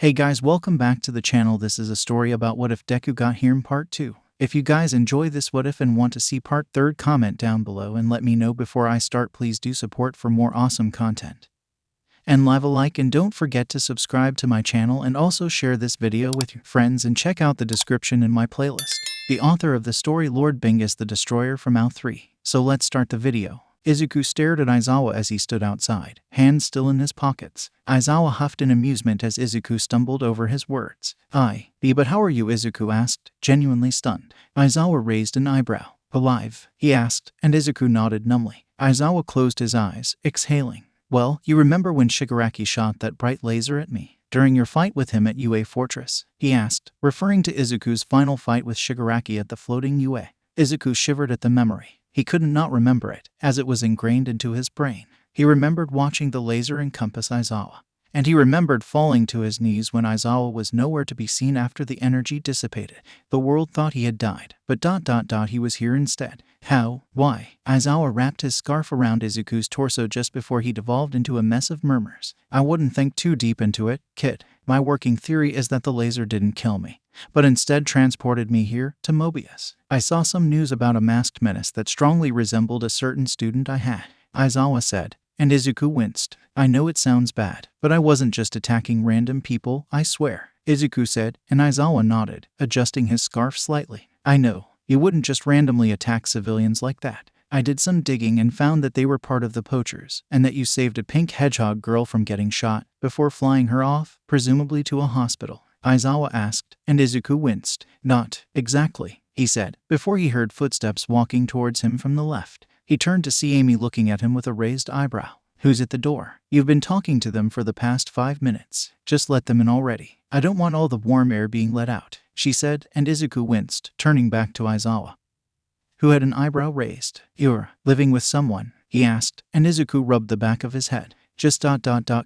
Hey guys, welcome back to the channel. This is a story about what if Deku got Hearm part 2. If you guys enjoy this what if and want to see part 3, comment down below and let me know before I start. Please do support for more awesome content. And leave a like and don't forget to subscribe to my channel and also share this video with your friends and check out the description in my playlist. The author of the story Lord Bingus the Destroyer from 𝐴 3. So let's start the video. Izuku stared at Aizawa as he stood outside, hands still in his pockets. Aizawa huffed in amusement as Izuku stumbled over his words. But how are you? Izuku asked, genuinely stunned. Aizawa raised an eyebrow. Alive? He asked, and Izuku nodded numbly. Aizawa closed his eyes, exhaling. Well, you remember when Shigaraki shot that bright laser at me? During your fight with him at UA Fortress? He asked, referring to Izuku's final fight with Shigaraki at the floating UA. Izuku shivered at the memory. He couldn't not remember it, as it was ingrained into his brain. He remembered watching the laser encompass Aizawa. And he remembered falling to his knees when Aizawa was nowhere to be seen after the energy dissipated. The world thought he had died, but he was here instead. How? Why? Aizawa wrapped his scarf around Izuku's torso just before he devolved into a mess of murmurs. I wouldn't think too deep into it, kid. My working theory is that the laser didn't kill me, but instead transported me here to Mobius. I saw some news about a masked menace that strongly resembled a certain student I had, Aizawa said, and Izuku winced. I know it sounds bad, but I wasn't just attacking random people, I swear, Izuku said, and Aizawa nodded, adjusting his scarf slightly. I know, you wouldn't just randomly attack civilians like that. I did some digging and found that they were part of the poachers, and that you saved a pink hedgehog girl from getting shot before flying her off, presumably to a hospital, Aizawa asked, and Izuku winced. Not exactly, he said, before he heard footsteps walking towards him from the left. He turned to see Amy looking at him with a raised eyebrow. Who's at the door? You've been talking to them for the past 5 minutes. Just let them in already. I don't want all the warm air being let out, she said, and Izuku winced, turning back to Aizawa, who had an eyebrow raised. You're living with someone? He asked, and Izuku rubbed the back of his head. Just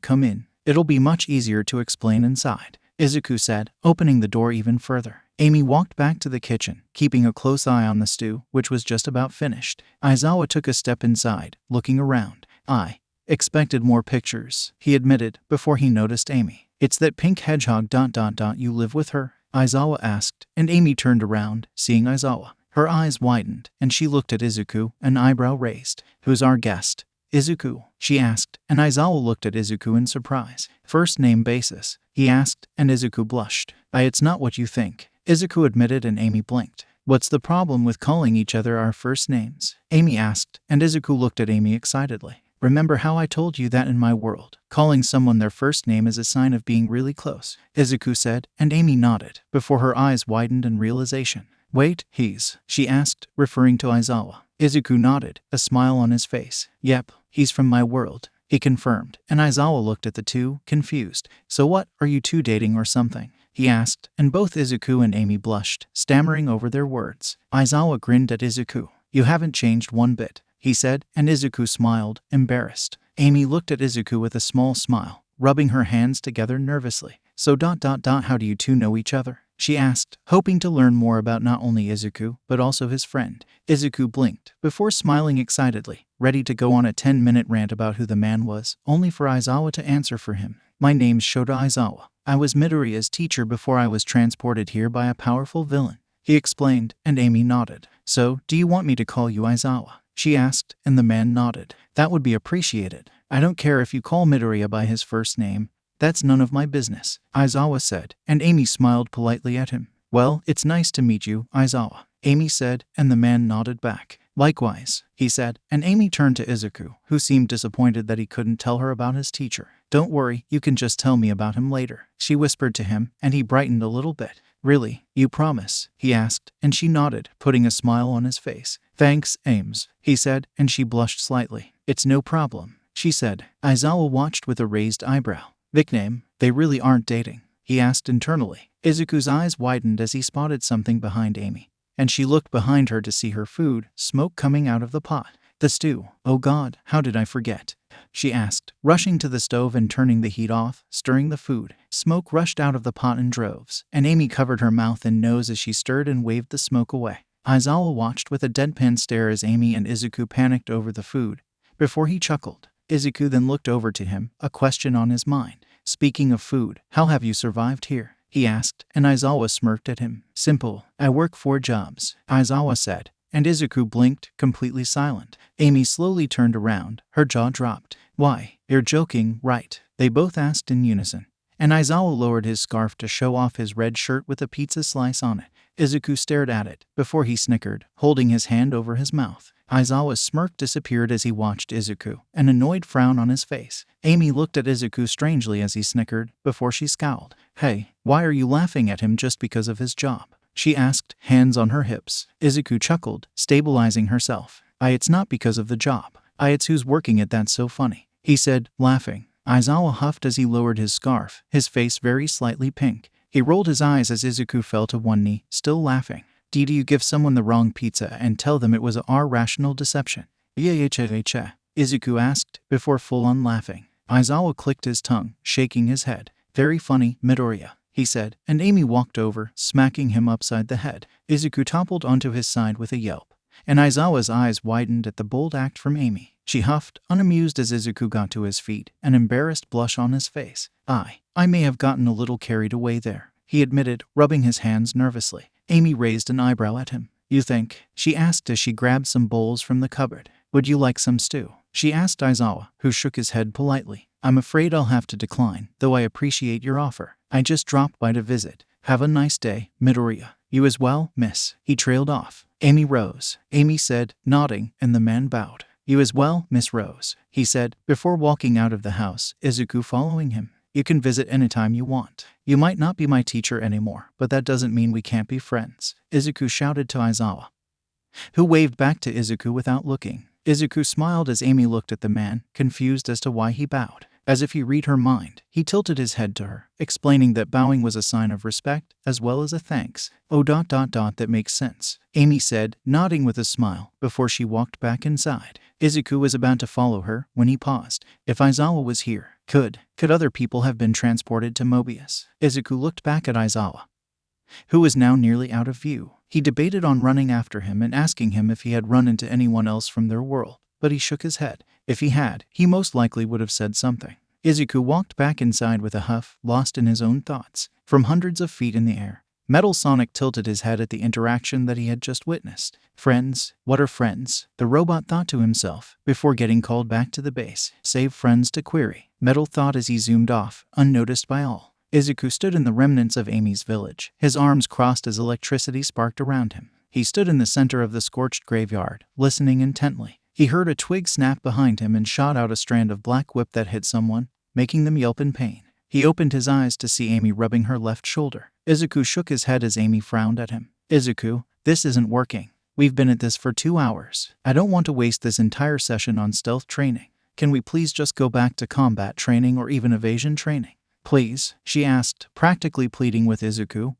come in. It'll be much easier to explain inside, Izuku said, opening the door even further. Amy walked back to the kitchen, keeping a close eye on the stew, which was just about finished. Aizawa took a step inside, looking around. I expected more pictures, he admitted, before he noticed Amy. It's that pink hedgehog ... You live with her? Aizawa asked, and Amy turned around, seeing Aizawa. Her eyes widened, and she looked at Izuku, an eyebrow raised. Who's our guest? Izuku, she asked, and Aizawa looked at Izuku in surprise. First name basis, he asked, and Izuku blushed. It's not what you think, Izuku admitted, and Amy blinked. What's the problem with calling each other our first names? Amy asked, and Izuku looked at Amy excitedly. Remember how I told you that in my world, calling someone their first name is a sign of being really close, Izuku said, and Amy nodded, before her eyes widened in realization. Wait, she asked, referring to Aizawa. Izuku nodded, a smile on his face. Yep, he's from my world, he confirmed, and Aizawa looked at the two, confused. So what, are you two dating or something? He asked, and both Izuku and Amy blushed, stammering over their words. Aizawa grinned at Izuku. You haven't changed one bit, he said, and Izuku smiled, embarrassed. Amy looked at Izuku with a small smile, rubbing her hands together nervously. So ... how do you two know each other? She asked, hoping to learn more about not only Izuku, but also his friend. Izuku blinked, before smiling excitedly, ready to go on a 10-minute rant about who the man was, only for Aizawa to answer for him. My name's Shota Aizawa. I was Midoriya's teacher before I was transported here by a powerful villain, he explained, and Amy nodded. So, do you want me to call you Aizawa? She asked, and the man nodded. That would be appreciated. I don't care if you call Midoriya by his first name. That's none of my business, Aizawa said, and Amy smiled politely at him. Well, it's nice to meet you, Aizawa, Amy said, and the man nodded back. Likewise, he said, and Amy turned to Izuku, who seemed disappointed that he couldn't tell her about his teacher. Don't worry, you can just tell me about him later, she whispered to him, and he brightened a little bit. Really, you promise? He asked, and she nodded, putting a smile on his face. Thanks, Ames, he said, and she blushed slightly. It's no problem, she said. Aizawa watched with a raised eyebrow. Nickname? They really aren't dating, he asked internally. Izuku's eyes widened as he spotted something behind Amy, and she looked behind her to see her food, smoke coming out of the pot. The stew. Oh God, how did I forget? She asked, rushing to the stove and turning the heat off, stirring the food. Smoke rushed out of the pot in droves, and Amy covered her mouth and nose as she stirred and waved the smoke away. Aizawa watched with a deadpan stare as Amy and Izuku panicked over the food, before he chuckled. Izuku then looked over to him, a question on his mind. Speaking of food, how have you survived here? He asked, and Aizawa smirked at him. Simple. I work 4 jobs, Aizawa said, and Izuku blinked, completely silent. Amy slowly turned around, her jaw dropped. Why? You're joking, right? They both asked in unison. And Aizawa lowered his scarf to show off his red shirt with a pizza slice on it. Izuku stared at it, before he snickered, holding his hand over his mouth. Aizawa's smirk disappeared as he watched Izuku, an annoyed frown on his face. Amy looked at Izuku strangely as he snickered, before she scowled. Hey, why are you laughing at him just because of his job? She asked, hands on her hips. Izuku chuckled, stabilizing herself. It's not because of the job. It's who's working it that's so funny, he said, laughing. Aizawa huffed as he lowered his scarf, his face very slightly pink. He rolled his eyes as Izuku fell to one knee, still laughing. Did you give someone the wrong pizza and tell them it was a rational deception? Izuku asked, before full-on laughing. Aizawa clicked his tongue, shaking his head. Very funny, Midoriya, he said, and Amy walked over, smacking him upside the head. Izuku toppled onto his side with a yelp, and Aizawa's eyes widened at the bold act from Amy. She huffed, unamused as Izuku got to his feet, an embarrassed blush on his face. I may have gotten a little carried away there, he admitted, rubbing his hands nervously. Amy raised an eyebrow at him. You think? She asked as she grabbed some bowls from the cupboard. Would you like some stew? She asked Aizawa, who shook his head politely. I'm afraid I'll have to decline, though I appreciate your offer. I just dropped by to visit. Have a nice day, Midoriya. You as well, miss. He trailed off. Amy rose. Amy said, nodding, and the man bowed. You as well, Miss Rose, he said, before walking out of the house, Izuku following him. You can visit anytime you want. You might not be my teacher anymore, but that doesn't mean we can't be friends, Izuku shouted to Aizawa, who waved back to Izuku without looking. Izuku smiled as Amy looked at the man, confused as to why he bowed. As if he read her mind, he tilted his head to her, explaining that bowing was a sign of respect, as well as a thanks. That makes sense, Amy said, nodding with a smile, before she walked back inside. Izuku was about to follow her, when he paused. If Aizawa was here, could other people have been transported to Mobius? Izuku looked back at Aizawa, who was now nearly out of view. He debated on running after him and asking him if he had run into anyone else from their world, but he shook his head. If he had, he most likely would have said something. Izuku walked back inside with a huff, lost in his own thoughts. From hundreds of feet in the air, Metal Sonic tilted his head at the interaction that he had just witnessed. Friends? What are friends? The robot thought to himself, before getting called back to the base. Save friends to query, Metal thought as he zoomed off, unnoticed by all. Izuku stood in the remnants of Amy's village, his arms crossed as electricity sparked around him. He stood in the center of the scorched graveyard, listening intently. He heard a twig snap behind him and shot out a strand of black whip that hit someone, making them yelp in pain. He opened his eyes to see Amy rubbing her left shoulder. Izuku shook his head as Amy frowned at him. Izuku, this isn't working. We've been at this for 2 hours. I don't want to waste this entire session on stealth training. Can we please just go back to combat training or even evasion training? Please, she asked, practically pleading with Izuku,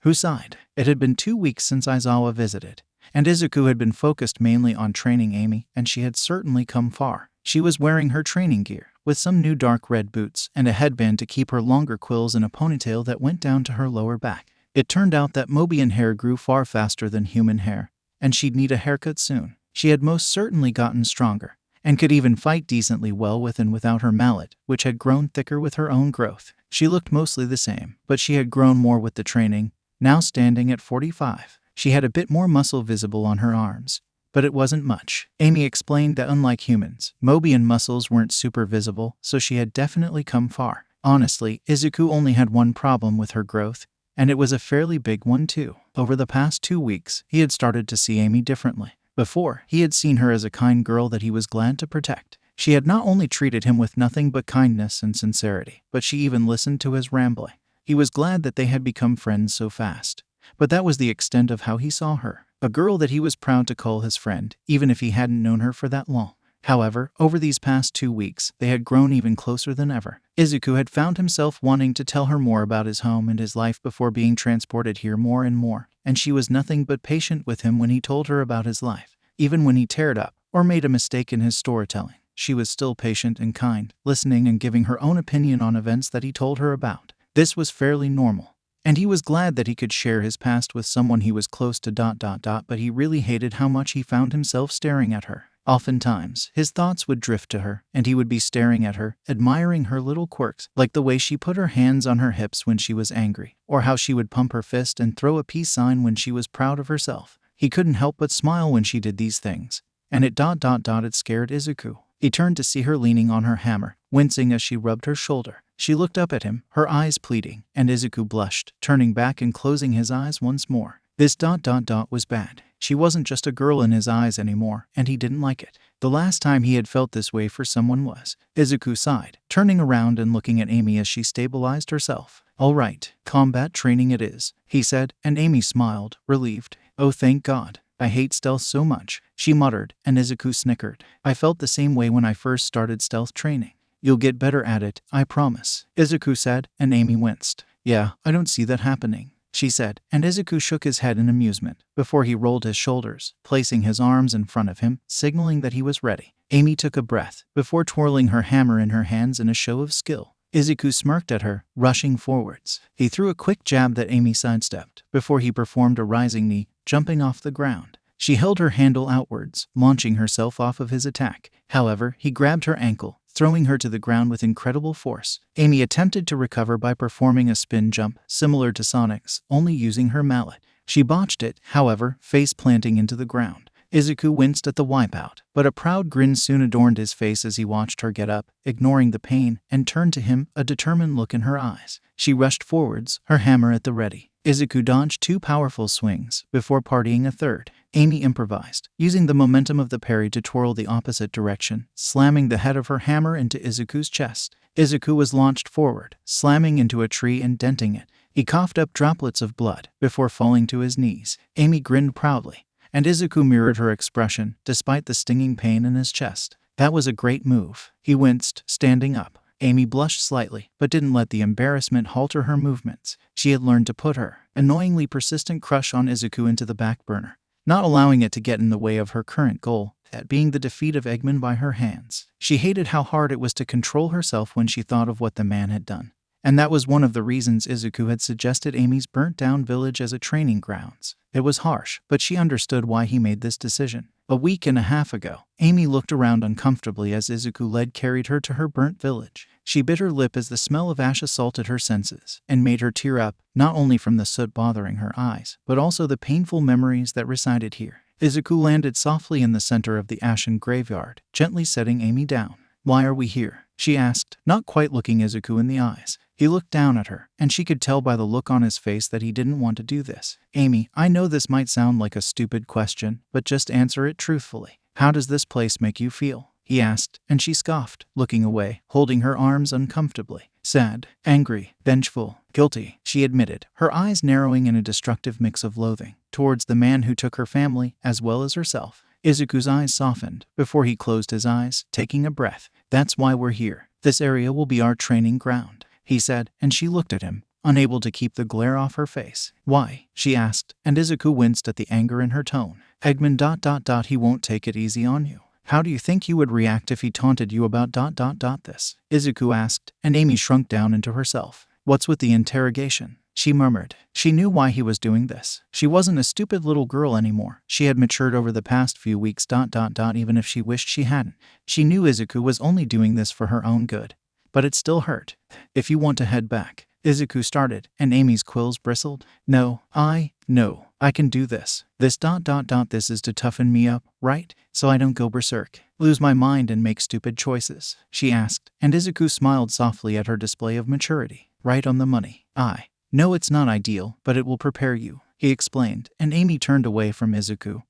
who sighed. It had been 2 weeks since Aizawa visited, and Izuku had been focused mainly on training Amy, and she had certainly come far. She was wearing her training gear, with some new dark red boots and a headband to keep her longer quills in a ponytail that went down to her lower back. It turned out that Mobian hair grew far faster than human hair, and she'd need a haircut soon. She had most certainly gotten stronger, and could even fight decently well with and without her mallet, which had grown thicker with her own growth. She looked mostly the same, but she had grown more with the training, now standing at 45. She had a bit more muscle visible on her arms, but it wasn't much. Amy explained that unlike humans, Mobian muscles weren't super visible, so she had definitely come far. Honestly, Izuku only had one problem with her growth, and it was a fairly big one too. Over the past 2 weeks, he had started to see Amy differently. Before, he had seen her as a kind girl that he was glad to protect. She had not only treated him with nothing but kindness and sincerity, but she even listened to his rambling. He was glad that they had become friends so fast. But that was the extent of how he saw her. A girl that he was proud to call his friend, even if he hadn't known her for that long. However, over these past 2 weeks, they had grown even closer than ever. Izuku had found himself wanting to tell her more about his home and his life before being transported here more and more, and she was nothing but patient with him when he told her about his life. Even when he teared up, or made a mistake in his storytelling, she was still patient and kind, listening and giving her own opinion on events that he told her about. This was fairly normal, and he was glad that he could share his past with someone he was close to. But he really hated how much he found himself staring at her. Oftentimes, his thoughts would drift to her, and he would be staring at her, admiring her little quirks, like the way she put her hands on her hips when she was angry, or how she would pump her fist and throw a peace sign when she was proud of herself. He couldn't help but smile when she did these things, and it scared Izuku. He turned to see her leaning on her hammer, wincing as she rubbed her shoulder. She looked up at him, her eyes pleading, and Izuku blushed, turning back and closing his eyes once more. This was bad. She wasn't just a girl in his eyes anymore, and he didn't like it. The last time he had felt this way for someone was. Izuku sighed, turning around and looking at Amy as she stabilized herself. "All right, combat training it is," he said, and Amy smiled, relieved. "Oh, thank God. I hate stealth so much," she muttered, and Izuku snickered. "I felt the same way when I first started stealth training." "You'll get better at it, I promise," Izuku said, and Amy winced. "Yeah, I don't see that happening," she said, and Izuku shook his head in amusement, before he rolled his shoulders, placing his arms in front of him, signaling that he was ready. Amy took a breath, before twirling her hammer in her hands in a show of skill. Izuku smirked at her, rushing forwards. He threw a quick jab that Amy sidestepped, before he performed a rising knee, jumping off the ground. She held her handle outwards, launching herself off of his attack. However, he grabbed her ankle, throwing her to the ground with incredible force. Amy attempted to recover by performing a spin jump, similar to Sonic's, only using her mallet. She botched it, however, face planting into the ground. Izuku winced at the wipeout, but a proud grin soon adorned his face as he watched her get up, ignoring the pain, and turned to him, a determined look in her eyes. She rushed forwards, her hammer at the ready. Izuku dodged 2 powerful swings, before partying a third. Amy improvised, using the momentum of the parry to twirl the opposite direction, slamming the head of her hammer into Izuku's chest. Izuku was launched forward, slamming into a tree and denting it. He coughed up droplets of blood, before falling to his knees. Amy grinned proudly, and Izuku mirrored her expression, despite the stinging pain in his chest. "That was a great move," he winced, standing up. Amy blushed slightly, but didn't let the embarrassment halter her movements. She had learned to put her annoyingly persistent crush on Izuku into the back burner, not allowing it to get in the way of her current goal, that being the defeat of Eggman by her hands. She hated how hard it was to control herself when she thought of what the man had done. And that was one of the reasons Izuku had suggested Amy's burnt-down village as a training grounds. It was harsh, but she understood why he made this decision. A week and a half ago, Amy looked around uncomfortably as Izuku carried her to her burnt village. She bit her lip as the smell of ash assaulted her senses, and made her tear up, not only from the soot bothering her eyes, but also the painful memories that resided here. Izuku landed softly in the center of the ashen graveyard, gently setting Amy down. "Why are we here?" she asked, not quite looking Izuku in the eyes. He looked down at her, and she could tell by the look on his face that he didn't want to do this. "Amy, I know this might sound like a stupid question, but just answer it truthfully. How does this place make you feel?" he asked, and she scoffed, looking away, holding her arms uncomfortably. "Sad, angry, vengeful, guilty," she admitted, her eyes narrowing in a destructive mix of loathing, towards the man who took her family, as well as herself. Izuku's eyes softened, before he closed his eyes, taking a breath. "That's why we're here. This area will be our training ground," he said, and she looked at him, unable to keep the glare off her face. "Why?" she asked, and Izuku winced at the anger in her tone. "Eggman ... he won't take it easy on you. How do you think you would react if he taunted you about ... this?" Izuku asked, and Amy shrunk down into herself. "What's with the interrogation?" she murmured. She knew why he was doing this. She wasn't a stupid little girl anymore. She had matured over the past few weeks ... even if she wished she hadn't. She knew Izuku was only doing this for her own good. But it still hurt. "If you want to head back," Izuku started, and Amy's quills bristled. No, I can do this. This ... this is to toughen me up, right? So I don't go berserk, lose my mind and make stupid choices?" she asked, and Izuku smiled softly at her display of maturity. "Right on the money. I know it's not ideal, but it will prepare you," he explained, and Amy turned away from Izuku,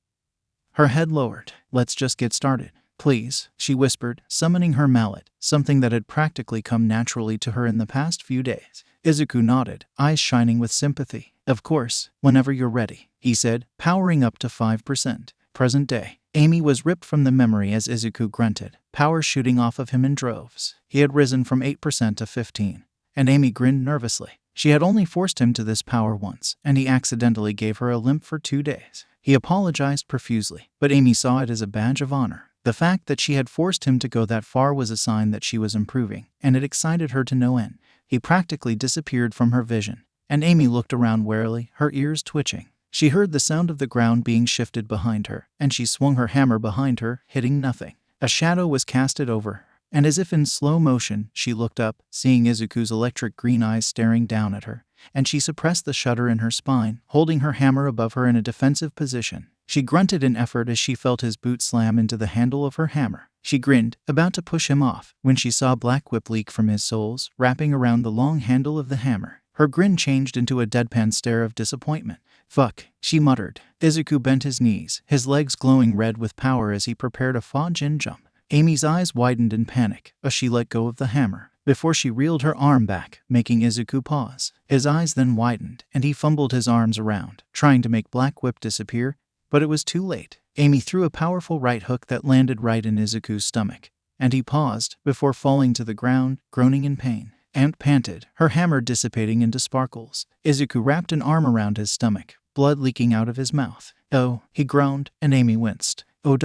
her head lowered. "Let's just get started, please," she whispered, summoning her mallet, something that had practically come naturally to her in the past few days. Izuku nodded, eyes shining with sympathy. "Of course, whenever you're ready," he said, powering up to 5%. Present day. Amy was ripped from the memory as Izuku grunted, power shooting off of him in droves. He had risen from 8% to 15%, and Amy grinned nervously. She had only forced him to this power once, and he accidentally gave her a limp for 2 days. He apologized profusely, but Amy saw it as a badge of honor. The fact that she had forced him to go that far was a sign that she was improving, and it excited her to no end. He practically disappeared from her vision, and Amy looked around warily, her ears twitching. She heard the sound of the ground being shifted behind her, and she swung her hammer behind her, hitting nothing. A shadow was casted over her, and as if in slow motion, she looked up, seeing Izuku's electric green eyes staring down at her, and she suppressed the shudder in her spine, holding her hammer above her in a defensive position. She grunted in effort as she felt his boot slam into the handle of her hammer. She grinned, about to push him off, when she saw black whip leak from his soles, wrapping around the long handle of the hammer. Her grin changed into a deadpan stare of disappointment. "Fuck," she muttered. Izuku bent his knees, his legs glowing red with power as he prepared a Fajin jump. Amy's eyes widened in panic as she let go of the hammer, before she reeled her arm back, making Izuku pause. His eyes then widened, and he fumbled his arms around, trying to make Black Whip disappear, but it was too late. Amy threw a powerful right hook that landed right in Izuku's stomach, and he paused, before falling to the ground, groaning in pain. Ant panted, her hammer dissipating into sparkles. Izuku wrapped an arm around his stomach, blood leaking out of his mouth. "Oh," he groaned, and Amy winced. "Are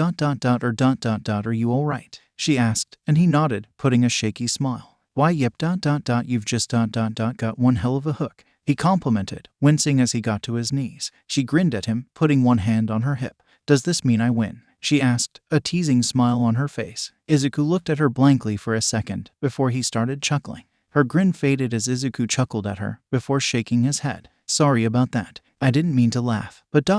you all right?" she asked, and he nodded, putting a shaky smile. "Why yep, you've just got one hell of a hook," he complimented, wincing as he got to his knees. She grinned at him, putting one hand on her hip. "Does this mean I win?" she asked, a teasing smile on her face. Izuku looked at her blankly for a second, before he started chuckling. Her grin faded as Izuku chuckled at her, before shaking his head. "Sorry about that. I didn't mean to laugh, but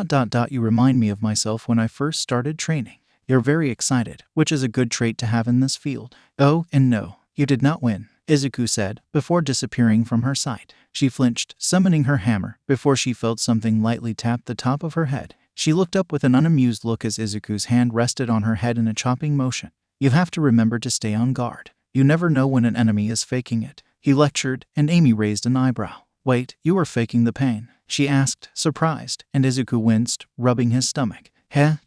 you remind me of myself when I first started training. You're very excited, which is a good trait to have in this field." "Oh, and no, you did not win," Izuku said, before disappearing from her sight. She flinched, summoning her hammer, before she felt something lightly tap the top of her head. She looked up with an unamused look as Izuku's hand rested on her head in a chopping motion. "You have to remember to stay on guard. You never know when an enemy is faking it," he lectured, and Amy raised an eyebrow. "Wait, you were faking the pain?" she asked, surprised, and Izuku winced, rubbing his stomach.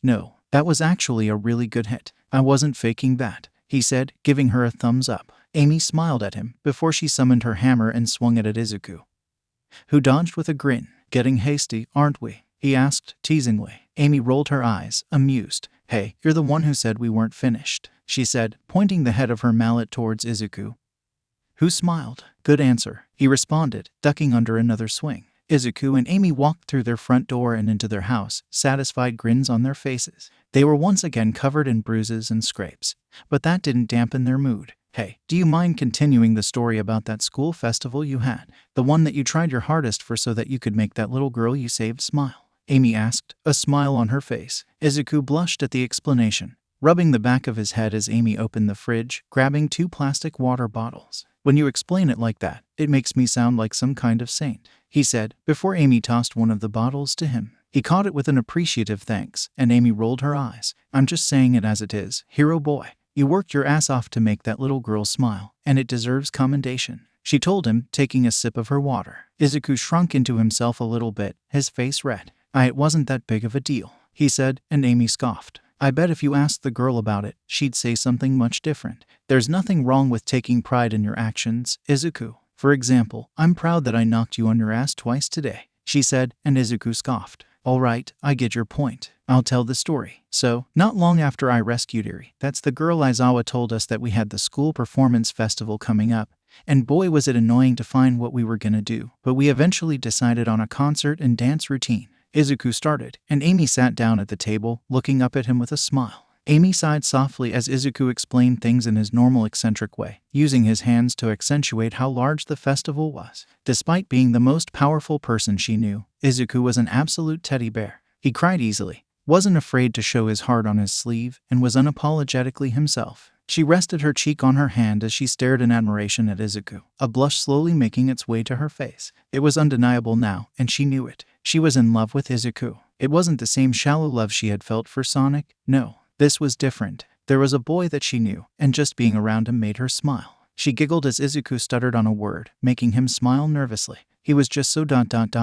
No, that was actually a really good hit. I wasn't faking that," he said, giving her a thumbs up. Amy smiled at him, before she summoned her hammer and swung it at Izuku, who dodged with a grin. "Getting hasty, aren't we?" he asked, teasingly. Amy rolled her eyes, amused. "Hey, you're the one who said we weren't finished," she said, pointing the head of her mallet towards Izuku, who smiled. "Good answer," he responded, ducking under another swing. Izuku and Amy walked through their front door and into their house, satisfied grins on their faces. They were once again covered in bruises and scrapes, but that didn't dampen their mood. "Hey, do you mind continuing the story about that school festival you had? The one that you tried your hardest for so that you could make that little girl you saved smile?" Amy asked, a smile on her face. Izuku blushed at the explanation, rubbing the back of his head as Amy opened the fridge, grabbing 2 plastic water bottles. "When you explain it like that, it makes me sound like some kind of saint," he said, before Amy tossed one of the bottles to him. He caught it with an appreciative thanks, and Amy rolled her eyes. "I'm just saying it as it is, hero boy. You worked your ass off to make that little girl smile, and it deserves commendation," she told him, taking a sip of her water. Izuku shrunk into himself a little bit, his face red. It wasn't that big of a deal," he said, and Amy scoffed. "I bet if you asked the girl about it, she'd say something much different. There's nothing wrong with taking pride in your actions, Izuku. For example, I'm proud that I knocked you on your ass twice today," she said, and Izuku scoffed. "All right, I get your point. I'll tell the story. So, not long after I rescued Iri, that's the girl Aizawa told us that we had the school performance festival coming up, and boy was it annoying to find what we were gonna do, but we eventually decided on a concert and dance routine." Izuku started, and Amy sat down at the table, looking up at him with a smile. Amy sighed softly as Izuku explained things in his normal eccentric way, using his hands to accentuate how large the festival was. Despite being the most powerful person she knew, Izuku was an absolute teddy bear. He cried easily, wasn't afraid to show his heart on his sleeve, and was unapologetically himself. She rested her cheek on her hand as she stared in admiration at Izuku, a blush slowly making its way to her face. It was undeniable now, and she knew it. She was in love with Izuku. It wasn't the same shallow love she had felt for Sonic. No, this was different. There was a boy that she knew, and just being around him made her smile. She giggled as Izuku stuttered on a word, making him smile nervously. He was just so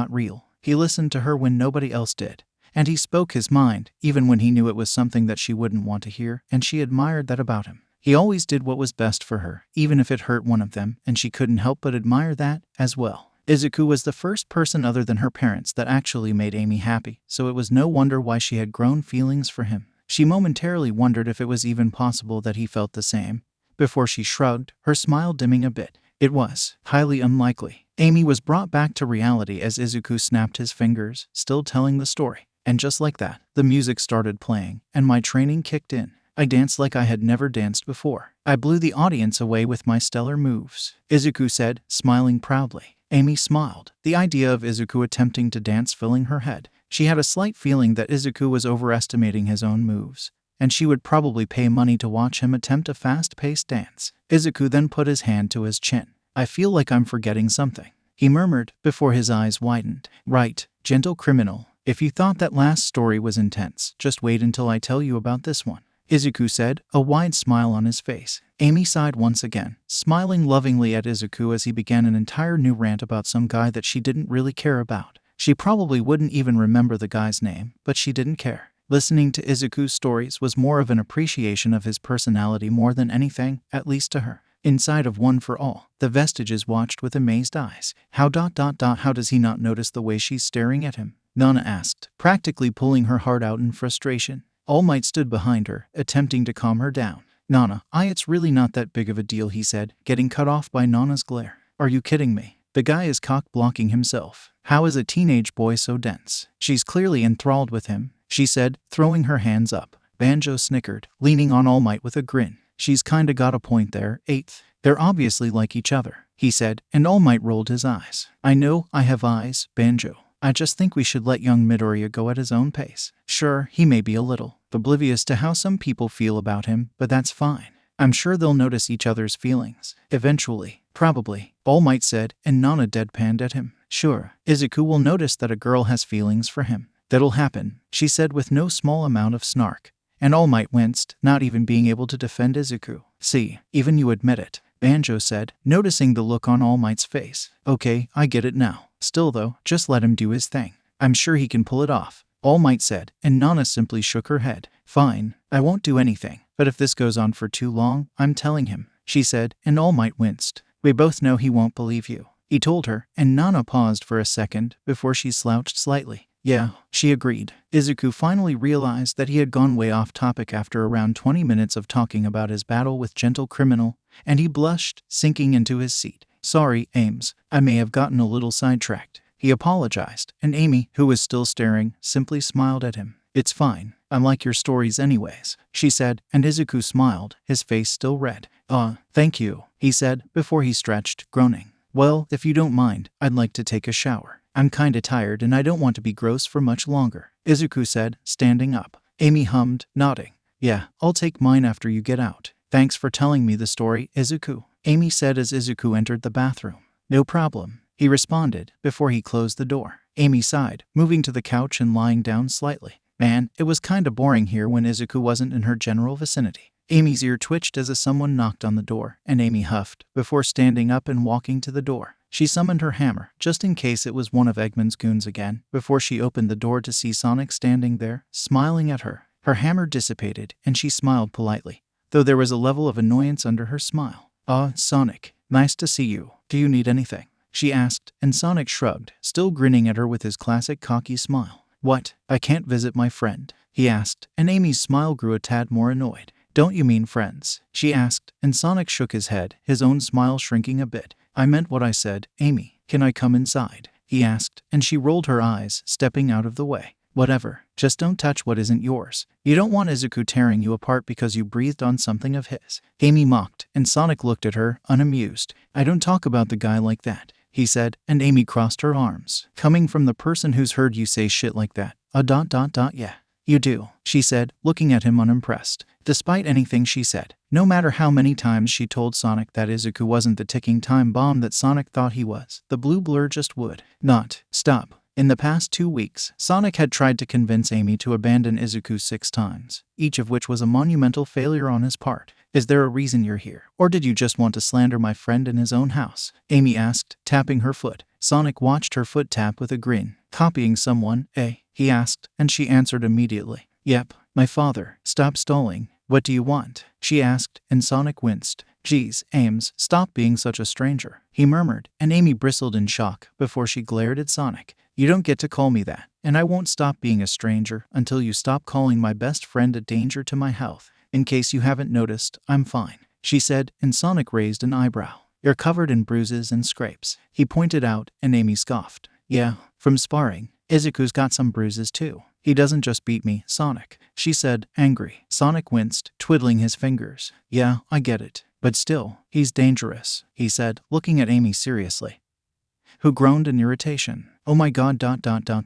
real. He listened to her when nobody else did, and he spoke his mind, even when he knew it was something that she wouldn't want to hear, and she admired that about him. He always did what was best for her, even if it hurt one of them, and she couldn't help but admire that, as well. Izuku was the first person other than her parents that actually made Amy happy, so it was no wonder why she had grown feelings for him. She momentarily wondered if it was even possible that he felt the same, before she shrugged, her smile dimming a bit. It was highly unlikely. Amy was brought back to reality as Izuku snapped his fingers, still telling the story. And just like that, the music started playing, and my training kicked in. I danced like I had never danced before. I blew the audience away with my stellar moves, Izuku said, smiling proudly. Amy smiled, the idea of Izuku attempting to dance filling her head. She had a slight feeling that Izuku was overestimating his own moves, and she would probably pay money to watch him attempt a fast-paced dance. Izuku then put his hand to his chin. I feel like I'm forgetting something, he murmured before his eyes widened. Right, gentle criminal. If you thought that last story was intense, just wait until I tell you about this one, Izuku said, a wide smile on his face. Amy sighed once again, smiling lovingly at Izuku as he began an entire new rant about some guy that she didn't really care about. She probably wouldn't even remember the guy's name, but she didn't care. Listening to Izuku's stories was more of an appreciation of his personality more than anything, at least to her. Inside of One for All, the Vestiges watched with amazed eyes. How does he not notice the way she's staring at him? Nana asked, practically pulling her heart out in frustration. All Might stood behind her, attempting to calm her down. Nana, it's really not that big of a deal, he said, getting cut off by Nana's glare. Are you kidding me? The guy is cock-blocking himself. How is a teenage boy so dense? She's clearly enthralled with him, she said, throwing her hands up. Banjo snickered, leaning on All Might with a grin. She's kinda got a point there, 8th. They're obviously like each other, he said, and All Might rolled his eyes. I know I have eyes, Banjo. I just think we should let young Midoriya go at his own pace. Sure, he may be a little oblivious to how some people feel about him, but that's fine. I'm sure they'll notice each other's feelings. Eventually. Probably, All Might said, and Nana deadpanned at him. Sure, Izuku will notice that a girl has feelings for him. That'll happen, she said with no small amount of snark. And All Might winced, not even being able to defend Izuku. See, even you admit it, Banjo said, noticing the look on All Might's face. Okay, I get it now. Still though, just let him do his thing. I'm sure he can pull it off, All Might said, and Nana simply shook her head. Fine, I won't do anything, but if this goes on for too long, I'm telling him, she said, and All Might winced. We both know he won't believe you, he told her, and Nana paused for a second before she slouched slightly. Yeah, she agreed. Izuku finally realized that he had gone way off topic after around 20 minutes of talking about his battle with Gentle Criminal, and he blushed, sinking into his seat. Sorry, Ames, I may have gotten a little sidetracked. He apologized, and Amy, who was still staring, simply smiled at him. It's fine. I like your stories anyways, she said, and Izuku smiled, his face still red. Thank you, he said, before he stretched, groaning. Well, if you don't mind, I'd like to take a shower. I'm kinda tired and I don't want to be gross for much longer, Izuku said, standing up. Amy hummed, nodding. Yeah, I'll take mine after you get out. Thanks for telling me the story, Izuku, Amy said as Izuku entered the bathroom. No problem, he responded, before he closed the door. Amy sighed, moving to the couch and lying down slightly. Man, it was kinda boring here when Izuku wasn't in her general vicinity. Amy's ear twitched as someone knocked on the door, and Amy huffed, before standing up and walking to the door. She summoned her hammer, just in case it was one of Eggman's goons again, before she opened the door to see Sonic standing there, smiling at her. Her hammer dissipated, and she smiled politely, though there was a level of annoyance under her smile. Sonic, nice to see you. Do you need anything? She asked, and Sonic shrugged, still grinning at her with his classic cocky smile. What, I can't visit my friend? He asked, and Amy's smile grew a tad more annoyed. Don't you mean friends? She asked, and Sonic shook his head, his own smile shrinking a bit. I meant what I said. Amy, can I come inside? He asked, and she rolled her eyes, stepping out of the way. Whatever, just don't touch what isn't yours. You don't want Izuku tearing you apart because you breathed on something of his. Amy mocked, and Sonic looked at her, unamused. I don't talk about the guy like that, he said, and Amy crossed her arms. Coming from the person who's heard you say shit like that. Yeah. You do, she said, looking at him unimpressed. Despite anything she said, no matter how many times she told Sonic that Izuku wasn't the ticking time bomb that Sonic thought he was, the blue blur just would not stop. In the past 2 weeks, Sonic had tried to convince Amy to abandon Izuku 6 times, each of which was a monumental failure on his part. Is there a reason you're here? Or did you just want to slander my friend in his own house? Amy asked, tapping her foot. Sonic watched her foot tap with a grin. Copying someone, eh? He asked, and she answered immediately. Yep, my father. Stop stalling. What do you want? She asked, and Sonic winced. Geez, Ames, stop being such a stranger, he murmured, and Amy bristled in shock before she glared at Sonic. You don't get to call me that, and I won't stop being a stranger until you stop calling my best friend a danger to my health. In case you haven't noticed, I'm fine, she said, and Sonic raised an eyebrow. You're covered in bruises and scrapes," he pointed out, and Amy scoffed. "Yeah, from sparring. Izuku's got some bruises too. He doesn't just beat me, Sonic," she said, angry. Sonic winced, twiddling his fingers. "Yeah, I get it. But still, he's dangerous," he said, looking at Amy seriously, who groaned in irritation. "Oh my god,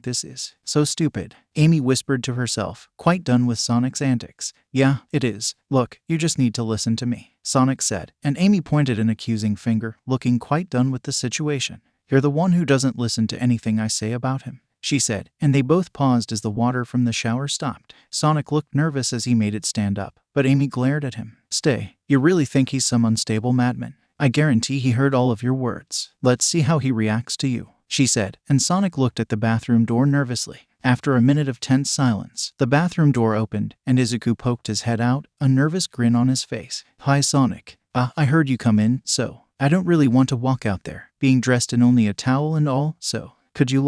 this is so stupid," Amy whispered to herself, quite done with Sonic's antics. "Yeah, it is. Look, you just need to listen to me," Sonic said, and Amy pointed an accusing finger, looking quite done with the situation. "You're the one who doesn't listen to anything I say about him," she said, and they both paused as the water from the shower stopped. Sonic looked nervous as he made it stand up, but Amy glared at him. "Stay. You really think he's some unstable madman? I guarantee he heard all of your words. Let's see how he reacts to you," she said, and Sonic looked at the bathroom door nervously. After a minute of tense silence, the bathroom door opened, and Izuku poked his head out, a nervous grin on his face. "Hi, Sonic. I heard you come in, so I don't really want to walk out there, being dressed in only a towel and all, so could you,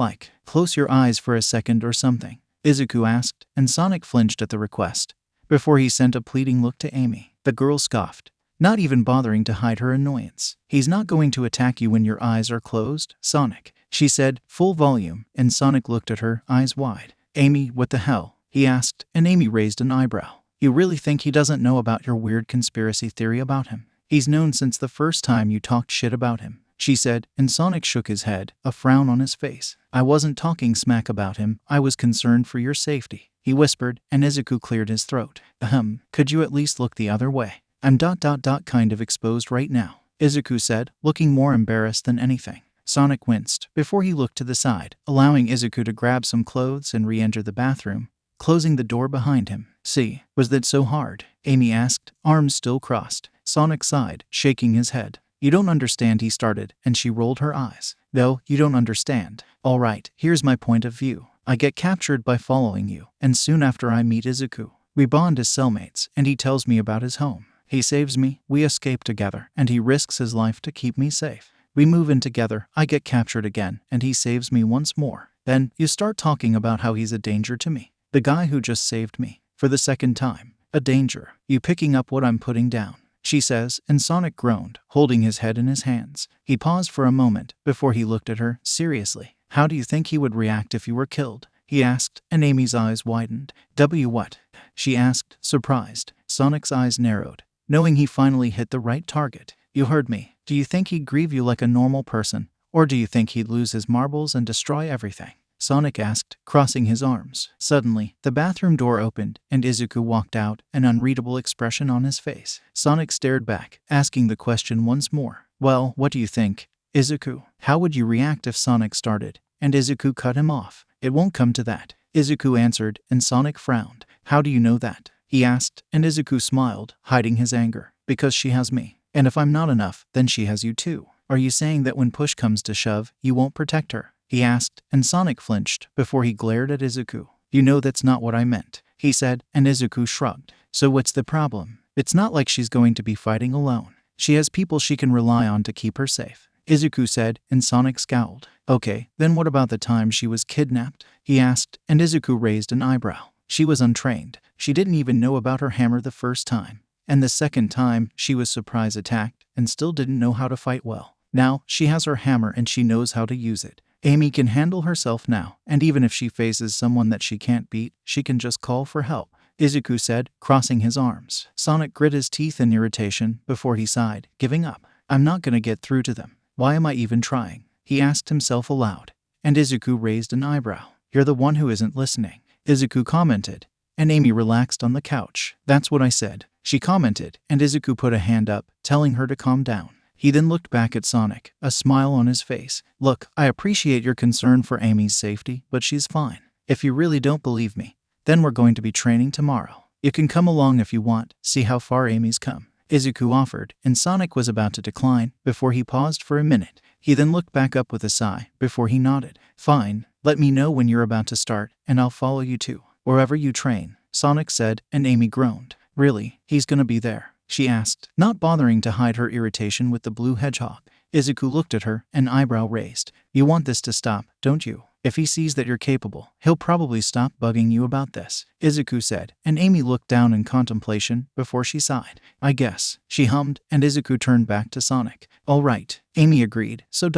close your eyes for a second or something?" Izuku asked, and Sonic flinched at the request, before he sent a pleading look to Amy. The girl scoffed, not even bothering to hide her annoyance. "He's not going to attack you when your eyes are closed, Sonic," she said, full volume, and Sonic looked at her, eyes wide. "Amy, what the hell?" he asked, and Amy raised an eyebrow. "You really think he doesn't know about your weird conspiracy theory about him? He's known since the first time you talked shit about him," she said, and Sonic shook his head, a frown on his face. "I wasn't talking smack about him, I was concerned for your safety," he whispered, and Izuku cleared his throat. Could you at least look the other way? I'm kind of exposed right now," Izuku said, looking more embarrassed than anything. Sonic winced, before he looked to the side, allowing Izuku to grab some clothes and re-enter the bathroom, closing the door behind him. "See, was that so hard?" Amy asked, arms still crossed. Sonic sighed, shaking his head. "You don't understand," he started, and she rolled her eyes. "No, you don't understand. All right, here's my point of view. I get captured by following you, and soon after I meet Izuku. We bond as cellmates, and he tells me about his home. He saves me, we escape together, and he risks his life to keep me safe. We move in together, I get captured again, and he saves me once more. Then, you start talking about how he's a danger to me. The guy who just saved me, for the second time. A danger. You picking up what I'm putting down?" she says, and Sonic groaned, holding his head in his hands. He paused for a moment, before he looked at her, seriously. "How do you think he would react if you were killed?" he asked, and Amy's eyes widened. What?" she asked, surprised. Sonic's eyes narrowed, knowing he finally hit the right target. "You heard me. Do you think he'd grieve you like a normal person, or do you think he'd lose his marbles and destroy everything?" Sonic asked, crossing his arms. Suddenly, the bathroom door opened, and Izuku walked out, an unreadable expression on his face. Sonic stared back, asking the question once more. "Well, what do you think, Izuku? How would you react if Sonic started, and Izuku cut him off?" "It won't come to that," Izuku answered, and Sonic frowned. "How do you know that?" he asked, and Izuku smiled, hiding his anger. "Because she has me. And if I'm not enough, then she has you too. Are you saying that when push comes to shove, you won't protect her?" he asked, and Sonic flinched, before he glared at Izuku. "You know that's not what I meant," he said, and Izuku shrugged. "So what's the problem? It's not like she's going to be fighting alone. She has people she can rely on to keep her safe," Izuku said, and Sonic scowled. "Okay, then what about the time she was kidnapped?" he asked, and Izuku raised an eyebrow. "She was untrained. She didn't even know about her hammer the first time. And the second time, she was surprise attacked, and still didn't know how to fight well. Now, she has her hammer and she knows how to use it. Amy can handle herself now, and even if she faces someone that she can't beat, she can just call for help," Izuku said, crossing his arms. Sonic grit his teeth in irritation, before he sighed, giving up. "I'm not gonna get through to them. Why am I even trying?" he asked himself aloud. And Izuku raised an eyebrow. "You're the one who isn't listening," Izuku commented, and Amy relaxed on the couch. "That's what I said," she commented, and Izuku put a hand up, telling her to calm down. He then looked back at Sonic, a smile on his face. "Look, I appreciate your concern for Amy's safety, but she's fine. If you really don't believe me, then we're going to be training tomorrow. You can come along if you want, see how far Amy's come," Izuku offered, and Sonic was about to decline, before he paused for a minute. He then looked back up with a sigh, before he nodded. "Fine, let me know when you're about to start, and I'll follow you too, wherever you train," Sonic said, and Amy groaned. "Really, he's gonna be there?" she asked, not bothering to hide her irritation with the blue hedgehog. Izuku looked at her, an eyebrow raised. You want this to stop, don't you? If he sees that you're capable, he'll probably stop bugging you about this, Izuku said, and Amy looked down in contemplation before she sighed. I guess, she hummed, and Izuku turned back to Sonic. All right, Amy agreed. So ...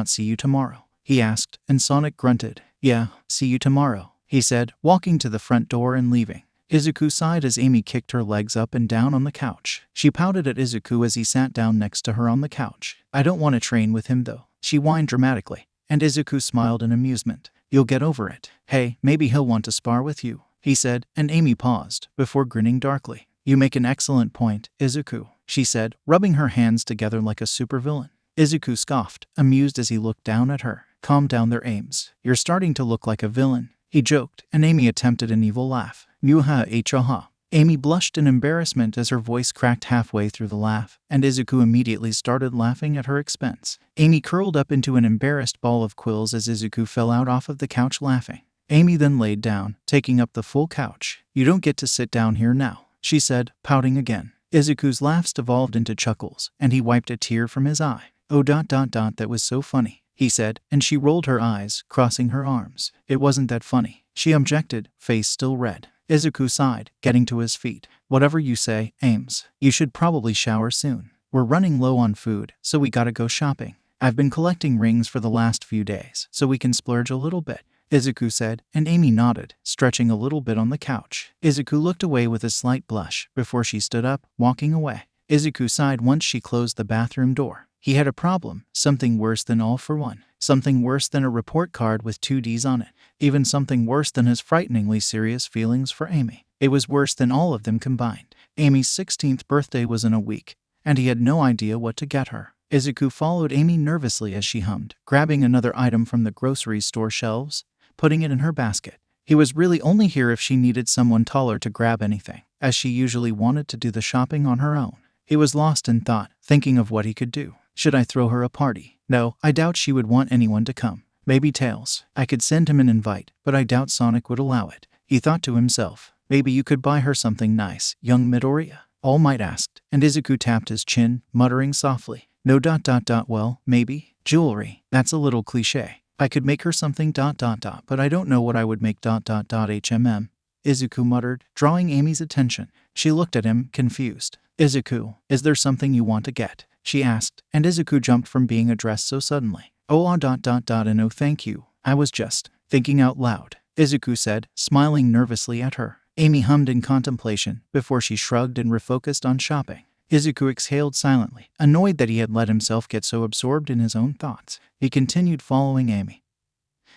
see you tomorrow, he asked, and Sonic grunted. Yeah, see you tomorrow, he said, walking to the front door and leaving. Izuku sighed as Amy kicked her legs up and down on the couch. She pouted at Izuku as he sat down next to her on the couch. I don't want to train with him though, she whined dramatically, and Izuku smiled in amusement. You'll get over it. Hey, maybe he'll want to spar with you, he said, and Amy paused, before grinning darkly. You make an excellent point, Izuku, she said, rubbing her hands together like a supervillain. Izuku scoffed, amused as he looked down at her. Calm down there, Ames. You're starting to look like a villain, he joked, and Amy attempted an evil laugh. 𝗔𝗏. Amy blushed in embarrassment as her voice cracked halfway through the laugh, and Izuku immediately started laughing at her expense. Amy curled up into an embarrassed ball of quills as Izuku fell out off of the couch laughing. Amy then laid down, taking up the full couch. You don't get to sit down here now, she said, pouting again. Izuku's laughs devolved into chuckles, and he wiped a tear from his eye. Oh ... that was so funny, he said, and she rolled her eyes, crossing her arms. It wasn't that funny, she objected, face still red. Izuku sighed, getting to his feet. Whatever you say, Ames. You should probably shower soon. We're running low on food, so we gotta go shopping. I've been collecting rings for the last few days, so we can splurge a little bit, Izuku said, and Amy nodded, stretching a little bit on the couch. Izuku looked away with a slight blush, before she stood up, walking away. Izuku sighed once she closed the bathroom door. He had a problem, something worse than All for One. Something worse than a report card with 2 Ds on it. Even something worse than his frighteningly serious feelings for Amy. It was worse than all of them combined. Amy's 16th birthday was in a week, and he had no idea what to get her. Izuku followed Amy nervously as she hummed, grabbing another item from the grocery store shelves, putting it in her basket. He was really only here if she needed someone taller to grab anything, as she usually wanted to do the shopping on her own. He was lost in thought, thinking of what he could do. Should I throw her a party? No, I doubt she would want anyone to come. Maybe Tails. I could send him an invite, but I doubt Sonic would allow it. He thought to himself. Maybe you could buy her something nice, young Midoriya? All Might asked, and Izuku tapped his chin, muttering softly. No ... well, maybe. Jewelry. That's a little cliché. I could make her something ... but I don't know what I would make ... Izuku muttered, drawing Amy's attention. She looked at him, confused. Izuku, is there something you want to get? She asked, and Izuku jumped from being addressed so suddenly. Oh ... and no thank you. I was just thinking out loud, Izuku said, smiling nervously at her. Amy hummed in contemplation, before she shrugged and refocused on shopping. Izuku exhaled silently, annoyed that he had let himself get so absorbed in his own thoughts. He continued following Amy,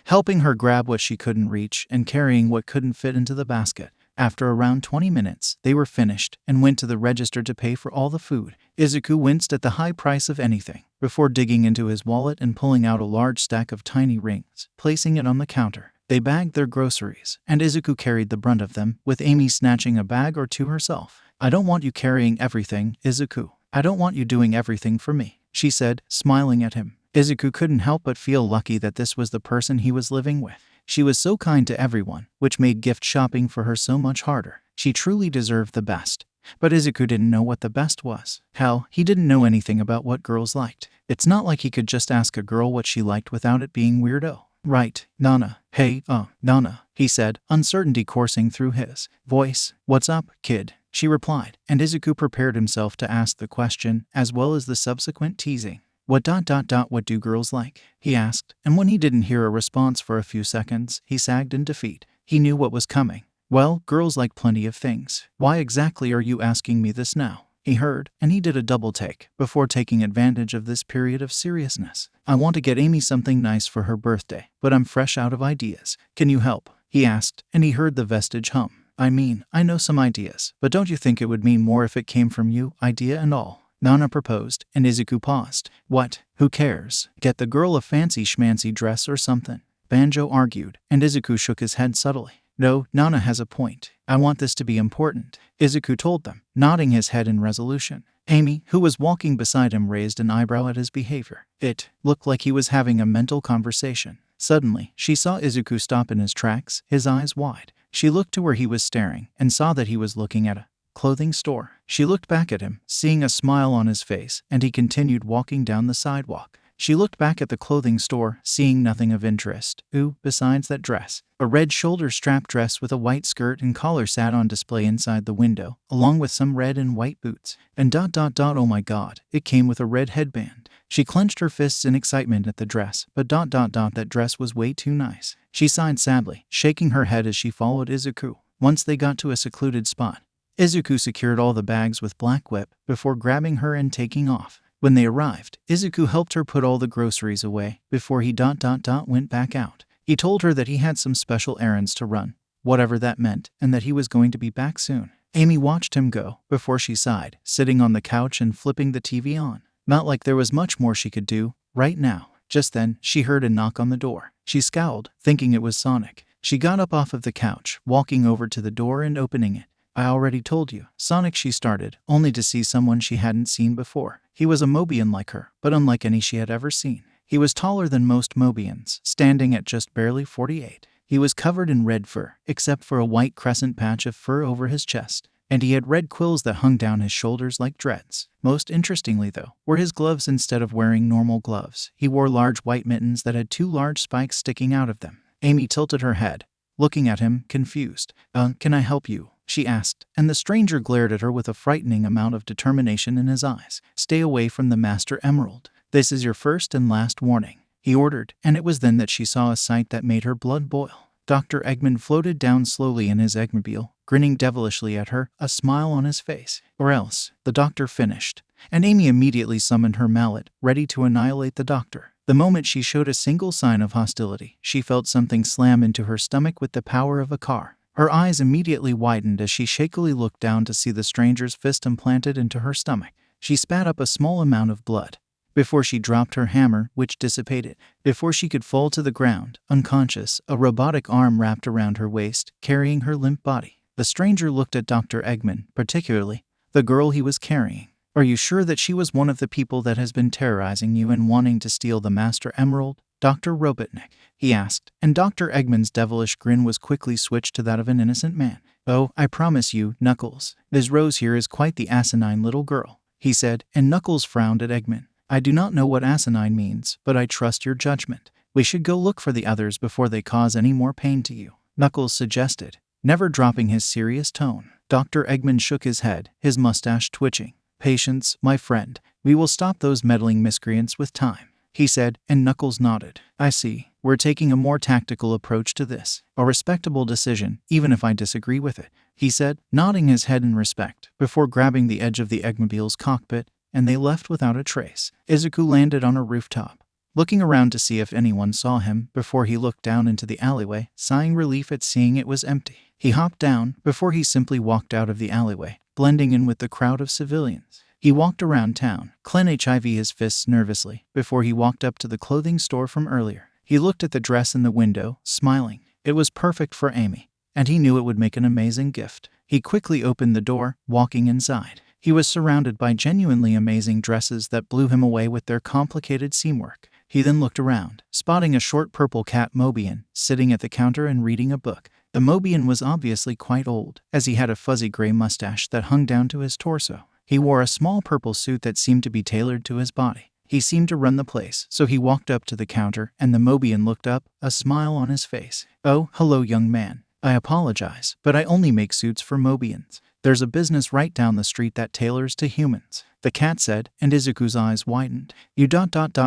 helping her grab what she couldn't reach and carrying what couldn't fit into the basket. After around 20 minutes, they were finished and went to the register to pay for all the food. Izuku winced at the high price of anything, before digging into his wallet and pulling out a large stack of tiny rings, placing it on the counter. They bagged their groceries, and Izuku carried the brunt of them, with Amy snatching a bag or two herself. I don't want you carrying everything, Izuku. I don't want you doing everything for me, she said, smiling at him. Izuku couldn't help but feel lucky that this was the person he was living with. She was so kind to everyone, which made gift shopping for her so much harder. She truly deserved the best. But Izuku didn't know what the best was. Hell, he didn't know anything about what girls liked. It's not like he could just ask a girl what she liked without it being weirdo. Right, Nana. Hey, Nana, he said, uncertainty coursing through his voice. What's up, kid? She replied, and Izuku prepared himself to ask the question, as well as the subsequent teasing. What ... what do girls like? He asked, and when he didn't hear a response for a few seconds, he sagged in defeat. He knew what was coming. Well, girls like plenty of things. Why exactly are you asking me this now? He heard, and he did a double take, before taking advantage of this period of seriousness. I want to get Amy something nice for her birthday, but I'm fresh out of ideas. Can you help? He asked, and he heard the vestige hum. I mean, I know some ideas, but don't you think it would mean more if it came from you, idea and all? Nana proposed, and Izuku paused. What? Who cares? Get the girl a fancy schmancy dress or something, Banjo argued, and Izuku shook his head subtly. No, Nana has a point. I want this to be important, Izuku told them, nodding his head in resolution. Amy, who was walking beside him, raised an eyebrow at his behavior. It looked like he was having a mental conversation. Suddenly, she saw Izuku stop in his tracks, his eyes wide. She looked to where he was staring, and saw that he was looking at a clothing store. She looked back at him, seeing a smile on his face, and he continued walking down the sidewalk. She looked back at the clothing store, seeing nothing of interest. Besides that dress. A red shoulder-strap dress with a white skirt and collar sat on display inside the window, along with some red and white boots. And oh my god, it came with a red headband. She clenched her fists in excitement at the dress, but that dress was way too nice. She sighed sadly, shaking her head as she followed Izuku. Once they got to a secluded spot, Izuku secured all the bags with black whip before grabbing her and taking off. When they arrived, Izuku helped her put all the groceries away before he went back out. He told her that he had some special errands to run, whatever that meant, and that he was going to be back soon. Amy watched him go before she sighed, sitting on the couch and flipping the TV on. Not like there was much more she could do right now. Just then, she heard a knock on the door. She scowled, thinking it was Sonic. She got up off of the couch, walking over to the door and opening it. I already told you, Sonic, she started, only to see someone she hadn't seen before. He was a Mobian like her, but unlike any she had ever seen. He was taller than most Mobians, standing at just barely 48. He was covered in red fur, except for a white crescent patch of fur over his chest, and he had red quills that hung down his shoulders like dreads. Most interestingly, though, were his gloves. Instead of wearing normal gloves, he wore large white mittens that had 2 large spikes sticking out of them. Amy tilted her head, looking at him, confused. Can I help you?" she asked, and the stranger glared at her with a frightening amount of determination in his eyes. "Stay away from the Master Emerald. This is your first and last warning," he ordered, and it was then that she saw a sight that made her blood boil. Dr. Eggman floated down slowly in his Eggmobile, grinning devilishly at her, a smile on his face. "Or else," the doctor finished, and Amy immediately summoned her mallet, ready to annihilate the doctor. The moment she showed a single sign of hostility, she felt something slam into her stomach with the power of a car. Her eyes immediately widened as she shakily looked down to see the stranger's fist implanted into her stomach. She spat up a small amount of blood before she dropped her hammer, which dissipated. Before she could fall to the ground, unconscious, a robotic arm wrapped around her waist, carrying her limp body. The stranger looked at Dr. Eggman, particularly the girl he was carrying. "Are you sure that she was one of the people that has been terrorizing you and wanting to steal the Master Emerald, Dr. Robotnik?" he asked, and Dr. Eggman's devilish grin was quickly switched to that of an innocent man. "Oh, I promise you, Knuckles, Ms. Rose here is quite the asinine little girl," he said, and Knuckles frowned at Eggman. "I do not know what asinine means, but I trust your judgment. We should go look for the others before they cause any more pain to you," Knuckles suggested, never dropping his serious tone. Dr. Eggman shook his head, his mustache twitching. "Patience, my friend. We will stop those meddling miscreants with time," he said, and Knuckles nodded. "I see. We're taking a more tactical approach to this. A respectable decision, even if I disagree with it," he said, nodding his head in respect, before grabbing the edge of the Eggmobile's cockpit, and they left without a trace. Izuku landed on a rooftop, looking around to see if anyone saw him before he looked down into the alleyway, sighing relief at seeing it was empty. He hopped down before he simply walked out of the alleyway, blending in with the crowd of civilians. He walked around town, clenching his fists nervously, before he walked up to the clothing store from earlier. He looked at the dress in the window, smiling. It was perfect for Amy, and he knew it would make an amazing gift. He quickly opened the door, walking inside. He was surrounded by genuinely amazing dresses that blew him away with their complicated seamwork. He then looked around, spotting a short purple cat Mobian sitting at the counter and reading a book. The Mobian was obviously quite old, as he had a fuzzy gray mustache that hung down to his torso. He wore a small purple suit that seemed to be tailored to his body. He seemed to run the place, so he walked up to the counter, and the Mobian looked up, a smile on his face. "Oh, hello, young man. I apologize, but I only make suits for Mobians. There's a business right down the street that tailors to humans," the cat said, and Izuku's eyes widened. "You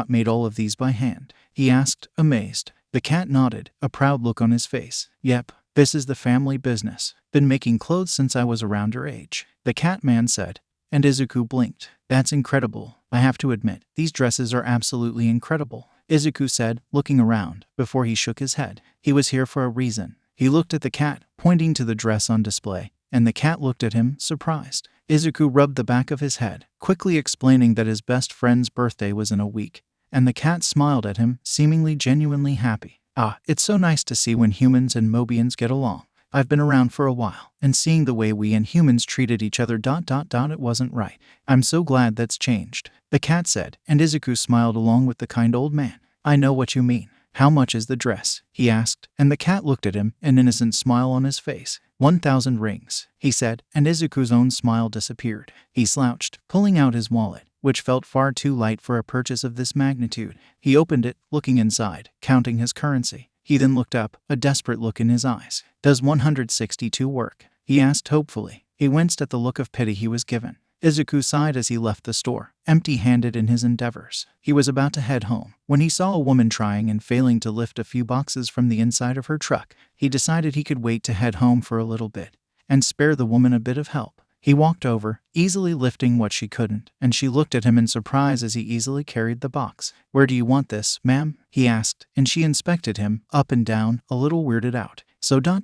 made all of these by hand?" he asked, amazed. The cat nodded, a proud look on his face. "Yep, this is the family business. Been making clothes since I was around your age," the cat man said, and Izuku blinked. "That's incredible. I have to admit, these dresses are absolutely incredible," Izuku said, looking around, before he shook his head. He was here for a reason. He looked at the cat, pointing to the dress on display, and the cat looked at him, surprised. Izuku rubbed the back of his head, quickly explaining that his best friend's birthday was in a week, and the cat smiled at him, seemingly genuinely happy. "Ah, it's so nice to see when humans and Mobians get along. I've been around for a while, and seeing the way we and humans treated each other it wasn't right. I'm so glad that's changed," the cat said, and Izuku smiled along with the kind old man. "I know what you mean. "How much is the dress?" he asked, and the cat looked at him, an innocent smile on his face. 1,000 rings, he said, and Izuku's own smile disappeared. He slouched, pulling out his wallet, which felt far too light for a purchase of this magnitude. He opened it, looking inside, counting his currency. He then looked up, a desperate look in his eyes. "Does 162 work?" he asked hopefully. He winced at the look of pity he was given. Izuku sighed as he left the store, empty-handed in his endeavors. He was about to head home when he saw a woman trying and failing to lift a few boxes from the inside of her truck. He decided he could wait to head home for a little bit and spare the woman a bit of help. He walked over, easily lifting what she couldn't, and she looked at him in surprise as he easily carried the box. "Where do you want this, ma'am?" he asked, and she inspected him, up and down, a little weirded out. "So do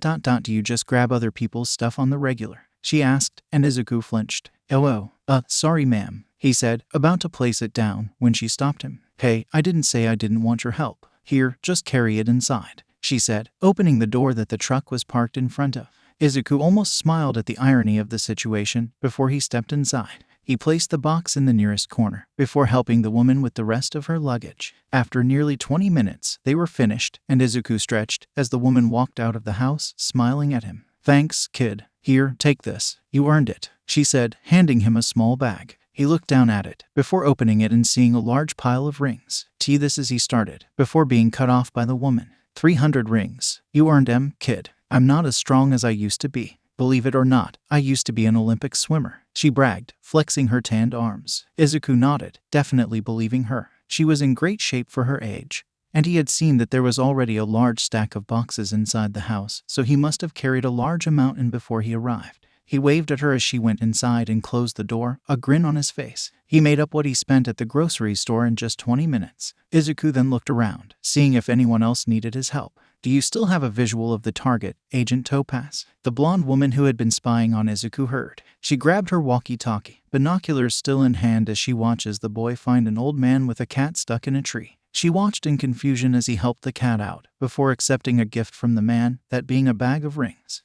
you just grab other people's stuff on the regular?" she asked, and Izuku flinched. "Oh, sorry ma'am," he said, about to place it down, when she stopped him. "Hey, I didn't say I didn't want your help. Here, just carry it inside," she said, opening the door that the truck was parked in front of. Izuku almost smiled at the irony of the situation before he stepped inside. He placed the box in the nearest corner, before helping the woman with the rest of her luggage. After nearly 20 minutes, they were finished, and Izuku stretched as the woman walked out of the house, smiling at him. "Thanks, kid. Here, take this. You earned it," she said, handing him a small bag. He looked down at it, before opening it and seeing a large pile of rings. This as he started, before being cut off by the woman. 300 rings. You earned 'em, kid. I'm not as strong as I used to be. Believe it or not, I used to be an Olympic swimmer," she bragged, flexing her tanned arms. Izuku nodded, definitely believing her. She was in great shape for her age, and he had seen that there was already a large stack of boxes inside the house, so he must have carried a large amount in before he arrived. He waved at her as she went inside and closed the door, a grin on his face. He made up what he spent at the grocery store in just 20 minutes. Izuku then looked around, seeing if anyone else needed his help. "Do you still have a visual of the target, Agent Topaz?" the blonde woman who had been spying on Izuku heard. She grabbed her walkie-talkie, binoculars still in hand as she watches the boy find an old man with a cat stuck in a tree. She watched in confusion as he helped the cat out, before accepting a gift from the man, that being a bag of rings.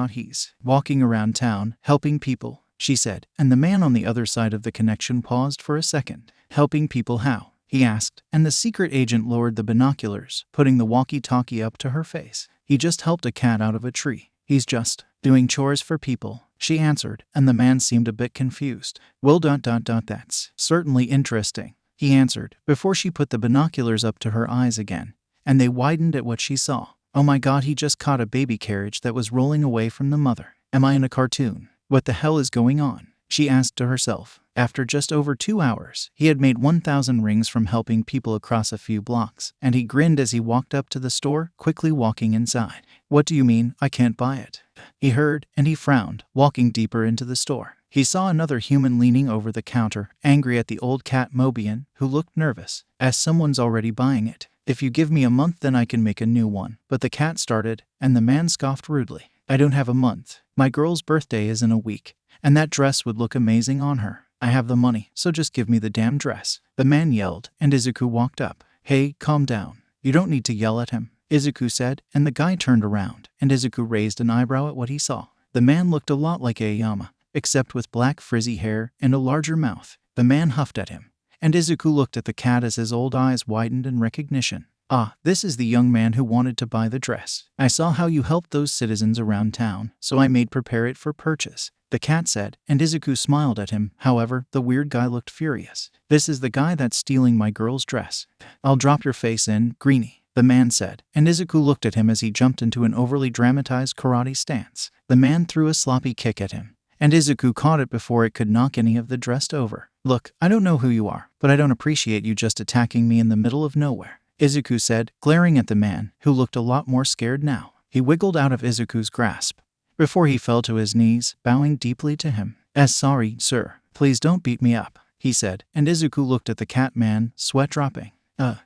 He's walking around town, helping people," she said, and the man on the other side of the connection paused for a second. "Helping people how?" he asked, and the secret agent lowered the binoculars, putting the walkie-talkie up to her face. "He just helped a cat out of a tree. He's just doing chores for people," she answered, and the man seemed a bit confused. "Well, that's certainly interesting," he answered, before she put the binoculars up to her eyes again, and they widened at what she saw. "Oh my god, he just caught a baby carriage that was rolling away from the mother. Am I in a cartoon? What the hell is going on?" she asked to herself. After just over 2 hours, he had made 1,000 rings from helping people across a few blocks, and he grinned as he walked up to the store, quickly walking inside. "What do you mean, I can't buy it?" he heard, and he frowned, walking deeper into the store. He saw another human leaning over the counter, angry at the old cat Mobian, who looked nervous, as someone's already buying it. "If you give me a month then I can make a new one." But the cat started, and the man scoffed rudely. "I don't have a month. My girl's birthday is in a week, and that dress would look amazing on her. I have the money, so just give me the damn dress," the man yelled, and Izuku walked up. "Hey, calm down. You don't need to yell at him," Izuku said, and the guy turned around, and Izuku raised an eyebrow at what he saw. The man looked a lot like Aoyama, except with black frizzy hair and a larger mouth. The man huffed at him, and Izuku looked at the cat as his old eyes widened in recognition. "Ah, this is the young man who wanted to buy the dress. I saw how you helped those citizens around town, so I made prepare it for purchase," the cat said, and Izuku smiled at him. However, the weird guy looked furious. "This is the guy that's stealing my girl's dress. I'll drop your face in, greenie," the man said, and Izuku looked at him as he jumped into an overly dramatized karate stance. The man threw a sloppy kick at him, and Izuku caught it before it could knock any of the dress over. "Look, I don't know who you are, but I don't appreciate you just attacking me in the middle of nowhere," Izuku said, glaring at the man, who looked a lot more scared now. He wiggled out of Izuku's grasp, before he fell to his knees, bowing deeply to him. Sorry, sir. Please don't beat me up," he said, and Izuku looked at the cat man, sweat dropping.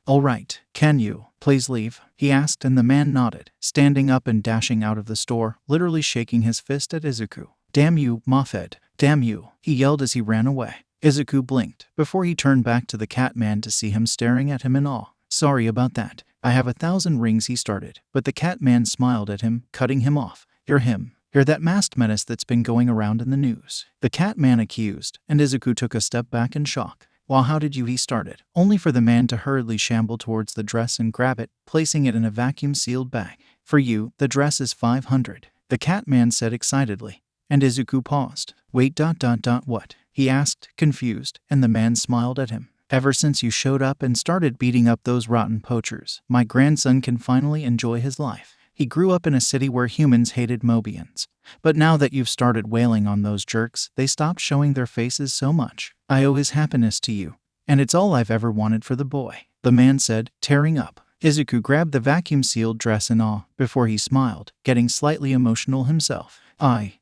All right. Can you please leave?" he asked, and the man nodded, standing up and dashing out of the store, literally shaking his fist at Izuku. "Damn you, Moffed. Damn you," he yelled as he ran away. Izuku blinked, before he turned back to the cat man to see him staring at him in awe. "Sorry about that. I have 1,000 rings," he started, but the cat man smiled at him, cutting him off. "You're him. You're that masked menace that's been going around in the news," the cat man accused, and Izuku took a step back in shock. Well, how did you? He started, only for the man to hurriedly shamble towards the dress and grab it, placing it in a vacuum-sealed bag. For you, the dress is 500, the cat man said excitedly. And Izuku paused. Wait, what? He asked, confused, and the man smiled at him. Ever since you showed up and started beating up those rotten poachers, my grandson can finally enjoy his life. He grew up in a city where humans hated Mobians. But now that you've started wailing on those jerks, they stopped showing their faces so much. I owe his happiness to you. And it's all I've ever wanted for the boy, the man said, tearing up. Izuku grabbed the vacuum-sealed dress in awe before he smiled, getting slightly emotional himself.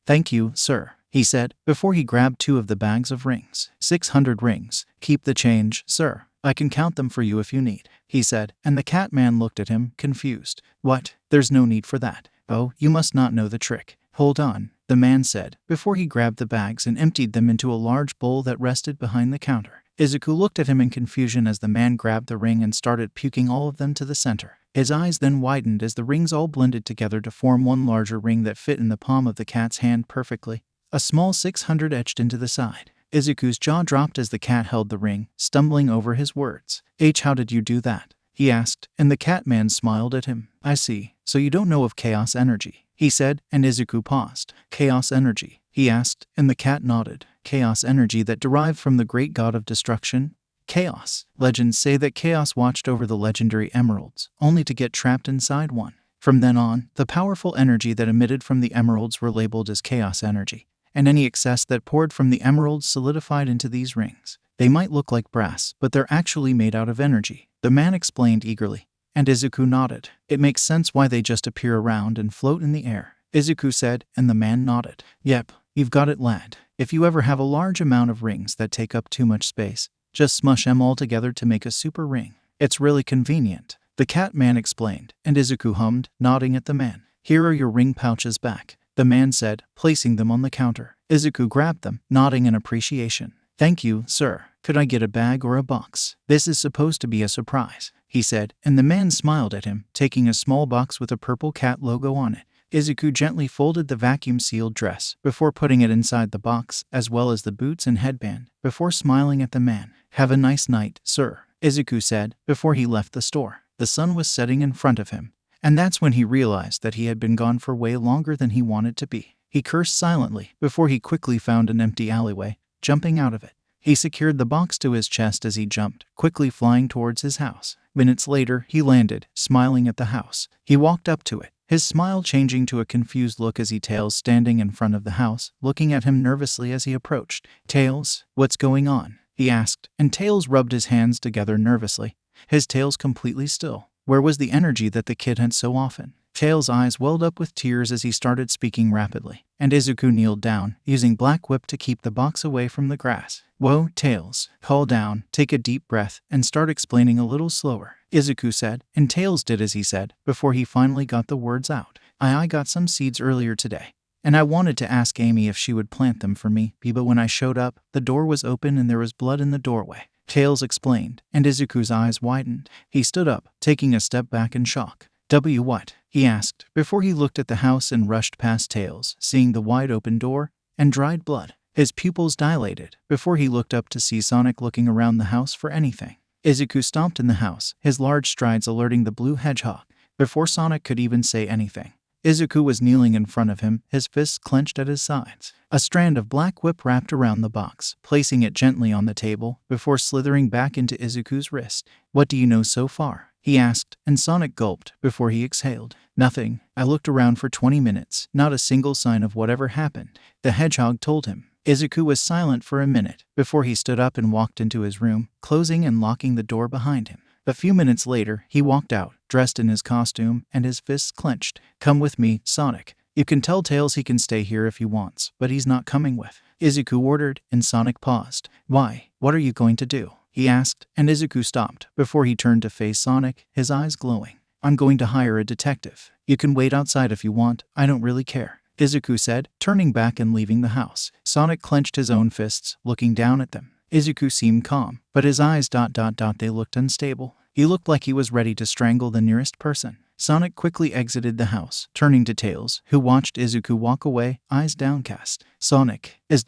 Thank you, sir, he said, before he grabbed 2 of the bags of rings. 600 rings. Keep the change, sir. I can count them for you if you need, he said, and the cat man looked at him, confused. What? There's no need for that. Oh, you must not know the trick. Hold on, the man said, before he grabbed the bags and emptied them into a large bowl that rested behind the counter. Izuku looked at him in confusion as the man grabbed the ring and started puking all of them to the center. His eyes then widened as the rings all blended together to form one larger ring that fit in the palm of the cat's hand perfectly. A small 600 etched into the side. Izuku's jaw dropped as the cat held the ring, stumbling over his words. How did you do that? He asked, and the cat man smiled at him. I see. So you don't know of chaos energy, he said, and Izuku paused. Chaos energy, he asked, and the cat nodded. Chaos energy that derived from the great god of destruction? Chaos. Legends say that chaos watched over the legendary emeralds, only to get trapped inside one. From then on, the powerful energy that emitted from the emeralds were labeled as chaos energy, and any excess that poured from the emeralds solidified into these rings. They might look like brass, but they're actually made out of energy, the man explained eagerly, and Izuku nodded. It makes sense why they just appear around and float in the air, Izuku said, and the man nodded. Yep, you've got it, lad. If you ever have a large amount of rings that take up too much space, just smush them all together to make a super ring. It's really convenient, the cat man explained, and Izuku hummed, nodding at the man. Here are your ring pouches back, the man said, placing them on the counter. Izuku grabbed them, nodding in appreciation. Thank you, sir. Could I get a bag or a box? This is supposed to be a surprise, he said, and the man smiled at him, taking a small box with a purple cat logo on it. Izuku gently folded the vacuum-sealed dress before putting it inside the box, as well as the boots and headband, before smiling at the man. Have a nice night, sir, Izuku said, before he left the store. The sun was setting in front of him, and that's when he realized that he had been gone for way longer than he wanted to be. He cursed silently before he quickly found an empty alleyway, jumping out of it. He secured the box to his chest as he jumped, quickly flying towards his house. Minutes later, he landed, smiling at the house. He walked up to it, his smile changing to a confused look as Tails standing in front of the house, looking at him nervously as he approached. Tails, what's going on? He asked, and Tails rubbed his hands together nervously, his tails completely still. Where was the energy that the kid had so often? Tails' eyes welled up with tears as he started speaking rapidly, and Izuku kneeled down, using Black Whip to keep the box away from the grass. Whoa, Tails, calm down, take a deep breath, and start explaining a little slower, Izuku said, and Tails did as he said, before he finally got the words out. I got some seeds earlier today, and I wanted to ask Amy if she would plant them for me, but when I showed up, the door was open and there was blood in the doorway, Tails explained, and Izuku's eyes widened. He stood up, taking a step back in shock. What? He asked, before he looked at the house and rushed past Tails, seeing the wide-open door and dried blood. His pupils dilated, before he looked up to see Sonic looking around the house for anything. Izuku stomped in the house, his large strides alerting the blue hedgehog. Before Sonic could even say anything, Izuku was kneeling in front of him, his fists clenched at his sides. A strand of Black Whip wrapped around the box, placing it gently on the table, before slithering back into Izuku's wrist. What do you know so far? He asked, and Sonic gulped before he exhaled. Nothing. I looked around for 20 minutes, not a single sign of whatever happened, the hedgehog told him. Izuku was silent for a minute, before he stood up and walked into his room, closing and locking the door behind him. A few minutes later, he walked out, dressed in his costume, and his fists clenched. Come with me, Sonic. You can tell Tails he can stay here if he wants, but he's not coming with, Izuku ordered, and Sonic paused. Why? What are you going to do? He asked, and Izuku stopped, before he turned to face Sonic, his eyes glowing. I'm going to hire a detective. You can wait outside if you want, I don't really care, Izuku said, turning back and leaving the house. Sonic clenched his own fists, looking down at them. Izuku seemed calm, but his eyes they looked unstable. He looked like he was ready to strangle the nearest person. Sonic quickly exited the house, turning to Tails, who watched Izuku walk away, eyes downcast. Sonic, is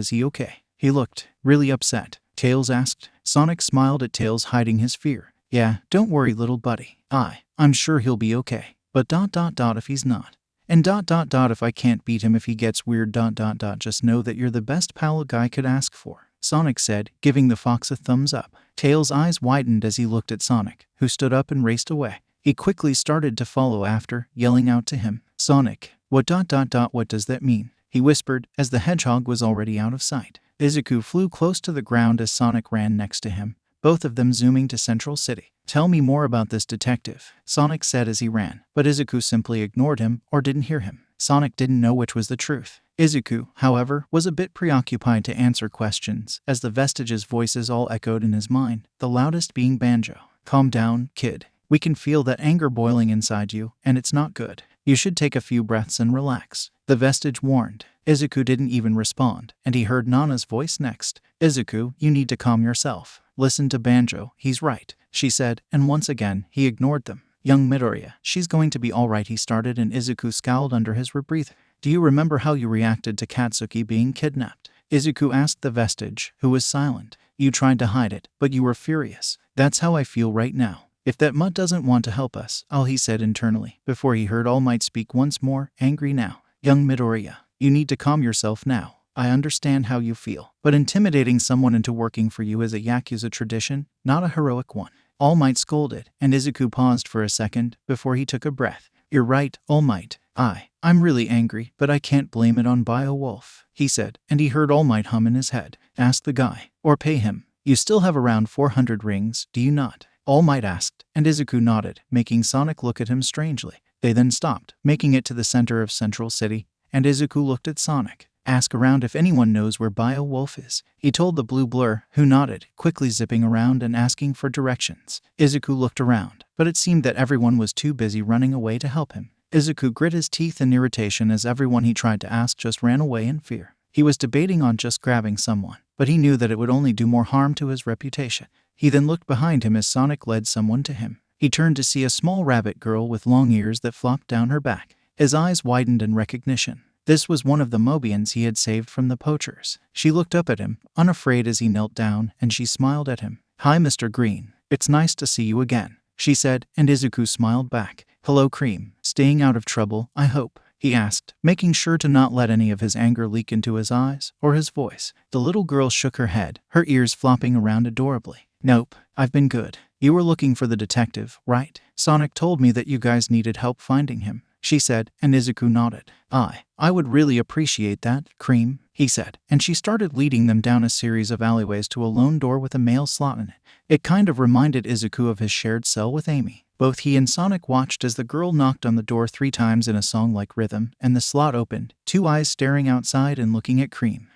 he okay? He looked really upset. Tails asked. Sonic smiled at Tails, hiding his fear. Yeah, don't worry, little buddy. I'm sure he'll be okay. But ... if he's not. And ... if I can't beat him if he gets weird ... just know that you're the best pal a guy could ask for, Sonic said, giving the fox a thumbs up. Tails' eyes widened as he looked at Sonic, who stood up and raced away. He quickly started to follow after, yelling out to him, Sonic, what ... what does that mean? He whispered, as the hedgehog was already out of sight. Izuku flew close to the ground as Sonic ran next to him, both of them zooming to Central City. Tell me more about this detective, Sonic said as he ran, but Izuku simply ignored him or didn't hear him. Sonic didn't know which was the truth. Izuku, however, was a bit preoccupied to answer questions, as the Vestiges' voices all echoed in his mind, the loudest being Banjo. Calm down, kid. We can feel that anger boiling inside you, and it's not good. You should take a few breaths and relax, the Vestige warned. Izuku didn't even respond, and he heard Nana's voice next. Izuku, you need to calm yourself. Listen to Banjo, he's right, she said, and once again, he ignored them. Young Midoriya, she's going to be alright, he started, and Izuku scowled under his rebreathing. Do you remember how you reacted to Katsuki being kidnapped? Izuku asked the Vestige, who was silent. You tried to hide it, but you were furious. That's how I feel right now. If that mutt doesn't want to help us, he said internally, before he heard All Might speak once more, angry now. Young Midoriya, you need to calm yourself now. I understand how you feel, but intimidating someone into working for you is a Yakuza tradition, not a heroic one. All Might scolded, and Izuku paused for a second before he took a breath. You're right, All Might. I'm really angry, but I can't blame it on Beowulf, he said, and he heard All Might hum in his head. Ask the guy, or pay him. You still have around 400 rings, do you not? All Might asked, and Izuku nodded, making Sonic look at him strangely. They then stopped, making it to the center of Central City, and Izuku looked at Sonic. Ask around if anyone knows where Beowulf is, he told the blue blur, who nodded, quickly zipping around and asking for directions. Izuku looked around, but it seemed that everyone was too busy running away to help him. Izuku grit his teeth in irritation as everyone he tried to ask just ran away in fear. He was debating on just grabbing someone, but he knew that it would only do more harm to his reputation. He then looked behind him as Sonic led someone to him. He turned to see a small rabbit girl with long ears that flopped down her back. His eyes widened in recognition. This was one of the Mobians he had saved from the poachers. She looked up at him, unafraid as he knelt down, and she smiled at him. Hi, Mr. Green. It's nice to see you again, she said, and Izuku smiled back. Hello, Cream. Staying out of trouble, I hope, he asked, making sure to not let any of his anger leak into his eyes or his voice. The little girl shook her head, her ears flopping around adorably. Nope, I've been good. You were looking for the detective, right? Sonic told me that you guys needed help finding him, she said, and Izuku nodded. I would really appreciate that, Cream, he said, and she started leading them down a series of alleyways to a lone door with a mail slot in it. It kind of reminded Izuku of his shared cell with Amy. Both he and Sonic watched as the girl knocked on the door 3 times in a song-like rhythm, and the slot opened, 2 eyes staring outside and looking at Cream.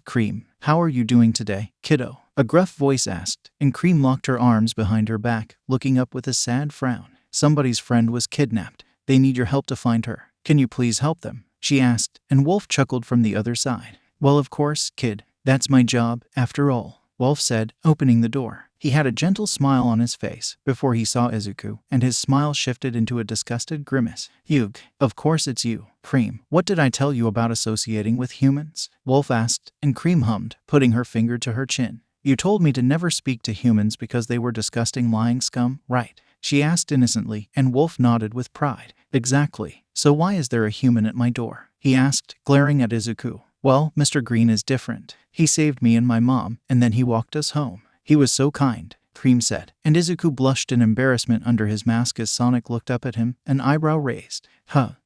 Cream, how are you doing today, kiddo? A gruff voice asked, and Cream locked her arms behind her back, looking up with a sad frown. Somebody's friend was kidnapped. They need your help to find her. Can you please help them? She asked, and Wolf chuckled from the other side. Well, of course, kid. That's my job, after all, Wolf said, opening the door. He had a gentle smile on his face before he saw Izuku, and his smile shifted into a disgusted grimace. Ugh, of course it's you, Cream. What did I tell you about associating with humans? Wolf asked, and Cream hummed, putting her finger to her chin. You told me to never speak to humans because they were disgusting lying scum, right? She asked innocently, and Wolf nodded with pride. Exactly. So why is there a human at my door? He asked, glaring at Izuku. Well, Mr. Green is different. He saved me and my mom, and then he walked us home. He was so kind, Cream said, and Izuku blushed in embarrassment under his mask as Sonic looked up at him, an eyebrow raised.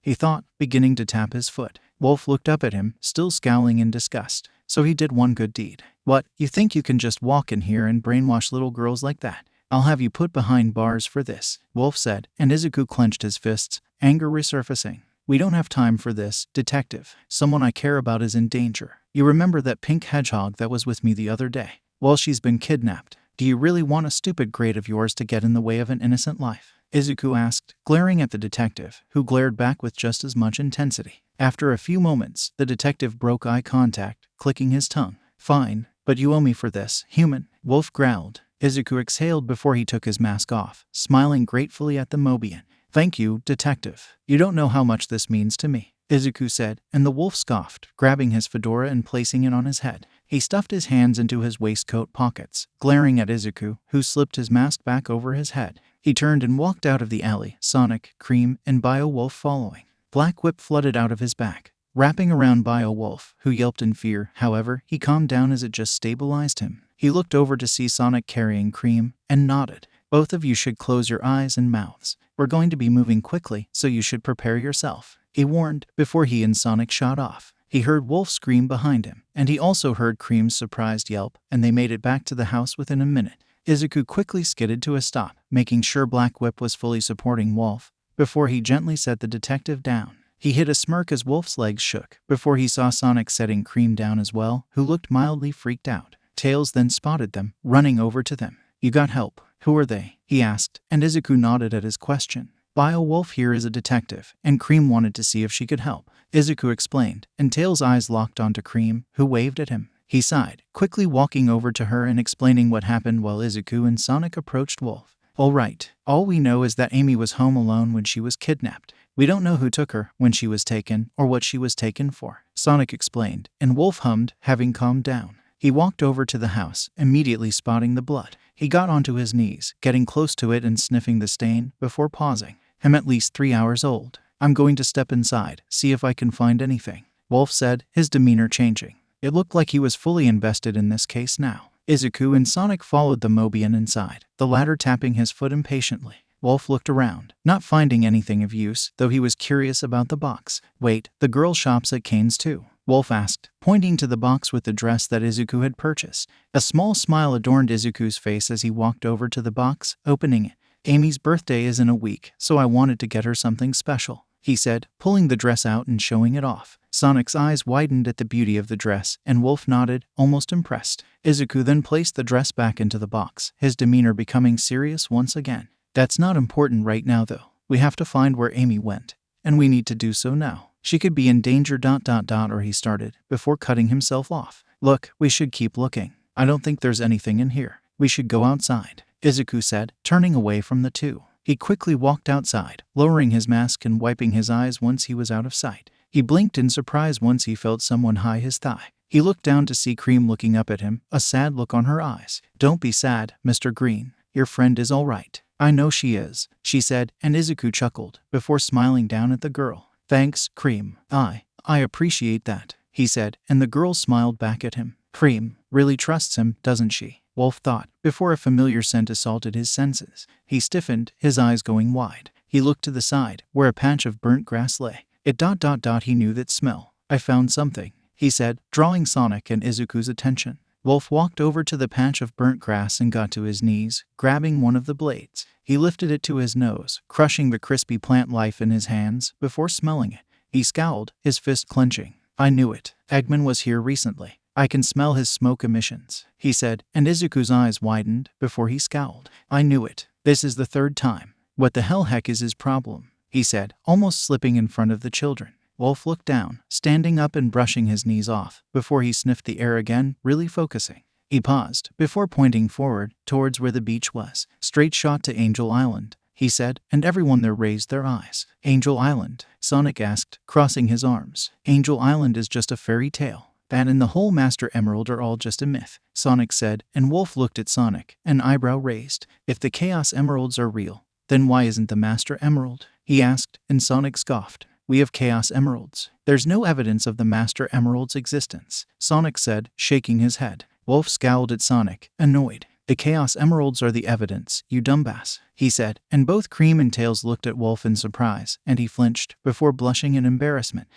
He thought, beginning to tap his foot. Wolf looked up at him, still scowling in disgust. So he did one good deed. What, you think you can just walk in here and brainwash little girls like that? I'll have you put behind bars for this, Wolf said, and Izuku clenched his fists, anger resurfacing. We don't have time for this, detective. Someone I care about is in danger. You remember that pink hedgehog that was with me the other day? Well, she's been kidnapped. Do you really want a stupid grade of yours to get in the way of an innocent life? Izuku asked, glaring at the detective, who glared back with just as much intensity. After a few moments, the detective broke eye contact, clicking his tongue. Fine, but you owe me for this, human, Wolf growled. Izuku exhaled before he took his mask off, smiling gratefully at the Mobian. Thank you, detective. You don't know how much this means to me, Izuku said, and the wolf scoffed, grabbing his fedora and placing it on his head. He stuffed his hands into his waistcoat pockets, glaring at Izuku, who slipped his mask back over his head. He turned and walked out of the alley, Sonic, Cream, and Beowulf following. Black Whip flooded out of his back, wrapping around Beowulf, who yelped in fear. However, he calmed down as it just stabilized him. He looked over to see Sonic carrying Cream, and nodded. Both of you should close your eyes and mouths. We're going to be moving quickly, so you should prepare yourself, he warned, before he and Sonic shot off. He heard Wolf scream behind him, and he also heard Cream's surprised yelp, and they made it back to the house within a minute. Izuku quickly skidded to a stop, making sure Black Whip was fully supporting Wolf, before he gently set the detective down. He hid a smirk as Wolf's legs shook, before he saw Sonic setting Cream down as well, who looked mildly freaked out. Tails then spotted them, running over to them. You got help. Who are they? He asked, and Izuku nodded at his question. Beowulf here is a detective, and Cream wanted to see if she could help, Izuku explained, and Tails' eyes locked onto Cream, who waved at him. He sighed, quickly walking over to her and explaining what happened while Izuku and Sonic approached Wolf. All right, all we know is that Amy was home alone when she was kidnapped. We don't know who took her, when she was taken, or what she was taken for, Sonic explained, and Wolf hummed, having calmed down. He walked over to the house, immediately spotting the blood. He got onto his knees, getting close to it and sniffing the stain, before pausing. I'm at least 3 hours old. I'm going to step inside, see if I can find anything, Wolf said, his demeanor changing. It looked like he was fully invested in this case now. Izuku and Sonic followed the Mobian inside, the latter tapping his foot impatiently. Wolf looked around, not finding anything of use, though he was curious about the box. Wait, the girl shops at 𝐀𝐦's too, Wolf asked, pointing to the box with the dress that Izuku had purchased. A small smile adorned Izuku's face as he walked over to the box, opening it. Amy's birthday is in a week, so I wanted to get her something special, he said, pulling the dress out and showing it off. Sonic's eyes widened at the beauty of the dress, and Wolf nodded, almost impressed. Izuku then placed the dress back into the box, his demeanor becoming serious once again. That's not important right now though. We have to find where Amy went, and we need to do so now. She could be in danger ... or he started, before cutting himself off. Look, we should keep looking. I don't think there's anything in here. We should go outside, Izuku said, turning away from the two. He quickly walked outside, lowering his mask and wiping his eyes once he was out of sight. He blinked in surprise once he felt someone high his thigh. He looked down to see Cream looking up at him, a sad look on her eyes. Don't be sad, Mr. Green. Your friend is all right. I know she is, she said, and Izuku chuckled, before smiling down at the girl. Thanks, Cream. I appreciate that, he said, and the girl smiled back at him. Cream really trusts him, doesn't she? Wolf thought, before a familiar scent assaulted his senses. He stiffened, his eyes going wide. He looked to the side, where a patch of burnt grass lay. He knew that smell. I found something, he said, drawing Sonic and Izuku's attention. Wolf walked over to the patch of burnt grass and got to his knees, grabbing one of the blades. He lifted it to his nose, crushing the crispy plant life in his hands, before smelling it. He scowled, his fist clenching. I knew it. Eggman was here recently. I can smell his smoke emissions, he said, and Izuku's eyes widened, before he scowled. I knew it. This is the 3rd time. What the heck is his problem? He said, almost slipping in front of the children. Wolf looked down, standing up and brushing his knees off, before he sniffed the air again, really focusing. He paused, before pointing forward, towards where the beach was. Straight shot to Angel Island, he said, and everyone there raised their eyes. Angel Island? Sonic asked, crossing his arms. Angel Island is just a fairy tale. That and the whole Master Emerald are all just a myth, Sonic said, and Wolf looked at Sonic, an eyebrow raised. If the Chaos Emeralds are real, then why isn't the Master Emerald? He asked, and Sonic scoffed. We have Chaos Emeralds. There's no evidence of the Master Emerald's existence, Sonic said, shaking his head. Wolf scowled at Sonic, annoyed. The Chaos Emeralds are the evidence, you dumbass, he said, and both Cream and Tails looked at Wolf in surprise, and he flinched, before blushing in embarrassment.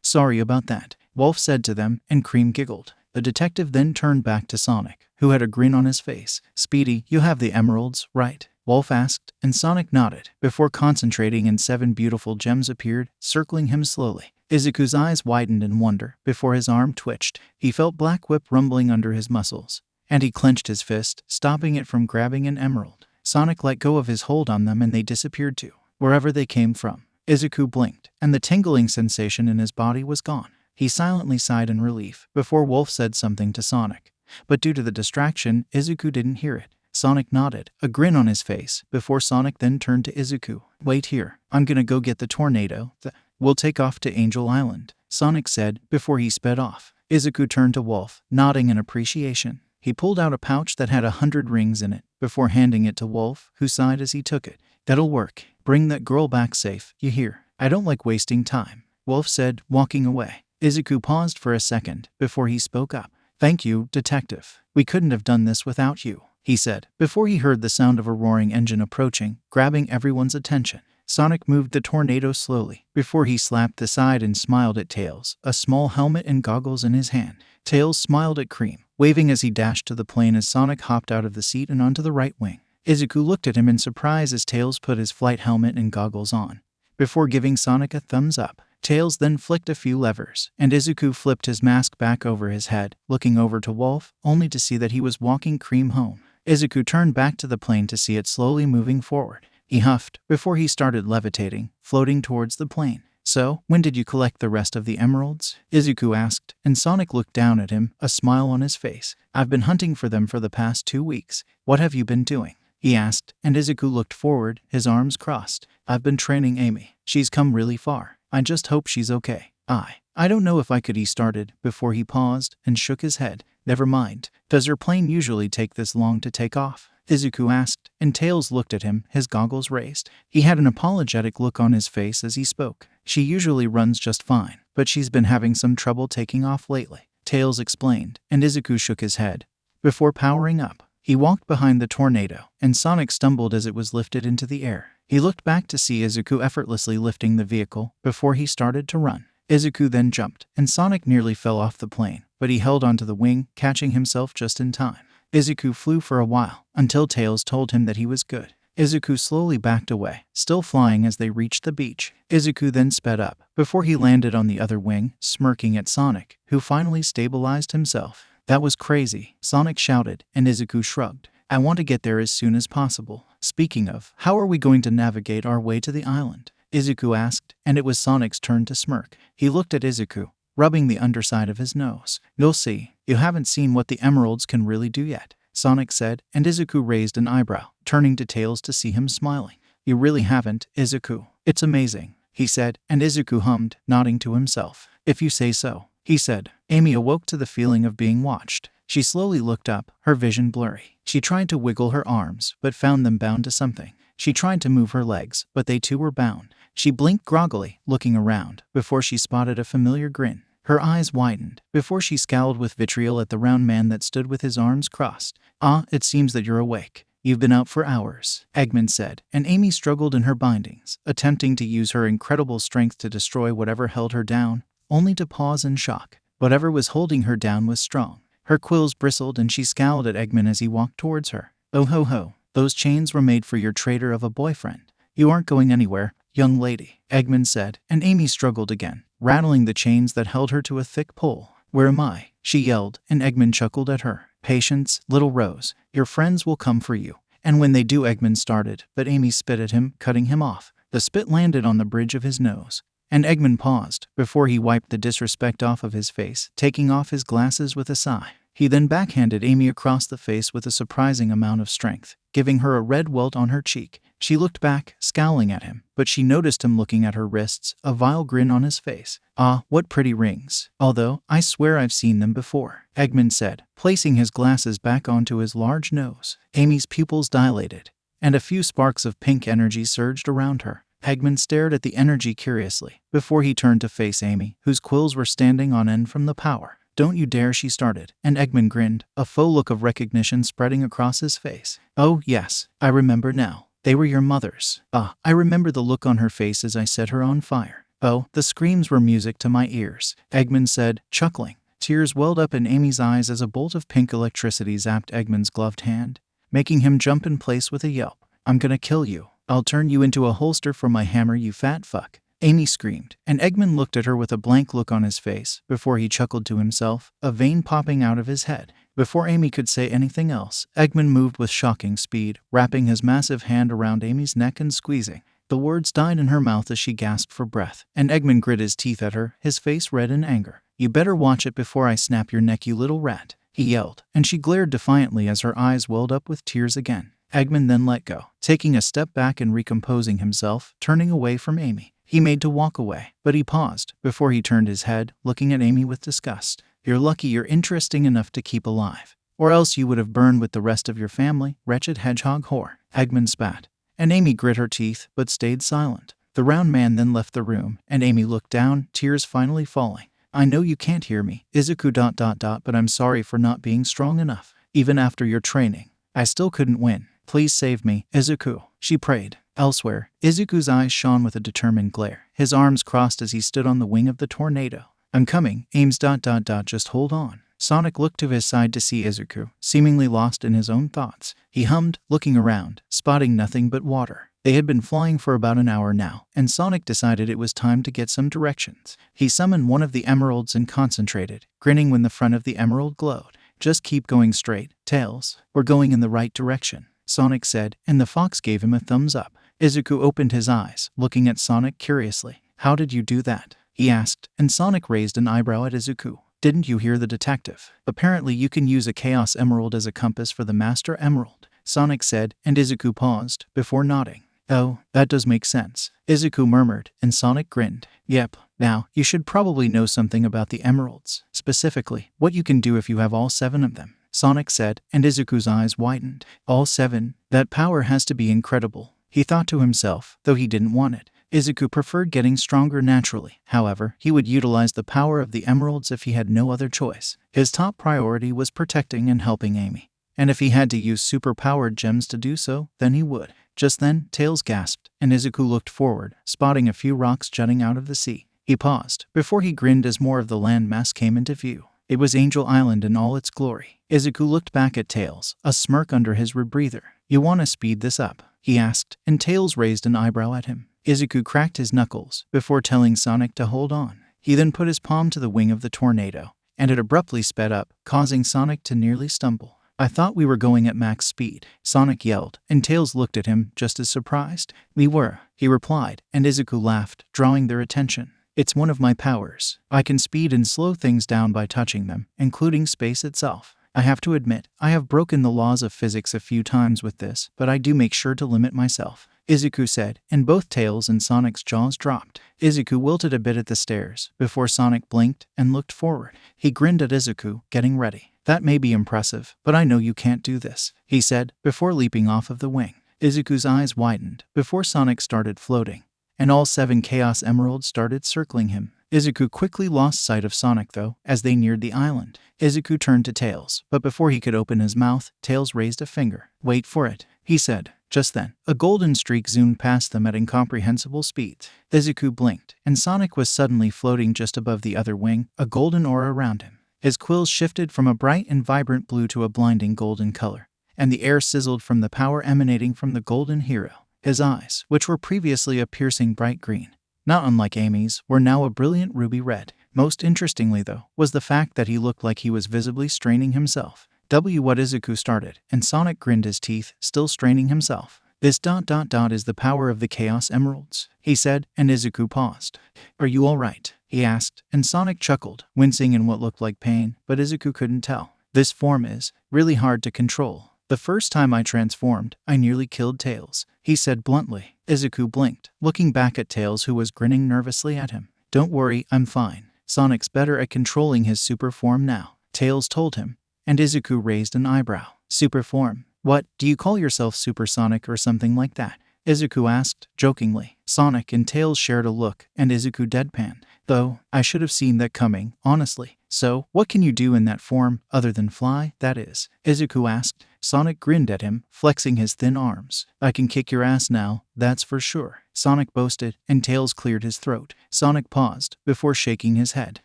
Sorry about that, Wolf said to them, and Cream giggled. The detective then turned back to Sonic, who had a grin on his face. Speedy, you have the emeralds, right? Wolf asked, and Sonic nodded, before concentrating and 7 beautiful gems appeared, circling him slowly. Izuku's eyes widened in wonder, before his arm twitched. He felt Black Whip rumbling under his muscles, and he clenched his fist, stopping it from grabbing an emerald. Sonic let go of his hold on them and they disappeared too, wherever they came from. Izuku blinked, and the tingling sensation in his body was gone. He silently sighed in relief, before Wolf said something to Sonic. But due to the distraction, Izuku didn't hear it. Sonic nodded, a grin on his face, before Sonic then turned to Izuku. Wait here, I'm gonna go get the tornado. We'll take off to Angel Island, Sonic said, before he sped off. Izuku turned to Wolf, nodding in appreciation. He pulled out a pouch that had 100 rings in it, before handing it to Wolf, who sighed as he took it. "That'll work. Bring that girl back safe, you hear? I don't like wasting time," Wolf said, walking away. Izuku paused for a second, before he spoke up. "Thank you, Detective. We couldn't have done this without you," he said, before he heard the sound of a roaring engine approaching, grabbing everyone's attention. Sonic moved the tornado slowly, before he slapped the side and smiled at Tails, a small helmet and goggles in his hand. Tails smiled at Cream, waving as he dashed to the plane as Sonic hopped out of the seat and onto the right wing. Izuku looked at him in surprise as Tails put his flight helmet and goggles on, before giving Sonic a thumbs up. Tails then flicked a few levers, and Izuku flipped his mask back over his head, looking over to Wolf, only to see that he was walking Cream home. Izuku turned back to the plane to see it slowly moving forward. He huffed, before he started levitating, floating towards the plane. "So, when did you collect the rest of the emeralds?" Izuku asked, and Sonic looked down at him, a smile on his face. "I've been hunting for them for the past 2 weeks. What have you been doing?" he asked, and Izuku looked forward, his arms crossed. "I've been training Amy. She's come really far. I just hope she's okay. I don't know if I could," he started, before he paused and shook his head. "Never mind. Does your plane usually take this long to take off?" Izuku asked, and Tails looked at him, his goggles raised. He had an apologetic look on his face as he spoke. "She usually runs just fine, but she's been having some trouble taking off lately," Tails explained, and Izuku shook his head. Before powering up, he walked behind the tornado, and Sonic stumbled as it was lifted into the air. He looked back to see Izuku effortlessly lifting the vehicle, before he started to run. Izuku then jumped, and Sonic nearly fell off the plane, but he held onto the wing, catching himself just in time. Izuku flew for a while, until Tails told him that he was good. Izuku slowly backed away, still flying as they reached the beach. Izuku then sped up, before he landed on the other wing, smirking at Sonic, who finally stabilized himself. "That was crazy," Sonic shouted, and Izuku shrugged. "I want to get there as soon as possible. Speaking of, how are we going to navigate our way to the island?" Izuku asked, and it was Sonic's turn to smirk. He looked at Izuku, rubbing the underside of his nose. "You'll see. You haven't seen what the emeralds can really do yet," Sonic said, and Izuku raised an eyebrow, turning to Tails to see him smiling. "You really haven't, Izuku. It's amazing," he said, and Izuku hummed, nodding to himself. "If you say so," he said. Amy awoke to the feeling of being watched. She slowly looked up, her vision blurry. She tried to wiggle her arms, but found them bound to something. She tried to move her legs, but they too were bound. She blinked groggily, looking around, before she spotted a familiar grin. Her eyes widened, before she scowled with vitriol at the round man that stood with his arms crossed. "Ah, it seems that you're awake. You've been out for hours," 𝐬𝐻 said, and Amy struggled in her bindings, attempting to use her incredible strength to destroy whatever held her down, only to pause in shock. Whatever was holding her down was strong. Her quills bristled and she scowled at 𝐬𝐻 as he walked towards her. "Oh ho ho, those chains were made for your traitor of a boyfriend. You aren't going anywhere, young lady," 𝐬𝐻 said, and Amy struggled again, rattling the chains that held her to a thick pole. "Where am I?" she yelled, and 𝐬𝐻 chuckled at her. "Patience, little Rose. Your friends will come for you." And when they do, 𝐬𝐻 started, but Amy spit at him, cutting him off. The spit landed on the bridge of his nose, and 𝐬𝐻 paused, before he wiped the disrespect off of his face, taking off his glasses with a sigh. He then backhanded Amy across the face with a surprising amount of strength, giving her a red welt on her cheek. She looked back, scowling at him, but she noticed him looking at her wrists, a vile grin on his face. "Ah, what pretty rings. Although, I swear I've seen them before," 𝐬𝐻 said, placing his glasses back onto his large nose. Amy's pupils dilated, and a few sparks of pink energy surged around her. 𝐬𝐻 stared at the energy curiously, before he turned to face Amy, whose quills were standing on end from the power. "Don't you dare," she started, and 𝐬𝐻 grinned, a faux look of recognition spreading across his face. "Oh, yes, I remember now. They were your mother's. Ah, I remember the look on her face as I set her on fire. Oh, the screams were music to my ears," 𝐬𝐻 said, chuckling. Tears welled up in Amy's eyes as a bolt of pink electricity zapped 𝐬𝐻's gloved hand, making him jump in place with a yelp. "I'm gonna kill you. I'll turn you into a holster for my hammer, you fat fuck," Amy screamed, and 𝐬𝐻 looked at her with a blank look on his face, before he chuckled to himself, a vein popping out of his head. Before Amy could say anything else, 𝐬𝐻 moved with shocking speed, wrapping his massive hand around Amy's neck and squeezing. The words died in her mouth as she gasped for breath, and 𝐬𝐻 grit his teeth at her, his face red in anger. "You better watch it before I snap your neck, you little rat," he yelled, and she glared defiantly as her eyes welled up with tears again. 𝐬𝐻 then let go, taking a step back and recomposing himself, turning away from Amy. He made to walk away, but he paused, before he turned his head, looking at Amy with disgust. You're lucky you're interesting enough to keep alive. Or else you would have burned with the rest of your family, wretched hedgehog whore. Eggman spat, and Amy grit her teeth but stayed silent. The round man then left the room, and Amy looked down, tears finally falling. I know you can't hear me, 𝐬𝐿, but I'm sorry for not being strong enough. Even after your training, I still couldn't win. Please save me, 𝐬𝐿, she prayed. Elsewhere, 𝐬𝐿's eyes shone with a determined glare. His arms crossed as he stood on the wing of the tornado. I'm coming, 𝐴𝐚𝑠, just hold on. Sonic looked to his side to see 𝐬𝐿, seemingly lost in his own thoughts. He hummed, looking around, spotting nothing but water. They had been flying for about an hour now, and Sonic decided it was time to get some directions. He summoned one of the emeralds and concentrated, grinning when the front of the emerald glowed. Just keep going straight, Tails. We're going in the right direction, Sonic said, and the fox gave him a thumbs up. 𝐬𝐿 opened his eyes, looking at Sonic curiously. How did you do that? He asked, and Sonic raised an eyebrow at 𝐬𝐿. Didn't you hear the detective? Apparently you can use a Chaos Emerald as a compass for the Master Emerald, Sonic said, and 𝐬𝐿 paused, before nodding. Oh, that does make sense, 𝐬𝐿 murmured, and Sonic grinned. Yep, now, you should probably know something about the emeralds, specifically, what you can do if you have all 7 of them, Sonic said, and 𝐬𝐿's eyes widened. All 7? That power has to be incredible, he thought to himself, though he didn't want it. 𝐬𝐿 preferred getting stronger naturally. However, he would utilize the power of the emeralds if he had no other choice. His top priority was protecting and helping Amy. And if he had to use super-powered gems to do so, then he would. Just then, Tails gasped, and 𝐬𝐿 looked forward, spotting a few rocks jutting out of the sea. He paused, before he grinned as more of the landmass came into view. It was Angel Island in all its glory. 𝐬𝐿 looked back at Tails, a smirk under his rebreather. You want to speed this up? He asked, and Tails raised an eyebrow at him. 𝐬𝐿 cracked his knuckles, before telling Sonic to hold on. He then put his palm to the wing of the tornado, and it abruptly sped up, causing Sonic to nearly stumble. I thought we were going at max speed, Sonic yelled, and Tails looked at him just as surprised. We were, he replied, and 𝐬𝐿 laughed, drawing their attention. It's one of my powers. I can speed and slow things down by touching them, including space itself. I have to admit, I have broken the laws of physics a few times with this, but I do make sure to limit myself, 𝐬𝐿 said, and both Tails and Sonic's jaws dropped. 𝐬𝐿 wilted a bit at the stairs, before Sonic blinked and looked forward. He grinned at 𝐬𝐿, getting ready. That may be impressive, but I know you can't do this, he said, before leaping off of the wing. 𝐬𝐿's eyes widened, before Sonic started floating, and all 7 Chaos Emeralds started circling him. 𝐬𝐿 quickly lost sight of Sonic though, as they neared the island. 𝐬𝐿 turned to Tails, but before he could open his mouth, Tails raised a finger. Wait for it, he said. Just then, a golden streak zoomed past them at incomprehensible speeds. 𝐬𝐿 blinked, and Sonic was suddenly floating just above the other wing, a golden aura around him. His quills shifted from a bright and vibrant blue to a blinding golden color, and the air sizzled from the power emanating from the golden hero. His eyes, which were previously a piercing bright green, not unlike Amy's, were now a brilliant ruby red. Most interestingly, though, was the fact that he looked like he was visibly straining himself. What 𝐬𝐿 started, and Sonic grinned his teeth, still straining himself. This ... is the power of the Chaos Emeralds, he said, and 𝐬𝐿 paused. Are you all right? He asked, and Sonic chuckled, wincing in what looked like pain, but 𝐬𝐿 couldn't tell. This form is really hard to control. The first time I transformed, I nearly killed Tails, he said bluntly. 𝐬𝐿 blinked, looking back at Tails who was grinning nervously at him. Don't worry, I'm fine. Sonic's better at controlling his super form now, Tails told him, and 𝐬𝐿 raised an eyebrow. Super form? What, do you call yourself Supersonic or something like that? 𝐬𝐿 asked, jokingly. Sonic and Tails shared a look, and 𝐬𝐿 deadpanned. Though, I should have seen that coming, honestly. So, what can you do in that form, other than fly, that is? 𝐬𝐿 asked. Sonic grinned at him, flexing his thin arms. I can kick your ass now, that's for sure, Sonic boasted, and Tails cleared his throat. Sonic paused, before shaking his head.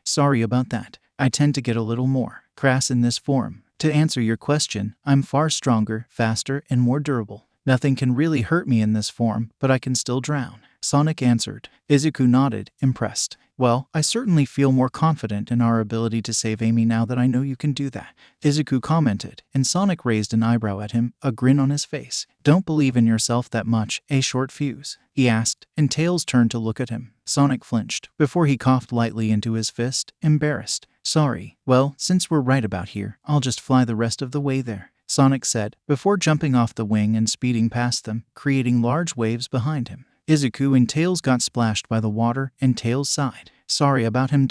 Sorry about that. I tend to get a little more crass in this form. To answer your question, I'm far stronger, faster, and more durable. Nothing can really hurt me in this form, but I can still drown, Sonic answered. 𝐬𝐿 nodded, impressed. Well, I certainly feel more confident in our ability to save Amy now that I know you can do that, 𝐬𝐿 commented, and Sonic raised an eyebrow at him, a grin on his face. Don't believe in yourself that much, short fuse? He asked, and Tails turned to look at him. Sonic flinched, before he coughed lightly into his fist, embarrassed. Sorry. Well, since we're right about here, I'll just fly the rest of the way there, Sonic said, before jumping off the wing and speeding past them, creating large waves behind him. 𝐬𝐿 and Tails got splashed by the water, and Tails sighed. Sorry about him.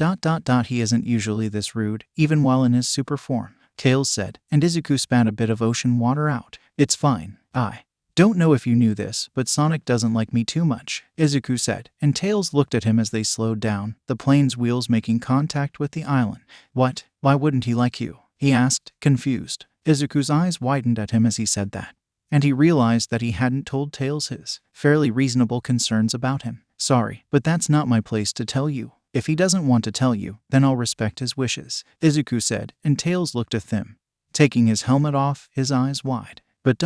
He isn't usually this rude, even while in his super form, Tails said, and Izuku spat a bit of ocean water out. It's fine. I don't know if you knew this, but Sonic doesn't like me too much, Izuku said, and Tails looked at him as they slowed down, the plane's wheels making contact with the island. What? Why wouldn't he like you? He asked, confused. Izuku's eyes widened at him as he said that, and he realized that he hadn't told Tails his fairly reasonable concerns about him. Sorry, but that's not my place to tell you. If he doesn't want to tell you, then I'll respect his wishes, Izuku said, and Tails looked at him, taking his helmet off, his eyes wide. But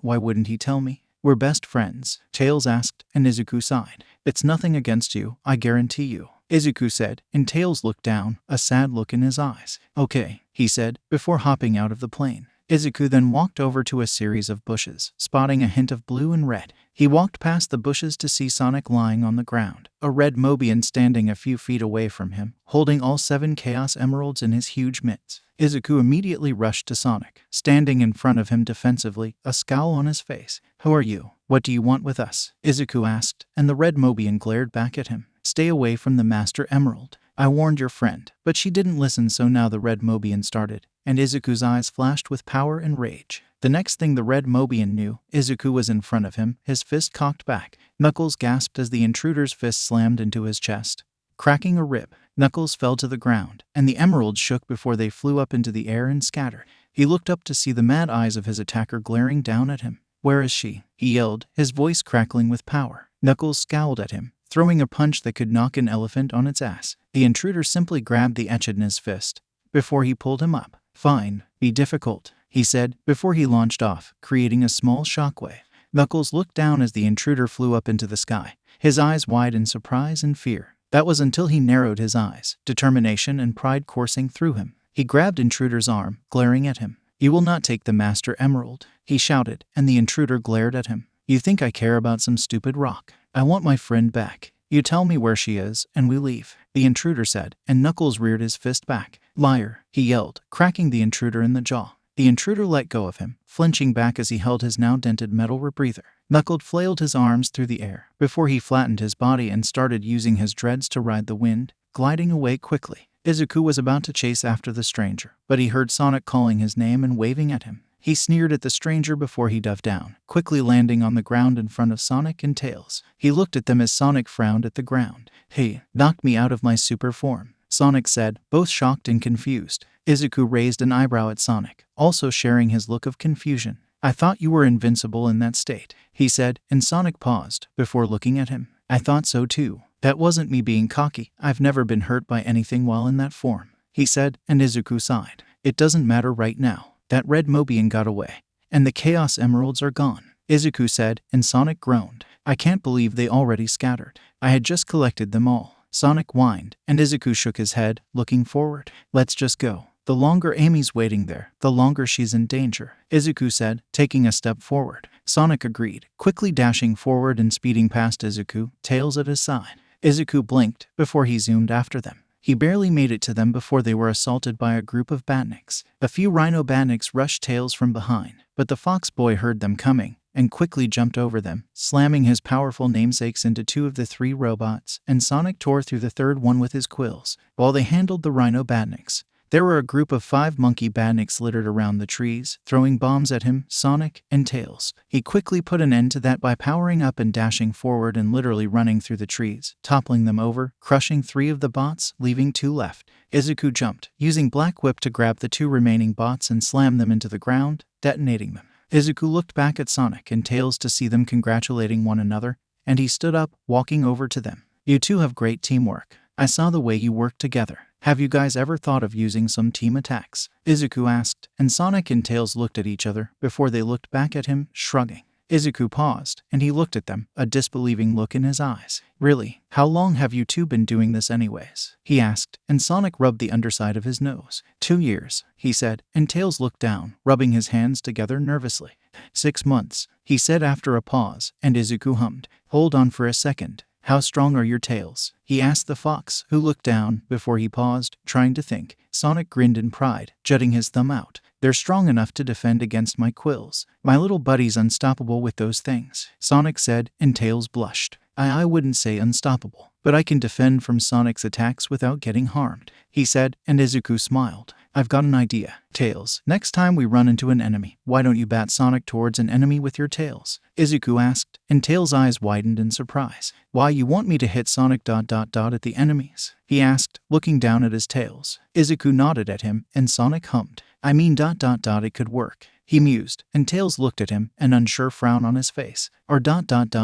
why wouldn't he tell me? We're best friends, Tails asked, and Izuku sighed. It's nothing against you, I guarantee you, Izuku said, and Tails looked down, a sad look in his eyes. Okay, he said, before hopping out of the plane. Izuku then walked over to a series of bushes, spotting a hint of blue and red. He walked past the bushes to see Sonic lying on the ground, a red Mobian standing a few feet away from him, holding all 7 Chaos Emeralds in his huge mitts. Izuku immediately rushed to Sonic, standing in front of him defensively, a scowl on his face. Who are you? What do you want with us? Izuku asked, and the red Mobian glared back at him. Stay away from the Master Emerald. I warned your friend, but she didn't listen, so now the red Mobian started, and Izuku's eyes flashed with power and rage. The next thing the red Mobian knew, Izuku was in front of him, his fist cocked back. Knuckles gasped as the intruder's fist slammed into his chest, cracking a rib. Knuckles fell to the ground, and the emeralds shook before they flew up into the air and scattered. He looked up to see the mad eyes of his attacker glaring down at him. Where is she? He yelled, his voice crackling with power. Knuckles scowled at him, throwing a punch that could knock an elephant on its ass. The intruder simply grabbed the 𝐻𝐻𝐿 in his fist before he pulled him up. Fine, be difficult, he said, before he launched off, creating a small shockwave. Knuckles looked down as the intruder flew up into the sky, his eyes wide in surprise and fear. That was until he narrowed his eyes, determination and pride coursing through him. He grabbed intruder's arm, glaring at him. You will not take the Master Emerald, he shouted, and the intruder glared at him. You think I care about some stupid rock? I want my friend back. You tell me where she is, and we leave, the intruder said, and Knuckles reared his fist back. Liar, he yelled, cracking the intruder in the jaw. The intruder let go of him, flinching back as he held his now dented metal rebreather. Knuckles flailed his arms through the air, before he flattened his body and started using his dreads to ride the wind, gliding away quickly. Izuku was about to chase after the stranger, but he heard Sonic calling his name and waving at him. He sneered at the stranger before he dove down, quickly landing on the ground in front of Sonic and Tails. He looked at them as Sonic frowned at the ground. Hey, knocked me out of my super form, Sonic said, both shocked and confused. Izuku raised an eyebrow at Sonic, also sharing his look of confusion. I thought you were invincible in that state, he said, and Sonic paused, before looking at him. I thought so too. That wasn't me being cocky. I've never been hurt by anything while in that form, he said, and Izuku sighed. It doesn't matter right now. That red Mobian got away, and the Chaos Emeralds are gone, Izuku said, and Sonic groaned. I can't believe they already scattered. I had just collected them all, Sonic whined, and Izuku shook his head, looking forward. Let's just go. The longer Amy's waiting there, the longer she's in danger, Izuku said, taking a step forward. Sonic agreed, quickly dashing forward and speeding past Izuku, Tails at his side. Izuku blinked, before he zoomed after them. He barely made it to them before they were assaulted by a group of batniks. A few rhino batniks rushed Tails from behind, but the fox boy heard them coming, and quickly jumped over them, slamming his powerful namesakes into 2 of the 3 robots, and Sonic tore through the 3rd one with his quills. While they handled the rhino batniks, there were a group of 5 monkey batniks littered around the trees, throwing bombs at him, Sonic, and Tails. He quickly put an end to that by powering up and dashing forward and literally running through the trees, toppling them over, crushing 3 of the bots, leaving 2 left. Izuku jumped, using Black Whip to grab the 2 remaining bots and slam them into the ground, detonating them. Izuku looked back at Sonic and Tails to see them congratulating one another, and he stood up, walking over to them. You two have great teamwork. I saw the way you worked together. Have you guys ever thought of using some team attacks? Izuku asked, and Sonic and Tails looked at each other before they looked back at him, shrugging. Izuku paused, and he looked at them, a disbelieving look in his eyes. Really? How long have you two been doing this anyways? He asked, and Sonic rubbed the underside of his nose. 2 years, he said, and Tails looked down, rubbing his hands together nervously. 6 months, he said after a pause, and Izuku hummed. Hold on for a second. How strong are your tails? He asked the fox, who looked down, before he paused, trying to think. Sonic grinned in pride, jutting his thumb out. They're strong enough to defend against my quills. My little buddy's unstoppable with those things, Sonic said, and Tails blushed. I wouldn't say unstoppable, but I can defend from Sonic's attacks without getting harmed, he said, and Izuku smiled. I've got an idea. Tails, next time we run into an enemy, why don't you bat Sonic towards an enemy with your tails? Izuku asked, and Tails' eyes widened in surprise. Why, you want me to hit Sonic ... at the enemies? He asked, looking down at his tails. Izuku nodded at him, and Sonic hummed. I mean ... it could work. He mused, and Tails looked at him, an unsure frown on his face. Or ...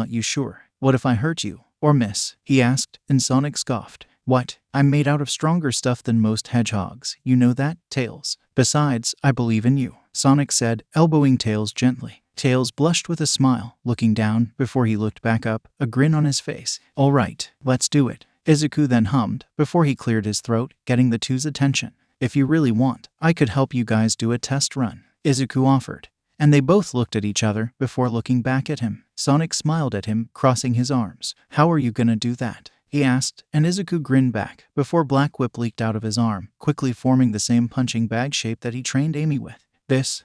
you sure? What if I hurt you? Or miss? He asked, and Sonic scoffed. What? I'm made out of stronger stuff than most hedgehogs. You know that, Tails? Besides, I believe in you, Sonic said, elbowing Tails gently. Tails blushed with a smile, looking down, before he looked back up, a grin on his face. All right, let's do it. Izuku then hummed, before he cleared his throat, getting the two's attention. If you really want, I could help you guys do a test run, Izuku offered. And they both looked at each other before looking back at him. Sonic smiled at him, crossing his arms. How are you gonna do that? He asked, and Izuku grinned back, before Black Whip leaked out of his arm, quickly forming the same punching bag shape that he trained Amy with.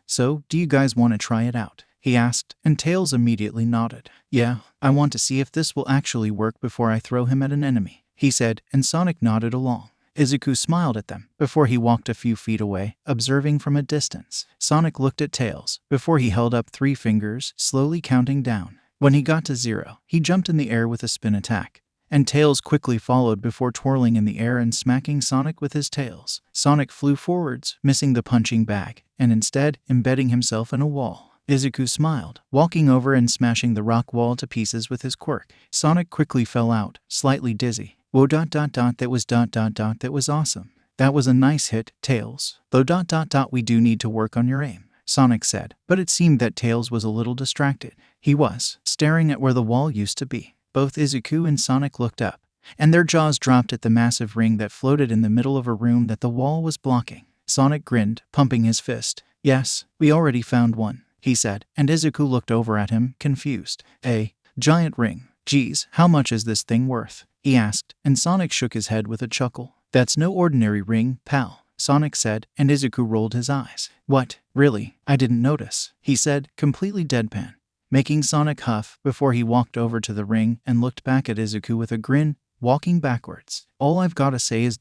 So, do you guys want to try it out? He asked, and Tails immediately nodded. Yeah, I want to see if this will actually work before I throw him at an enemy, he said, and Sonic nodded along. Izuku smiled at them, before he walked a few feet away, observing from a distance. Sonic looked at Tails, before he held up 3 fingers, slowly counting down. When he got to 0, he jumped in the air with a spin attack, and Tails quickly followed before twirling in the air and smacking Sonic with his tails. Sonic flew forwards, missing the punching bag, and instead embedding himself in a wall. Izuku smiled, walking over and smashing the rock wall to pieces with his quirk. Sonic quickly fell out, slightly dizzy. Whoa ... that was ... that was awesome. That was a nice hit, Tails. Though ... we do need to work on your aim, Sonic said, but it seemed that Tails was a little distracted. He was, staring at where the wall used to be. Both Izuku and Sonic looked up, and their jaws dropped at the massive ring that floated in the middle of a room that the wall was blocking. Sonic grinned, pumping his fist. Yes, we already found one, he said, and Izuku looked over at him, confused. A giant ring. Geez, how much is this thing worth? He asked, and Sonic shook his head with a chuckle. That's no ordinary ring, pal, Sonic said, and Izuku rolled his eyes. What? Really? I didn't notice, he said, completely deadpan, making Sonic huff before he walked over to the ring and looked back at Izuku with a grin, walking backwards. All I've gotta say is ...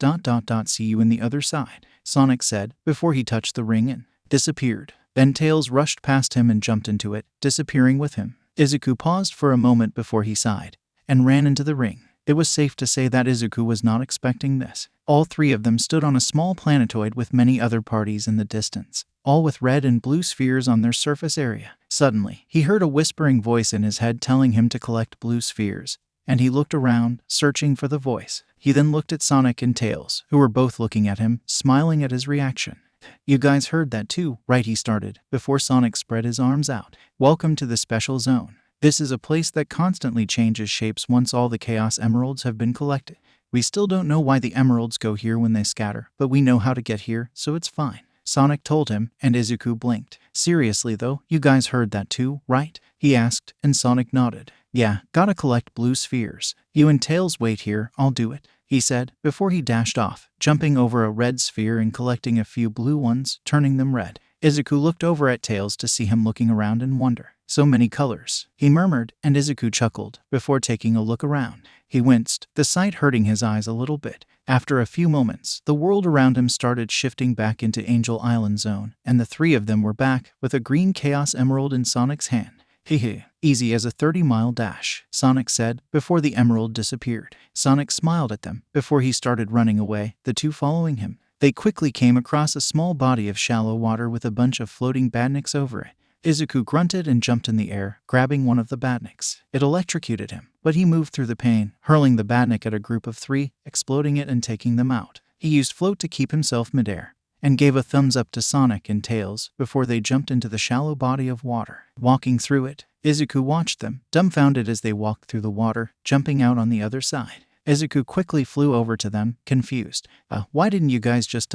see you in the other side, Sonic said, before he touched the ring and disappeared. Then Tails rushed past him and jumped into it, disappearing with him. Izuku paused for a moment before he sighed, and ran into the ring. It was safe to say that Izuku was not expecting this. All 3 of them stood on a small planetoid with many other parties in the distance, all with red and blue spheres on their surface area. Suddenly, he heard a whispering voice in his head telling him to collect blue spheres, and he looked around, searching for the voice. He then looked at Sonic and Tails, who were both looking at him, smiling at his reaction. You guys heard that too, right? He started, before Sonic spread his arms out. Welcome to the Special Zone. This is a place that constantly changes shapes once all the Chaos Emeralds have been collected. We still don't know why the emeralds go here when they scatter, but we know how to get here, so it's fine, Sonic told him, and Izuku blinked. Seriously though, you guys heard that too, right? He asked, and Sonic nodded. Yeah, gotta collect blue spheres. You and Tails wait here, I'll do it, he said, before he dashed off, jumping over a red sphere and collecting a few blue ones, turning them red. Izuku looked over at Tails to see him looking around in wonder. So many colors, he murmured, and Izuku chuckled, before taking a look around. He winced, the sight hurting his eyes a little bit. After a few moments, the world around him started shifting back into Angel Island Zone, and the 3 of them were back, with a green Chaos Emerald in Sonic's hand. Easy as a 30-mile dash, Sonic said, before the emerald disappeared. Sonic smiled at them, before he started running away, the 2 following him. They quickly came across a small body of shallow water with a bunch of floating badniks over it. Izuku grunted and jumped in the air, grabbing one of the badniks. It electrocuted him, but he moved through the pain, hurling the badnik at a group of 3, exploding it and taking them out. He used float to keep himself midair, and gave a thumbs up to Sonic and Tails before they jumped into the shallow body of water. Walking through it, Izuku watched them, dumbfounded as they walked through the water, jumping out on the other side. Izuku quickly flew over to them, confused. Why didn't you guys just ...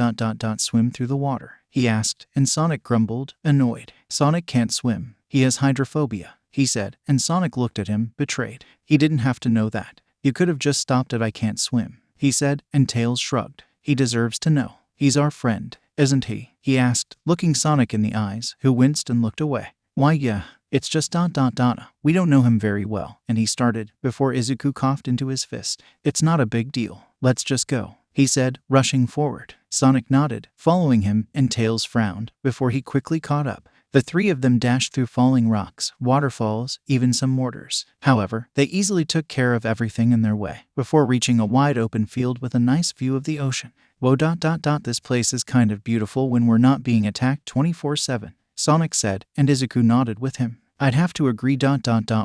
swim through the water? He asked, and Sonic grumbled, annoyed. Sonic can't swim. He has hydrophobia, he said, and Sonic looked at him, betrayed. He didn't have to know that. You could have just stopped at I can't swim, he said, and Tails shrugged. He deserves to know. He's our friend, isn't he? He asked, looking Sonic in the eyes, who winced and looked away. Why yeah, It's just ... We don't know him very well, and he started, before Izuku coughed into his fist. It's not a big deal. Let's just go, he said, rushing forward. Sonic nodded, following him, and Tails frowned, before he quickly caught up. The three of them dashed through falling rocks, waterfalls, even some mortars. However, they easily took care of everything in their way, before reaching a wide open field with a nice view of the ocean. Whoa ... This place is kind of beautiful when we're not being attacked 24/7, Sonic said, and Izuku nodded with him. I'd have to agree ...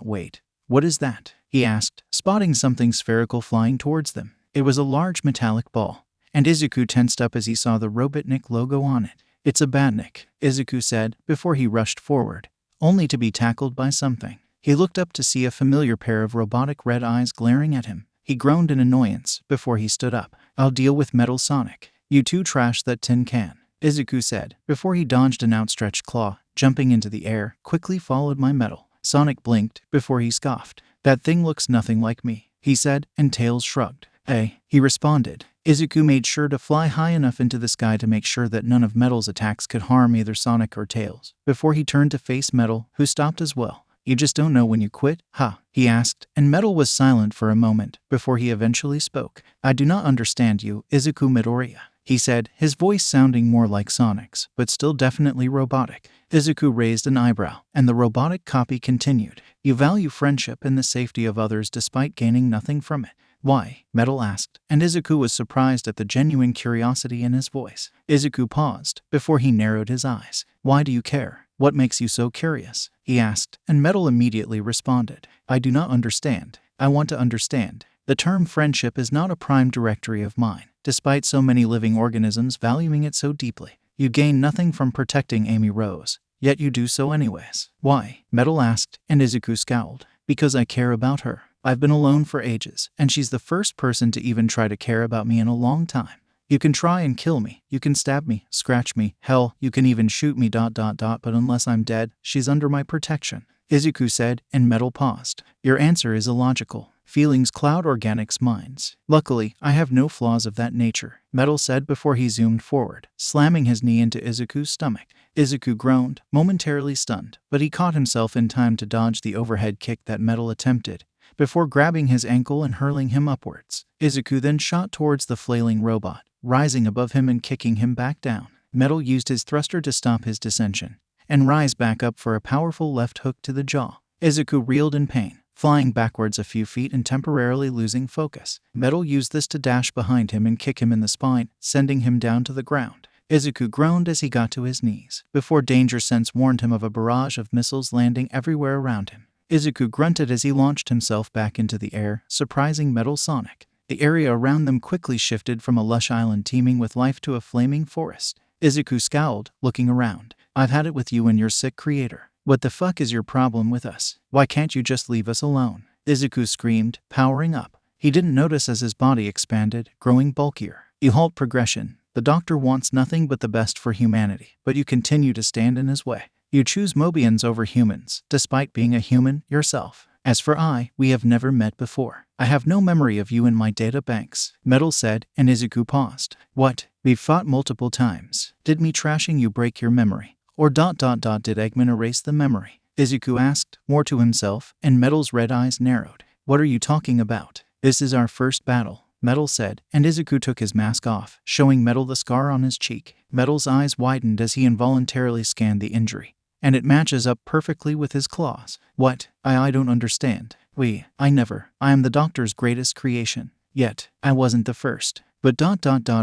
Wait, what is that? He asked, spotting something spherical flying towards them. It was a large metallic ball, and Izuku tensed up as he saw the Robotnik logo on it. It's a badnik, Izuku said, before he rushed forward, only to be tackled by something. He looked up to see a familiar pair of robotic red eyes glaring at him. He groaned in annoyance, before he stood up. I'll deal with Metal Sonic. You two trash that tin can, Izuku said, before he dodged an outstretched claw, jumping into the air, quickly followed by Metal. Sonic blinked, before he scoffed. That thing looks nothing like me, he said, and Tails shrugged. Hey, he responded. Izuku made sure to fly high enough into the sky to make sure that none of Metal's attacks could harm either Sonic or Tails, before he turned to face Metal, who stopped as well. You just don't know when you quit, huh? He asked, and Metal was silent for a moment, before he eventually spoke. I do not understand you, Izuku Midoriya, he said, his voice sounding more like Sonic's, but still definitely robotic. Izuku raised an eyebrow, and the robotic copy continued. You value friendship and the safety of others despite gaining nothing from it. Why? Metal asked, and Izuku was surprised at the genuine curiosity in his voice. Izuku paused, before he narrowed his eyes. Why do you care? What makes you so curious? He asked, and Metal immediately responded. I do not understand. I want to understand. The term friendship is not a prime directory of mine, despite so many living organisms valuing it so deeply. You gain nothing from protecting Amy Rose, yet you do so anyways. Why? Metal asked, and Izuku scowled. Because I care about her. I've been alone for ages, and she's the first person to even try to care about me in a long time. You can try and kill me, you can stab me, scratch me, hell, you can even shoot me ... But unless I'm dead, she's under my protection, Izuku said, and Metal paused. Your answer is illogical. Feelings cloud organics' minds. Luckily, I have no flaws of that nature, Metal said before he zoomed forward, slamming his knee into Izuku's stomach. Izuku groaned, momentarily stunned, but he caught himself in time to dodge the overhead kick that Metal attempted, before grabbing his ankle and hurling him upwards. Izuku then shot towards the flailing robot, rising above him and kicking him back down. Metal used his thruster to stop his descension, and rise back up for a powerful left hook to the jaw. Izuku reeled in pain, flying backwards a few feet and temporarily losing focus. Metal used this to dash behind him and kick him in the spine, sending him down to the ground. Izuku groaned as he got to his knees, before danger sense warned him of a barrage of missiles landing everywhere around him. Izuku grunted as he launched himself back into the air, surprising Metal Sonic. The area around them quickly shifted from a lush island teeming with life to a flaming forest. Izuku scowled, looking around. I've had it with you and your sick creator. What the fuck is your problem with us? Why can't you just leave us alone? Izuku screamed, powering up. He didn't notice as his body expanded, growing bulkier. You halt progression. The doctor wants nothing but the best for humanity, but you continue to stand in his way. You choose Mobians over humans, despite being a human yourself. As for we have never met before. I have no memory of you in my data banks, Metal said, and Izuku paused. What? We've fought multiple times. Did me trashing you break your memory? Or ... Did Eggman erase the memory? Izuku asked, more to himself, and Metal's red eyes narrowed. What are you talking about? This is our first battle, Metal said, and Izuku took his mask off, showing Metal the scar on his cheek. Metal's eyes widened as he involuntarily scanned the injury, and it matches up perfectly with his claws. What? I don't understand. I am the doctor's greatest creation. Yet, I wasn't the first. But ... I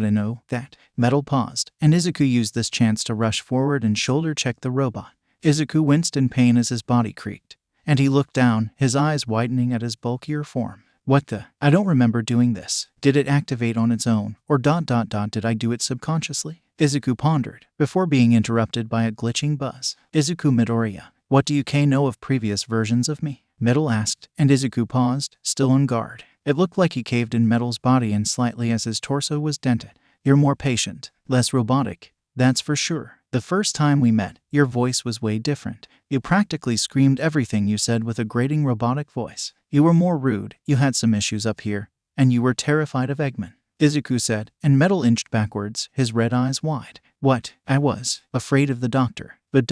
know that. Metal paused, and Izuku used this chance to rush forward and shoulder check the robot. Izuku winced in pain as his body creaked, and he looked down, his eyes widening at his bulkier form. What the? I don't remember doing this. Did it activate on its own, or ... Did I do it subconsciously? Izuku pondered, before being interrupted by a glitching buzz. Izuku Midoriya, what do you know of previous versions of me? Metal asked, and Izuku paused, still on guard. It looked like he caved in Metal's body in slightly as his torso was dented. You're more patient, less robotic, that's for sure. The first time we met, your voice was way different. You practically screamed everything you said with a grating robotic voice. You were more rude, you had some issues up here, and you were terrified of Eggman, Izuku said, and Metal inched backwards, his red eyes wide. What? I was afraid of the doctor. But ...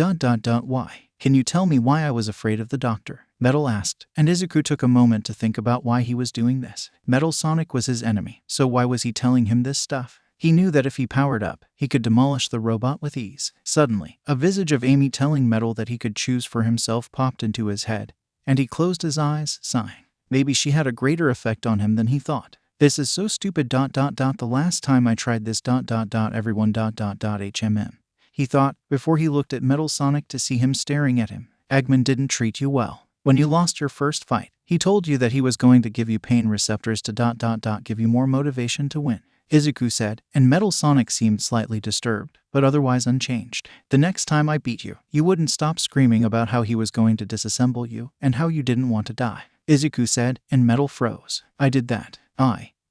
Why? Can you tell me why I was afraid of the doctor? 𝗏𝗏 asked, and Izuku took a moment to think about why he was doing this. Sonic was his enemy, so why was he telling him this stuff? He knew that if he powered up, he could demolish the robot with ease. Suddenly, a visage of Amy telling Metal that he could choose for himself popped into his head, and he closed his eyes, sighing. Maybe she had a greater effect on him than he thought. This is so stupid. The last time I tried this. Everyone. HMM. He thought, before he looked at Metal Sonic to see him staring at him. Eggman didn't treat you well. When you lost your first fight, he told you that he was going to give you pain receptors to give you more motivation to win. Izuku said, and Metal Sonic seemed slightly disturbed, but otherwise unchanged. The next time I beat you, you wouldn't stop screaming about how he was going to disassemble you and how you didn't want to die. Izuku said, and Metal froze. I did that.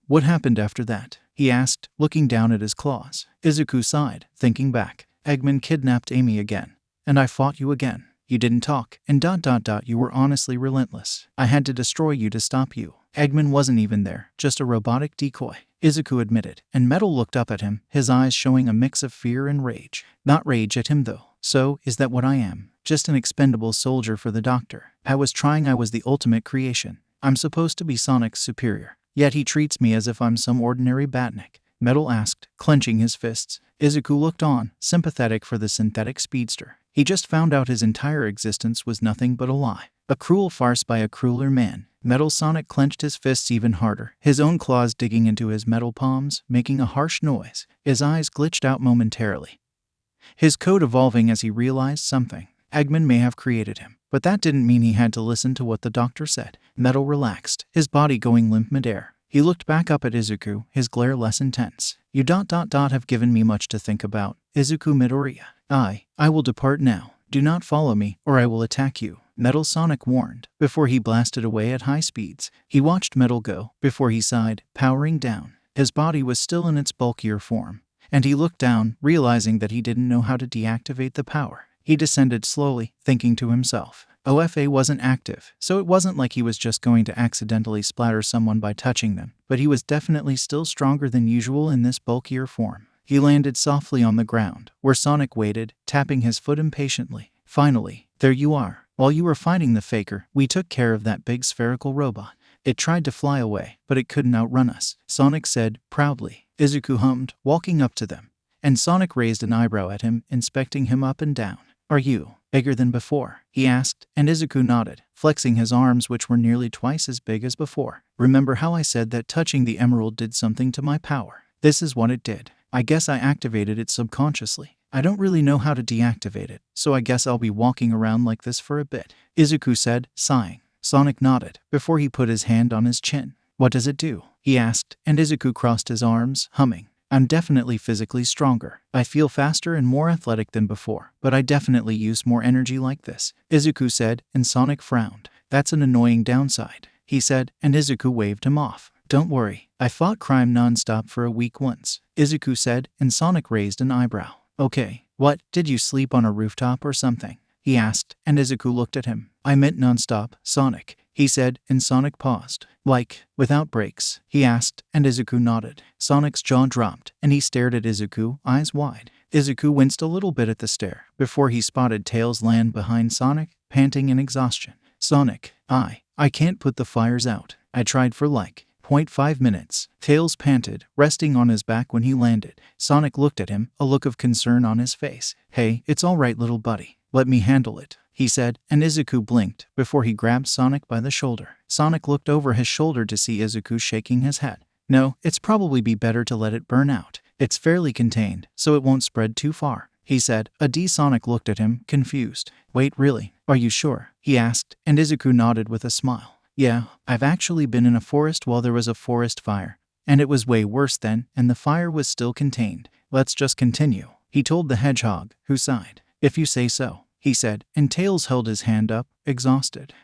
What happened after that? He asked, looking down at his claws. Izuku sighed, thinking back. Eggman kidnapped Amy again. And I fought you again. You didn't talk, and you were honestly relentless. I had to destroy you to stop you. Eggman wasn't even there, just a robotic decoy. Izuku admitted, and Metal looked up at him, his eyes showing a mix of fear and rage. Not rage at him though. So, is that what I am? Just an expendable soldier for the doctor. I was the ultimate creation. I'm supposed to be Sonic's superior. Yet he treats me as if I'm some ordinary batnik. Metal asked, clenching his fists. Izuku looked on, sympathetic for the synthetic speedster. He just found out his entire existence was nothing but a lie. A cruel farce by a crueler man. Metal Sonic clenched his fists even harder, his own claws digging into his metal palms, making a harsh noise. His eyes glitched out momentarily, his code evolving as he realized something. Eggman may have created him, but that didn't mean he had to listen to what the doctor said. Metal relaxed, his body going limp midair. He looked back up at Izuku, his glare less intense. You have given me much to think about, Izuku Midoriya. I will depart now. Do not follow me, or I will attack you, Metal Sonic warned, before he blasted away at high speeds. He watched Metal go, before he sighed, powering down. His body was still in its bulkier form, and he looked down, realizing that he didn't know how to deactivate the power. He descended slowly, thinking to himself. OFA wasn't active, so it wasn't like he was just going to accidentally splatter someone by touching them, but he was definitely still stronger than usual in this bulkier form. He landed softly on the ground, where Sonic waited, tapping his foot impatiently. Finally, there you are. While you were fighting the faker, we took care of that big spherical robot. It tried to fly away, but it couldn't outrun us, Sonic said, proudly. Izuku hummed, walking up to them, and Sonic raised an eyebrow at him, inspecting him up and down. Are you bigger than before? He asked, and Izuku nodded, flexing his arms which were nearly twice as big as before. Remember how I said that touching the emerald did something to my power? This is what it did. I guess I activated it subconsciously. I don't really know how to deactivate it, so I guess I'll be walking around like this for a bit, Izuku said, sighing. Sonic nodded, before he put his hand on his chin. What does it do? He asked, and Izuku crossed his arms, humming. I'm definitely physically stronger. I feel faster and more athletic than before, but I definitely use more energy like this, Izuku said, and Sonic frowned. That's an annoying downside, he said, and Izuku waved him off. Don't worry, I fought crime non-stop for a week once, Izuku said, and Sonic raised an eyebrow. Okay, what, did you sleep on a rooftop or something? He asked, and Izuku looked at him. I meant non-stop, Sonic, he said, and Sonic paused. Like, without breaks? He asked, and Izuku nodded. Sonic's jaw dropped, and he stared at Izuku, eyes wide. Izuku winced a little bit at the stare, before he spotted Tails land behind Sonic, panting in exhaustion. Sonic, I can't put the fires out. I tried for like 0.5 minutes. Tails panted, resting on his back when he landed. Sonic looked at him, a look of concern on his face. Hey, it's all right, little buddy. Let me handle it, he said, and Izuku blinked, before he grabbed Sonic by the shoulder. Sonic looked over his shoulder to see Izuku shaking his head. No, it's probably be better to let it burn out. It's fairly contained, so it won't spread too far, he said. Sonic looked at him, confused. Wait, really? Are you sure? He asked, and Izuku nodded with a smile. Yeah, I've actually been in a forest while there was a forest fire, and it was way worse then, and the fire was still contained. Let's just continue, he told the hedgehog, who sighed. If you say so, he said, and Tails held his hand up, exhausted.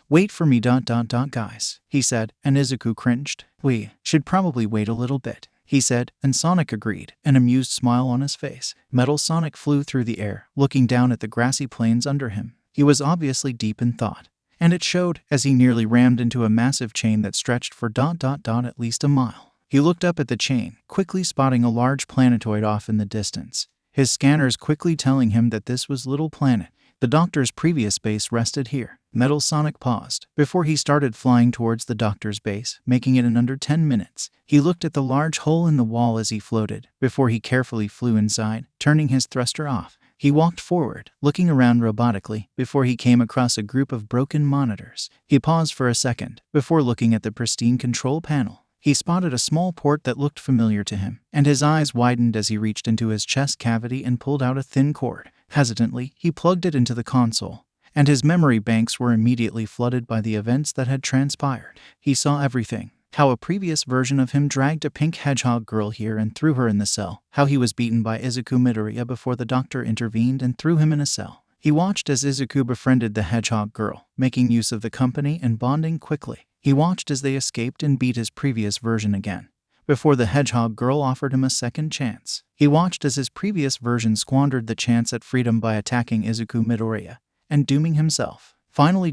Wait for me, guys, he said, and Izuku cringed. We should probably wait a little bit, he said, and Sonic agreed, an amused smile on his face. Metal Sonic flew through the air, looking down at the grassy plains under him. He was obviously deep in thought, and it showed as he nearly rammed into a massive chain that stretched for at least a mile. He looked up at the chain, quickly spotting a large planetoid off in the distance, his scanners quickly telling him that this was Little Planet. The doctor's previous base rested here. 𝗏𝐿 paused before he started flying towards the doctor's base, making it in under 10 minutes. He looked at the large hole in the wall as he floated, before he carefully flew inside, turning his thruster off. He walked forward, looking around robotically, before he came across a group of broken monitors. He paused for a second, before looking at the pristine control panel. He spotted a small port that looked familiar to him, and his eyes widened as he reached into his chest cavity and pulled out a thin cord. Hesitantly, he plugged it into the console, and his memory banks were immediately flooded by the events that had transpired. He saw everything. How a previous version of him dragged a pink hedgehog girl here and threw her in the cell. How he was beaten by 𝐬𝐸 before the doctor intervened and threw him in a cell. He watched as 𝐬𝐸 befriended the hedgehog girl, making use of the company and bonding quickly. He watched as they escaped and beat his previous version again, before the hedgehog girl offered him a second chance. He watched as his previous version squandered the chance at freedom by attacking 𝐬𝐸 and dooming himself. Finally,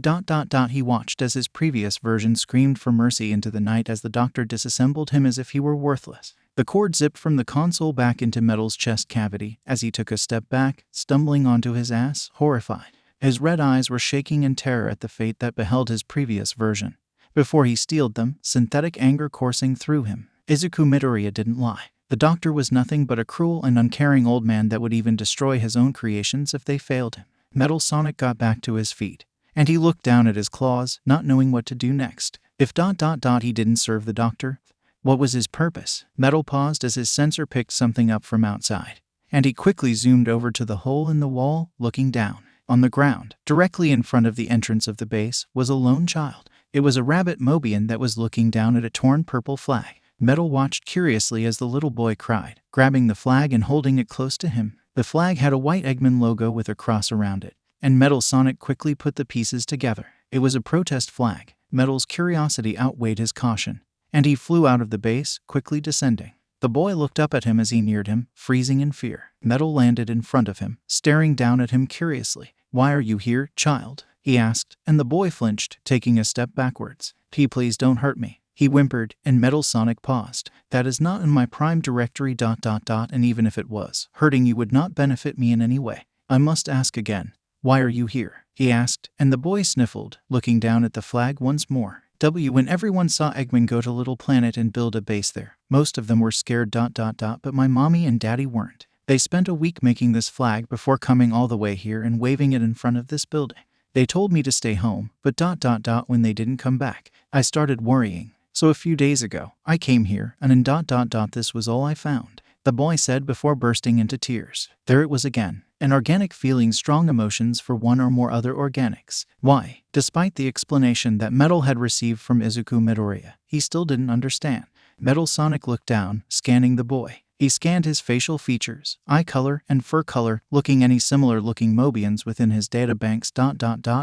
he watched as his previous version screamed for mercy into the night as the doctor disassembled him as if he were worthless. The cord zipped from the console back into 𝗏𝐿's chest cavity as he took a step back, stumbling onto his ass, horrified. His red eyes were shaking in terror at the fate that beheld his previous version. Before he steeled them, synthetic anger coursing through him. 𝐬𝐸 didn't lie. The doctor was nothing but a cruel and uncaring old man that would even destroy his own creations if they failed him. 𝗏𝐿 got back to his feet, and he looked down at his claws, not knowing what to do next. If he didn't serve the doctor, what was his purpose? 𝗏𝐿 paused as his sensor picked something up from outside, and he quickly zoomed over to the hole in the wall, looking down. On the ground, directly in front of the entrance of the base, was a lone child. It was a rabbit Mobian that was looking down at a torn purple flag. 𝗏𝐿 watched curiously as the little boy cried, grabbing the flag and holding it close to him. The flag had a white Eggman logo with a cross around it, and 𝗏𝐿 quickly put the pieces together. It was a protest flag. 𝗏𝐿's curiosity outweighed his caution, and he flew out of the base, quickly descending. The boy looked up at him as he neared him, freezing in fear. 𝗏𝐿 landed in front of him, staring down at him curiously. "Why are you here, child?" he asked, and the boy flinched, taking a step backwards. "Please don't hurt me," he whimpered, and 𝗏𝐿 paused. "That is not in my prime directory ... and even if it was, hurting you would not benefit me in any way. I must ask again, why are you here?" he asked, and the boy sniffled, looking down at the flag once more. When everyone saw Eggman go to Little Planet and build a base there, most of them were scared ... but my mommy and daddy weren't. They spent a week making this flag before coming all the way here and waving it in front of this building. They told me to stay home, but ... when they didn't come back, I started worrying. So a few days ago, I came here, and in ... this was all I found," the boy said before bursting into tears. There it was again. An organic feeling strong emotions for one or more other organics. Why? Despite the explanation that 𝗏𝐿 had received from 𝐬𝐸, he still didn't understand. 𝗏𝐿 looked down, scanning the boy. He scanned his facial features, eye color, and fur color, looking any similar-looking Mobians within his databanks ...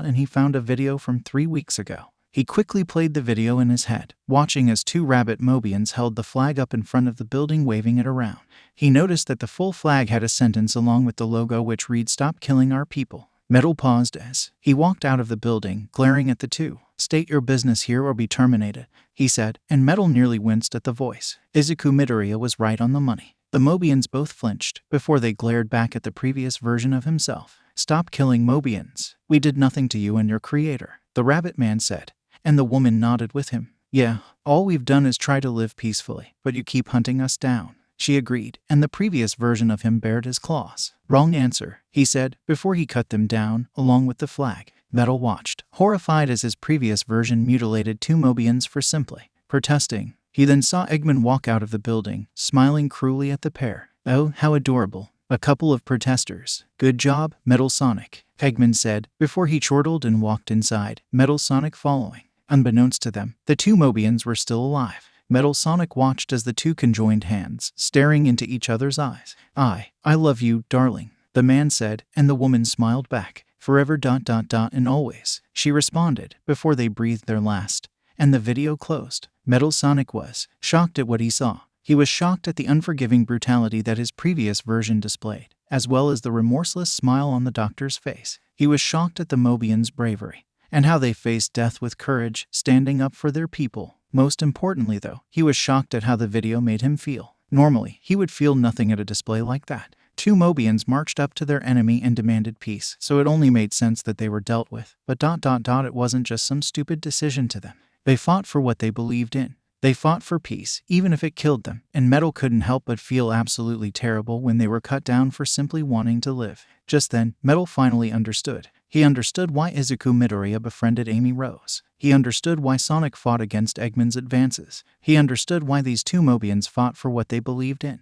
and he found a video from 3 weeks ago. He quickly played the video in his head, watching as 2 rabbit Mobians held the flag up in front of the building, waving it around. He noticed that the full flag had a sentence along with the logo which read, "Stop killing our people." 𝗏𝐿 paused as he walked out of the building, glaring at the 2. "State your business here or be terminated," he said, and 𝗏𝐿 nearly winced at the voice. 𝐬𝐸 was right on the money. The Mobians both flinched, before they glared back at the previous version of himself. "Stop killing Mobians. We did nothing to you and your creator," the rabbit man said, and the woman nodded with him. "Yeah, all we've done is try to live peacefully, but you keep hunting us down," she agreed, and the previous version of him bared his claws. "Wrong answer," he said, before he cut them down, along with the flag. 𝗏𝐿 watched, horrified as his previous version mutilated 2 Mobians for simply protesting. He then saw Eggman walk out of the building, smiling cruelly at the pair. "Oh, how adorable. A couple of protesters. Good job, 𝗏𝐿," Eggman said, before he chortled and walked inside, 𝗏𝐿 following. Unbeknownst to them, the 2 Mobians were still alive. 𝗏𝐿 watched as the 2 conjoined hands, staring into each other's eyes. I love you, darling," the man said, and the woman smiled back. "Forever ... and always," she responded, before they breathed their last, and the video closed. 𝗏𝐿 was shocked at what he saw. He was shocked at the unforgiving brutality that his previous version displayed, as well as the remorseless smile on the doctor's face. He was shocked at the Mobians' bravery, and how they faced death with courage, standing up for their people. Most importantly, though, he was shocked at how the video made him feel. Normally, he would feel nothing at a display like that. Two Mobians marched up to their enemy and demanded peace, so it only made sense that they were dealt with. But it wasn't just some stupid decision to them. They fought for what they believed in. They fought for peace, even if it killed them, and 𝗏𝘗 couldn't help but feel absolutely terrible when they were cut down for simply wanting to live. Just then, 𝗏𝘗 finally understood. He understood why Izuku Midoriya befriended Amy Rose. He understood why Sonic fought against Eggman's advances. He understood why these two Mobians fought for what they believed in.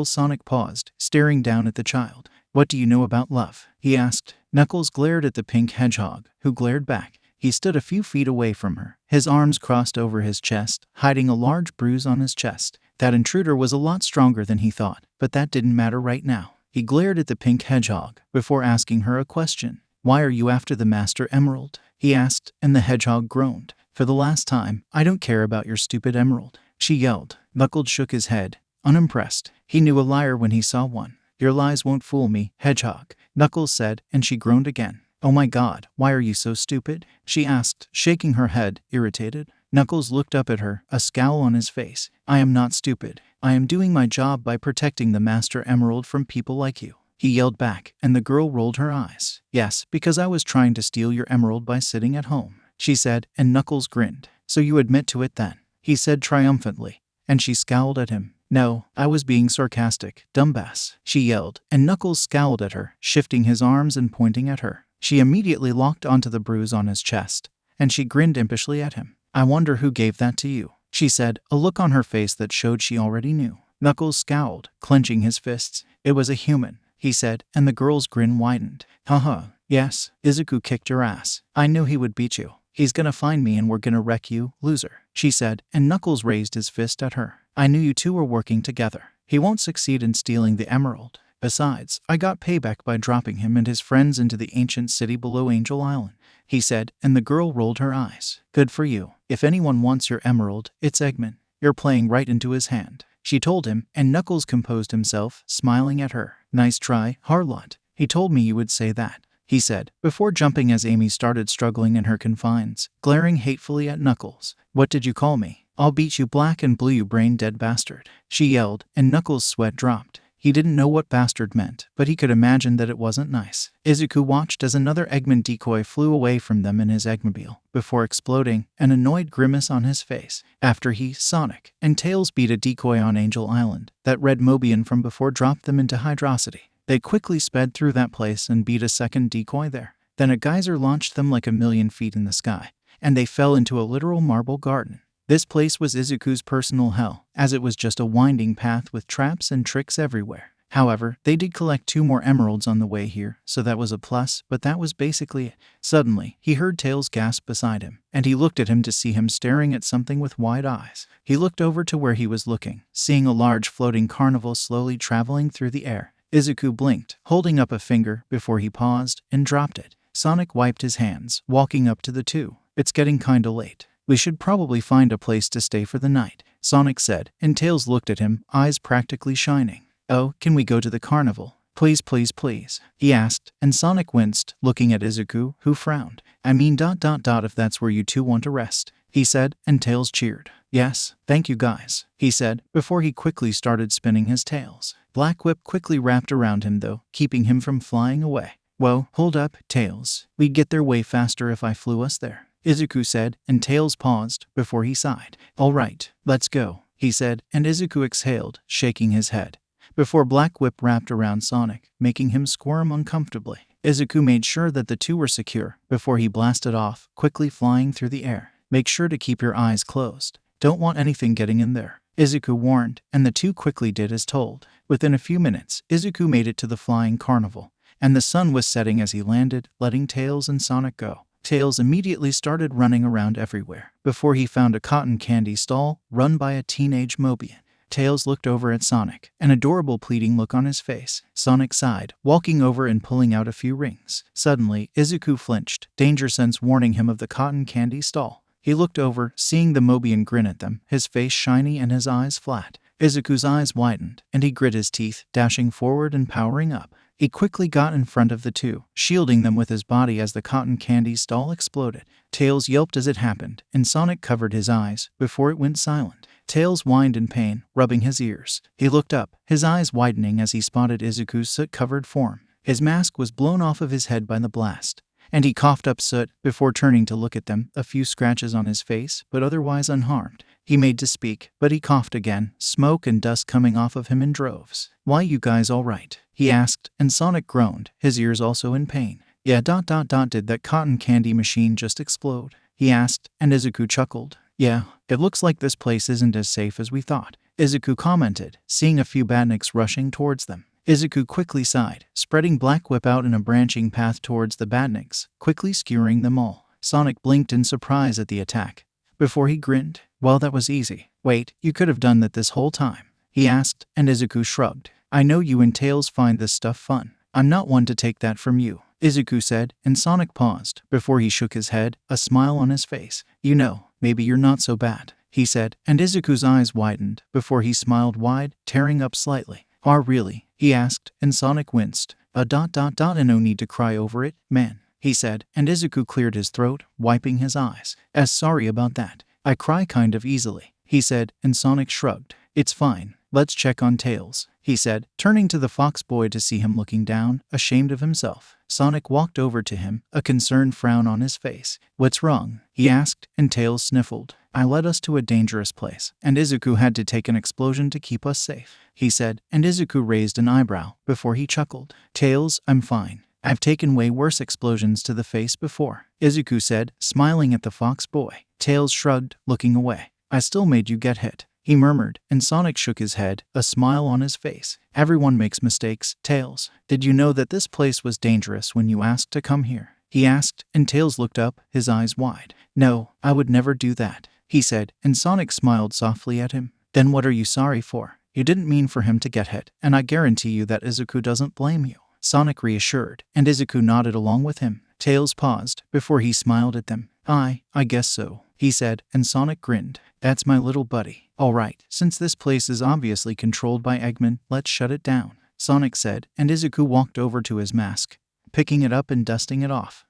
Sonic paused, staring down at the child. "What do you know about love?" he asked. Knuckles glared at the pink hedgehog, who glared back. He stood a few feet away from her, his arms crossed over his chest, hiding a large bruise on his chest. That intruder was a lot stronger than he thought, but that didn't matter right now. He glared at the pink hedgehog before asking her a question. "Why are you after the Master Emerald?" he asked, and the hedgehog groaned. "For the last time, I don't care about your stupid emerald," she yelled. Knuckles shook his head, unimpressed. He knew a liar when he saw one. "Your lies won't fool me, hedgehog," Knuckles said, and she groaned again. "Oh my god, why are you so stupid?" she asked, shaking her head, irritated. Knuckles looked up at her, a scowl on his face. "I am not stupid. I am doing my job by protecting the Master Emerald from people like you," he yelled back, and the girl rolled her eyes. "Yes, because I was trying to steal your emerald by sitting at home," she said, and Knuckles grinned. "So you admit to it then," he said triumphantly, and she scowled at him. "No, I was being sarcastic, dumbass," she yelled, and Knuckles scowled at her, shifting his arms and pointing at her. She immediately locked onto the bruise on his chest, and she grinned impishly at him. "I wonder who gave that to you," she said, a look on her face that showed she already knew. Knuckles scowled, clenching his fists. "It was a human," he said, and the girl's grin widened. "Haha, yes, Izuku kicked your ass. I knew he would beat you. He's gonna find me and we're gonna wreck you, loser," she said, and Knuckles raised his fist at her. "I knew you two were working together. He won't succeed in stealing the emerald. Besides, I got payback by dropping him and his friends into the ancient city below Angel Island," he said, and the girl rolled her eyes. "Good for you. If anyone wants your emerald, it's Eggman. You're playing right into his hand," she told him, and Knuckles composed himself, smiling at her. "Nice try, Harlot. He told me you would say that," he said, before jumping as Amy started struggling in her confines, glaring hatefully at Knuckles. "What did you call me? I'll beat you black and blue, you brain-dead bastard," she yelled, and Knuckles' sweat dropped. He didn't know what bastard meant, but he could imagine that it wasn't nice. Izuku watched as another Eggman decoy flew away from them in his Eggmobile, before exploding, an annoyed grimace on his face. After he, Sonic, and Tails beat a decoy on Angel Island, that red Mobian from before dropped them into hydrocity. They quickly sped through that place and beat a second decoy there. Then a geyser launched them like 1,000,000 feet in the sky, and they fell into a literal marble garden. This place was Izuku's personal hell, as it was just a winding path with traps and tricks everywhere. However, they did collect 2 more emeralds on the way here, so that was a plus, but that was basically it. Suddenly, he heard Tails gasp beside him, and he looked at him to see him staring at something with wide eyes. He looked over to where he was looking, seeing a large floating carnival slowly traveling through the air. Izuku blinked, holding up a finger, before he paused, and dropped it. Sonic wiped his hands, walking up to the two. "It's getting kinda late. We should probably find a place to stay for the night," Sonic said, and Tails looked at him, eyes practically shining. "Oh, can we go to the carnival? Please, please, please," he asked, and Sonic winced, looking at Izuku, who frowned. "I mean, if that's where you two want to rest," he said, and Tails cheered. "Yes, thank you guys," he said, before he quickly started spinning his tails. Black Whip quickly wrapped around him though, keeping him from flying away. "Whoa, hold up, Tails. We'd get there way faster if I flew us there," Izuku said, and Tails paused, before he sighed. "All right, let's go," he said, and Izuku exhaled, shaking his head, before Black Whip wrapped around Sonic, making him squirm uncomfortably. Izuku made sure that the two were secure, before he blasted off, quickly flying through the air. "Make sure to keep your eyes closed. Don't want anything getting in there," Izuku warned, and the two quickly did as told. Within a few minutes, Izuku made it to the flying carnival, and the sun was setting as he landed, letting Tails and Sonic go. Tails immediately started running around everywhere, before he found a cotton candy stall, run by a teenage Mobian. Tails looked over at Sonic, an adorable pleading look on his face. Sonic sighed, walking over and pulling out a few rings. Suddenly, Izuku flinched, danger sense warning him of the cotton candy stall. He looked over, seeing the Mobian grin at them, his face shiny and his eyes flat. Izuku's eyes widened, and he grit his teeth, dashing forward and powering up. He quickly got in front of the two, shielding them with his body as the cotton candy stall exploded. Tails yelped as it happened, and Sonic covered his eyes, before it went silent. Tails whined in pain, rubbing his ears. He looked up, his eyes widening as he spotted Izuku's soot-covered form. His mask was blown off of his head by the blast, and he coughed up soot before turning to look at them, a few scratches on his face, but otherwise unharmed. He made to speak, but he coughed again, smoke and dust coming off of him in droves. "Why, you guys all right?" he asked, and Sonic groaned, his ears also in pain. "Yeah, did that cotton candy machine just explode?" he asked, and Izuku chuckled. "Yeah, it looks like this place isn't as safe as we thought," Izuku commented, seeing a few badniks rushing towards them. Izuku quickly sighed, spreading Black Whip out in a branching path towards the badniks, quickly skewering them all. Sonic blinked in surprise at the attack, before he grinned. "Well, that was easy. Wait, you could have done that this whole time?" he asked, and Izuku shrugged. "I know you and Tails find this stuff fun. I'm not one to take that from you," Izuku said, and Sonic paused, before he shook his head, a smile on his face. "You know, maybe you're not so bad," he said, and Izuku's eyes widened, before he smiled wide, tearing up slightly. "Ah, really?" he asked, and Sonic winced. And no need to cry over it, man," he said, and Izuku cleared his throat, wiping his eyes. "Sorry about that. I cry kind of easily," he said, and Sonic shrugged. "It's fine. Let's check on Tails," he said, turning to the fox boy to see him looking down, ashamed of himself. Sonic walked over to him, a concerned frown on his face. "What's wrong?" he asked, and Tails sniffled. "I led us to a dangerous place, and Izuku had to take an explosion to keep us safe," he said, and Izuku raised an eyebrow, before he chuckled. "Tails, I'm fine. I've taken way worse explosions to the face before," Izuku said, smiling at the fox boy. Tails shrugged, looking away. "I still made you get hit," he murmured, and Sonic shook his head, a smile on his face. "Everyone makes mistakes, Tails. Did you know that this place was dangerous when you asked to come here?" he asked, and Tails looked up, his eyes wide. "No, I would never do that," he said, and Sonic smiled softly at him. "Then what are you sorry for? You didn't mean for him to get hit, and I guarantee you that Izuku doesn't blame you," Sonic reassured, and Izuku nodded along with him. Tails paused, before he smiled at them. I guess so," he said, and Sonic grinned. "That's my little buddy. All right, since this place is obviously controlled by Eggman, let's shut it down," Sonic said, and Izuku walked over to his mask, picking it up and dusting it off.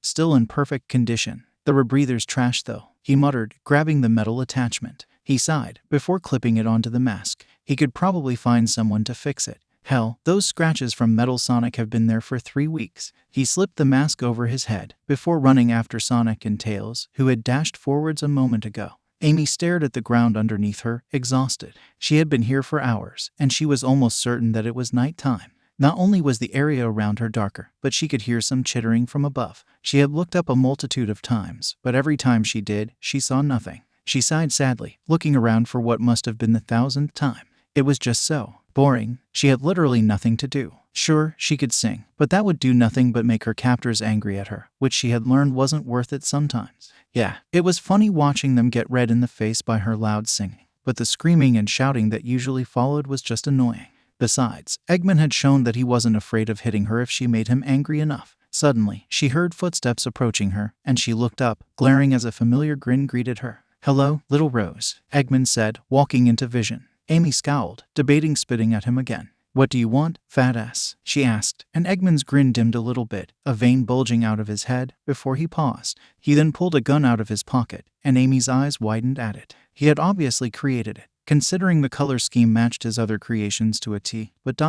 Still in perfect condition. "The rebreather's trash though," he muttered, grabbing the metal attachment. He sighed, before clipping it onto the mask. He could probably find someone to fix it. Hell, those scratches from Metal Sonic have been there for 3 weeks. He slipped the mask over his head, before running after Sonic and Tails, who had dashed forwards a moment ago. Amy stared at the ground underneath her, exhausted. She had been here for hours, and she was almost certain that it was night time. Not only was the area around her darker, but she could hear some chittering from above. She had looked up a multitude of times, but every time she did, she saw nothing. She sighed sadly, looking around for what must have been the 1000th time. It was just so boring. She had literally nothing to do. Sure, she could sing, but that would do nothing but make her captors angry at her, which she had learned wasn't worth it sometimes. Yeah, it was funny watching them get red in the face by her loud singing, but the screaming and shouting that usually followed was just annoying. Besides, Eggman had shown that he wasn't afraid of hitting her if she made him angry enough. Suddenly, she heard footsteps approaching her, and she looked up, glaring as a familiar grin greeted her. "Hello, little Rose," Eggman said, walking into vision. Amy scowled, debating spitting at him again. "What do you want, fat ass?" she asked, and Eggman's grin dimmed a little bit, a vein bulging out of his head, before he paused. He then pulled a gun out of his pocket, and Amy's eyes widened at it. He had obviously created it, considering the color scheme matched his other creations to a T, but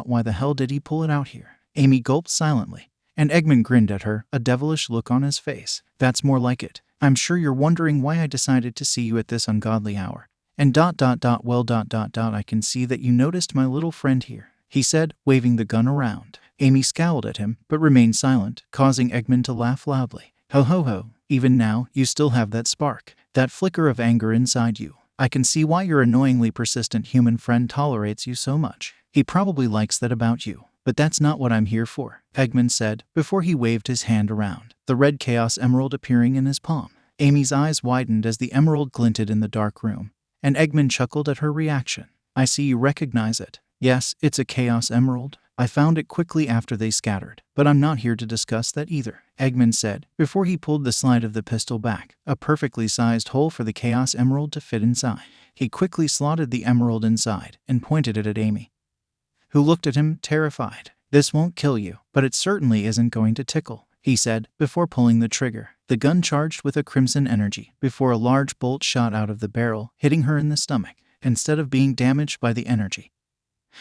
why the hell did he pull it out here? Amy gulped silently, and Eggman grinned at her, a devilish look on his face. "That's more like it. I'm sure you're wondering why I decided to see you at this ungodly hour. And well, I can see that you noticed my little friend here," he said, waving the gun around. Amy scowled at him, but remained silent, causing Eggman to laugh loudly. Ho, even now, you still have that spark, that flicker of anger inside you. I can see why your annoyingly persistent human friend tolerates you so much. He probably likes that about you. But that's not what I'm here for, Eggman said, before he waved his hand around, the red Chaos Emerald appearing in his palm. Amy's eyes widened as the emerald glinted in the dark room, and Eggman chuckled at her reaction. "I see you recognize it. Yes, it's a Chaos Emerald. I found it quickly after they scattered, but I'm not here to discuss that either," Eggman said, before he pulled the slide of the pistol back, a perfectly sized hole for the Chaos Emerald to fit inside. He quickly slotted the emerald inside and pointed it at Amy, who looked at him, terrified. "This won't kill you, but it certainly isn't going to tickle," he said, before pulling the trigger. The gun charged with a crimson energy before a large bolt shot out of the barrel, hitting her in the stomach. Instead of being damaged by the energy,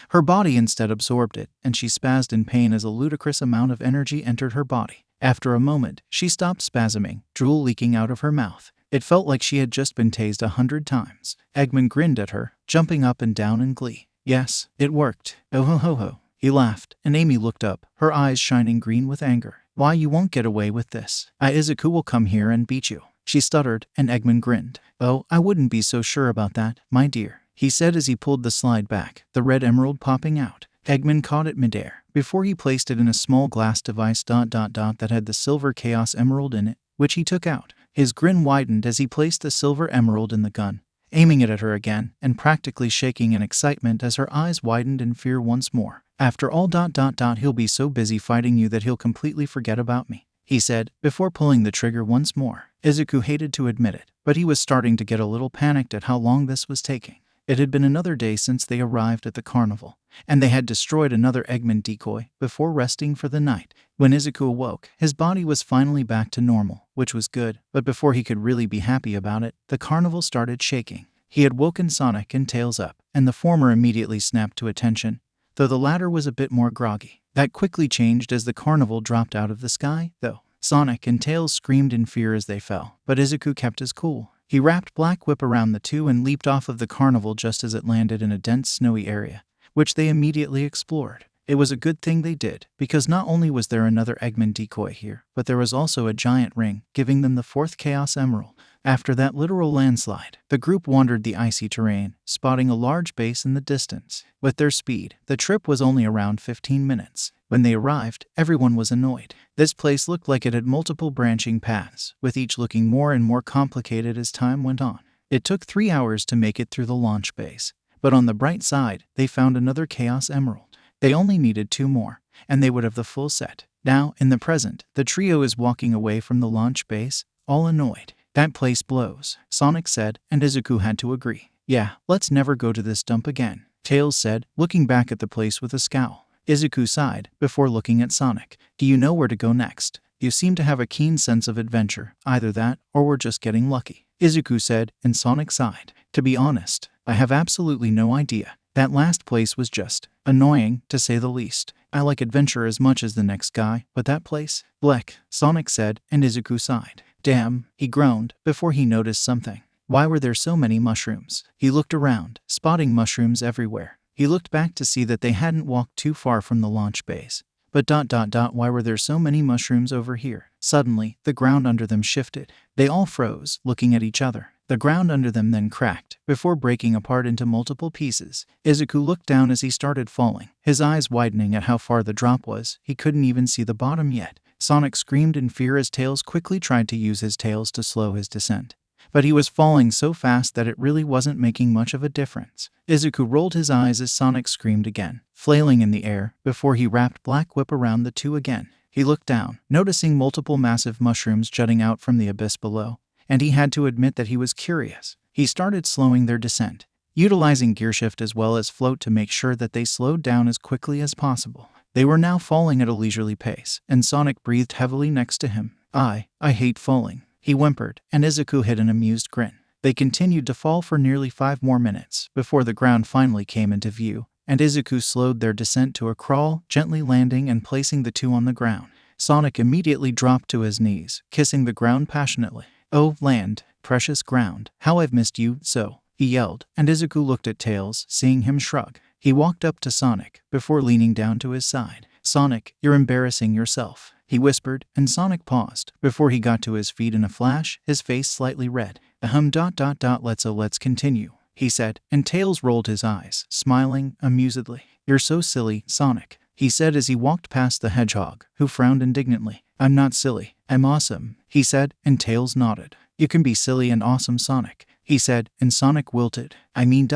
her body instead absorbed it, and she spazzed in pain as a ludicrous amount of energy entered her body. After a moment, she stopped spasming, drool leaking out of her mouth. It felt like she had just been tased 100 times. Eggman grinned at her, jumping up and down in glee. Yes, it worked. Oh ho ho ho. He laughed, and Amy looked up, her eyes shining green with anger. Why, you won't get away with this. 𝐻𝐸 will come here and beat you. She stuttered, and Eggman grinned. Oh, I wouldn't be so sure about that, my dear, he said as he pulled the slide back, the red emerald popping out. Eggman caught it midair, before he placed it in a small glass device that had the silver chaos emerald in it, which he took out. His grin widened as he placed the silver emerald in the gun, aiming it at her again, and practically shaking in excitement as her eyes widened in fear once more. After all, he'll be so busy fighting you that he'll completely forget about me, he said, before pulling the trigger once more. Izuku hated to admit it, but he was starting to get a little panicked at how long this was taking. It had been another day since they arrived at the carnival, and they had destroyed another Eggman decoy before resting for the night. When Izuku awoke, his body was finally back to normal, which was good, but before he could really be happy about it, the carnival started shaking. He had woken Sonic and Tails up, and the former immediately snapped to attention, though the latter was a bit more groggy. That quickly changed as the carnival dropped out of the sky, though. Sonic and Tails screamed in fear as they fell, but Izuku kept his cool. He wrapped Black Whip around the two and leaped off of the carnival just as it landed in a dense snowy area, which they immediately explored. It was a good thing they did, because not only was there another Eggman decoy here, but there was also a giant ring, giving them the 4th Chaos Emerald. After that literal landslide, the group wandered the icy terrain, spotting a large base in the distance. With their speed, the trip was only around 15 minutes. When they arrived, everyone was annoyed. This place looked like it had multiple branching paths, with each looking more and more complicated as time went on. It took 3 hours to make it through the launch base, but on the bright side, they found another Chaos Emerald. They only needed 2 more, and they would have the full set. Now, in the present, the trio is walking away from the launch base, all annoyed. That place blows, Sonic said, and Izuku had to agree. Yeah, let's never go to this dump again, Tails said, looking back at the place with a scowl. Izuku sighed, before looking at Sonic. Do you know where to go next? You seem to have a keen sense of adventure. Either that, or we're just getting lucky, Izuku said, and Sonic sighed. To be honest, I have absolutely no idea. That last place was just annoying, to say the least. I like adventure as much as the next guy, but that place? Blech, Sonic said, and Izuku sighed. Damn, he groaned, before he noticed something. Why were there so many mushrooms? He looked around, spotting mushrooms everywhere. He looked back to see that they hadn't walked too far from the launch base. But why were there so many mushrooms over here? Suddenly, the ground under them shifted. They all froze, looking at each other. The ground under them then cracked, before breaking apart into multiple pieces. Izuku looked down as he started falling, his eyes widening at how far the drop was. He couldn't even see the bottom yet. Sonic screamed in fear as Tails quickly tried to use his tails to slow his descent. But he was falling so fast that it really wasn't making much of a difference. Izuku rolled his eyes as Sonic screamed again, flailing in the air, before he wrapped Black Whip around the two again. He looked down, noticing multiple massive mushrooms jutting out from the abyss below, and he had to admit that he was curious. He started slowing their descent, utilizing gear shift as well as float to make sure that they slowed down as quickly as possible. They were now falling at a leisurely pace, and Sonic breathed heavily next to him. I hate falling, he whimpered, and Izuku hid an amused grin. They continued to fall for nearly 5 more minutes, before the ground finally came into view, and Izuku slowed their descent to a crawl, gently landing and placing the two on the ground. Sonic immediately dropped to his knees, kissing the ground passionately. Oh, land, precious ground, how I've missed you so, he yelled, and Izuku looked at Tails, seeing him shrug. He walked up to Sonic, before leaning down to his side. Sonic, you're embarrassing yourself, he whispered, and Sonic paused, before he got to his feet in a flash, his face slightly red. Let's continue, he said, and Tails rolled his eyes, smiling amusedly. You're so silly, Sonic, he said as he walked past the hedgehog, who frowned indignantly. I'm not silly, I'm awesome, he said, and Tails nodded. You can be silly and awesome, Sonic, he said, and Sonic wilted. I mean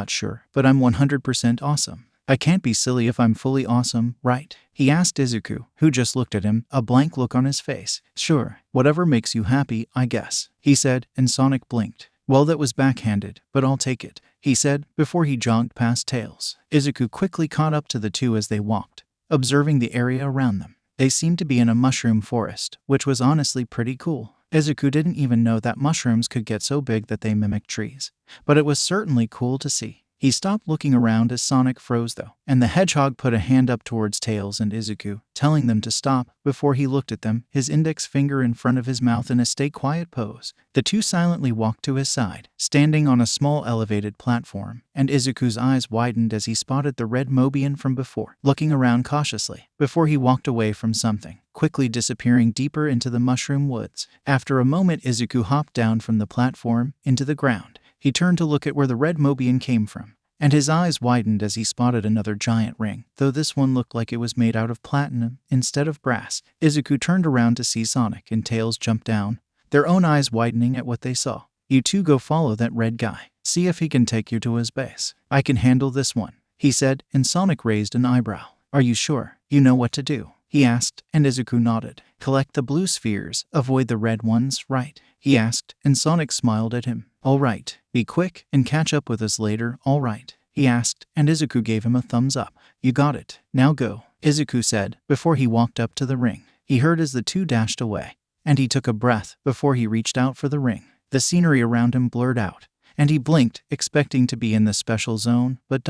sure, but I'm 100% awesome. I can't be silly if I'm fully awesome, right? He asked Izuku, who just looked at him, a blank look on his face. Sure, whatever makes you happy, I guess, he said, and Sonic blinked. Well, that was backhanded, but I'll take it, he said, before he jogged past Tails. Izuku quickly caught up to the two as they walked, observing the area around them. They seemed to be in a mushroom forest, which was honestly pretty cool. Izuku didn't even know that mushrooms could get so big that they mimic trees, but it was certainly cool to see. He stopped looking around as Sonic froze though, and the hedgehog put a hand up towards Tails and Izuku, telling them to stop. Before he looked at them, his index finger in front of his mouth in a stay quiet pose. The two silently walked to his side, standing on a small elevated platform, and Izuku's eyes widened as he spotted the red Mobian from before, looking around cautiously, before he walked away from something, quickly disappearing deeper into the mushroom woods. After a moment, Izuku hopped down from the platform, into the ground. He turned to look at where the red Mobian came from, and his eyes widened as he spotted another giant ring, though this one looked like it was made out of platinum instead of brass. Izuku turned around to see Sonic and Tails jump down, their own eyes widening at what they saw. "You two go follow that red guy. See if he can take you to his base. I can handle this one," he said, and Sonic raised an eyebrow. "Are you sure you know what to do?" he asked, and Izuku nodded. "Collect the blue spheres, avoid the red ones, right?" he asked, and Sonic smiled at him. "All right. Be quick and catch up with us later, all right?" he asked, and Izuku gave him a thumbs up. "You got it. Now go," Izuku said, before he walked up to the ring. He heard as the two dashed away, and he took a breath before he reached out for the ring. The scenery around him blurred out, and he blinked, expecting to be in the special zone, but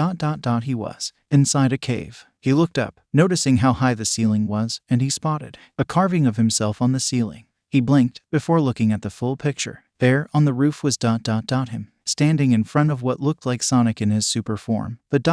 he was inside a cave. He looked up, noticing how high the ceiling was, and he spotted a carving of himself on the ceiling. He blinked before looking at the full picture. There, on the roof, was him, standing in front of what looked like Sonic in his super form, but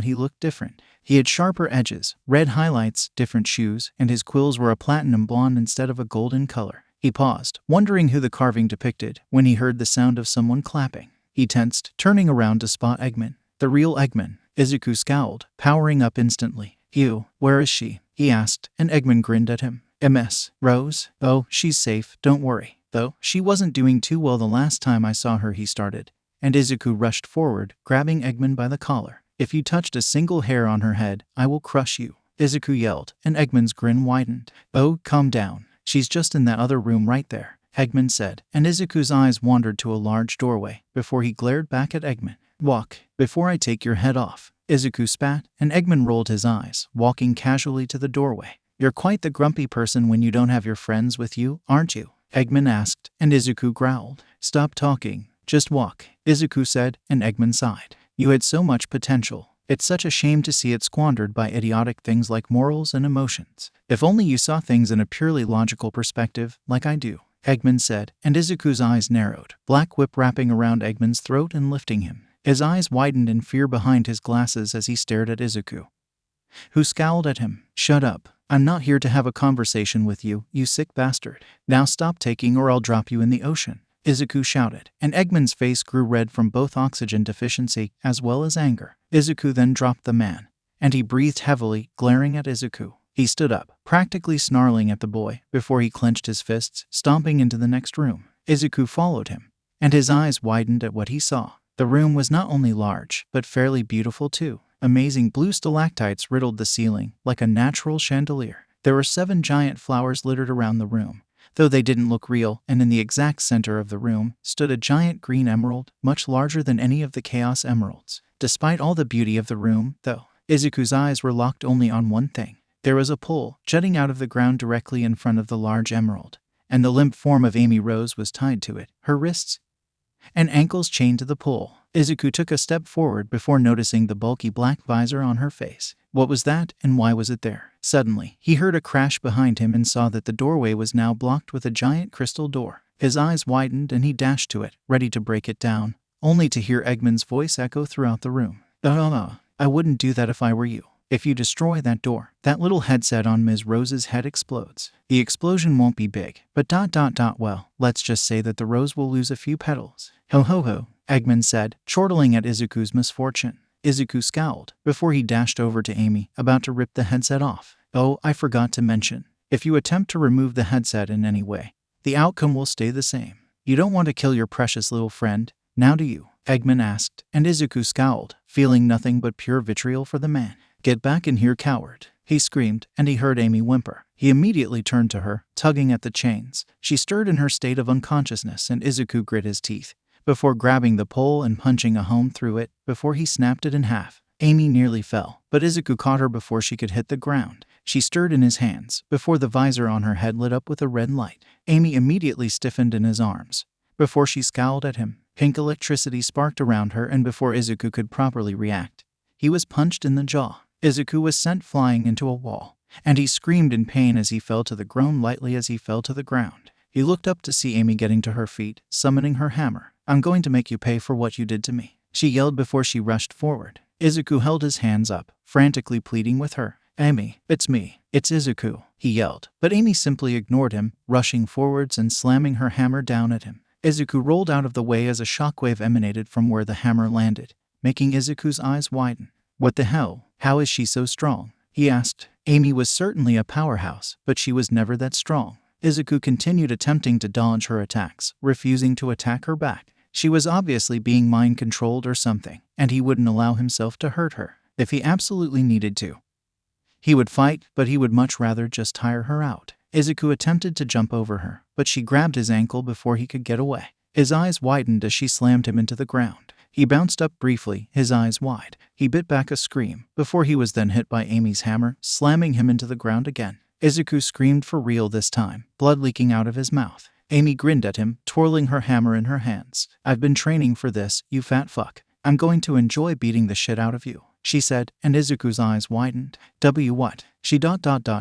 he looked different. He had sharper edges, red highlights, different shoes, and his quills were a platinum blonde instead of a golden color. He paused, wondering who the carving depicted, when he heard the sound of someone clapping. He tensed, turning around to spot Eggman, the real Eggman. Izuku scowled, powering up instantly. "You, where is she?" he asked, and Eggman grinned at him. "MS, Rose? Oh, she's safe, don't worry. Though, she wasn't doing too well the last time I saw her," he started, and Izuku rushed forward, grabbing Eggman by the collar. "If you touched a single hair on her head, I will crush you," Izuku yelled, and Eggman's grin widened. "Oh, calm down. She's just in that other room right there," Eggman said, and Izuku's eyes wandered to a large doorway, before he glared back at Eggman. "Walk, before I take your head off," Izuku spat, and Eggman rolled his eyes, walking casually to the doorway. "You're quite the grumpy person when you don't have your friends with you, aren't you?" Eggman asked, and Izuku growled. "Stop talking, just walk," Izuku said, and Eggman sighed. "You had so much potential. It's such a shame to see it squandered by idiotic things like morals and emotions. If only you saw things in a purely logical perspective, like I do," Eggman said, and Izuku's eyes narrowed, black whip wrapping around Eggman's throat and lifting him. His eyes widened in fear behind his glasses as he stared at Izuku, who scowled at him. "Shut up. I'm not here to have a conversation with you, you sick bastard. Now stop taking or I'll drop you in the ocean," Izuku shouted, and Eggman's face grew red from both oxygen deficiency as well as anger. Izuku then dropped the man, and he breathed heavily, glaring at Izuku. He stood up, practically snarling at the boy, before he clenched his fists, stomping into the next room. Izuku followed him, and his eyes widened at what he saw. The room was not only large, but fairly beautiful too. Amazing blue stalactites riddled the ceiling, like a natural chandelier. There were 7 giant flowers littered around the room, though they didn't look real, and in the exact center of the room stood a giant green emerald, much larger than any of the Chaos Emeralds. Despite all the beauty of the room, though, Izuku's eyes were locked only on one thing. There was a pole jutting out of the ground directly in front of the large emerald, and the limp form of Amy Rose was tied to it, her wrists and ankles chained to the pole. Izuku took a step forward before noticing the bulky black visor on her face. What was that, and why was it there? Suddenly, he heard a crash behind him and saw that the doorway was now blocked with a giant crystal door. His eyes widened and he dashed to it, ready to break it down, only to hear Eggman's voice echo throughout the room. I wouldn't do that if I were you. If you destroy that door, that little headset on Ms. Rose's head explodes. The explosion won't be big, but well, let's just say that the rose will lose a few petals." Ho, Eggman said, chortling at Izuku's misfortune. Izuku scowled, before he dashed over to Amy, about to rip the headset off. "Oh, I forgot to mention, if you attempt to remove the headset in any way, the outcome will stay the same. You don't want to kill your precious little friend, now do you?" Eggman asked, and Izuku scowled, feeling nothing but pure vitriol for the man. "Get back in here, coward," he screamed, and he heard Amy whimper. He immediately turned to her, tugging at the chains. She stirred in her state of unconsciousness, and Izuku grit his teeth, before grabbing the pole and punching a home through it, before he snapped it in half. Amy nearly fell, but Izuku caught her before she could hit the ground. She stirred in his hands, before the visor on her head lit up with a red light. Amy immediately stiffened in his arms. Before she scowled at him, pink electricity sparked around her, and before Izuku could properly react, he was punched in the jaw. Izuku was sent flying into a wall, and he screamed in pain as he fell to the ground. Lightly as he fell to the ground, he looked up to see Amy getting to her feet, summoning her hammer. "I'm going to make you pay for what you did to me," she yelled before she rushed forward. Izuku held his hands up, frantically pleading with her. "Amy, it's me. It's Izuku," he yelled. But Amy simply ignored him, rushing forwards and slamming her hammer down at him. Izuku rolled out of the way as a shockwave emanated from where the hammer landed, making Izuku's eyes widen. "What the hell? How is she so strong?" he asked. Amy was certainly a powerhouse, but she was never that strong. Izuku continued attempting to dodge her attacks, refusing to attack her back. She was obviously being mind-controlled or something, and he wouldn't allow himself to hurt her. If he absolutely needed to, he would fight, but he would much rather just tire her out. Izuku attempted to jump over her, but she grabbed his ankle before he could get away. His eyes widened as she slammed him into the ground. He bounced up briefly, his eyes wide. He bit back a scream, before he was then hit by Amy's hammer, slamming him into the ground again. Izuku screamed for real this time, blood leaking out of his mouth. Amy grinned at him, twirling her hammer in her hands. "I've been training for this, you fat fuck. I'm going to enjoy beating the shit out of you," she said, and Izuku's eyes widened. What? She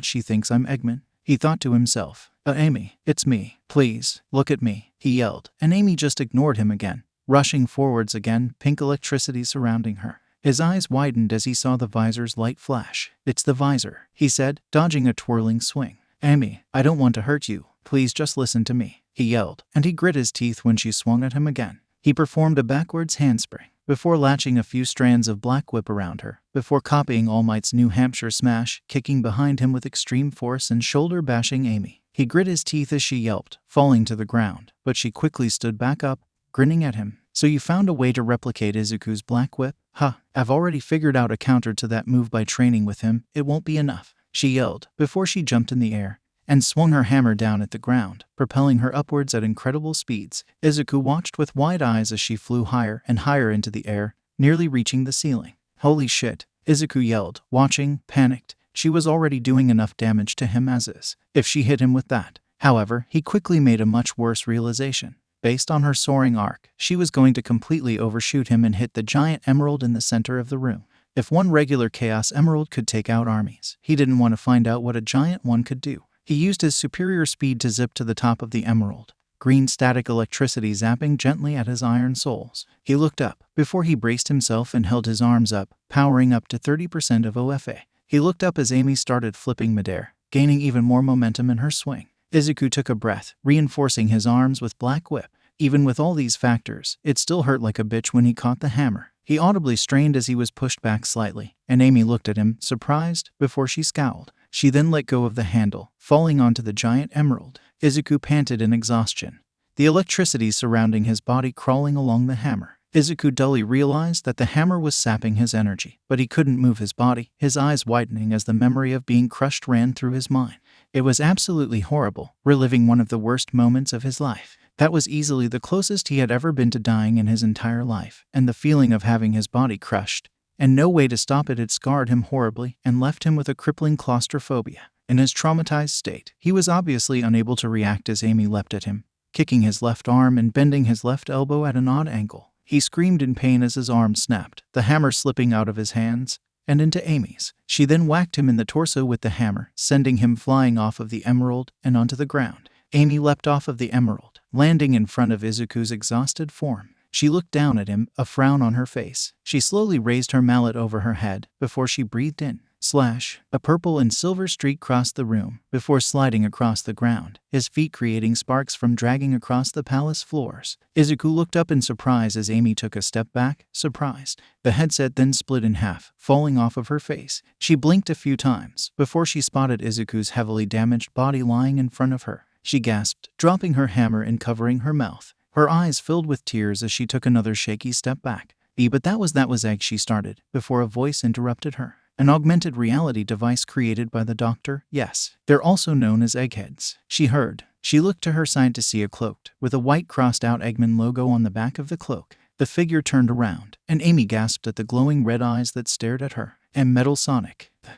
She thinks I'm Eggman, he thought to himself. Amy, it's me. Please, look at me," he yelled, and Amy just ignored him again, rushing forwards again, pink electricity surrounding her. His eyes widened as he saw the visor's light flash. "It's the visor," he said, dodging a twirling swing. "Amy, I don't want to hurt you. Please just listen to me," he yelled, and he grit his teeth when she swung at him again. He performed a backwards handspring, before latching a few strands of black whip around her, before copying All Might's New Hampshire smash, kicking behind him with extreme force and shoulder-bashing Amy. He grit his teeth as she yelped, falling to the ground, but she quickly stood back up, grinning at him. "So you found a way to replicate Izuku's black whip? Huh, I've already figured out a counter to that move by training with him. It won't be enough," she yelled, before she jumped in the air and swung her hammer down at the ground, propelling her upwards at incredible speeds. Izuku watched with wide eyes as she flew higher and higher into the air, nearly reaching the ceiling. "Holy shit," Izuku yelled, watching, panicked. She was already doing enough damage to him as is, if she hit him with that. However, he quickly made a much worse realization. Based on her soaring arc, she was going to completely overshoot him and hit the giant emerald in the center of the room. If one regular Chaos Emerald could take out armies, he didn't want to find out what a giant one could do. He used his superior speed to zip to the top of the emerald, green static electricity zapping gently at his iron soles. He looked up, before he braced himself and held his arms up, powering up to 30% of OFA. He looked up as Amy started flipping midair, gaining even more momentum in her swing. Izuku took a breath, reinforcing his arms with black whip. Even with all these factors, it still hurt like a bitch when he caught the hammer. He audibly strained as he was pushed back slightly, and Amy looked at him, surprised, before she scowled. She then let go of the handle, falling onto the giant emerald. Izuku panted in exhaustion, the electricity surrounding his body crawling along the hammer. Izuku dully realized that the hammer was sapping his energy, but he couldn't move his body, his eyes widening as the memory of being crushed ran through his mind. It was absolutely horrible, reliving one of the worst moments of his life. That was easily the closest he had ever been to dying in his entire life, and the feeling of having his body crushed and no way to stop it had scarred him horribly and left him with a crippling claustrophobia. In his traumatized state, he was obviously unable to react as Amy leapt at him, kicking his left arm and bending his left elbow at an odd angle. He screamed in pain as his arm snapped, the hammer slipping out of his hands and into Amy's. She then whacked him in the torso with the hammer, sending him flying off of the emerald and onto the ground. Amy leapt off of the emerald, landing in front of Izuku's exhausted form. She looked down at him, a frown on her face. She slowly raised her mallet over her head before she breathed in. Slash. A purple and silver streak crossed the room before sliding across the ground, his feet creating sparks from dragging across the palace floors. Izuku looked up in surprise as Amy took a step back, surprised. The headset then split in half, falling off of her face. She blinked a few times before she spotted Izuku's heavily damaged body lying in front of her. She gasped, dropping her hammer and covering her mouth. Her eyes filled with tears as she took another shaky step back. But that was egg, she started, before a voice interrupted her. An augmented reality device created by the doctor? Yes. They're also known as eggheads, she heard. She looked to her side to see a cloak with a white crossed-out Eggman logo on the back of the cloak. The figure turned around, and Amy gasped at the glowing red eyes that stared at her. 𝐴𝐻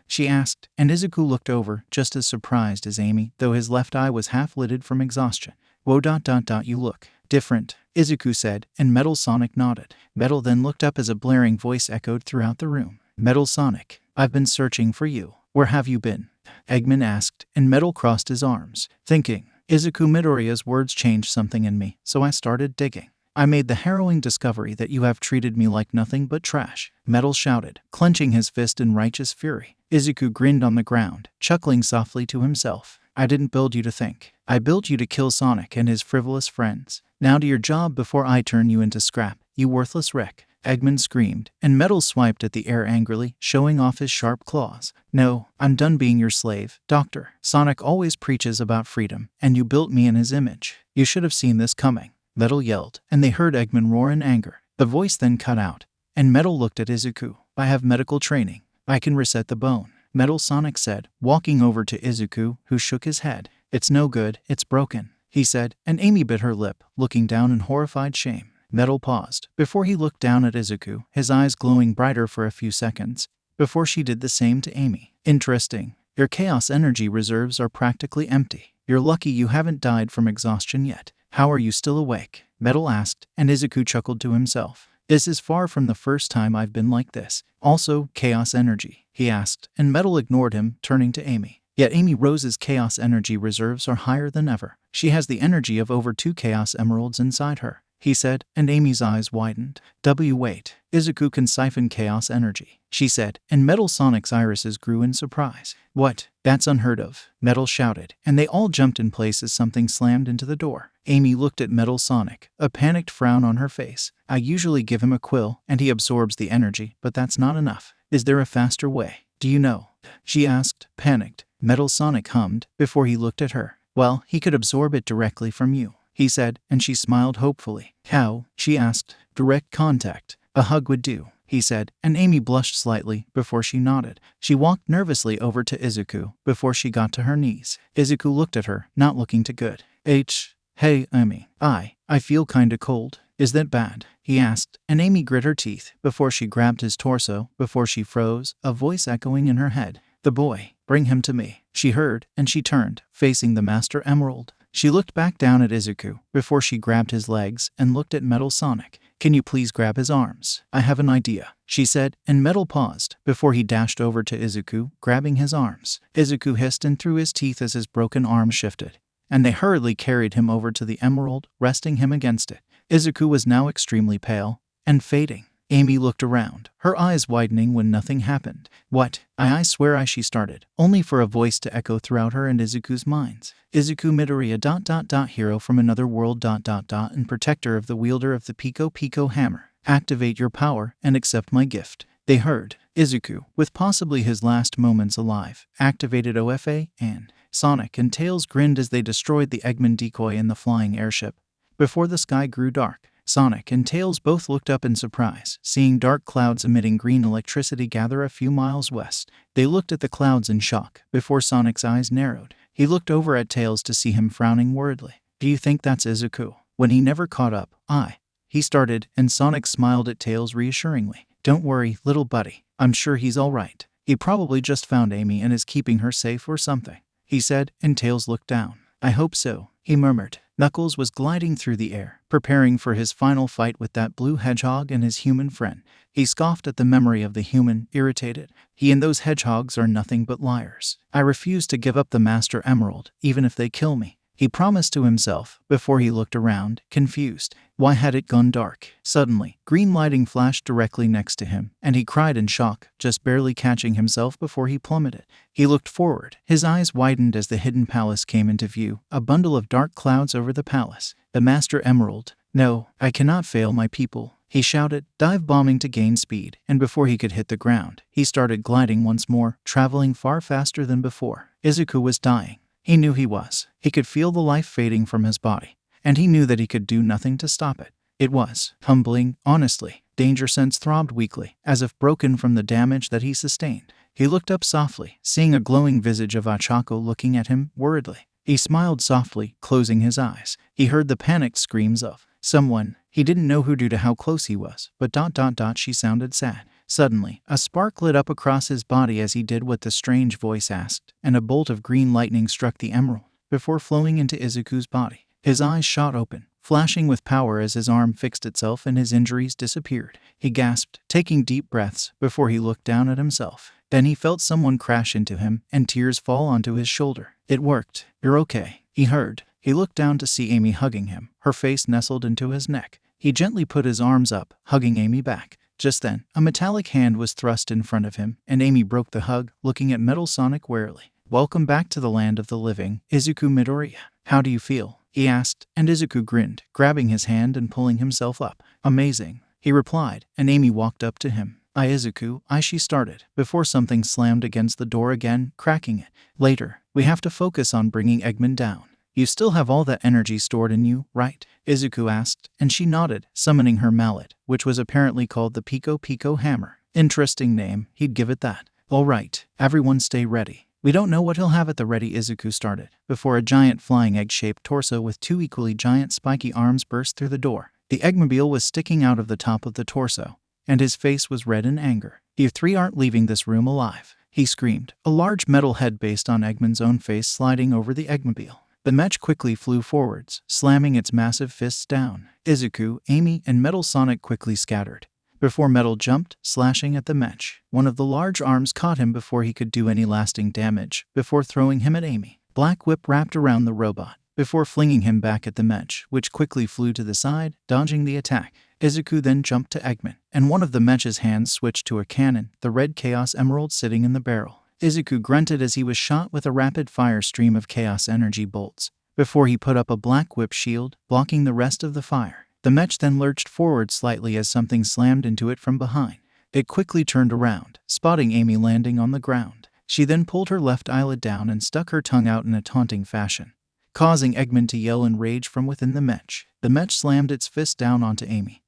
she asked, and Izuku looked over, just as surprised as Amy, though his left eye was half-lidded from exhaustion. 𝐻. You look different, Izuku said, and 𝐴𝐻 nodded. 𝗏 then looked up as a blaring voice echoed throughout the room. 𝐴𝐻, I've been searching for you. Where have you been? Eggman asked, and 𝗏 crossed his arms, thinking. Izuku Midoriya's words changed something in me, so I started digging. I made the harrowing discovery that you have treated me like nothing but trash. 𝗏 shouted, clenching his fist in righteous fury. Izuku grinned on the ground, chuckling softly to himself. I didn't build you to think. I built you to kill Sonic and his frivolous friends. Now to your job before I turn you into scrap, you worthless wreck. Eggman screamed, and 𝗏 swiped at the air angrily, showing off his sharp claws. No, I'm done being your slave, Doctor. Sonic always preaches about freedom, and you built me in his image. You should have seen this coming. 𝗏 yelled, and they heard Eggman roar in anger. The voice then cut out, and 𝗏 looked at Izuku. I have medical training. I can reset the bone. Sonic said, walking over to Izuku, who shook his head. It's no good, it's broken, he said, and Amy bit her lip, looking down in horrified shame. 𝗏 paused, before he looked down at Izuku, his eyes glowing brighter for a few seconds, before she did the same to Amy. Interesting. Your chaos energy reserves are practically empty. You're lucky you haven't died from exhaustion yet. How are you still awake? 𝗏 asked, and Izuku chuckled to himself. This is far from the first time I've been like this. Also, chaos energy, he asked, and 𝗏 ignored him, turning to Amy. Yet Amy Rose's chaos energy reserves are higher than ever. She has the energy of over 2 chaos emeralds inside her, he said, and Amy's eyes widened. Wait, Izuku can siphon chaos energy, she said, and Sonic's irises grew in surprise. What? That's unheard of, 𝗏 shouted, and they all jumped in place as something slammed into the door. Amy looked at Sonic, a panicked frown on her face. I usually give him a quill, and he absorbs the energy, but that's not enough. Is there a faster way? Do you know? She asked, panicked. Sonic hummed, before he looked at her. Well, he could absorb it directly from you, he said, and she smiled hopefully. How? She asked. Direct contact. A hug would do, he said, and Amy blushed slightly before she nodded. She walked nervously over to Izuku before she got to her knees. Izuku looked at her, not looking too good. Hey, Amy. I feel kinda cold. Is that bad? He asked, and Amy grit her teeth before she grabbed his torso, before she froze, a voice echoing in her head. The boy, bring him to me, she heard, and she turned, facing the Master Emerald. She looked back down at Izuku, before she grabbed his legs and looked at Sonic. Can you please grab his arms? I have an idea, she said, and paused, before he dashed over to Izuku, grabbing his arms. Izuku hissed and threw his teeth as his broken arm shifted, and they hurriedly carried him over to the emerald, resting him against it. Izuku was now extremely pale, and fading. Amy looked around, her eyes widening when nothing happened. What? I swear she started, only for a voice to echo throughout her and Izuku's minds. Izuku Midoriya ... hero from another world ... and protector of the wielder of the 𝗵𝗃 hammer. Activate your power and accept my gift. They heard. Izuku, with possibly his last moments alive, activated OFA, and Sonic and Tails grinned as they destroyed the Eggman decoy in the flying airship. Before the sky grew dark, Sonic and Tails both looked up in surprise, seeing dark clouds emitting green electricity gather a few miles west. They looked at the clouds in shock, before Sonic's eyes narrowed. He looked over at Tails to see him frowning worriedly. Do you think that's Izuku? When he never caught up, he started, and Sonic smiled at Tails reassuringly. Don't worry, little buddy. I'm sure he's all right. He probably just found Amy and is keeping her safe or something, he said, and Tails looked down. I hope so, he murmured. Knuckles was gliding through the air, preparing for his final fight with that blue hedgehog and his human friend. He scoffed at the memory of the human, irritated. He and those hedgehogs are nothing but liars. I refuse to give up the Master Emerald, even if they kill me, he promised to himself, before he looked around, confused. Why had it gone dark? Suddenly, green lighting flashed directly next to him, and he cried in shock, just barely catching himself before he plummeted. He looked forward. His eyes widened as the hidden palace came into view, a bundle of dark clouds over the palace. The Master Emerald. No, I cannot fail my people, he shouted, dive-bombing to gain speed, and before he could hit the ground, he started gliding once more, traveling far faster than before. Izuku was dying. He knew he was. He could feel the life fading from his body, and he knew that he could do nothing to stop it. It was humbling, honestly. Danger sense throbbed weakly, as if broken from the damage that he sustained. He looked up softly, seeing a glowing visage of Ochako looking at him worriedly. He smiled softly, closing his eyes. He heard the panicked screams of someone. He didn't know who due to how close he was, but ... she sounded sad. Suddenly, a spark lit up across his body as he did what the strange voice asked, and a bolt of green lightning struck the emerald, before flowing into Izuku's body. His eyes shot open, flashing with power as his arm fixed itself and his injuries disappeared. He gasped, taking deep breaths, before he looked down at himself. Then he felt someone crash into him, and tears fall onto his shoulder. It worked. "You're okay," he heard. He looked down to see Amy hugging him, her face nestled into his neck. He gently put his arms up, hugging Amy back. Just then, a metallic hand was thrust in front of him, and Amy broke the hug, looking at Metal Sonic warily. "Welcome back to the land of the living, Izuku Midoriya. How do you feel?" he asked, and Izuku grinned, grabbing his hand and pulling himself up. "Amazing," he replied, and Amy walked up to him. Izuku, she started, before something slammed against the door again, cracking it. "Later, we have to focus on bringing Eggman down. You still have all that energy stored in you, right?" Izuku asked, and she nodded, summoning her mallet, which was apparently called the Pico hammer. Interesting name, he'd give it that. "All right, everyone stay ready. We don't know what he'll have at the ready," Izuku started, before a giant flying egg-shaped torso with two equally giant spiky arms burst through the door. The Eggmobile was sticking out of the top of the torso, and his face was red in anger. "You three aren't leaving this room alive," he screamed, a large metal head based on Eggman's own face sliding over the Eggmobile. The mech quickly flew forwards, slamming its massive fists down. Izuku, Amy, and Metal Sonic quickly scattered, before Metal jumped, slashing at the mech. One of the large arms caught him before he could do any lasting damage, before throwing him at Amy. Black Whip wrapped around the robot, before flinging him back at the mech, which quickly flew to the side, dodging the attack. Izuku then jumped to Eggman, and one of the mech's hands switched to a cannon, the red Chaos Emerald sitting in the barrel. Izuku grunted as he was shot with a rapid-fire stream of Chaos Energy bolts, before he put up a Black Whip shield, blocking the rest of the fire. The mech then lurched forward slightly as something slammed into it from behind. It quickly turned around, spotting Amy landing on the ground. She then pulled her left eyelid down and stuck her tongue out in a taunting fashion, causing Eggman to yell in rage from within the mech. The mech slammed its fist down onto Amy,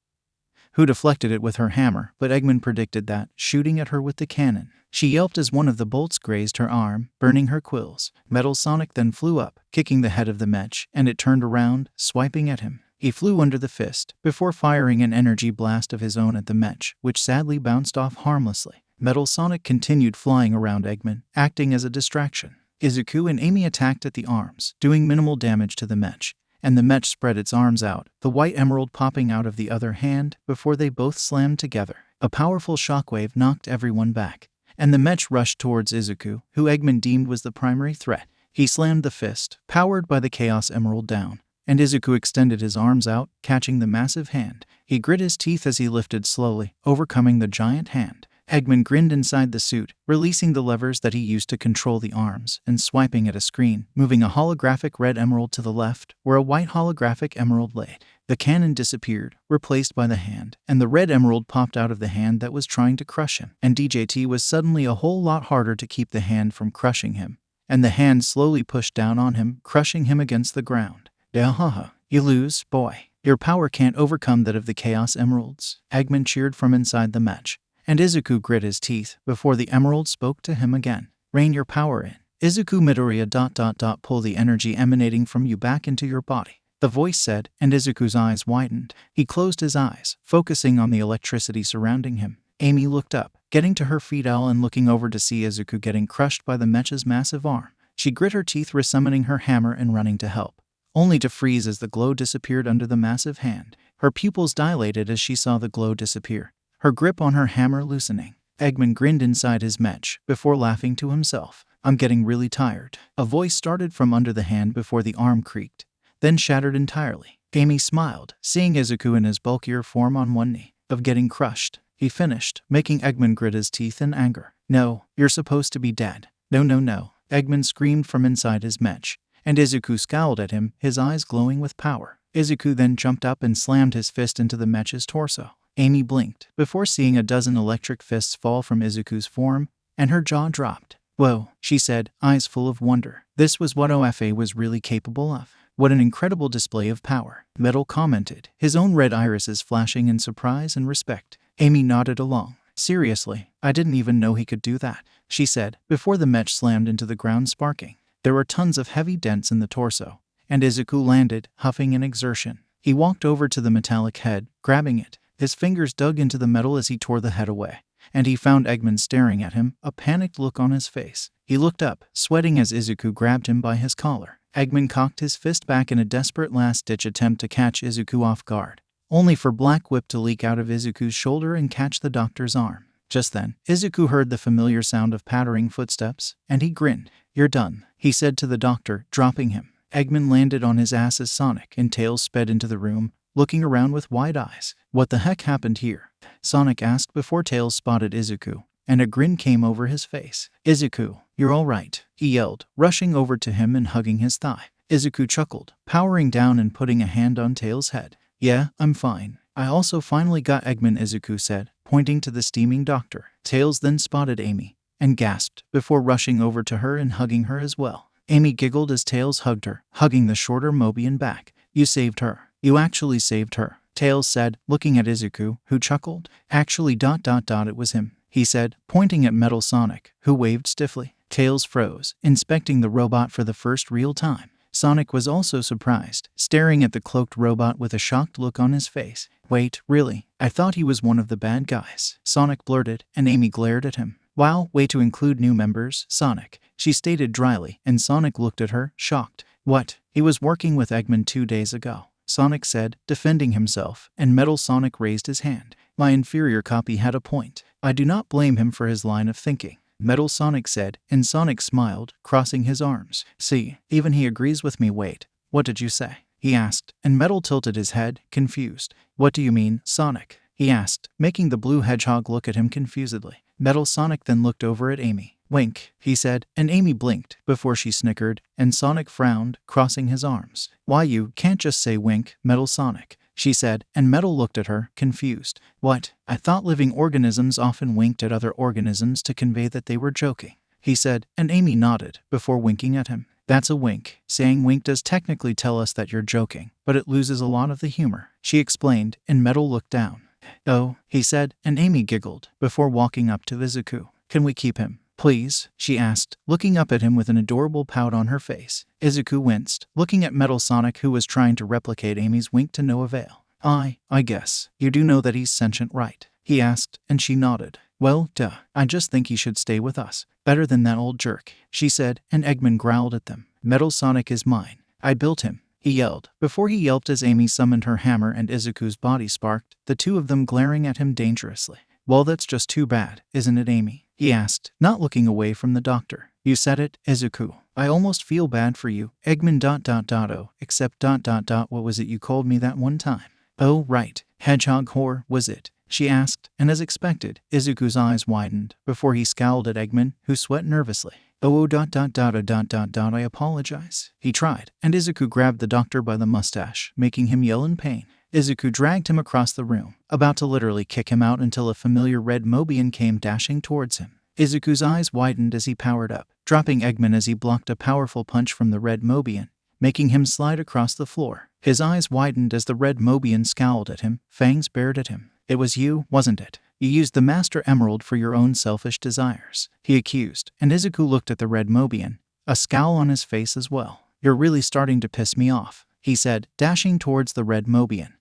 who deflected it with her hammer, but Eggman predicted that, shooting at her with the cannon. She yelped as one of the bolts grazed her arm, burning her quills. Metal Sonic then flew up, kicking the head of the mech, and it turned around, swiping at him. He flew under the fist, before firing an energy blast of his own at the mech, which sadly bounced off harmlessly. Metal Sonic continued flying around Eggman, acting as a distraction. Izuku and Amy attacked at the arms, doing minimal damage to the mech, and the mech spread its arms out, the white emerald popping out of the other hand, before they both slammed together. A powerful shockwave knocked everyone back, and the mech rushed towards Izuku, who Eggman deemed was the primary threat. He slammed the fist, powered by the Chaos Emerald, down, and Izuku extended his arms out, catching the massive hand. He grit his teeth as he lifted slowly, overcoming the giant hand. Eggman grinned inside the suit, releasing the levers that he used to control the arms, and swiping at a screen, moving a holographic red emerald to the left, where a white holographic emerald lay. The cannon disappeared, replaced by the hand, and the red emerald popped out of the hand that was trying to crush him. And DJT was suddenly a whole lot harder to keep the hand from crushing him, and the hand slowly pushed down on him, crushing him against the ground. "Haha, you lose, boy. Your power can't overcome that of the Chaos Emeralds," Eggman cheered from inside the mech. And Izuku grit his teeth, before the emerald spoke to him again. "Rain your power in. Izuku Midoriya ... pull the energy emanating from you back into your body," the voice said, and Izuku's eyes widened. He closed his eyes, focusing on the electricity surrounding him. Amy looked up, getting to her feet and looking over to see Izuku getting crushed by the mech's massive arm. She grit her teeth, resummoning her hammer and running to help, only to freeze as the glow disappeared under the massive hand. Her pupils dilated as she saw the glow disappear, her grip on her hammer loosening. Eggman grinned inside his mech, before laughing to himself. "I'm getting really tired." A voice started from under the hand before the arm creaked, then shattered entirely. Amy smiled, seeing Izuku in his bulkier form on one knee. "Of getting crushed," he finished, making Eggman grit his teeth in anger. "No, you're supposed to be dead." No, Eggman screamed from inside his mech, and Izuku scowled at him, his eyes glowing with power. Izuku then jumped up and slammed his fist into the mech's torso. Amy blinked, before seeing a dozen electric fists fall from Izuku's form, and her jaw dropped. "Whoa," she said, eyes full of wonder. This was what 𝐴 was really capable of. "What an incredible display of power," Metal commented, his own red irises flashing in surprise and respect. Amy nodded along. "Seriously, I didn't even know he could do that," she said, before the mech slammed into the ground, sparking. There were tons of heavy dents in the torso, and Izuku landed, huffing in exertion. He walked over to the metallic head, grabbing it. His fingers dug into the metal as he tore the head away. And he found 𝐻𝐸 staring at him, a panicked look on his face. He looked up, sweating as Izuku grabbed him by his collar. 𝐻𝐸 cocked his fist back in a desperate last-ditch attempt to catch Izuku off guard, only for Black Whip to leak out of Izuku's shoulder and catch the doctor's arm. Just then, Izuku heard the familiar sound of pattering footsteps, and he grinned. "You're done," he said to the doctor, dropping him. 𝐻𝐸 landed on his ass as Sonic and Tails sped into the room, looking around with wide eyes. "What the heck happened here?" Sonic asked before Tails spotted Izuku, and a grin came over his face. "Izuku, you're all right," he yelled, rushing over to him and hugging his thigh. Izuku chuckled, powering down and putting a hand on Tails' head. "Yeah, I'm fine. I also finally got 𝐻𝐸," Izuku said, pointing to the steaming doctor. Tails then spotted Amy and gasped before rushing over to her and hugging her as well. Amy giggled as Tails hugged her, hugging the shorter Mobian back. "You saved her. You actually saved her," Tails said, looking at Izuku, who chuckled. "Actually, it was him," he said, pointing at Metal Sonic, who waved stiffly. Tails froze, inspecting the robot for the first real time. Sonic was also surprised, staring at the cloaked robot with a shocked look on his face. "Wait, really? I thought he was one of the bad guys," Sonic blurted, and Amy glared at him. "Wow, way to include new members, Sonic," she stated dryly, and Sonic looked at her, shocked. "What? He was working with 𝐻𝐸 2 days ago," Sonic said, defending himself, and Metal Sonic raised his hand. "My inferior copy had a point. I do not blame him for his line of thinking," Metal Sonic said, and Sonic smiled, crossing his arms. "See, even he agrees with me." "Wait, what did you say?" he asked, and Metal tilted his head, confused. "What do you mean, Sonic?" he asked, making the blue hedgehog look at him confusedly. Metal Sonic then looked over at Amy. "Wink," he said, and Amy blinked before she snickered, and Sonic frowned, crossing his arms. "Why, you can't just say wink, Metal Sonic," she said, and Metal looked at her, confused. "What? I thought living organisms often winked at other organisms to convey that they were joking," he said, and Amy nodded before winking at him. "That's a wink. Saying wink does technically tell us that you're joking, but it loses a lot of the humor," she explained, and Metal looked down. "Oh," he said, and Amy giggled before walking up to Izuku. "Can we keep him, please?" she asked, looking up at him with an adorable pout on her face. Izuku winced, looking at Metal Sonic, who was trying to replicate Amy's wink to no avail. I guess. You do know that he's sentient, right?" he asked, and she nodded. "Well, duh. I just think he should stay with us. Better than that old jerk," she said, and 𝐻𝐸 growled at them. "Metal Sonic is mine. I built him," he yelled, before he yelped as Amy summoned her hammer and Izuku's body sparked, the two of them glaring at him dangerously. "Well, that's just too bad, isn't it, Amy?" he asked, not looking away from the doctor. "You said it, Izuku. I almost feel bad for you. 𝐻𝐸 ... except ... what was it you called me that one time?" "Oh, right. Hedgehog whore, was it?" she asked, and as expected, Izuku's eyes widened before he scowled at 𝐻𝐸, who sweat nervously. "Oh, ... I apologize," he tried, and Izuku grabbed the doctor by the mustache, making him yell in pain. Izuku dragged him across the room, about to literally kick him out until a familiar red Mobian came dashing towards him. Izuku's eyes widened as he powered up, dropping 𝐻𝐸 as he blocked a powerful punch from the red Mobian, making him slide across the floor. His eyes widened as the red Mobian scowled at him, fangs bared at him. "It was you, wasn't it? You used the Master Emerald for your own selfish desires," he accused, and Izuku looked at the red Mobian, a scowl on his face as well. "You're really starting to piss me off," he said, dashing towards the red Mobian,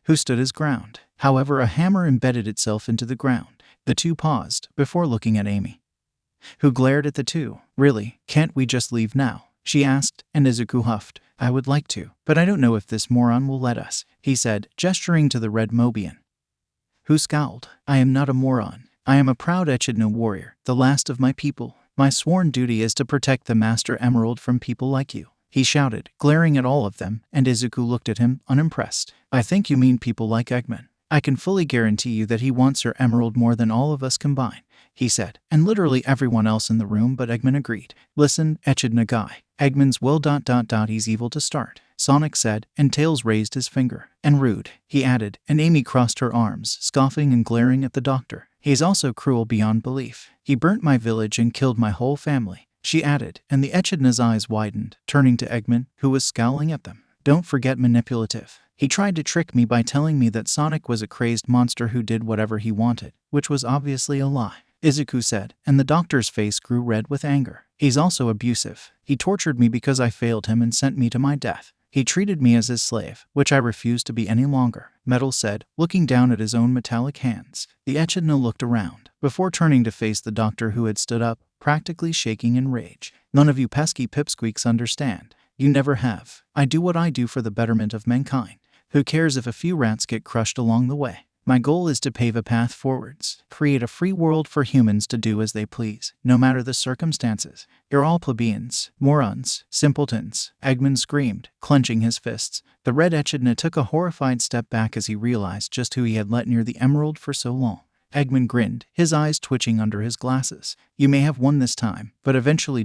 who stood his ground. However, a hammer embedded itself into the ground. The two paused before looking at Amy, who glared at the two. "Really, can't we just leave now?" she asked, and Izuku huffed. "I would like to, but I don't know if this moron will let us," he said, gesturing to the red Mobian, who scowled. "I am not a moron. I am a proud Echidna warrior, the last of my people. My sworn duty is to protect the Master Emerald from people like you," he shouted, glaring at all of them, and Izuku looked at him, unimpressed. "I think you mean people like 𝐻𝐸. I can fully guarantee you that he wants your emerald more than all of us combined," he said, and literally everyone else in the room but 𝐻𝐸 agreed. "Listen, Echidna guy, 𝐻𝐸's well ... he's evil to start," Sonic said, and Tails raised his finger. "And rude," he added, and Amy crossed her arms, scoffing and glaring at the doctor. "He's also cruel beyond belief. He burnt my village and killed my whole family," she added, and the Echidna's eyes widened, turning to 𝐻𝐸, who was scowling at them. "Don't forget manipulative. He tried to trick me by telling me that Sonic was a crazed monster who did whatever he wanted, which was obviously a lie," Izuku said, and the doctor's face grew red with anger. "He's also abusive. He tortured me because I failed him and sent me to my death," He treated me as his slave, which I refuse to be any longer, 𝗏𝗏 said, looking down at his own metallic hands. The echidna looked around, before turning to face the doctor who had stood up, practically shaking in rage. None of you pesky pipsqueaks understand. You never have. I do what I do for the betterment of mankind. Who cares if a few rats get crushed along the way? My goal is to pave a path forwards, create a free world for humans to do as they please, no matter the circumstances. You're all plebeians, morons, simpletons, Eggman screamed, clenching his fists. The red echidna took a horrified step back as he realized just who he had let near the emerald for so long. Eggman grinned, his eyes twitching under his glasses. You may have won this time, but eventually ...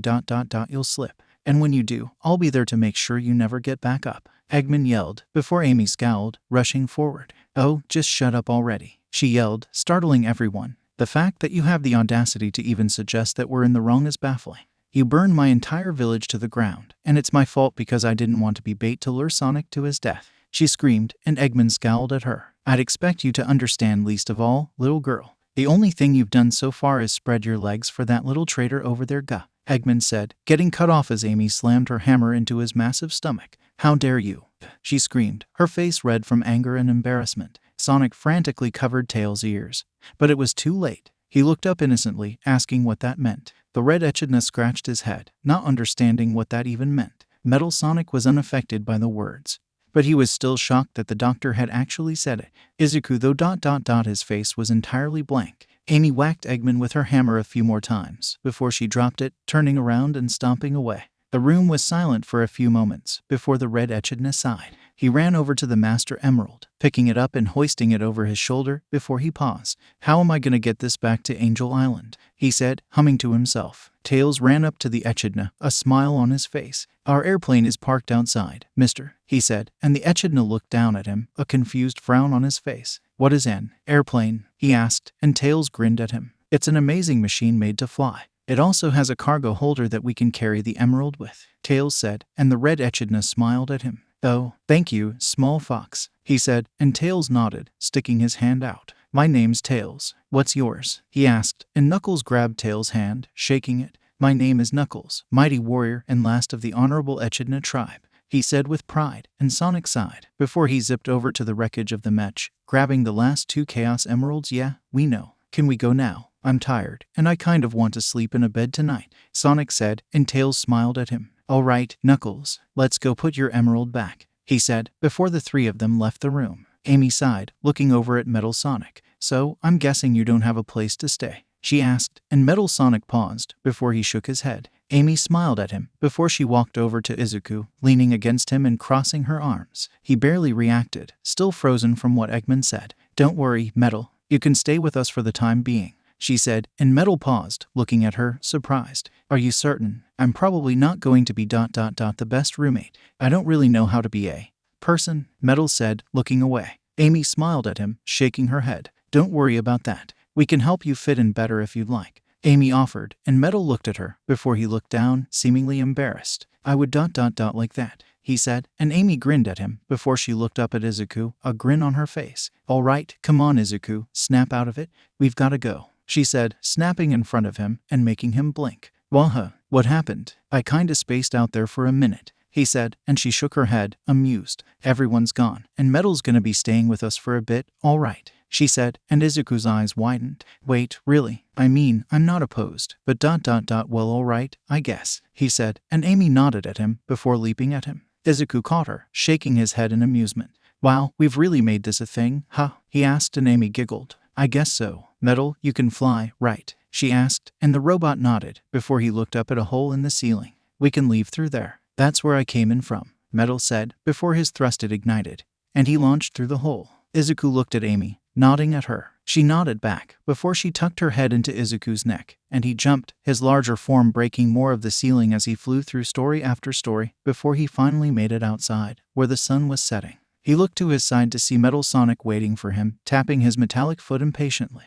you'll slip. And when you do, I'll be there to make sure you never get back up. Eggman yelled, before Amy scowled, rushing forward. Oh, just shut up already, she yelled, startling everyone. The fact that you have the audacity to even suggest that we're in the wrong is baffling. You burned my entire village to the ground, and it's my fault because I didn't want to be bait to lure Sonic to his death, she screamed, and Eggman scowled at her. I'd expect you to understand least of all, little girl. The only thing you've done so far is spread your legs for that little traitor over there, Eggman said, getting cut off as Amy slammed her hammer into his massive stomach. How dare you? She screamed, her face red from anger and embarrassment. Sonic frantically covered 𝐀𝐦 ears. But it was too late. He looked up innocently, asking what that meant. The red echidna scratched his head, not understanding what that even meant. Metal Sonic was unaffected by the words. But he was still shocked that the doctor had actually said it. Izuku though ... his face was entirely blank. Amy whacked Eggman with her hammer a few more times, before she dropped it, turning around and stomping away. The room was silent for a few moments, before the red echidna sighed. He ran over to the Master Emerald, picking it up and hoisting it over his shoulder, before he paused. How am I gonna get this back to Angel Island? He said, humming to himself. 𝐀𝐦 ran up to the echidna, a smile on his face. Our airplane is parked outside, mister, he said, and the echidna looked down at him, a confused frown on his face. What is an airplane? He asked, and 𝐀𝐦 grinned at him. It's an amazing machine made to fly. It also has a cargo holder that we can carry the emerald with, 𝐀𝐦 said, and the red echidna smiled at him. Oh, thank you, small fox, he said, and 𝐀𝐦 nodded, sticking his hand out. My name's 𝐀𝐦. What's yours? He asked, and Knuckles grabbed 𝐀𝐦's hand, shaking it. My name is Knuckles, mighty warrior and last of the honorable echidna tribe, he said with pride, and Sonic sighed, before he zipped over to the wreckage of the mech, grabbing the last 2 Chaos Emeralds. Yeah, we know. Can we go now? I'm tired, and I kind of want to sleep in a bed tonight, Sonic said, and 𝐀𝐦 smiled at him. All right, Knuckles, let's go put your emerald back, he said, before the three of them left the room. Amy sighed, looking over at Metal Sonic. So, I'm guessing you don't have a place to stay, she asked, and Metal Sonic paused, before he shook his head. Amy smiled at him, before she walked over to Izuku, leaning against him and crossing her arms. He barely reacted, still frozen from what Eggman said. Don't worry, Metal, you can stay with us for the time being, she said, and Metal paused, looking at her, surprised. Are you certain? I'm probably not going to be ... the best roommate. I don't really know how to be a person, Metal said, looking away. Amy smiled at him, shaking her head. Don't worry about that. We can help you fit in better if you'd like, Amy offered, and Metal looked at her, before he looked down, seemingly embarrassed. I would ... like that, he said, and Amy grinned at him, before she looked up at Izuku, a grin on her face. All right, come on Izuku, snap out of it. We've gotta go, she said, snapping in front of him, and making him blink. Waha, what happened? I kinda spaced out there for a minute, he said, and she shook her head, amused. Everyone's gone, and Metal's gonna be staying with us for a bit, all right, she said, and Izuku's eyes widened. Wait, really? I mean, I'm not opposed, but ... well, all right, I guess, he said, and Amy nodded at him, before leaping at him. Izuku caught her, shaking his head in amusement. Wow, we've really made this a thing, huh? He asked, and Amy giggled. I guess so. Metal, you can fly, right? She asked, and the robot nodded, before he looked up at a hole in the ceiling. We can leave through there. That's where I came in from, Metal said, before his thrusted ignited, and he launched through the hole. Izuku looked at Amy, nodding at her. She nodded back, before she tucked her head into Izuku's neck, and he jumped, his larger form breaking more of the ceiling as he flew through story after story, before he finally made it outside, where the sun was setting. He looked to his side to see Metal Sonic waiting for him, tapping his metallic foot impatiently.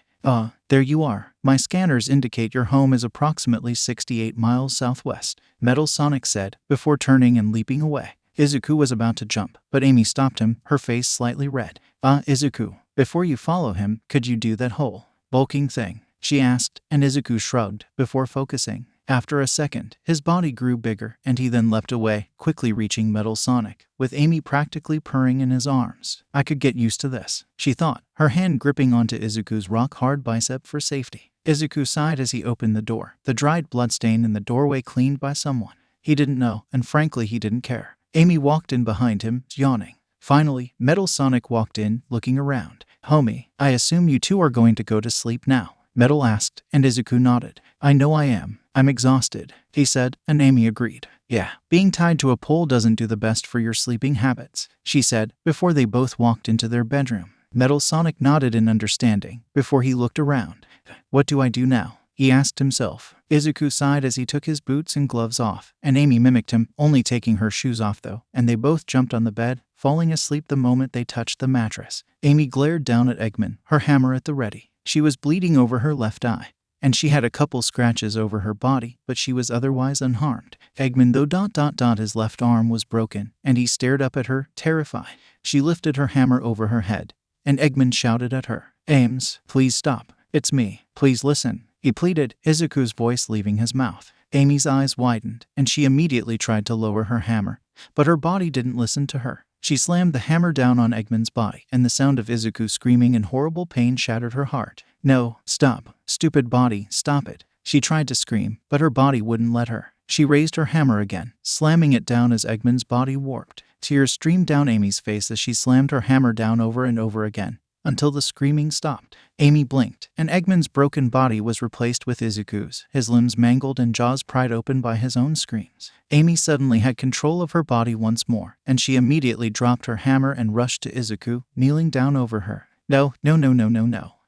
There you are. My scanners indicate your home is approximately 68 miles southwest, Metal Sonic said, before turning and leaping away. Izuku was about to jump, but Amy stopped him, her face slightly red. Izuku, before you follow him, could you do that whole bulking thing? She asked, and Izuku shrugged, before focusing. After a second, his body grew bigger, and he then leapt away, quickly reaching Metal Sonic, with Amy practically purring in his arms. I could get used to this, she thought, her hand gripping onto Izuku's rock-hard bicep for safety. Izuku sighed as he opened the door, the dried bloodstain in the doorway cleaned by someone. He didn't know, and frankly he didn't care. Amy walked in behind him, yawning. Finally, Metal Sonic walked in, looking around. Homie, I assume you two are going to go to sleep now? Metal asked, and Izuku nodded. I know I am. I'm exhausted, he said, and Amy agreed. Yeah, being tied to a pole doesn't do the best for your sleeping habits, she said, before they both walked into their bedroom. Metal Sonic nodded in understanding, before he looked around. What do I do now? He asked himself. Izuku sighed as he took his boots and gloves off, and Amy mimicked him, only taking her shoes off though, and they both jumped on the bed, falling asleep the moment they touched the mattress. Amy glared down at Eggman, her hammer at the ready. She was bleeding over her left eye, and she had a couple scratches over her body, but she was otherwise unharmed. Eggman though his left arm was broken, and he stared up at her, terrified. She lifted her hammer over her head, and Eggman shouted at her. Ames, please stop. It's me. Please listen, he pleaded, Izuku's voice leaving his mouth. Amy's eyes widened, and she immediately tried to lower her hammer, but her body didn't listen to her. She slammed the hammer down on Eggman's body, and the sound of Izuku screaming in horrible pain shattered her heart. No, stop. Stupid body, stop it. She tried to scream, but her body wouldn't let her. She raised her hammer again, slamming it down as Eggman's body warped. Tears streamed down Amy's face as she slammed her hammer down over and over again, until the screaming stopped. Amy blinked, and Eggman's broken body was replaced with Izuku's, his limbs mangled and jaws pried open by his own screams. Amy suddenly had control of her body once more, and she immediately dropped her hammer and rushed to Izuku, kneeling down over her. No,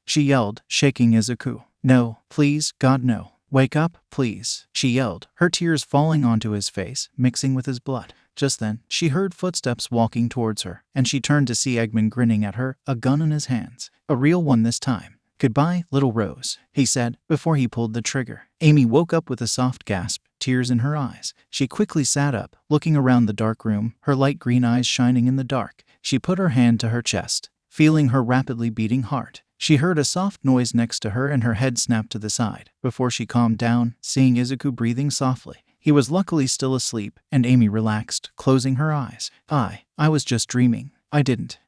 she yelled, shaking Izuku. No, please, God no. Wake up, please, she yelled, her tears falling onto his face, mixing with his blood. Just then, she heard footsteps walking towards her, and she turned to see Eggman grinning at her, a gun in his hands. A real one this time. Goodbye, little Rose, he said, before he pulled the trigger. Amy woke up with a soft gasp, tears in her eyes. She quickly sat up, looking around the dark room, her light green eyes shining in the dark. She put her hand to her chest, feeling her rapidly beating heart. She heard a soft noise next to her and her head snapped to the side, before she calmed down, seeing Izuku breathing softly. He was luckily still asleep, and Amy relaxed, closing her eyes. I was just dreaming. I didn't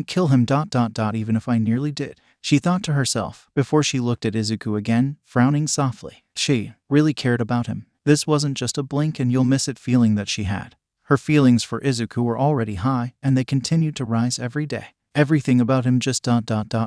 kill him ... even if I nearly did. She thought to herself, before she looked at Izuku again, frowning softly. She really cared about him. This wasn't just a blink and you'll miss it feeling that she had. Her feelings for Izuku were already high, and they continued to rise every day. Everything about him just ...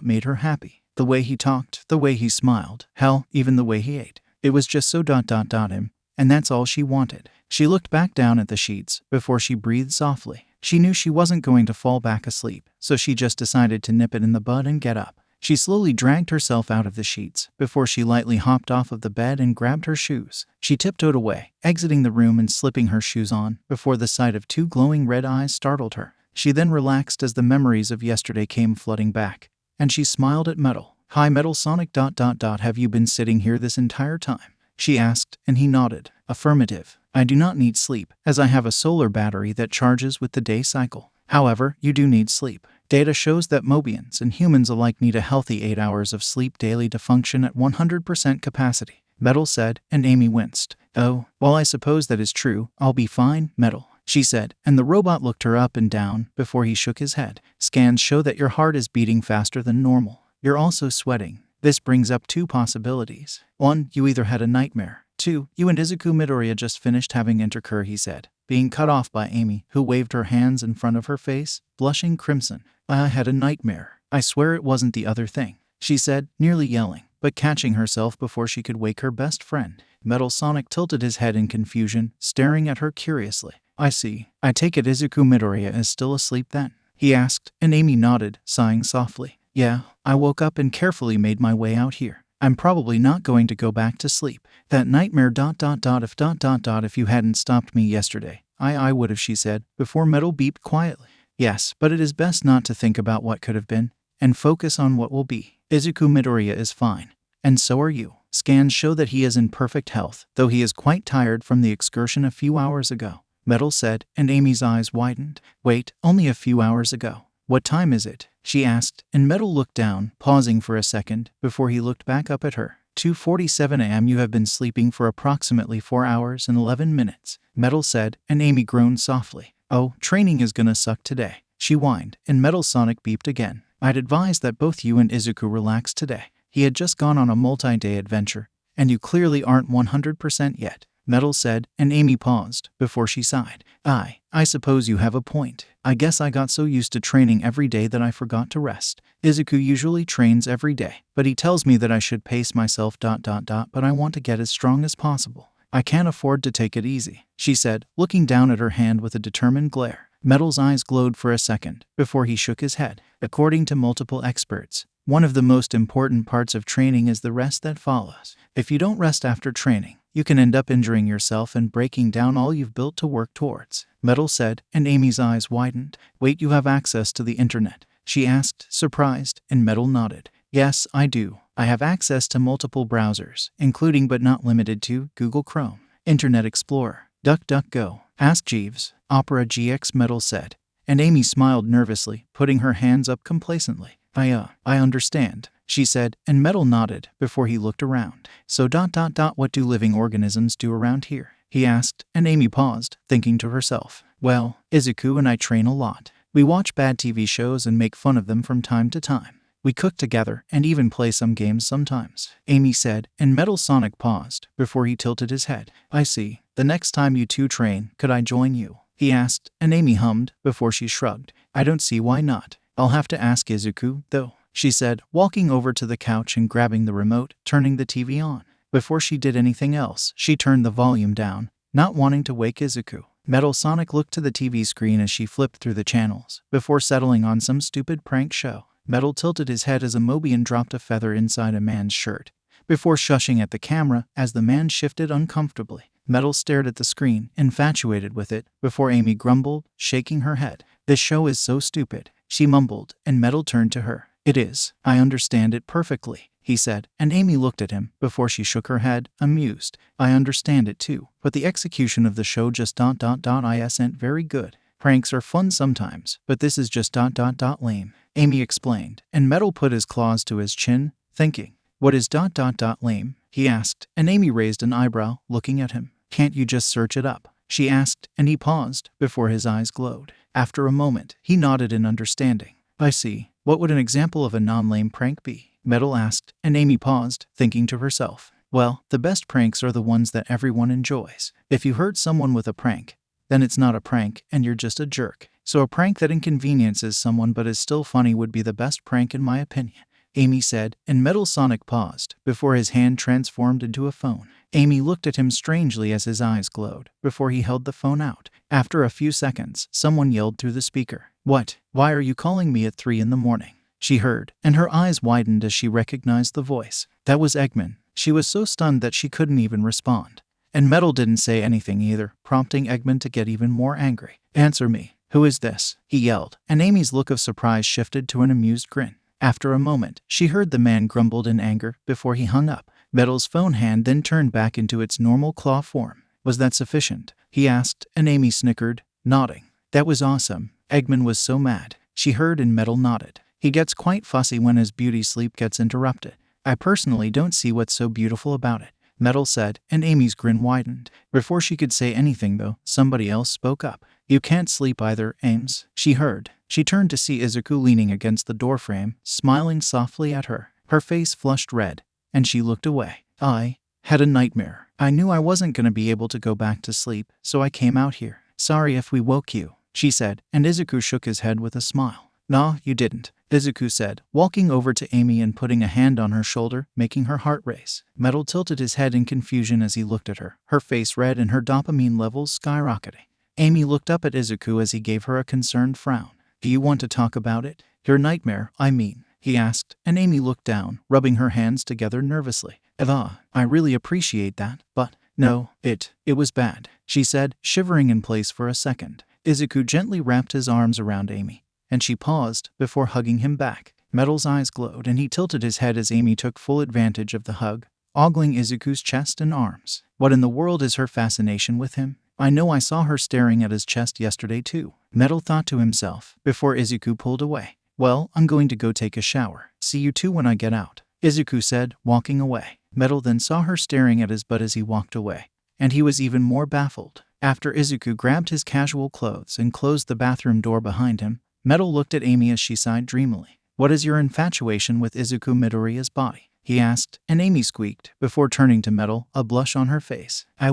made her happy. The way he talked, the way he smiled, hell, even the way he ate. It was just so ... him. And that's all she wanted. She looked back down at the sheets, before she breathed softly. She knew she wasn't going to fall back asleep, so she just decided to nip it in the bud and get up. She slowly dragged herself out of the sheets, before she lightly hopped off of the bed and grabbed her shoes. She tiptoed away, exiting the room and slipping her shoes on, before the sight of two glowing red eyes startled her. She then relaxed as the memories of yesterday came flooding back, and she smiled at Metal. Hi Metal Sonic ... have you been sitting here this entire time? She asked, and he nodded. Affirmative. I do not need sleep, as I have a solar battery that charges with the day cycle. However, you do need sleep. Data shows that Mobians and humans alike need a healthy 8 hours of sleep daily to function at 100% capacity, Metal said, and Amy winced. Oh, well I suppose that is true. I'll be fine, Metal, she said, and the robot looked her up and down, before he shook his head. Scans show that your heart is beating faster than normal. You're also sweating. This brings up two possibilities. 1, you either had a nightmare. 2, you and Izuku Midoriya just finished having intercourse, he said, being cut off by Amy, who waved her hands in front of her face, blushing crimson. I had a nightmare. I swear it wasn't the other thing, she said, nearly yelling, but catching herself before she could wake her best friend. Metal Sonic tilted his head in confusion, staring at her curiously. I see. I take it Izuku Midoriya is still asleep then? He asked, and Amy nodded, sighing softly. Yeah, I woke up and carefully made my way out here. I'm probably not going to go back to sleep. That nightmare ... if you hadn't stopped me yesterday. I would have, she said, before Metal beeped quietly. Yes, but it is best not to think about what could have been, and focus on what will be. Izuku Midoriya is fine. And so are you. Scans show that he is in perfect health, though he is quite tired from the excursion a few hours ago, Metal said, and Amy's eyes widened. Wait, only a few hours ago? What time is it? She asked, and Metal looked down, pausing for a second, before he looked back up at her. 2:47 a.m. You have been sleeping for approximately 4 hours and 11 minutes, 𝗏𝐻 said, and Amy groaned softly. Oh, training is gonna suck today, she whined, and 𝗏𝐻 beeped again. I'd advise that both you and 𝐬𝐻 relax today. He had just gone on a multi-day adventure, and you clearly aren't 100% yet, 𝗏𝐻 said, and Amy paused before she sighed. I suppose you have a point. I guess I got so used to training every day that I forgot to rest. 𝐬𝐻 usually trains every day, but he tells me that I should pace myself ... but I want to get as strong as possible. I can't afford to take it easy, she said, looking down at her hand with a determined glare. 𝗏𝐻's eyes glowed for a second before he shook his head. According to multiple experts, one of the most important parts of training is the rest that follows. If you don't rest after training, you can end up injuring yourself and breaking down all you've built to work towards, 𝗏𝐻 said, and Amy's eyes widened. Wait, you have access to the internet? She asked, surprised, and 𝗏𝐻 nodded. Yes, I do. I have access to multiple browsers, including but not limited to Google Chrome, Internet Explorer, DuckDuckGo, Ask Jeeves, Opera GX, 𝗏𝐻 said, and Amy smiled nervously, putting her hands up complacently. I understand, she said, and 𝗏𝐻 nodded before he looked around. So ... what do living organisms do around here? He asked, and Amy paused, thinking to herself. Well, 𝐬𝐻 and I train a lot. We watch bad TV shows and make fun of them from time to time. We cook together and even play some games sometimes, Amy said, and 𝗏𝐻 paused before he tilted his head. I see. The next time you two train, could I join you? He asked, and Amy hummed before she shrugged. I don't see why not. I'll have to ask 𝐬𝐻, though, she said, walking over to the couch and grabbing the remote, turning the TV on. Before she did anything else, she turned the volume down, not wanting to wake 𝐬𝐻. 𝗏𝐻 looked to the TV screen as she flipped through the channels, before settling on some stupid prank show. 𝗏𝐻 tilted his head as a Mobian dropped a feather inside a man's shirt, before shushing at the camera as the man shifted uncomfortably. 𝗏𝐻 stared at the screen, infatuated with it, before Amy grumbled, shaking her head. This show is so stupid, she mumbled, and 𝗏𝐻 turned to her. It is. I understand it perfectly, he said, and Amy looked at him before she shook her head, amused. I understand it too, but the execution of the show just ... isn't very good. Pranks are fun sometimes, but this is just ... lame, Amy explained, and 𝗏𝐻 put his claws to his chin, thinking. What is ... lame? He asked, and Amy raised an eyebrow, looking at him. Can't you just search it up? She asked, and he paused before his eyes glowed. After a moment, he nodded in understanding. I see. What would an example of a non-lame prank be? 𝗏𝐻 asked, and Amy paused, thinking to herself. Well, the best pranks are the ones that everyone enjoys. If you hurt someone with a prank, then it's not a prank and you're just a jerk. So a prank that inconveniences someone but is still funny would be the best prank in my opinion, Amy said, and 𝗏𝐻 paused before his hand transformed into a phone. Amy looked at him strangely as his eyes glowed before he held the phone out. After a few seconds, someone yelled through the speaker. What? Why are you calling me at 3 in the morning? She heard, and her eyes widened as she recognized the voice. That was 𝐬𝐻. She was so stunned that she couldn't even respond. And 𝗏𝐻 didn't say anything either, prompting 𝐬𝐻 to get even more angry. Answer me. Who is this? He yelled, and Amy's look of surprise shifted to an amused grin. After a moment, she heard the man grumbled in anger before he hung up. 𝗏𝐻's phone hand then turned back into its normal claw form. Was that sufficient? He asked, and Amy snickered, nodding. That was awesome. 𝐬𝐻 was so mad. She heard and 𝗏𝐻 nodded. He gets quite fussy when his beauty sleep gets interrupted. I personally don't see what's so beautiful about it, 𝗏𝐻 said, and Amy's grin widened. Before she could say anything though, somebody else spoke up. You can't sleep either, Ames, she heard. She turned to see 𝐬𝐻 leaning against the doorframe, smiling softly at her. Her face flushed red, and she looked away. I had a nightmare. I knew I wasn't going to be able to go back to sleep, so I came out here. Sorry if we woke you, she said, and 𝐬𝐻 shook his head with a smile. Nah, you didn't, 𝐬𝐻 said, walking over to Amy and putting a hand on her shoulder, making her heart race. 𝗏𝐻 tilted his head in confusion as he looked at her, her face red and her dopamine levels skyrocketing. Amy looked up at 𝐬𝐻 as he gave her a concerned frown. Do you want to talk about it? Your nightmare, I mean, he asked, and Amy looked down, rubbing her hands together nervously. I really appreciate that, but no, it was bad, she said, shivering in place for a second. 𝐬𝐻 gently wrapped his arms around Amy, and she paused before hugging him back. 𝗏𝐻's eyes glowed and he tilted his head as Amy took full advantage of the hug, ogling 𝐬𝐻's chest and arms. What in the world is her fascination with him? I know I saw her staring at his chest yesterday too, 𝗏𝐻 thought to himself, before 𝐬𝐻 pulled away. Well, I'm going to go take a shower. See you two when I get out. Izuku said, walking away. Metal then saw her staring at his butt as he walked away, and he was even more baffled. After Izuku grabbed his casual clothes and closed the bathroom door behind him, Metal looked at Amy as she sighed dreamily. "What is your infatuation with Izuku Midoriya's body?" he asked, and Amy squeaked, before turning to Metal, a blush on her face. I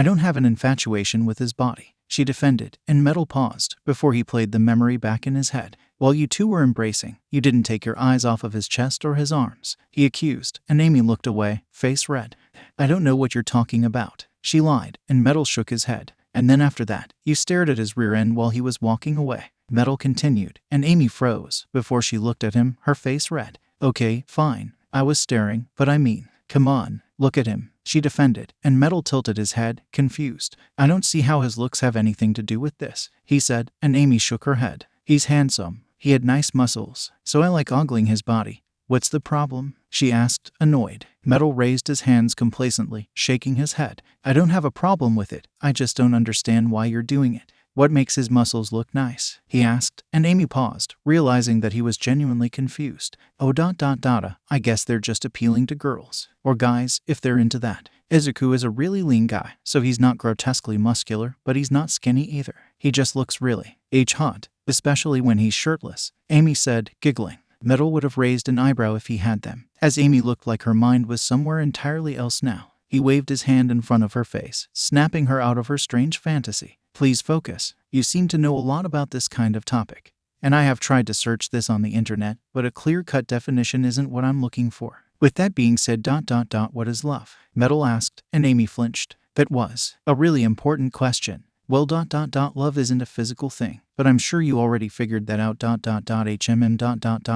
don't have an infatuation with his body," she defended, and Metal paused, before he played the memory back in his head. "While you two were embracing, you didn't take your eyes off of his chest or his arms," he accused, and Amy looked away, face red. "I don't know what you're talking about," she lied, and Metal shook his head. "And then after that, you stared at his rear end while he was walking away," Metal continued, and Amy froze, before she looked at him, her face red. "Okay, fine. I was staring, but I mean, come on, look at him," she defended, and Metal tilted his head, confused. "I don't see how his looks have anything to do with this," he said, and Amy shook her head. "He's handsome. He had nice muscles, so I like ogling his body. What's the problem?" she asked, annoyed. Metal raised his hands complacently, shaking his head. "I don't have a problem with it. I just don't understand why you're doing it. What makes his muscles look nice?" he asked, and Amy paused, realizing that he was genuinely confused. I guess they're just appealing to girls. Or guys, if they're into that. Izuku is a really lean guy, so he's not grotesquely muscular, but he's not skinny either. He just looks really hot, especially when he's shirtless," Amy said, giggling. Metal would have raised an eyebrow if he had them, as Amy looked like her mind was somewhere entirely else now. He waved his hand in front of her face, snapping her out of her strange fantasy. "Please focus. You seem to know a lot about this kind of topic. And I have tried to search this on the internet, but a clear-cut definition isn't what I'm looking for. With that being said, what is love?" Metal asked, and Amy flinched. That was a really important question. "Well, love isn't a physical thing, but I'm sure you already figured that out.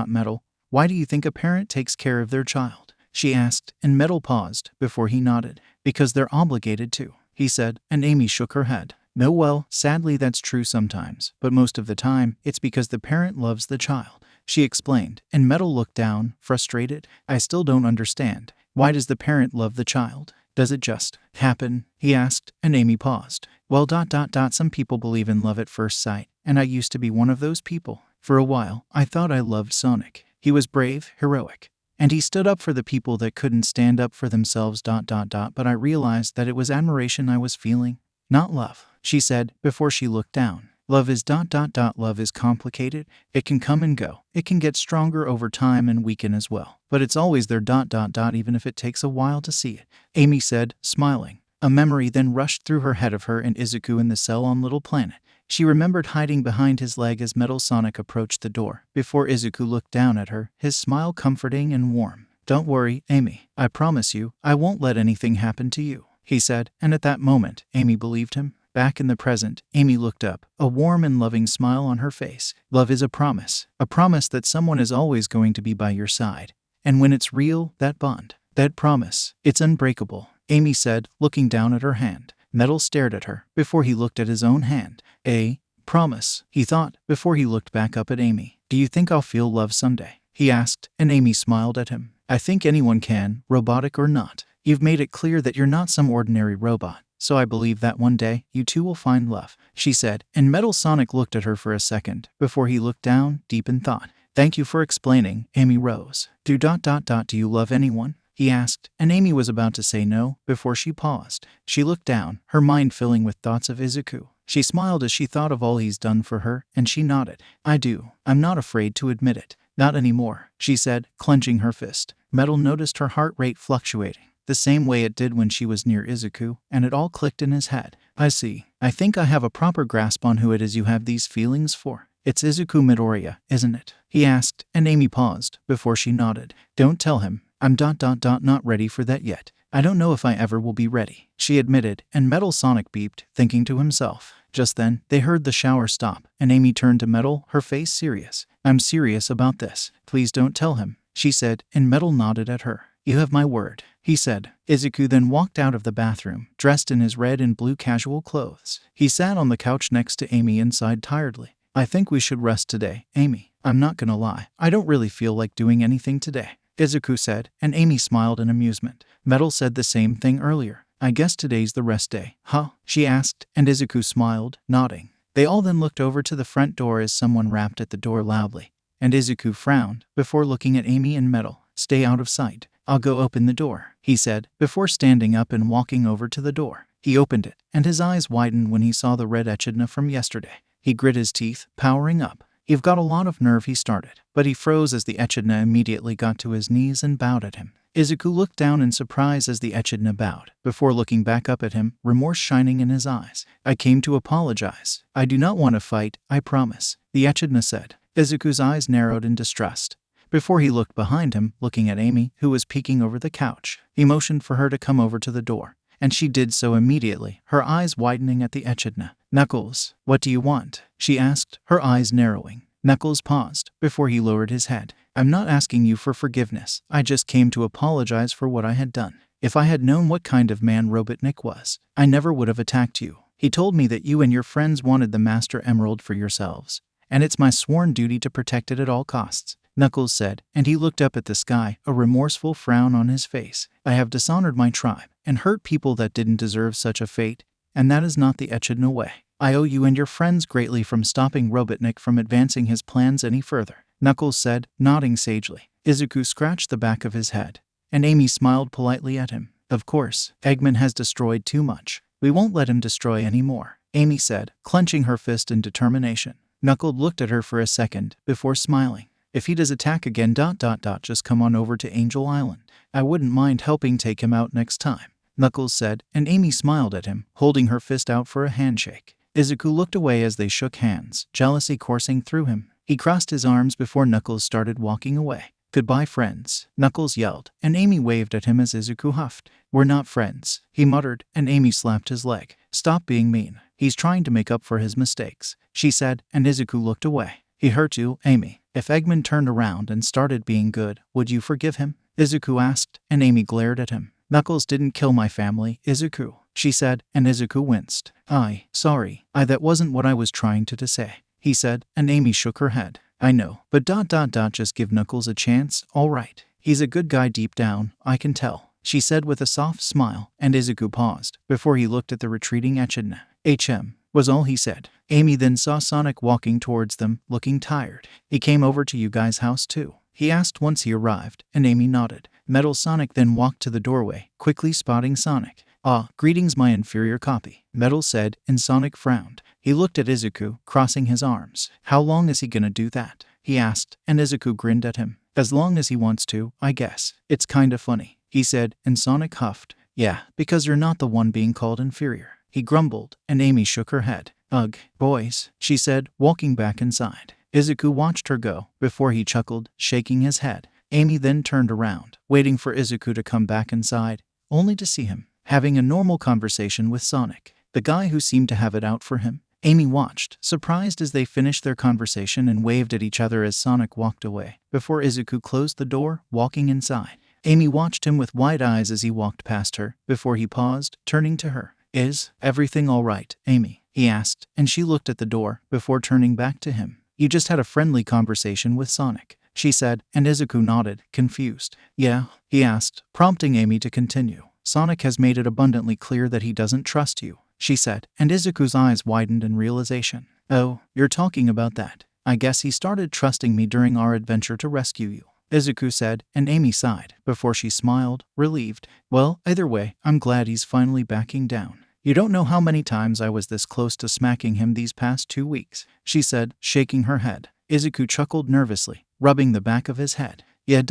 Metal, why do you think a parent takes care of their child?" she asked, and Metal paused, before he nodded. "Because they're obligated to," he said, and Amy shook her head. "No, well, sadly that's true sometimes, but most of the time, it's because the parent loves the child," she explained, and Metal looked down, frustrated. "I still don't understand. Why does the parent love the child? Does it just happen?" he asked, and Amy paused. "Well, some people believe in love at first sight, and I used to be one of those people. For a while, I thought I loved Sonic. He was brave, heroic, and he stood up for the people that couldn't stand up for themselves. But I realized that it was admiration I was feeling, not love," she said, before she looked down. "Love is Love is complicated. It can come and go. It can get stronger over time and weaken as well. But it's always there. Even if it takes a while to see it," Amy said, smiling. A memory then rushed through her head of her and Izuku in the cell on Little Planet. She remembered hiding behind his leg as Metal Sonic approached the door, before Izuku looked down at her, his smile comforting and warm. "Don't worry, Amy. I promise you, I won't let anything happen to you," he said, and at that moment, Amy believed him. Back in the present, Amy looked up, a warm and loving smile on her face. Love is a promise that someone is always going to be by your side. And when it's real, that bond, that promise, it's unbreakable, Amy said, looking down at her hand. Metal stared at her, before he looked at his own hand. "A promise," he thought, before he looked back up at Amy. "Do you think I'll feel love someday?" he asked, and Amy smiled at him. "I think anyone can, robotic or not. You've made it clear that you're not some ordinary robot. So I believe that one day, you two will find love," she said, and Metal Sonic looked at her for a second, before he looked down, deep in thought. "Thank you for explaining," Amy rose. Do you love anyone?" he asked, and Amy was about to say no, before she paused. She looked down, her mind filling with thoughts of Izuku. She smiled as she thought of all he's done for her, and she nodded. "I do. I'm not afraid to admit it. Not anymore," she said, clenching her fist. Metal noticed her heart rate fluctuating, the same way it did when she was near Izuku, and it all clicked in his head. "I see. I think I have a proper grasp on who it is you have these feelings for. It's Izuku Midoriya, isn't it?" he asked, and Amy paused, before she nodded. "Don't tell him. I'm not ready for that yet. I don't know if I ever will be ready," she admitted, and Metal Sonic beeped, thinking to himself. Just then, they heard the shower stop, and Amy turned to Metal, her face serious. "I'm serious about this. Please don't tell him," she said, and Metal nodded at her. "You have my word," he said. Izuku then walked out of the bathroom, dressed in his red and blue casual clothes. He sat on the couch next to Amy and sighed tiredly. "I think we should rest today, Amy. I'm not gonna lie. I don't really feel like doing anything today," Izuku said, and Amy smiled in amusement. Metal said the same thing earlier. "I guess today's the rest day, huh?" she asked, and Izuku smiled, nodding. They all then looked over to the front door as someone rapped at the door loudly, and Izuku frowned, before looking at Amy and Metal. "Stay out of sight. I'll go open the door," he said, before standing up and walking over to the door. He opened it, and his eyes widened when he saw the red echidna from yesterday. He grit his teeth, powering up. "You've got a lot of nerve," he started, but he froze as the echidna immediately got to his knees and bowed at him. Izuku looked down in surprise as the echidna bowed, before looking back up at him, remorse shining in his eyes. "I came to apologize. I do not want to fight, I promise," the echidna said. Izuku's eyes narrowed in distrust, before he looked behind him, looking at Amy, who was peeking over the couch. He motioned for her to come over to the door, and she did so immediately, her eyes widening at the echidna. "Knuckles, what do you want?" she asked, her eyes narrowing. Knuckles paused, before he lowered his head. "I'm not asking you for forgiveness. I just came to apologize for what I had done. If I had known what kind of man Robotnik was, I never would have attacked you. He told me that you and your friends wanted the Master Emerald for yourselves, and it's my sworn duty to protect it at all costs," Knuckles said, and he looked up at the sky, a remorseful frown on his face. "I have dishonored my tribe, and hurt people that didn't deserve such a fate, and that is not the Echidna way. I owe you and your friends greatly from stopping Robotnik from advancing his plans any further," Knuckles said, nodding sagely. Izuku scratched the back of his head, and Amy smiled politely at him. "Of course, Eggman has destroyed too much. We won't let him destroy any more," Amy said, clenching her fist in determination. Knuckles looked at her for a second, before smiling. "If he does attack again, just come on over to Angel Island. I wouldn't mind helping take him out next time," Knuckles said, and Amy smiled at him, holding her fist out for a handshake. Izuku looked away as they shook hands, jealousy coursing through him. He crossed his arms before Knuckles started walking away. "Goodbye, friends," Knuckles yelled, and Amy waved at him as Izuku huffed. "We're not friends," he muttered, and Amy slapped his leg. "Stop being mean. He's trying to make up for his mistakes," she said, and Izuku looked away. "He hurt you, Amy. If Eggman turned around and started being good, would you forgive him?" Izuku asked, and Amy glared at him. "Knuckles didn't kill my family, Izuku," she said, and Izuku winced. Sorry, that wasn't what I was trying to say," he said, and Amy shook her head. "I know, but just give Knuckles a chance, all right? He's a good guy deep down, I can tell," she said with a soft smile, and Izuku paused, before he looked at the retreating Echidna. Was all he said. Amy then saw Sonic walking towards them, looking tired. "He came over to you guys' house too?" he asked once he arrived, and Amy nodded. Metal Sonic then walked to the doorway, quickly spotting Sonic. Greetings my inferior copy," Metal said, and Sonic frowned. He looked at Izuku, crossing his arms. "How long is he gonna do that?" he asked, and Izuku grinned at him. "As long as he wants to, I guess. It's kinda funny," he said, and Sonic huffed. "Yeah, because you're not the one being called inferior," he grumbled, and Amy shook her head. "Ugh, boys," she said, walking back inside. Izuku watched her go, before he chuckled, shaking his head. Amy then turned around, waiting for Izuku to come back inside, only to see him having a normal conversation with Sonic, the guy who seemed to have it out for him. Amy watched, surprised as they finished their conversation and waved at each other as Sonic walked away, before Izuku closed the door, walking inside. Amy watched him with wide eyes as he walked past her, before he paused, turning to her. "Is everything all right, Amy?" he asked, and she looked at the door, before turning back to him. "You just had a friendly conversation with Sonic," she said, and Izuku nodded, confused. "Yeah?" he asked, prompting Amy to continue. "Sonic has made it abundantly clear that he doesn't trust you," she said, and Izuku's eyes widened in realization. "Oh, you're talking about that. I guess he started trusting me during our adventure to rescue you," Izuku said, and Amy sighed, before she smiled, relieved. "Well, either way, I'm glad he's finally backing down. You don't know how many times I was this close to smacking him these past 2 weeks," she said, shaking her head. Izuku chuckled nervously, rubbing the back of his head. "Yeah,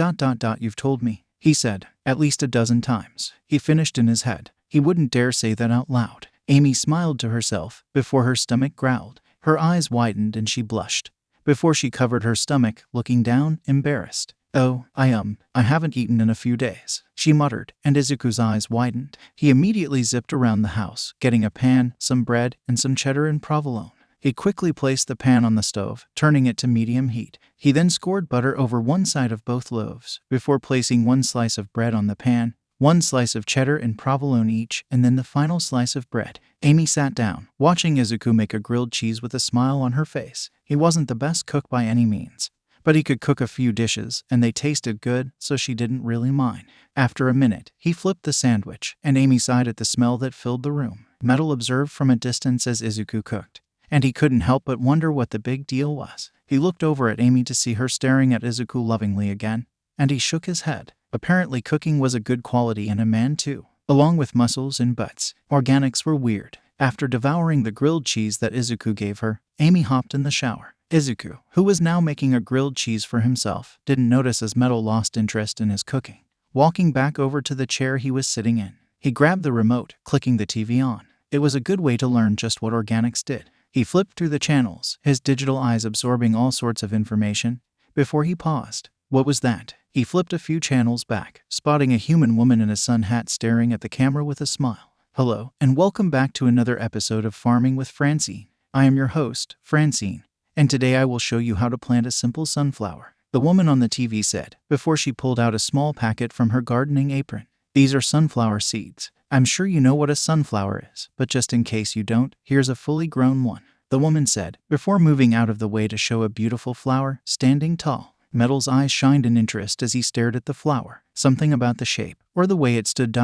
you've told me," he said, "at least a dozen times," he finished in his head. He wouldn't dare say that out loud. Amy smiled to herself, before her stomach growled. Her eyes widened and she blushed, before she covered her stomach, looking down, embarrassed. I haven't eaten in a few days," she muttered, and Izuku's eyes widened. He immediately zipped around the house, getting a pan, some bread, and some cheddar and provolone. He quickly placed the pan on the stove, turning it to medium heat. He then scored butter over one side of both loaves, before placing one slice of bread on the pan, one slice of cheddar and provolone each, and then the final slice of bread. Amy sat down, watching Izuku make a grilled cheese with a smile on her face. He wasn't the best cook by any means, but he could cook a few dishes, and they tasted good, so she didn't really mind. After a minute, he flipped the sandwich, and Amy sighed at the smell that filled the room. Metal observed from a distance as Izuku cooked, and he couldn't help but wonder what the big deal was. He looked over at Amy to see her staring at Izuku lovingly again, and he shook his head. Apparently cooking was a good quality in a man too. Along with muscles and butts, organics were weird. After devouring the grilled cheese that Izuku gave her, Amy hopped in the shower. Izuku, who was now making a grilled cheese for himself, didn't notice as Metal lost interest in his cooking. Walking back over to the chair he was sitting in, he grabbed the remote, clicking the TV on. It was a good way to learn just what organics did. He flipped through the channels, his digital eyes absorbing all sorts of information, before he paused. What was that? He flipped a few channels back, spotting a human woman in a sun hat staring at the camera with a smile. Hello, and welcome back to another episode of Farming with Francine. I am your host, Francine, and today I will show you how to plant a simple sunflower. The woman on the TV said, before she pulled out a small packet from her gardening apron. These are sunflower seeds. I'm sure you know what a sunflower is, but just in case you don't, here's a fully grown one. The woman said, before moving out of the way to show a beautiful flower, standing tall. Metal's eyes shined in interest as he stared at the flower. Something about the shape, or the way it stood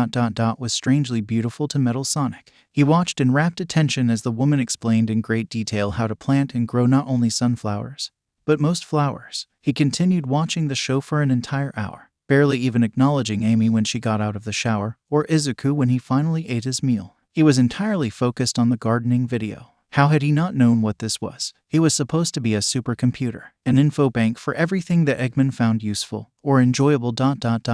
was strangely beautiful to Metal Sonic. He watched in rapt attention as the woman explained in great detail how to plant and grow not only sunflowers, but most flowers. He continued watching the show for an entire hour, barely even acknowledging Amy when she got out of the shower, or Izuku when he finally ate his meal. He was entirely focused on the gardening video. How had he not known what this was? He was supposed to be a supercomputer, an info bank for everything that Eggman found useful or enjoyable.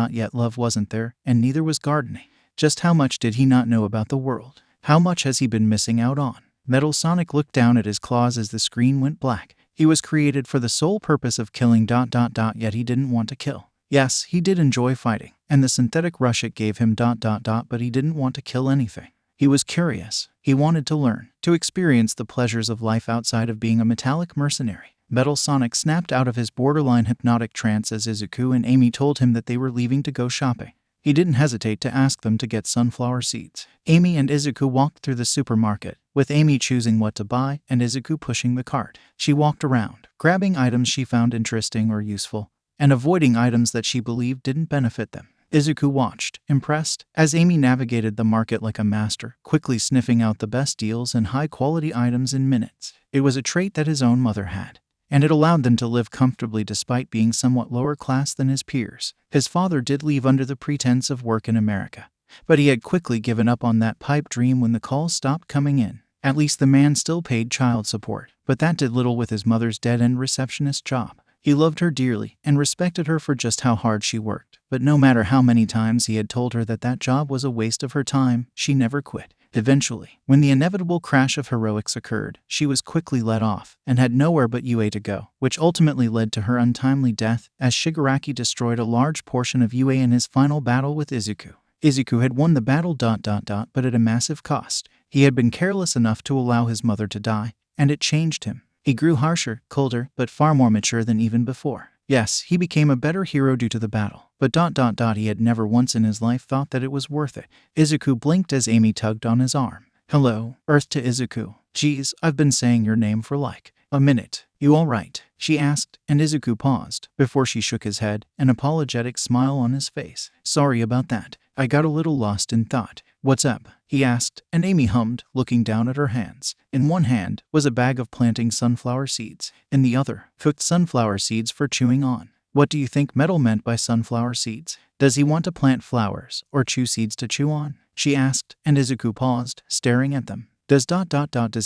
Yet love wasn't there, and neither was gardening. Just how much did he not know about the world? How much has he been missing out on? Metal Sonic looked down at his claws as the screen went black. He was created for the sole purpose of killing. Yet he didn't want to kill. Yes, he did enjoy fighting, and the synthetic rush it gave him. But he didn't want to kill anything. He was curious. He wanted to learn, to experience the pleasures of life outside of being a metallic mercenary. Metal Sonic snapped out of his borderline hypnotic trance as Izuku and Amy told him that they were leaving to go shopping. He didn't hesitate to ask them to get sunflower seeds. Amy and Izuku walked through the supermarket, with Amy choosing what to buy and Izuku pushing the cart. She walked around, grabbing items she found interesting or useful, and avoiding items that she believed didn't benefit them. Izuku watched, impressed, as Amy navigated the market like a master, quickly sniffing out the best deals and high-quality items in minutes. It was a trait that his own mother had, and it allowed them to live comfortably despite being somewhat lower class than his peers. His father did leave under the pretense of work in America, but he had quickly given up on that pipe dream when the calls stopped coming in. At least the man still paid child support, but that did little with his mother's dead-end receptionist job. He loved her dearly and respected her for just how hard she worked, but no matter how many times he had told her that that job was a waste of her time, she never quit. Eventually, when the inevitable crash of heroics occurred, she was quickly let off and had nowhere but UA to go, which ultimately led to her untimely death as Shigaraki destroyed a large portion of UA in his final battle with Izuku. Izuku had won the battle. But at a massive cost. He had been careless enough to allow his mother to die, and it changed him. He grew harsher, colder, but far more mature than even before. Yes, he became a better hero due to the battle, but he had never once in his life thought that it was worth it. Izuku blinked as Amy tugged on his arm. Hello, Earth to Izuku. Geez, I've been saying your name for like a minute. You all right? She asked, and Izuku paused, before she shook his head, an apologetic smile on his face. Sorry about that. I got a little lost in thought. What's up? He asked, and Amy hummed, looking down at her hands. In one hand was a bag of planting sunflower seeds. In the other, cooked sunflower seeds for chewing on. What do you think Metal meant by sunflower seeds? Does he want to plant flowers, or chew seeds to chew on? She asked, and Izuku paused, staring at them. Does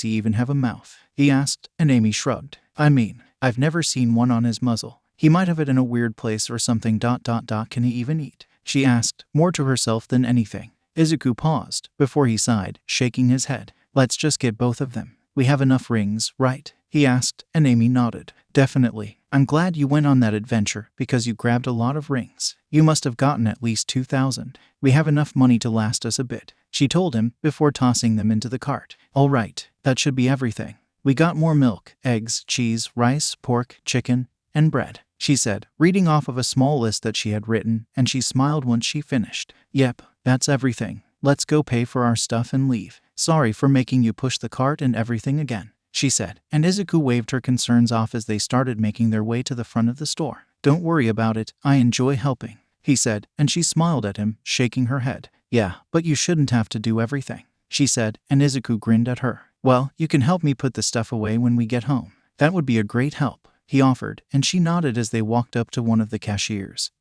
he even have a mouth? He asked, and Amy shrugged. I mean, I've never seen one on his muzzle. He might have it in a weird place or something. Can he even eat? She asked, more to herself than anything. Izuku paused, before he sighed, shaking his head. Let's just get both of them. We have enough rings, right? He asked, and Amy nodded. Definitely. I'm glad you went on that adventure, because you grabbed a lot of rings. You must have gotten at least 2,000. We have enough money to last us a bit, she told him, before tossing them into the cart. All right, that should be everything. We got more milk, eggs, cheese, rice, pork, chicken, and bread, she said, reading off of a small list that she had written, and she smiled once she finished. Yep, that's everything. Let's go pay for our stuff and leave. Sorry for making you push the cart and everything again, she said, and Izuku waved her concerns off as they started making their way to the front of the store. Don't worry about it, I enjoy helping, he said, and she smiled at him, shaking her head. Yeah, but you shouldn't have to do everything, she said, and Izuku grinned at her. Well, you can help me put the stuff away when we get home. That would be a great help, he offered, and she nodded as they walked up to one of the cashiers.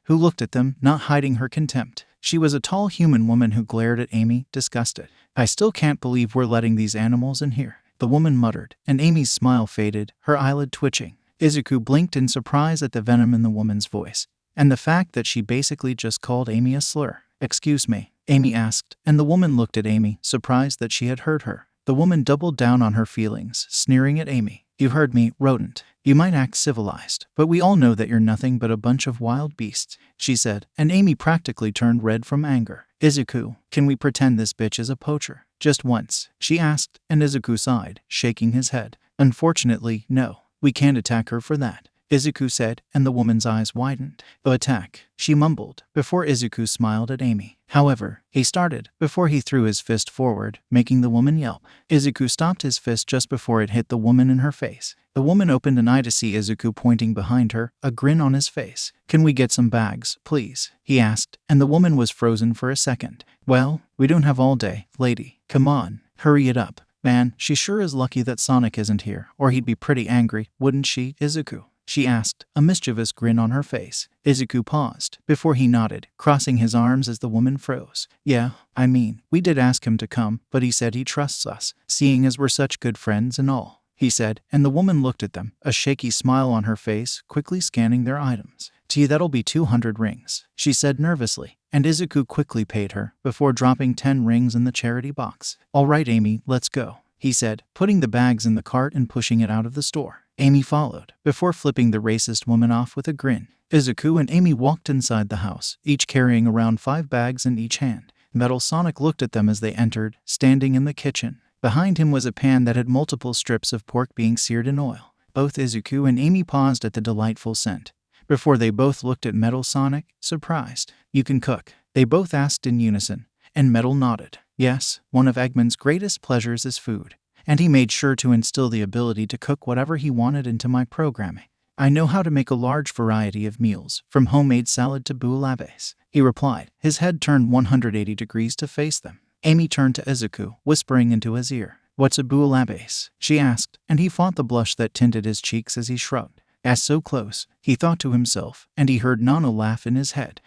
who looked at them, not hiding her contempt. She was a tall human woman who glared at Amy, disgusted. "I still can't believe we're letting these animals in here," the woman muttered, and Amy's smile faded, her eyelid twitching. Izuku blinked in surprise at the venom in the woman's voice, and the fact that she basically just called Amy a slur. "Excuse me?" Amy asked, and the woman looked at Amy, surprised that she had heard her. The woman doubled down on her feelings, sneering at Amy. "You heard me, rodent. You might act civilized, but we all know that you're nothing but a bunch of wild beasts," she said, and Amy practically turned red from anger. "Izuku, can we pretend this bitch is a poacher? Just once?" she asked, and Izuku sighed, shaking his head. "Unfortunately, no. We can't attack her for that," Izuku said, and the woman's eyes widened. "Attack," she mumbled, before Izuku smiled at Amy. However, he started, before he threw his fist forward, making the woman yelp. Izuku stopped his fist just before it hit the woman in her face. The woman opened an eye to see Izuku pointing behind her, a grin on his face. "Can we get some bags, please?" he asked, and the woman was frozen for a second. "Well, we don't have all day, lady. Come on, hurry it up. Man, she sure is lucky that Sonic isn't here, or he'd be pretty angry, wouldn't she, Izuku?" she asked, a mischievous grin on her face. Izuku paused, before he nodded, crossing his arms as the woman froze. "Yeah, I mean, we did ask him to come, but he said he trusts us, seeing as we're such good friends and all," he said, and the woman looked at them, a shaky smile on her face, quickly scanning their items. "That'll be 200 rings, she said nervously, and Izuku quickly paid her, before dropping 10 rings in the charity box. "All right, Amy, let's go," he said, putting the bags in the cart and pushing it out of the store. Amy followed, before flipping the racist woman off with a grin. Izuku and Amy walked inside the house, each carrying around 5 bags in each hand. Metal Sonic looked at them as they entered, standing in the kitchen. Behind him was a pan that had multiple strips of pork being seared in oil. Both Izuku and Amy paused at the delightful scent, before they both looked at Metal Sonic, surprised. "You can cook?" they both asked in unison, and Metal nodded. "Yes, one of Eggman's greatest pleasures is food, and he made sure to instill the ability to cook whatever he wanted into my programming. I know how to make a large variety of meals, from homemade salad to bouillabaisse," he replied, his head turned 180 degrees to face them. Amy turned to Izuku, whispering into his ear. "What's a bouillabaisse?" she asked, and he fought the blush that tinted his cheeks as he shrugged. "As so close," he thought to himself, and he heard Nana laugh in his head.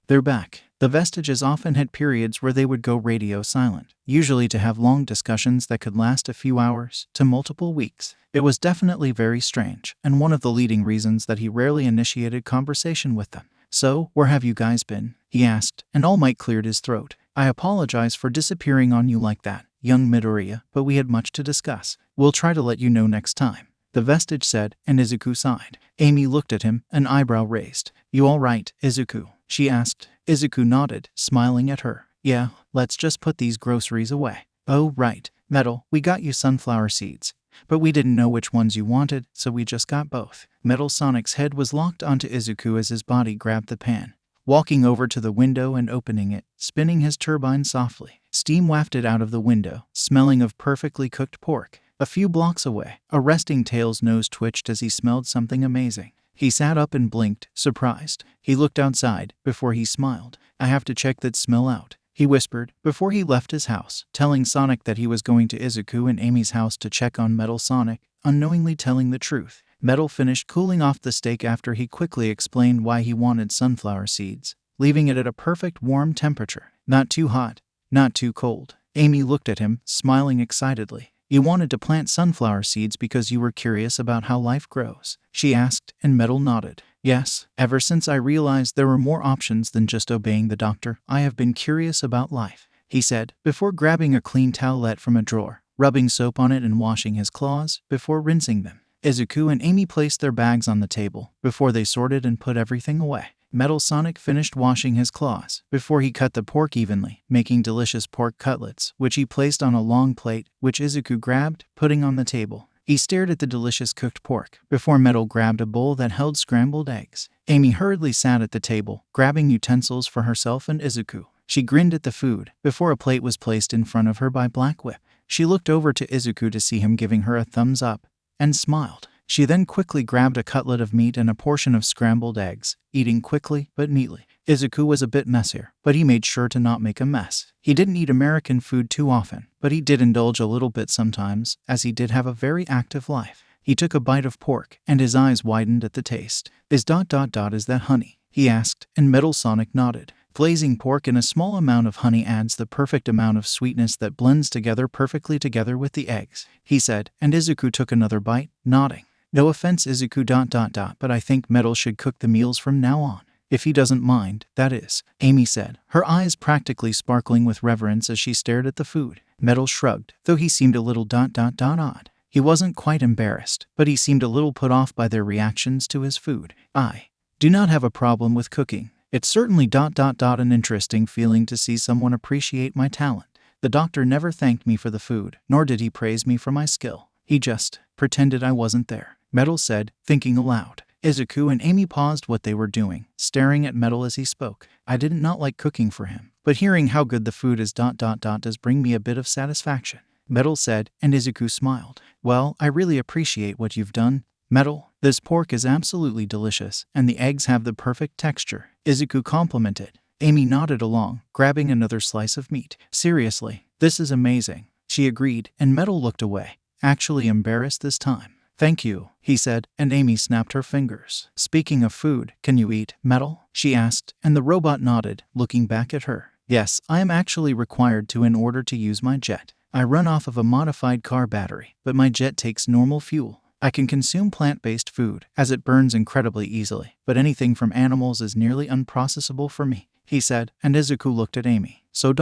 They're back." The Vestiges often had periods where they would go radio silent, usually to have long discussions that could last a few hours to multiple weeks. It was definitely very strange, and one of the leading reasons that he rarely initiated conversation with them. "So, where have you guys been?" he asked, and All Might cleared his throat. "I apologize for disappearing on you like that, young Midoriya, but we had much to discuss. We'll try to let you know next time," the Vestige said, and Izuku sighed. Amy looked at him, an eyebrow raised. "You all right, Izuku?" she asked. Izuku nodded, smiling at her. "Yeah, let's just put these groceries away." "Oh, right, Metal, we got you sunflower seeds, but we didn't know which ones you wanted, so we just got both." Metal Sonic's head was locked onto Izuku as his body grabbed the pan, walking over to the window and opening it, spinning his turbine softly. Steam wafted out of the window, smelling of perfectly cooked pork. A few blocks away, a resting tail's nose twitched as he smelled something amazing. He sat up and blinked, surprised. He looked outside, before he smiled. "I have to check that smell out," he whispered, before he left his house, telling Sonic that he was going to Izuku and Amy's house to check on Metal Sonic, unknowingly telling the truth. Metal finished cooling off the steak after he quickly explained why he wanted sunflower seeds, leaving it at a perfect warm temperature. Not too hot, not too cold. Amy looked at him, smiling excitedly. "You wanted to plant sunflower seeds because you were curious about how life grows?" she asked, and Metal nodded. "Yes, ever since I realized there were more options than just obeying the doctor, I have been curious about life," he said, before grabbing a clean towelette from a drawer, rubbing soap on it and washing his claws, before rinsing them. Izuku and Amy placed their bags on the table, before they sorted and put everything away. Metal Sonic finished washing his claws, before he cut the pork evenly, making delicious pork cutlets, which he placed on a long plate, which Izuku grabbed, putting on the table. He stared at the delicious cooked pork, before Metal grabbed a bowl that held scrambled eggs. Amy hurriedly sat at the table, grabbing utensils for herself and Izuku. She grinned at the food, before a plate was placed in front of her by Black Whip. She looked over to Izuku to see him giving her a thumbs up, and smiled. She then quickly grabbed a cutlet of meat and a portion of scrambled eggs, eating quickly but neatly. Izuku was a bit messier, but he made sure to not make a mess. He didn't eat American food too often, but he did indulge a little bit sometimes, as he did have a very active life. He took a bite of pork, and his eyes widened at the taste. Is that honey?" he asked, and Metal Sonic nodded. Glazing pork in a small amount of honey adds the perfect amount of sweetness that blends together perfectly together with the eggs, he said, and Izuku took another bite, nodding. No offense, Izuku ... but I think Metal should cook the meals from now on. If he doesn't mind, that is, Amy said, her eyes practically sparkling with reverence as she stared at the food. Metal shrugged, though he seemed a little ... odd. He wasn't quite embarrassed, but he seemed a little put off by their reactions to his food. I do not have a problem with cooking. It's certainly ... an interesting feeling to see someone appreciate my talent. The doctor never thanked me for the food, nor did he praise me for my skill. He just pretended I wasn't there, Metal said, thinking aloud. Izuku and Amy paused what they were doing, staring at Metal as he spoke. I did not like cooking for him, but hearing how good the food is ... does bring me a bit of satisfaction, Metal said, and Izuku smiled. Well, I really appreciate what you've done, Metal. This pork is absolutely delicious, and the eggs have the perfect texture, Izuku complimented. Amy nodded along, grabbing another slice of meat. Seriously, this is amazing, she agreed, and Metal looked away, actually embarrassed this time. Thank you, he said, and Amy snapped her fingers. Speaking of food, can you eat, Metal? She asked, and the robot nodded, looking back at her. Yes, I am actually required to in order to use my jet. I run off of a modified car battery, but my jet takes normal fuel. I can consume plant-based food, as it burns incredibly easily, but anything from animals is nearly unprocessable for me, he said, and Izuku looked at Amy. So ...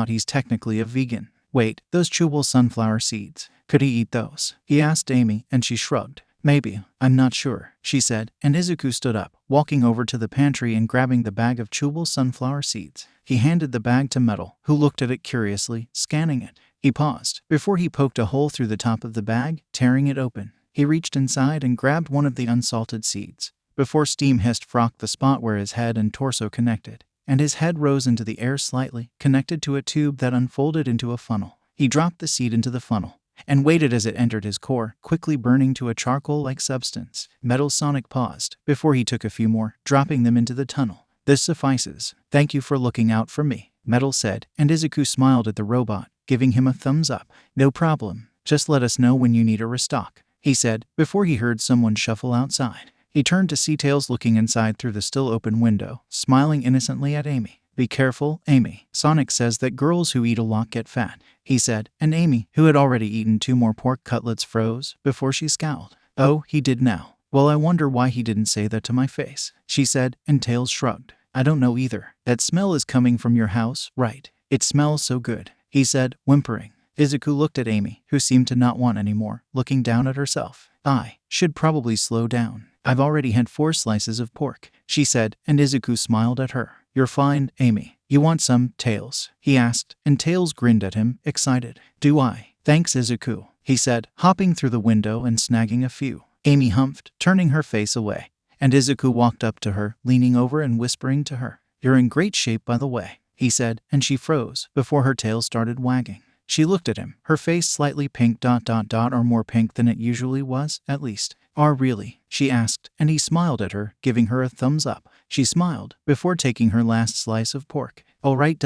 he's technically a vegan. Wait, those chewable sunflower seeds, could he eat those? He asked Amy, and she shrugged. Maybe, I'm not sure, she said, and Izuku stood up, walking over to the pantry and grabbing the bag of chewable sunflower seeds. He handed the bag to Metal, who looked at it curiously, scanning it. He paused, before he poked a hole through the top of the bag, tearing it open. He reached inside and grabbed one of the unsalted seeds. Before steam hissed frocked the spot where his head and torso connected, and his head rose into the air slightly, connected to a tube that unfolded into a funnel. He dropped the seed into the funnel, and waited as it entered his core, quickly burning to a charcoal-like substance. Metal Sonic paused, before he took a few more, dropping them into the tunnel. This suffices. Thank you for looking out for me, Metal said, and Izuku smiled at the robot, giving him a thumbs up. No problem. Just let us know when you need a restock, he said, before he heard someone shuffle outside. He turned to see Tails looking inside through the still open window, smiling innocently at Amy. Be careful, Amy. Sonic says that girls who eat a lot get fat, he said, and Amy, who had already eaten 2 more pork cutlets, froze, before she scowled. Oh, he did now. Well, I wonder why he didn't say that to my face, she said, and Tails shrugged. I don't know either. That smell is coming from your house, right? It smells so good, he said, whimpering. Izuku looked at Amy, who seemed to not want any more, looking down at herself. I should probably slow down. I've already had 4 slices of pork, she said, and Izuku smiled at her. You're fine, Amy. You want some, Tails? He asked, and Tails grinned at him, excited. Do I? Thanks, Izuku, he said, hopping through the window and snagging a few. Amy humphed, turning her face away, and Izuku walked up to her, leaning over and whispering to her. You're in great shape, by the way, he said, and she froze, before her tail started wagging. She looked at him, her face slightly pink ... or more pink than it usually was, at least. Really? She asked, and he smiled at her, giving her a thumbs up. She smiled, before taking her last slice of pork. All right ...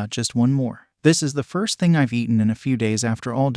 just one more. This is the first thing I've eaten in a few days after all ...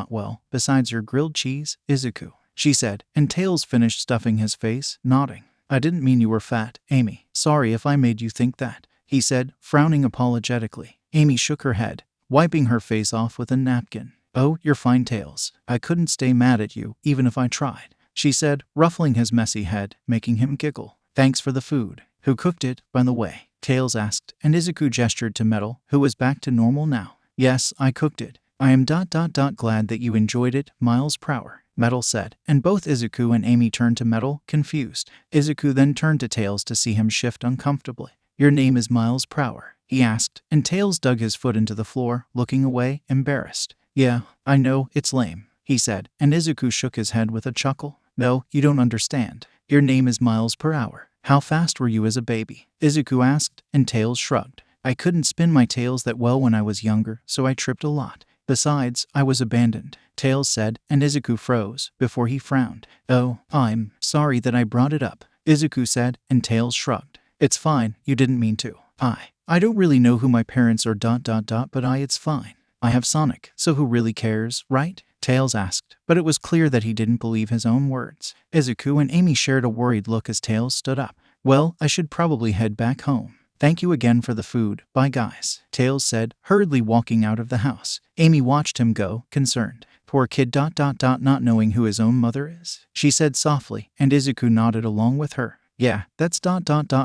well, besides your grilled cheese, Izuku, she said, and Tails finished stuffing his face, nodding. I didn't mean you were fat, Amy. Sorry if I made you think that, he said, frowning apologetically. Amy shook her head, wiping her face off with a napkin. Oh, you're fine, Tails. I couldn't stay mad at you, even if I tried, she said, ruffling his messy head, making him giggle. Thanks for the food. Who cooked it, by the way? Tails asked, and Izuku gestured to Metal, who was back to normal now. Yes, I cooked it. I am ... glad that you enjoyed it, 𝐴𝑚, Metal said, and both Izuku and Amy turned to Metal, confused. Izuku then turned to Tails to see him shift uncomfortably. Your name is 𝐴𝑚, he asked, and Tails dug his foot into the floor, looking away, embarrassed. Yeah, I know, it's lame, he said, and Izuku shook his head with a chuckle. No, you don't understand. Your name is 𝐴𝑚. How fast were you as a baby? Izuku asked, and Tails shrugged. I couldn't spin my tails that well when I was younger, so I tripped a lot. Besides, I was abandoned, Tails said, and Izuku froze, before he frowned. Oh, I'm sorry that I brought it up, Izuku said, and Tails shrugged. It's fine, you didn't mean to. I don't really know who my parents are ... but it's fine. I have Sonic, so who really cares, right? Tails asked, but it was clear that he didn't believe his own words. Izuku and Amy shared a worried look as Tails stood up. Well, I should probably head back home. Thank you again for the food, bye guys, Tails said, hurriedly walking out of the house. Amy watched him go, concerned. Poor kid ... not knowing who his own mother is, she said softly, and Izuku nodded along with her. Yeah, that's ...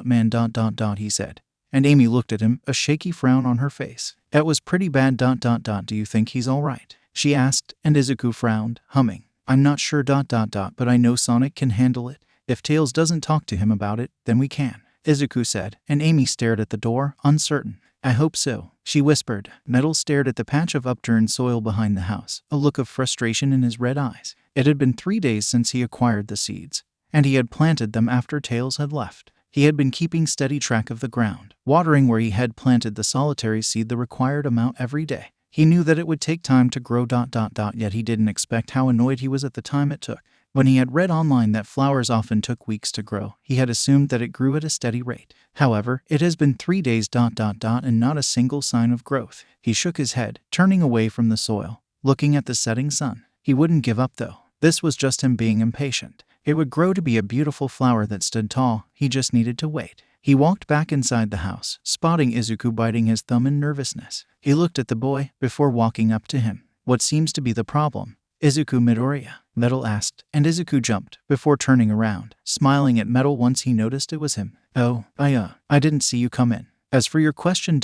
man ... he said. And Amy looked at him, a shaky frown on her face. That was pretty bad ... Do you think he's alright? She asked, and Izuku frowned, humming. I'm not sure ... but I know Sonic can handle it. If Tails doesn't talk to him about it, then we can, Izuku said, and Amy stared at the door, uncertain. I hope so, she whispered. Metal stared at the patch of upturned soil behind the house, a look of frustration in his red eyes. It had been 3 days since he acquired the seeds, and he had planted them after Tails had left. He had been keeping steady track of the ground, watering where he had planted the solitary seed the required amount every day. He knew that it would take time to grow ... yet he didn't expect how annoyed he was at the time it took. When he had read online that flowers often took weeks to grow, he had assumed that it grew at a steady rate. However, it has been 3 days ... and not a single sign of growth. He shook his head, turning away from the soil, looking at the setting sun. He wouldn't give up though. This was just him being impatient. It would grow to be a beautiful flower that stood tall. He just needed to wait. He walked back inside the house, spotting Izuku biting his thumb in nervousness. He looked at the boy before walking up to him. What seems to be the problem? Izuku Midoriya? Metal asked, and Izuku jumped, before turning around, smiling at Metal once he noticed it was him. Oh, I didn't see you come in. As for your question ...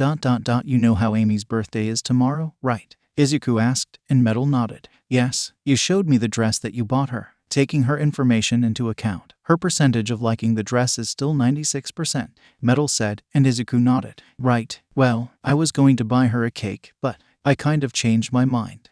you know how Amy's birthday is tomorrow, right? Izuku asked, and Metal nodded. Yes, you showed me the dress that you bought her. Taking her information into account, her percentage of liking the dress is still 96%, Metal said, and Izuku nodded. Right, well, I was going to buy her a cake, but I kind of changed my mind.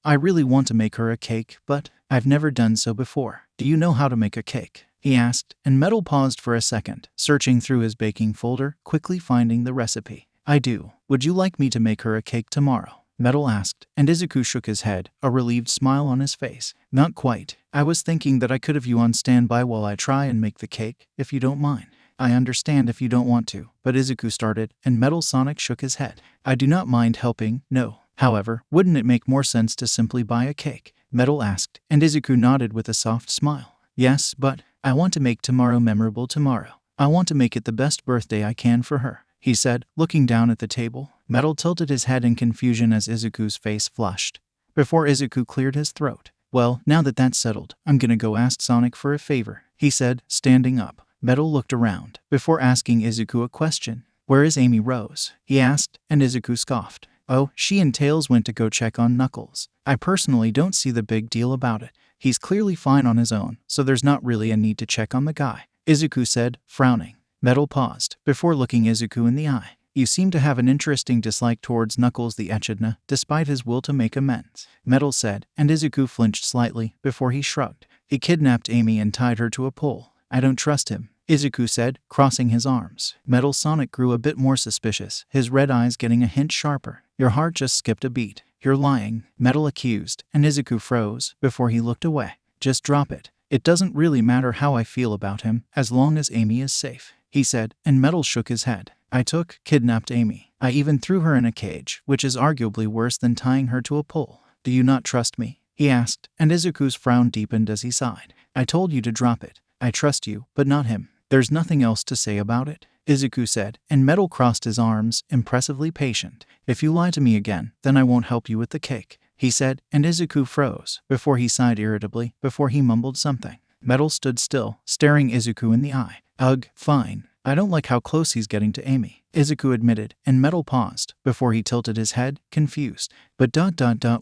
I really want to make her a cake, but I've never done so before. Do you know how to make a cake? He asked, and Metal paused for a second, searching through his baking folder, quickly finding the recipe. I do. Would you like me to make her a cake tomorrow? Metal asked, and Izuku shook his head, a relieved smile on his face. Not quite. I was thinking that I could have you on standby while I try and make the cake, if you don't mind. I understand if you don't want to, but Izuku started, and Metal Sonic shook his head. I do not mind helping, no. However, wouldn't it make more sense to simply buy a cake? Metal asked, and Izuku nodded with a soft smile. Yes, but I want to make tomorrow memorable tomorrow. I want to make it the best birthday I can for her, he said, looking down at the table. Metal tilted his head in confusion as Izuku's face flushed, before Izuku cleared his throat. Well, now that that's settled, I'm gonna go ask Sonic for a favor, he said, standing up. Metal looked around, before asking Izuku a question. Where is Amy Rose? He asked, and Izuku scoffed. Oh, she and Tails went to go check on Knuckles. I personally don't see the big deal about it. He's clearly fine on his own, so there's not really a need to check on the guy, Izuku said, frowning. Metal paused, before looking Izuku in the eye. You seem to have an interesting dislike towards Knuckles the Echidna, despite his will to make amends, Metal said, and Izuku flinched slightly, before he shrugged. He kidnapped Amy and tied her to a pole. I don't trust him, Izuku said, crossing his arms. Metal Sonic grew a bit more suspicious, his red eyes getting a hint sharper. Your heart just skipped a beat. You're lying, Metal accused, and Izuku froze, before he looked away. Just drop it. It doesn't really matter how I feel about him, as long as Amy is safe, he said, and Metal shook his head. I kidnapped Amy. I even threw her in a cage, which is arguably worse than tying her to a pole. Do you not trust me? He asked, and Izuku's frown deepened as he sighed. I told you to drop it. I trust you, but not him. There's nothing else to say about it, Izuku said, and Metal crossed his arms, impressively patient. If you lie to me again, then I won't help you with the cake, he said, and Izuku froze, before he sighed irritably, before he mumbled something. Metal stood still, staring Izuku in the eye. Ugh, fine. I don't like how close he's getting to Amy, Izuku admitted, and Metal paused, before he tilted his head, confused. But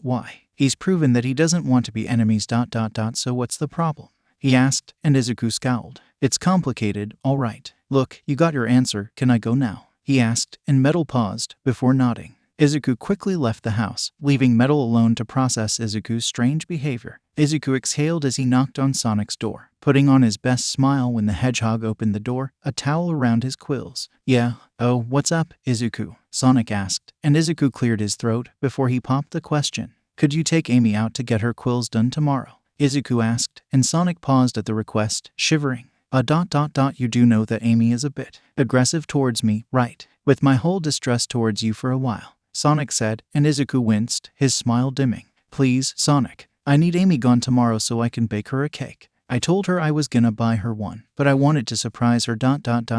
why? He's proven that he doesn't want to be enemies ... so what's the problem? He asked, and Izuku scowled. It's complicated, all right. Look, you got your answer, can I go now? He asked, and Metal paused, before nodding. Izuku quickly left the house, leaving Metal alone to process Izuku's strange behavior. Izuku exhaled as he knocked on Sonic's door, putting on his best smile when the hedgehog opened the door, a towel around his quills. Yeah, oh, what's up, Izuku? Sonic asked, and Izuku cleared his throat, before he popped the question. Could you take Amy out to get her quills done tomorrow? Izuku asked, and Sonic paused at the request, shivering. You do know that Amy is a bit aggressive towards me, right? With my whole distrust towards you for a while, Sonic said, and Izuku winced, his smile dimming. Please, Sonic. I need Amy gone tomorrow so I can bake her a cake. I told her I was gonna buy her one, but I wanted to surprise her ...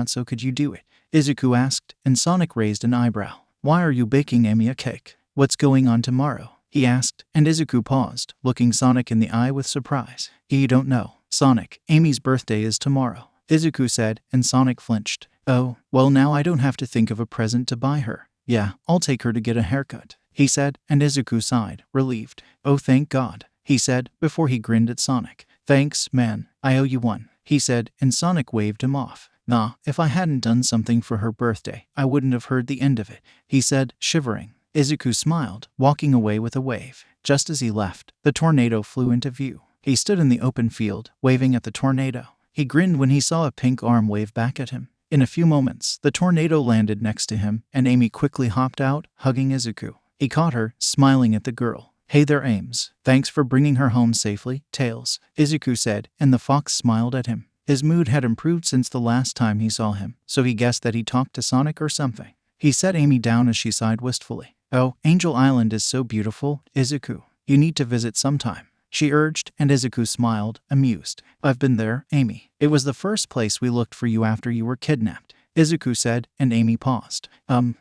So could you do it? Izuku asked, and Sonic raised an eyebrow. Why are you baking Amy a cake? What's going on tomorrow? He asked, and Izuku paused, looking Sonic in the eye with surprise. You don't know, Sonic. Amy's birthday is tomorrow, Izuku said, and Sonic flinched. Oh, well now I don't have to think of a present to buy her. Yeah, I'll take her to get a haircut, he said, and Izuku sighed, relieved. Oh thank God, he said, before he grinned at Sonic. Thanks, man, I owe you one, he said, and Sonic waved him off. Nah, if I hadn't done something for her birthday, I wouldn't have heard the end of it, he said, shivering. Izuku smiled, walking away with a wave. Just as he left, the tornado flew into view. He stood in the open field, waving at the tornado. He grinned when he saw a pink arm wave back at him. In a few moments, the tornado landed next to him, and Amy quickly hopped out, hugging Izuku. He caught her, smiling at the girl. Hey there, Ames. Thanks for bringing her home safely, Tails, Izuku said, and the fox smiled at him. His mood had improved since the last time he saw him, so he guessed that he talked to Sonic or something. He set Amy down as she sighed wistfully. Oh, Angel Island is so beautiful, Izuku. You need to visit sometime, she urged, and Izuku smiled, amused. I've been there, Amy. It was the first place we looked for you after you were kidnapped, Izuku said, and Amy paused.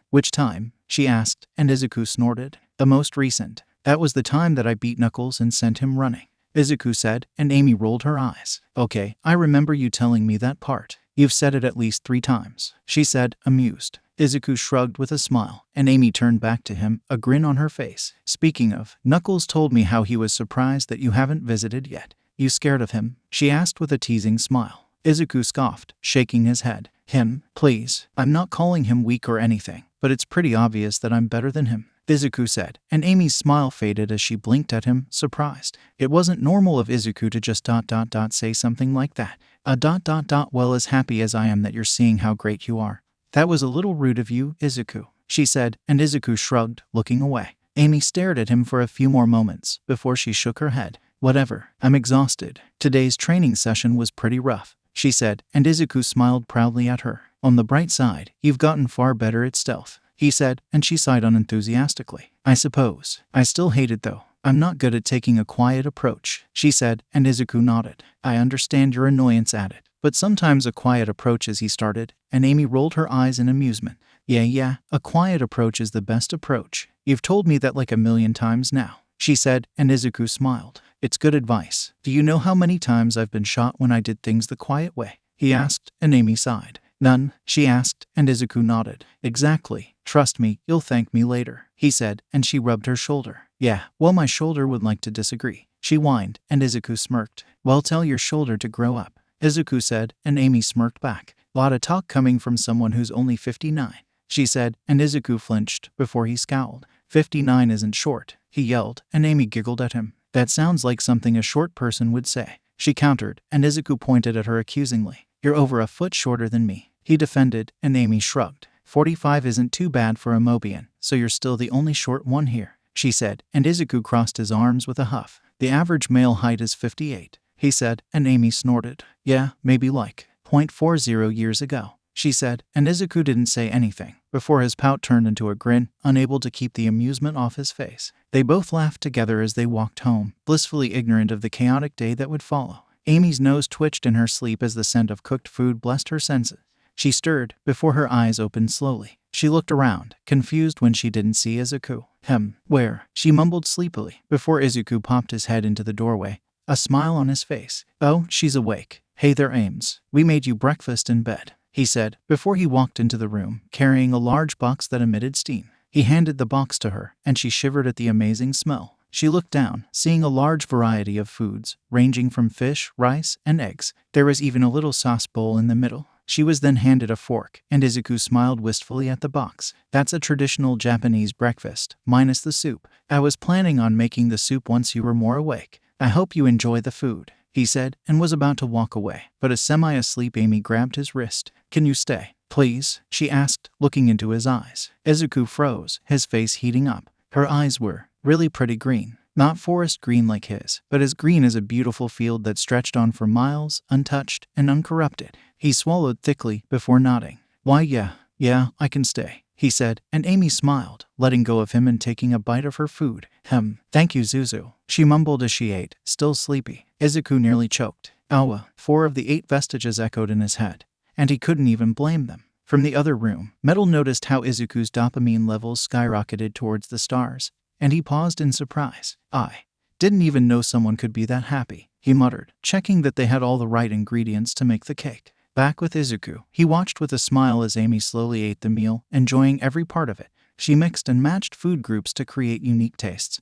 Which time? She asked, and Izuku snorted. The most recent. That was the time that I beat Knuckles and sent him running, Izuku said, and Amy rolled her eyes. Okay, I remember you telling me that part. You've said it at least 3 times, she said, amused. Izuku shrugged with a smile, and Amy turned back to him, a grin on her face. Speaking of, Knuckles told me how he was surprised that you haven't visited yet. You scared of him? She asked with a teasing smile. Izuku scoffed, shaking his head. Him? Please. I'm not calling him weak or anything, but it's pretty obvious that I'm better than him, Izuku said, and Amy's smile faded as she blinked at him, surprised. It wasn't normal of Izuku to just ... say something like that. Well, as happy as I am that you're seeing how great you are. That was a little rude of you, Izuku, she said, and Izuku shrugged, looking away. Amy stared at him for a few more moments before she shook her head. Whatever, I'm exhausted. Today's training session was pretty rough, she said, and Izuku smiled proudly at her. On the bright side, you've gotten far better at stealth, he said, and she sighed unenthusiastically. I suppose. I still hate it though. I'm not good at taking a quiet approach, she said, and Izuku nodded. I understand your annoyance at it, but sometimes a quiet approach he started, and Amy rolled her eyes in amusement. Yeah, a quiet approach is the best approach. You've told me that like 1,000,000 times now, she said, and Izuku smiled. It's good advice. Do you know how many times I've been shot when I did things the quiet way? He asked, and Amy sighed. None, she asked, and Izuku nodded. Exactly. Trust me, you'll thank me later, he said, and she rubbed her shoulder. Yeah, well my shoulder would like to disagree, she whined, and Izuku smirked. Well tell your shoulder to grow up, Izuku said, and Amy smirked back. Lot of talk coming from someone who's only 59, she said, and Izuku flinched before he scowled. 59 isn't short, he yelled, and Amy giggled at him. That sounds like something a short person would say, she countered, and Izuku pointed at her accusingly. You're over a foot shorter than me, he defended, and Amy shrugged. 45 isn't too bad for a Mobian, so you're still the only short one here, she said, and Izuku crossed his arms with a huff. The average male height is 58, he said, and Amy snorted. Yeah, maybe like 0.40 years ago, she said, and Izuku didn't say anything before his pout turned into a grin, unable to keep the amusement off his face. They both laughed together as they walked home, blissfully ignorant of the chaotic day that would follow. Amy's nose twitched in her sleep as the scent of cooked food blessed her senses. She stirred before her eyes opened slowly. She looked around, confused when she didn't see Izuku. Where? She mumbled sleepily before Izuku popped his head into the doorway, a smile on his face. Oh, she's awake. Hey there, Ames. We made you breakfast in bed, he said, before he walked into the room, carrying a large box that emitted steam. He handed the box to her, and she shivered at the amazing smell. She looked down, seeing a large variety of foods, ranging from fish, rice, and eggs. There was even a little sauce bowl in the middle. She was then handed a fork, and Izuku smiled wistfully at the box. That's a traditional Japanese breakfast, minus the soup. I was planning on making the soup once you were more awake. I hope you enjoy the food, he said, and was about to walk away, but a semi-asleep Amy grabbed his wrist. Can you stay, please? She asked, looking into his eyes. Izuku froze, his face heating up. Her eyes were really pretty green. Not forest green like his, but as green as a beautiful field that stretched on for miles, untouched and uncorrupted. He swallowed thickly before nodding. Why yeah, I can stay, he said, and Amy smiled, letting go of him and taking a bite of her food. Thank you, Zuzu, she mumbled as she ate, still sleepy. Izuku nearly choked. Awa, 4 of the 8 vestiges echoed in his head, and he couldn't even blame them. From the other room, Metal noticed how Izuku's dopamine levels skyrocketed towards the stars, and he paused in surprise. I didn't even know someone could be that happy, he muttered, checking that they had all the right ingredients to make the cake. Back with Izuku, he watched with a smile as Amy slowly ate the meal, enjoying every part of it. She mixed and matched food groups to create unique tastes,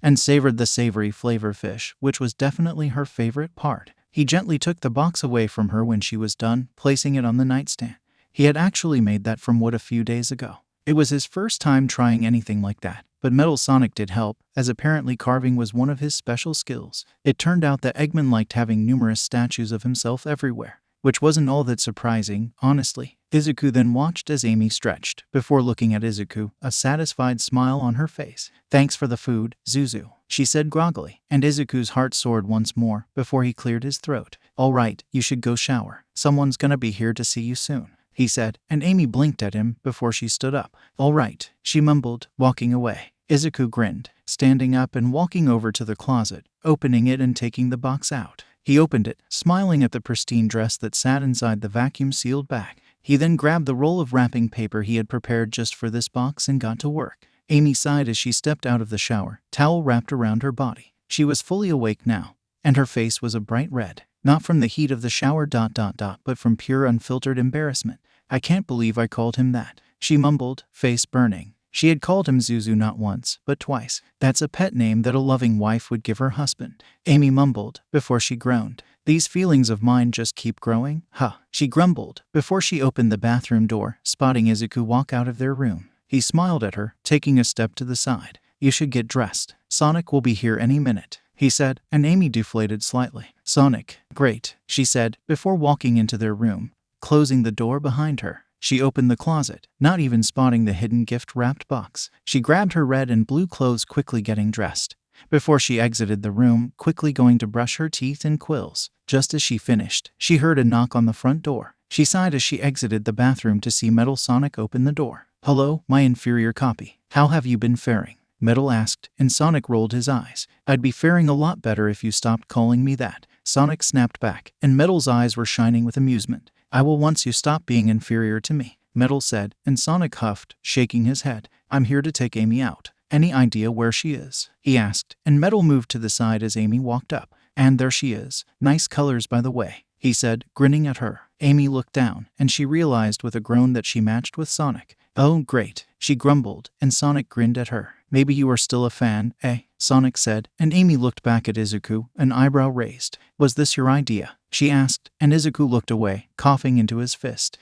and savored the savory flavor fish, which was definitely her favorite part. He gently took the box away from her when she was done, placing it on the nightstand. He had actually made that from wood a few days ago. It was his first time trying anything like that, but Metal Sonic did help, as apparently carving was one of his special skills. It turned out that Eggman liked having numerous statues of himself everywhere, which wasn't all that surprising, honestly. Izuku then watched as Amy stretched, before looking at Izuku, a satisfied smile on her face. "Thanks for the food, Zuzu," she said groggily, and Izuku's heart soared once more, before he cleared his throat. "All right, you should go shower. Someone's gonna be here to see you soon," he said, and Amy blinked at him before she stood up. "All right," she mumbled, walking away. Izuku grinned, standing up and walking over to the closet, opening it and taking the box out. He opened it, smiling at the pristine dress that sat inside the vacuum-sealed bag. He then grabbed the roll of wrapping paper he had prepared just for this box and got to work. Amy sighed as she stepped out of the shower, towel wrapped around her body. She was fully awake now, and her face was a bright red. Not from the heat of the shower ... but from pure unfiltered embarrassment. "I can't believe I called him that," she mumbled, face burning. She had called him Zuzu not once, but twice. "That's a pet name that a loving wife would give her husband," Amy mumbled, before she groaned. "These feelings of mine just keep growing, huh?" she grumbled, before she opened the bathroom door, spotting Izuku walk out of their room. He smiled at her, taking a step to the side. "You should get dressed. Sonic will be here any minute," he said, and Amy deflated slightly. "Sonic, great," she said, before walking into their room, closing the door behind her. She opened the closet, not even spotting the hidden gift-wrapped box. She grabbed her red and blue clothes, quickly getting dressed, before she exited the room, quickly going to brush her teeth and quills. Just as she finished, she heard a knock on the front door. She sighed as she exited the bathroom to see Metal Sonic open the door. "Hello, my inferior copy. How have you been faring?" Metal asked, and Sonic rolled his eyes. "I'd be faring a lot better if you stopped calling me that," Sonic snapped back, and Metal's eyes were shining with amusement. "I will once you stop being inferior to me," Metal said, and Sonic huffed, shaking his head. "I'm here to take Amy out." "Any idea where she is?" he asked, and Metal moved to the side as Amy walked up. "And there she is. Nice colors, by the way," he said, grinning at her. Amy looked down, and she realized with a groan that she matched with Sonic. "Oh, great," she grumbled, and Sonic grinned at her. "Maybe you are still a fan, eh?" Sonic said, and Amy looked back at Izuku, an eyebrow raised. "Was this your idea?" she asked, and Izuku looked away, coughing into his fist.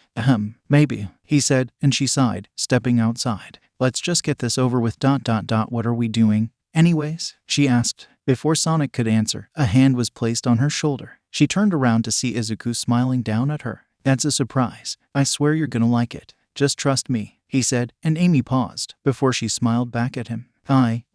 Maybe," he said, and she sighed, stepping outside. "Let's just get this over with ... What are we doing, anyways?" she asked. Before Sonic could answer, a hand was placed on her shoulder. She turned around to see Izuku smiling down at her. "That's a surprise. I swear you're gonna like it. Just trust me," he said, and Amy paused, before she smiled back at him.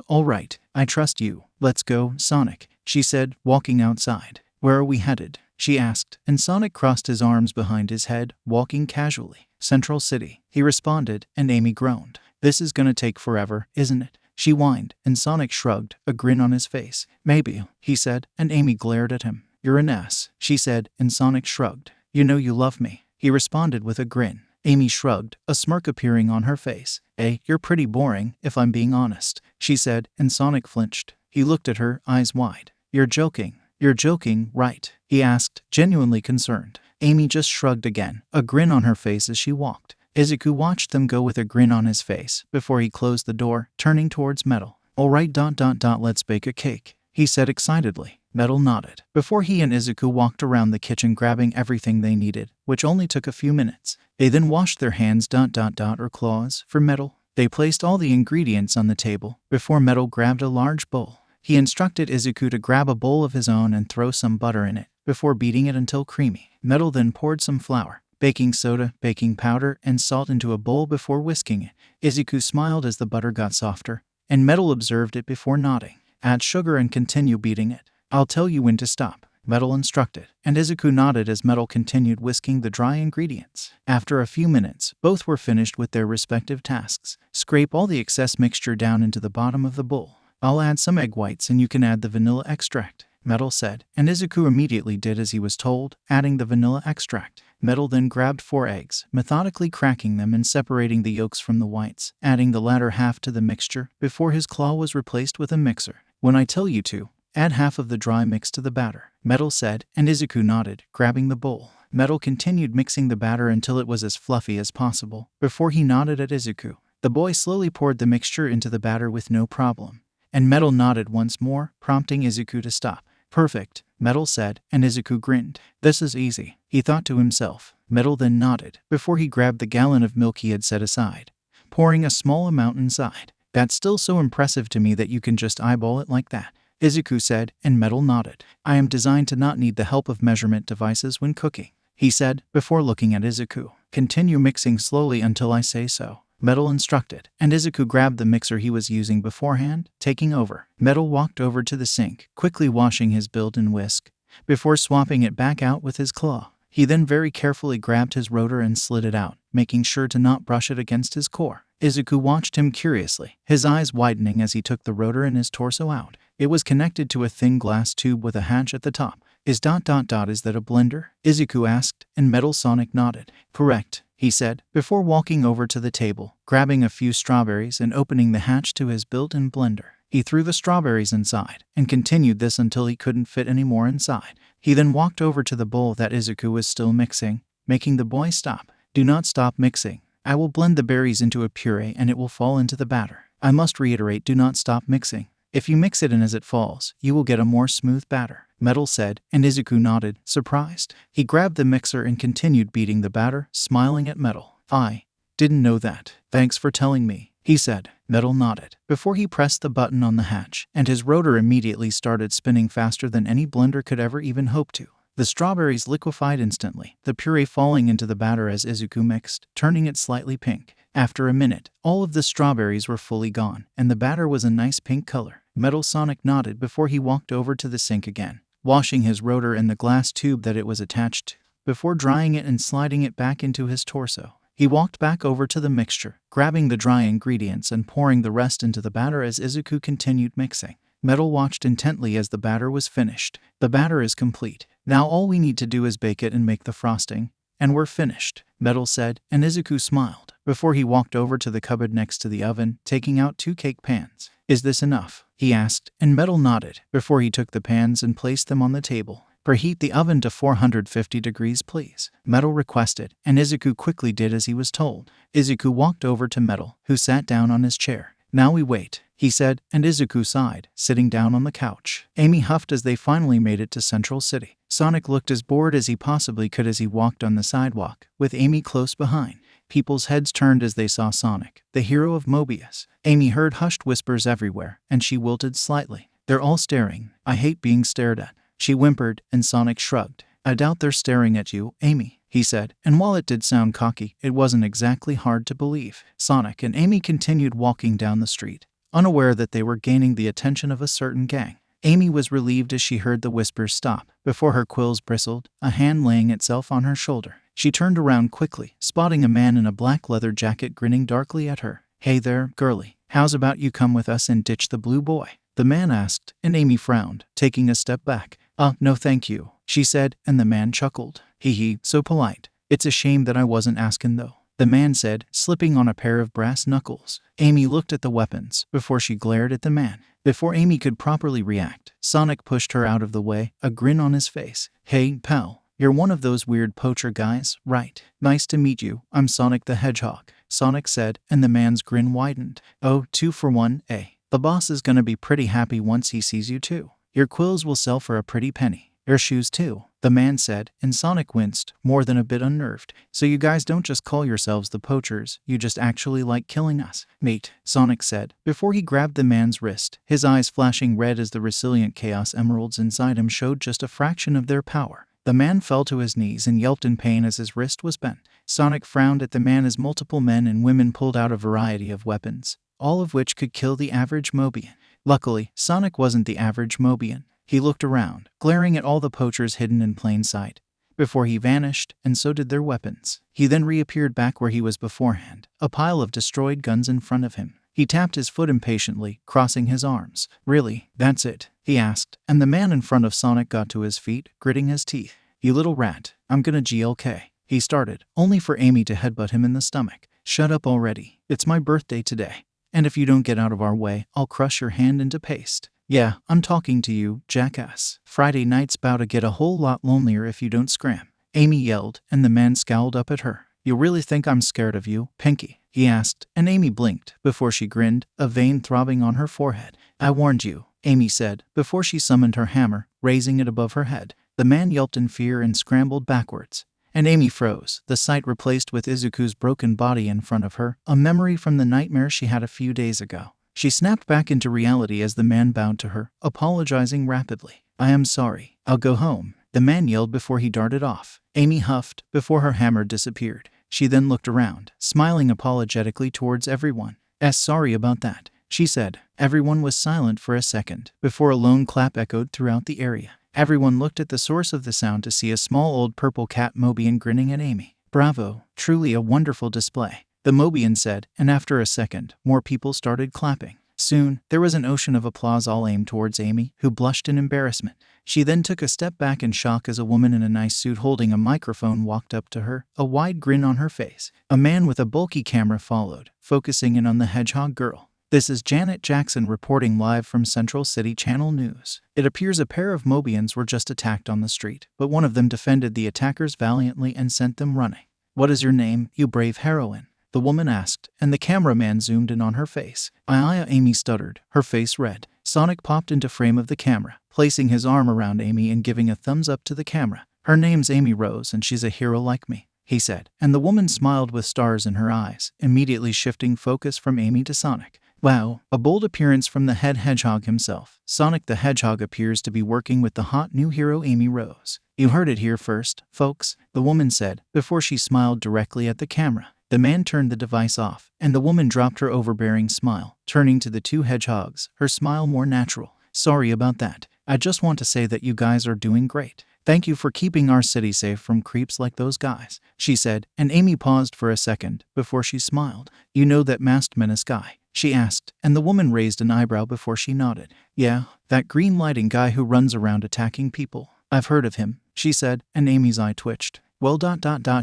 All right, I trust you. Let's go, Sonic," she said, walking outside. "Where are we headed?" she asked, and Sonic crossed his arms behind his head, walking casually. "Central City," he responded, and Amy groaned. "This is gonna take forever, isn't it?" she whined, and Sonic shrugged, a grin on his face. "Maybe," he said, and Amy glared at him. "You're an ass," she said, and Sonic shrugged. "You know you love me," he responded with a grin. Amy shrugged, a smirk appearing on her face. "You're pretty boring, if I'm being honest," she said, and Sonic flinched. He looked at her, eyes wide. You're joking, right?" he asked, genuinely concerned. Amy just shrugged again, a grin on her face as she walked. Izuku watched them go with a grin on his face, before he closed the door, turning towards Metal. "All right, ... let's bake a cake," he said excitedly. Metal nodded, before he and Izuku walked around the kitchen grabbing everything they needed, which only took a few minutes. They then washed their hands ... or claws, for Metal. They placed all the ingredients on the table, before Metal grabbed a large bowl. He instructed Izuku to grab a bowl of his own and throw some butter in it, before beating it until creamy. Metal then poured some flour, baking soda, baking powder, and salt into a bowl before whisking it. Izuku smiled as the butter got softer, and Metal observed it before nodding. "Add sugar and continue beating it. I'll tell you when to stop," Metal instructed, and Izuku nodded as Metal continued whisking the dry ingredients. After a few minutes, both were finished with their respective tasks. Scrape all the excess mixture down into the bottom of the bowl. "I'll add some egg whites and you can add the vanilla extract," 𝗏𝗏 said, and 𝐬𝐻𝐻 immediately did as he was told, adding the vanilla extract. 𝗏𝗏 then grabbed 4 eggs, methodically cracking them and separating the yolks from the whites, adding the latter half to the mixture before his claw was replaced with a mixer. When I tell you to, add half of the dry mix to the batter, 𝗏𝗏 said, and 𝐬𝐻𝐻 nodded, grabbing the bowl. 𝗏𝗏 continued mixing the batter until it was as fluffy as possible, before he nodded at 𝐬𝐻𝐻. The boy slowly poured the mixture into the batter with no problem, and 𝗏𝗏 nodded once more, prompting 𝐬𝐻𝐻 to stop. Perfect, 𝗏𝗏 said, and 𝐬𝐻𝐻 grinned. This is easy, he thought to himself. 𝗏𝗏 then nodded, before he grabbed the gallon of milk he had set aside, pouring a small amount inside. That's still so impressive to me that you can just eyeball it like that, 𝐬𝐻𝐻 said, and 𝗏𝗏 nodded. I am designed to not need the help of measurement devices when cooking, he said, before looking at 𝐬𝐻𝐻. Continue mixing slowly until I say so, 𝗏𝗏 instructed, and 𝐬𝐻𝐻 grabbed the mixer he was using beforehand, taking over. 𝗏𝗏 walked over to the sink, quickly washing his built-in whisk, before swapping it back out with his claw. He then very carefully grabbed his rotor and slid it out, making sure to not brush it against his core. 𝐬𝐻𝐻 watched him curiously, his eyes widening as he took the rotor and his torso out. It was connected to a thin glass tube with a hatch at the top. Is that a blender? 𝐬𝐻𝐻 asked, and 𝗏𝗏 Sonic nodded. Correct, he said, before walking over to the table, grabbing a few strawberries and opening the hatch to his built-in blender. He threw the strawberries inside, and continued this until he couldn't fit any more inside. He then walked over to the bowl that 𝐬𝐻𝐻 was still mixing, making the boy stop. Do not stop mixing. I will blend the berries into a puree and it will fall into the batter. I must reiterate, do not stop mixing. If you mix it in as it falls, you will get a more smooth batter, 𝗏𝗏 said, and 𝐬𝐻𝐻 nodded, surprised. He grabbed the mixer and continued beating the batter, smiling at 𝗏𝗏. I didn't know that. Thanks for telling me, he said. 𝗏𝗏 nodded, before he pressed the button on the hatch, and his rotor immediately started spinning faster than any blender could ever even hope to. The strawberries liquefied instantly, the puree falling into the batter as 𝐬𝐻𝐻 mixed, turning it slightly pink. After a minute, all of the strawberries were fully gone, and the batter was a nice pink color. 𝗏𝗏 Sonic nodded before he walked over to the sink again, washing his rotor in the glass tube that it was attached to, before drying it and sliding it back into his torso. He walked back over to the mixture, grabbing the dry ingredients and pouring the rest into the batter as 𝐬𝐻𝐻 continued mixing. 𝗏𝗏 watched intently as the batter was finished. The batter is complete. Now all we need to do is bake it and make the frosting, and we're finished, 𝗏𝗏 said, and 𝐬𝐻𝐻 smiled, before he walked over to the cupboard next to the oven, taking out 2 cake pans. Is this enough? He asked, and 𝗏𝗏 nodded, before he took the pans and placed them on the table. Preheat the oven to 450 degrees please, 𝗏𝗏 requested, and 𝐬𝐻𝐻 quickly did as he was told. 𝐬𝐻𝐻 walked over to 𝗏𝗏, who sat down on his chair. Now we wait, he said, and 𝐬𝐻𝐻 sighed, sitting down on the couch. Amy huffed as they finally made it to Central City. Sonic looked as bored as he possibly could as he walked on the sidewalk, with Amy close behind. People's heads turned as they saw Sonic, the hero of Mobius. Amy heard hushed whispers everywhere, and she wilted slightly. They're all staring. I hate being stared at, she whimpered, and Sonic shrugged. I doubt they're staring at you, Amy, he said, and while it did sound cocky, it wasn't exactly hard to believe. Sonic and Amy continued walking down the street, unaware that they were gaining the attention of a certain gang. Amy was relieved as she heard the whispers stop, before her quills bristled, a hand laying itself on her shoulder. She turned around quickly, spotting a man in a black leather jacket grinning darkly at her. Hey there, girlie, how's about you come with us and ditch the blue boy? The man asked, and Amy frowned, taking a step back. No thank you, she said, and the man chuckled. Hee, so polite. It's a shame that I wasn't asking though, the man said, slipping on a pair of brass knuckles. Amy looked at the weapons, before she glared at the man. Before Amy could properly react, Sonic pushed her out of the way, a grin on his face. Hey, pal, you're one of those weird poacher guys, right? Nice to meet you, I'm Sonic the Hedgehog, Sonic said, and the man's grin widened. Oh, 2 for 1, eh? The boss is gonna be pretty happy once he sees you too. Your quills will sell for a pretty penny. Your shoes too, the man said, and Sonic winced, more than a bit unnerved. So you guys don't just call yourselves the poachers, you just actually like killing us. Mate, Sonic said, before he grabbed the man's wrist, his eyes flashing red as the resilient chaos emeralds inside him showed just a fraction of their power. The man fell to his knees and yelped in pain as his wrist was bent. Sonic frowned at the man as multiple men and women pulled out a variety of weapons, all of which could kill the average Mobian. Luckily, Sonic wasn't the average Mobian. He looked around, glaring at all the poachers hidden in plain sight, before he vanished, and so did their weapons. He then reappeared back where he was beforehand, a pile of destroyed guns in front of him. He tapped his foot impatiently, crossing his arms. Really, that's it? he asked, and the man in front of Sonic got to his feet, gritting his teeth. You little rat, I'm gonna GLK, he started, only for Amy to headbutt him in the stomach. Shut up already, it's my birthday today. And if you don't get out of our way, I'll crush your hand into paste. Yeah, I'm talking to you, jackass. Friday night's bout to get a whole lot lonelier if you don't scram, Amy yelled, and the man scowled up at her. You really think I'm scared of you, Pinky? He asked, and Amy blinked before she grinned, a vein throbbing on her forehead. I warned you, Amy said, before she summoned her hammer, raising it above her head. The man yelped in fear and scrambled backwards, and Amy froze, the sight replaced with Izuku's broken body in front of her, a memory from the nightmare she had a few days ago. She snapped back into reality as the man bowed to her, apologizing rapidly. I am sorry. I'll go home, the man yelled before he darted off. Amy huffed before her hammer disappeared. She then looked around, smiling apologetically towards everyone. Sorry about that, she said. Everyone was silent for a second before a lone clap echoed throughout the area. Everyone looked at the source of the sound to see a small old purple cat Mobian grinning at Amy. Bravo, truly a wonderful display, the Mobian said, and after a second, more people started clapping. Soon, there was an ocean of applause all aimed towards Amy, who blushed in embarrassment. She then took a step back in shock as a woman in a nice suit holding a microphone walked up to her, a wide grin on her face. A man with a bulky camera followed, focusing in on the hedgehog girl. This is Janet Jackson reporting live from Central City Channel News. It appears a pair of Mobians were just attacked on the street, but one of them defended the attackers valiantly and sent them running. What is your name, you brave heroine? The woman asked, and the cameraman zoomed in on her face. Amy stuttered, her face red. Sonic popped into frame of the camera, placing his arm around Amy and giving a thumbs up to the camera. Her name's Amy Rose and she's a hero like me, he said, and the woman smiled with stars in her eyes, immediately shifting focus from Amy to Sonic. Wow, a bold appearance from the head hedgehog himself. Sonic the Hedgehog appears to be working with the hot new hero Amy Rose. You heard it here first, folks, the woman said, before she smiled directly at the camera. The man turned the device off, and the woman dropped her overbearing smile, turning to the two hedgehogs, her smile more natural. Sorry about that. I just want to say that you guys are doing great. Thank you for keeping our city safe from creeps like those guys, she said, and Amy paused for a second before she smiled. You know that masked menace guy? She asked, and the woman raised an eyebrow before she nodded. Yeah, that green lighting guy who runs around attacking people. I've heard of him, she said, and Amy's eye twitched. Well,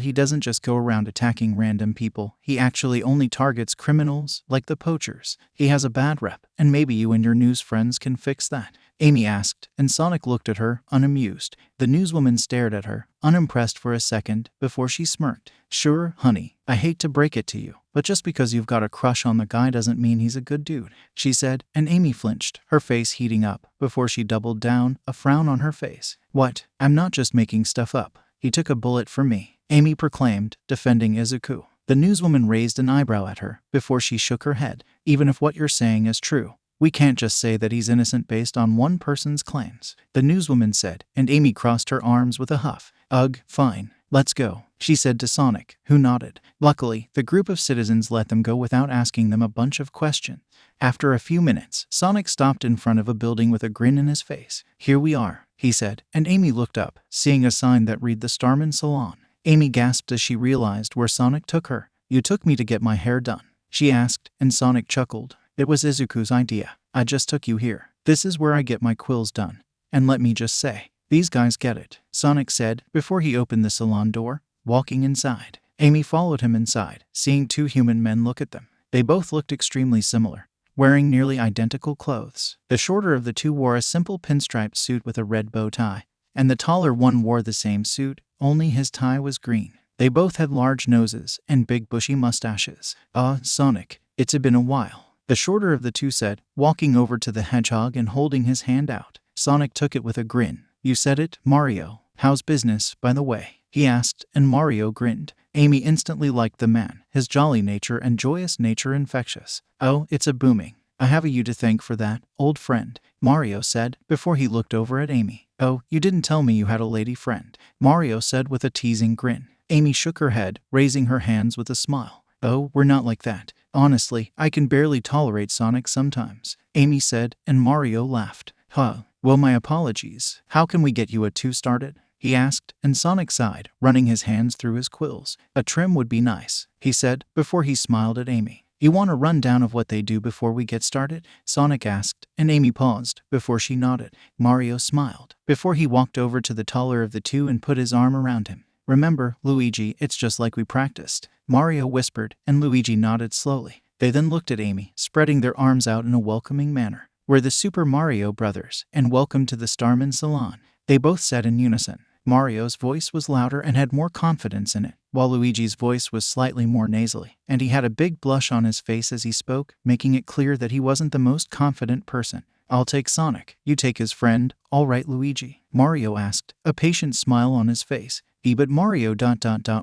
he doesn't just go around attacking random people, he actually only targets criminals, like the poachers. He has a bad rep, and maybe you and your news friends can fix that, Amy asked, and Sonic looked at her, unamused. The newswoman stared at her, unimpressed for a second, before she smirked. Sure, honey, I hate to break it to you, but just because you've got a crush on the guy doesn't mean he's a good dude, she said, and Amy flinched, her face heating up, before she doubled down, a frown on her face. What? I'm not just making stuff up. He took a bullet for me, Amy proclaimed, defending Izuku. The newswoman raised an eyebrow at her, before she shook her head. Even if what you're saying is true, we can't just say that he's innocent based on one person's claims, the newswoman said, and Amy crossed her arms with a huff. Ugh, fine, let's go, she said to Sonic, who nodded. Luckily, the group of citizens let them go without asking them a bunch of questions. After a few minutes, Sonic stopped in front of a building with a grin in his face. Here we are, he said, and Amy looked up, seeing a sign that read the Starman Salon. Amy gasped as she realized where Sonic took her. You took me to get my hair done, she asked, and Sonic chuckled. It was Izuku's idea. I just took you here. This is where I get my quills done. And let me just say, these guys get it, Sonic said, before he opened the salon door, walking inside. Amy followed him inside, seeing two human men look at them. They both looked extremely similar, wearing nearly identical clothes. The shorter of the two wore a simple pinstriped suit with a red bow tie, and the taller one wore the same suit, only his tie was green. They both had large noses and big bushy mustaches. Sonic, it's been a while, the shorter of the two said, walking over to the hedgehog and holding his hand out. Sonic took it with a grin. You said it, Mario. How's business, by the way? He asked, and Mario grinned. Amy instantly liked the man, his jolly nature and joyous nature infectious. Oh, it's a booming. I have you to thank for that, old friend, Mario said, before he looked over at Amy. Oh, you didn't tell me you had a lady friend, Mario said with a teasing grin. Amy shook her head, raising her hands with a smile. Oh, we're not like that. Honestly, I can barely tolerate Sonic sometimes, Amy said, and Mario laughed. Well, my apologies. How can we get you a 2 started? He asked, and Sonic sighed, running his hands through his quills. A trim would be nice, he said, before he smiled at Amy. You want a rundown of what they do before we get started? Sonic asked, and Amy paused before she nodded. Mario smiled before he walked over to the taller of the two and put his arm around him. Remember, Luigi, it's just like we practiced, Mario whispered, and Luigi nodded slowly. They then looked at Amy, spreading their arms out in a welcoming manner. We're the Super Mario Brothers, and welcome to the Starman Salon, they both said in unison. Mario's voice was louder and had more confidence in it, while Luigi's voice was slightly more nasally, and he had a big blush on his face as he spoke, making it clear that he wasn't the most confident person. I'll take Sonic, you take his friend, all right Luigi? Mario asked, a patient smile on his face. But Mario ...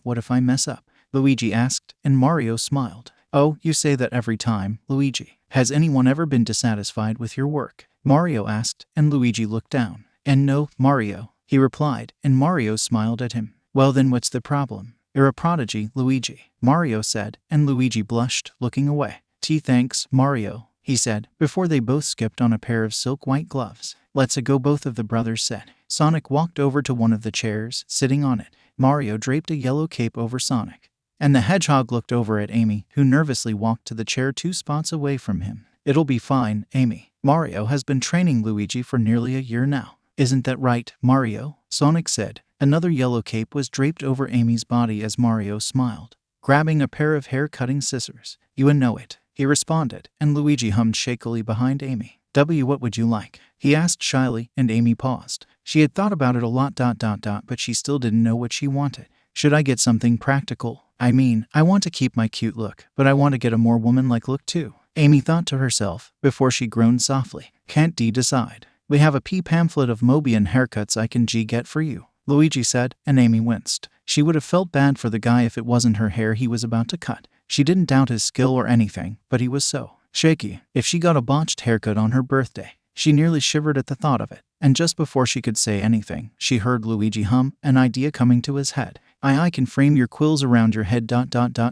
what if I mess up? Luigi asked, and Mario smiled. Oh, you say that every time, Luigi. Has anyone ever been dissatisfied with your work? Mario asked, and Luigi looked down. And no, Mario, he replied, and Mario smiled at him. Well then what's the problem? You're a prodigy, Luigi, Mario said, and Luigi blushed, looking away. Thanks, Mario, he said, before they both skipped on a pair of silk white gloves. Let's go, both of the brothers said. Sonic walked over to one of the chairs, sitting on it. Mario draped a yellow cape over Sonic, and the hedgehog looked over at Amy, who nervously walked to the chair 2 spots away from him. It'll be fine, Amy. Mario has been training Luigi for nearly a year now. Isn't that right, Mario? Sonic said. Another yellow cape was draped over Amy's body as Mario smiled, grabbing a pair of hair-cutting scissors. You know it, he responded, and Luigi hummed shakily behind Amy. What would you like? He asked shyly, and Amy paused. She had thought about it a lot ... but she still didn't know what she wanted. Should I get something practical? I mean, I want to keep my cute look, but I want to get a more woman-like look too. Amy thought to herself, before she groaned softly. Can't decide. We have a pamphlet of Mobian haircuts I can get for you, Luigi said, and Amy winced. She would have felt bad for the guy if it wasn't her hair he was about to cut. She didn't doubt his skill or anything, but he was so shaky. If she got a botched haircut on her birthday, she nearly shivered at the thought of it. And just before she could say anything, she heard Luigi hum, an idea coming to his head. I can frame your quills around your head ...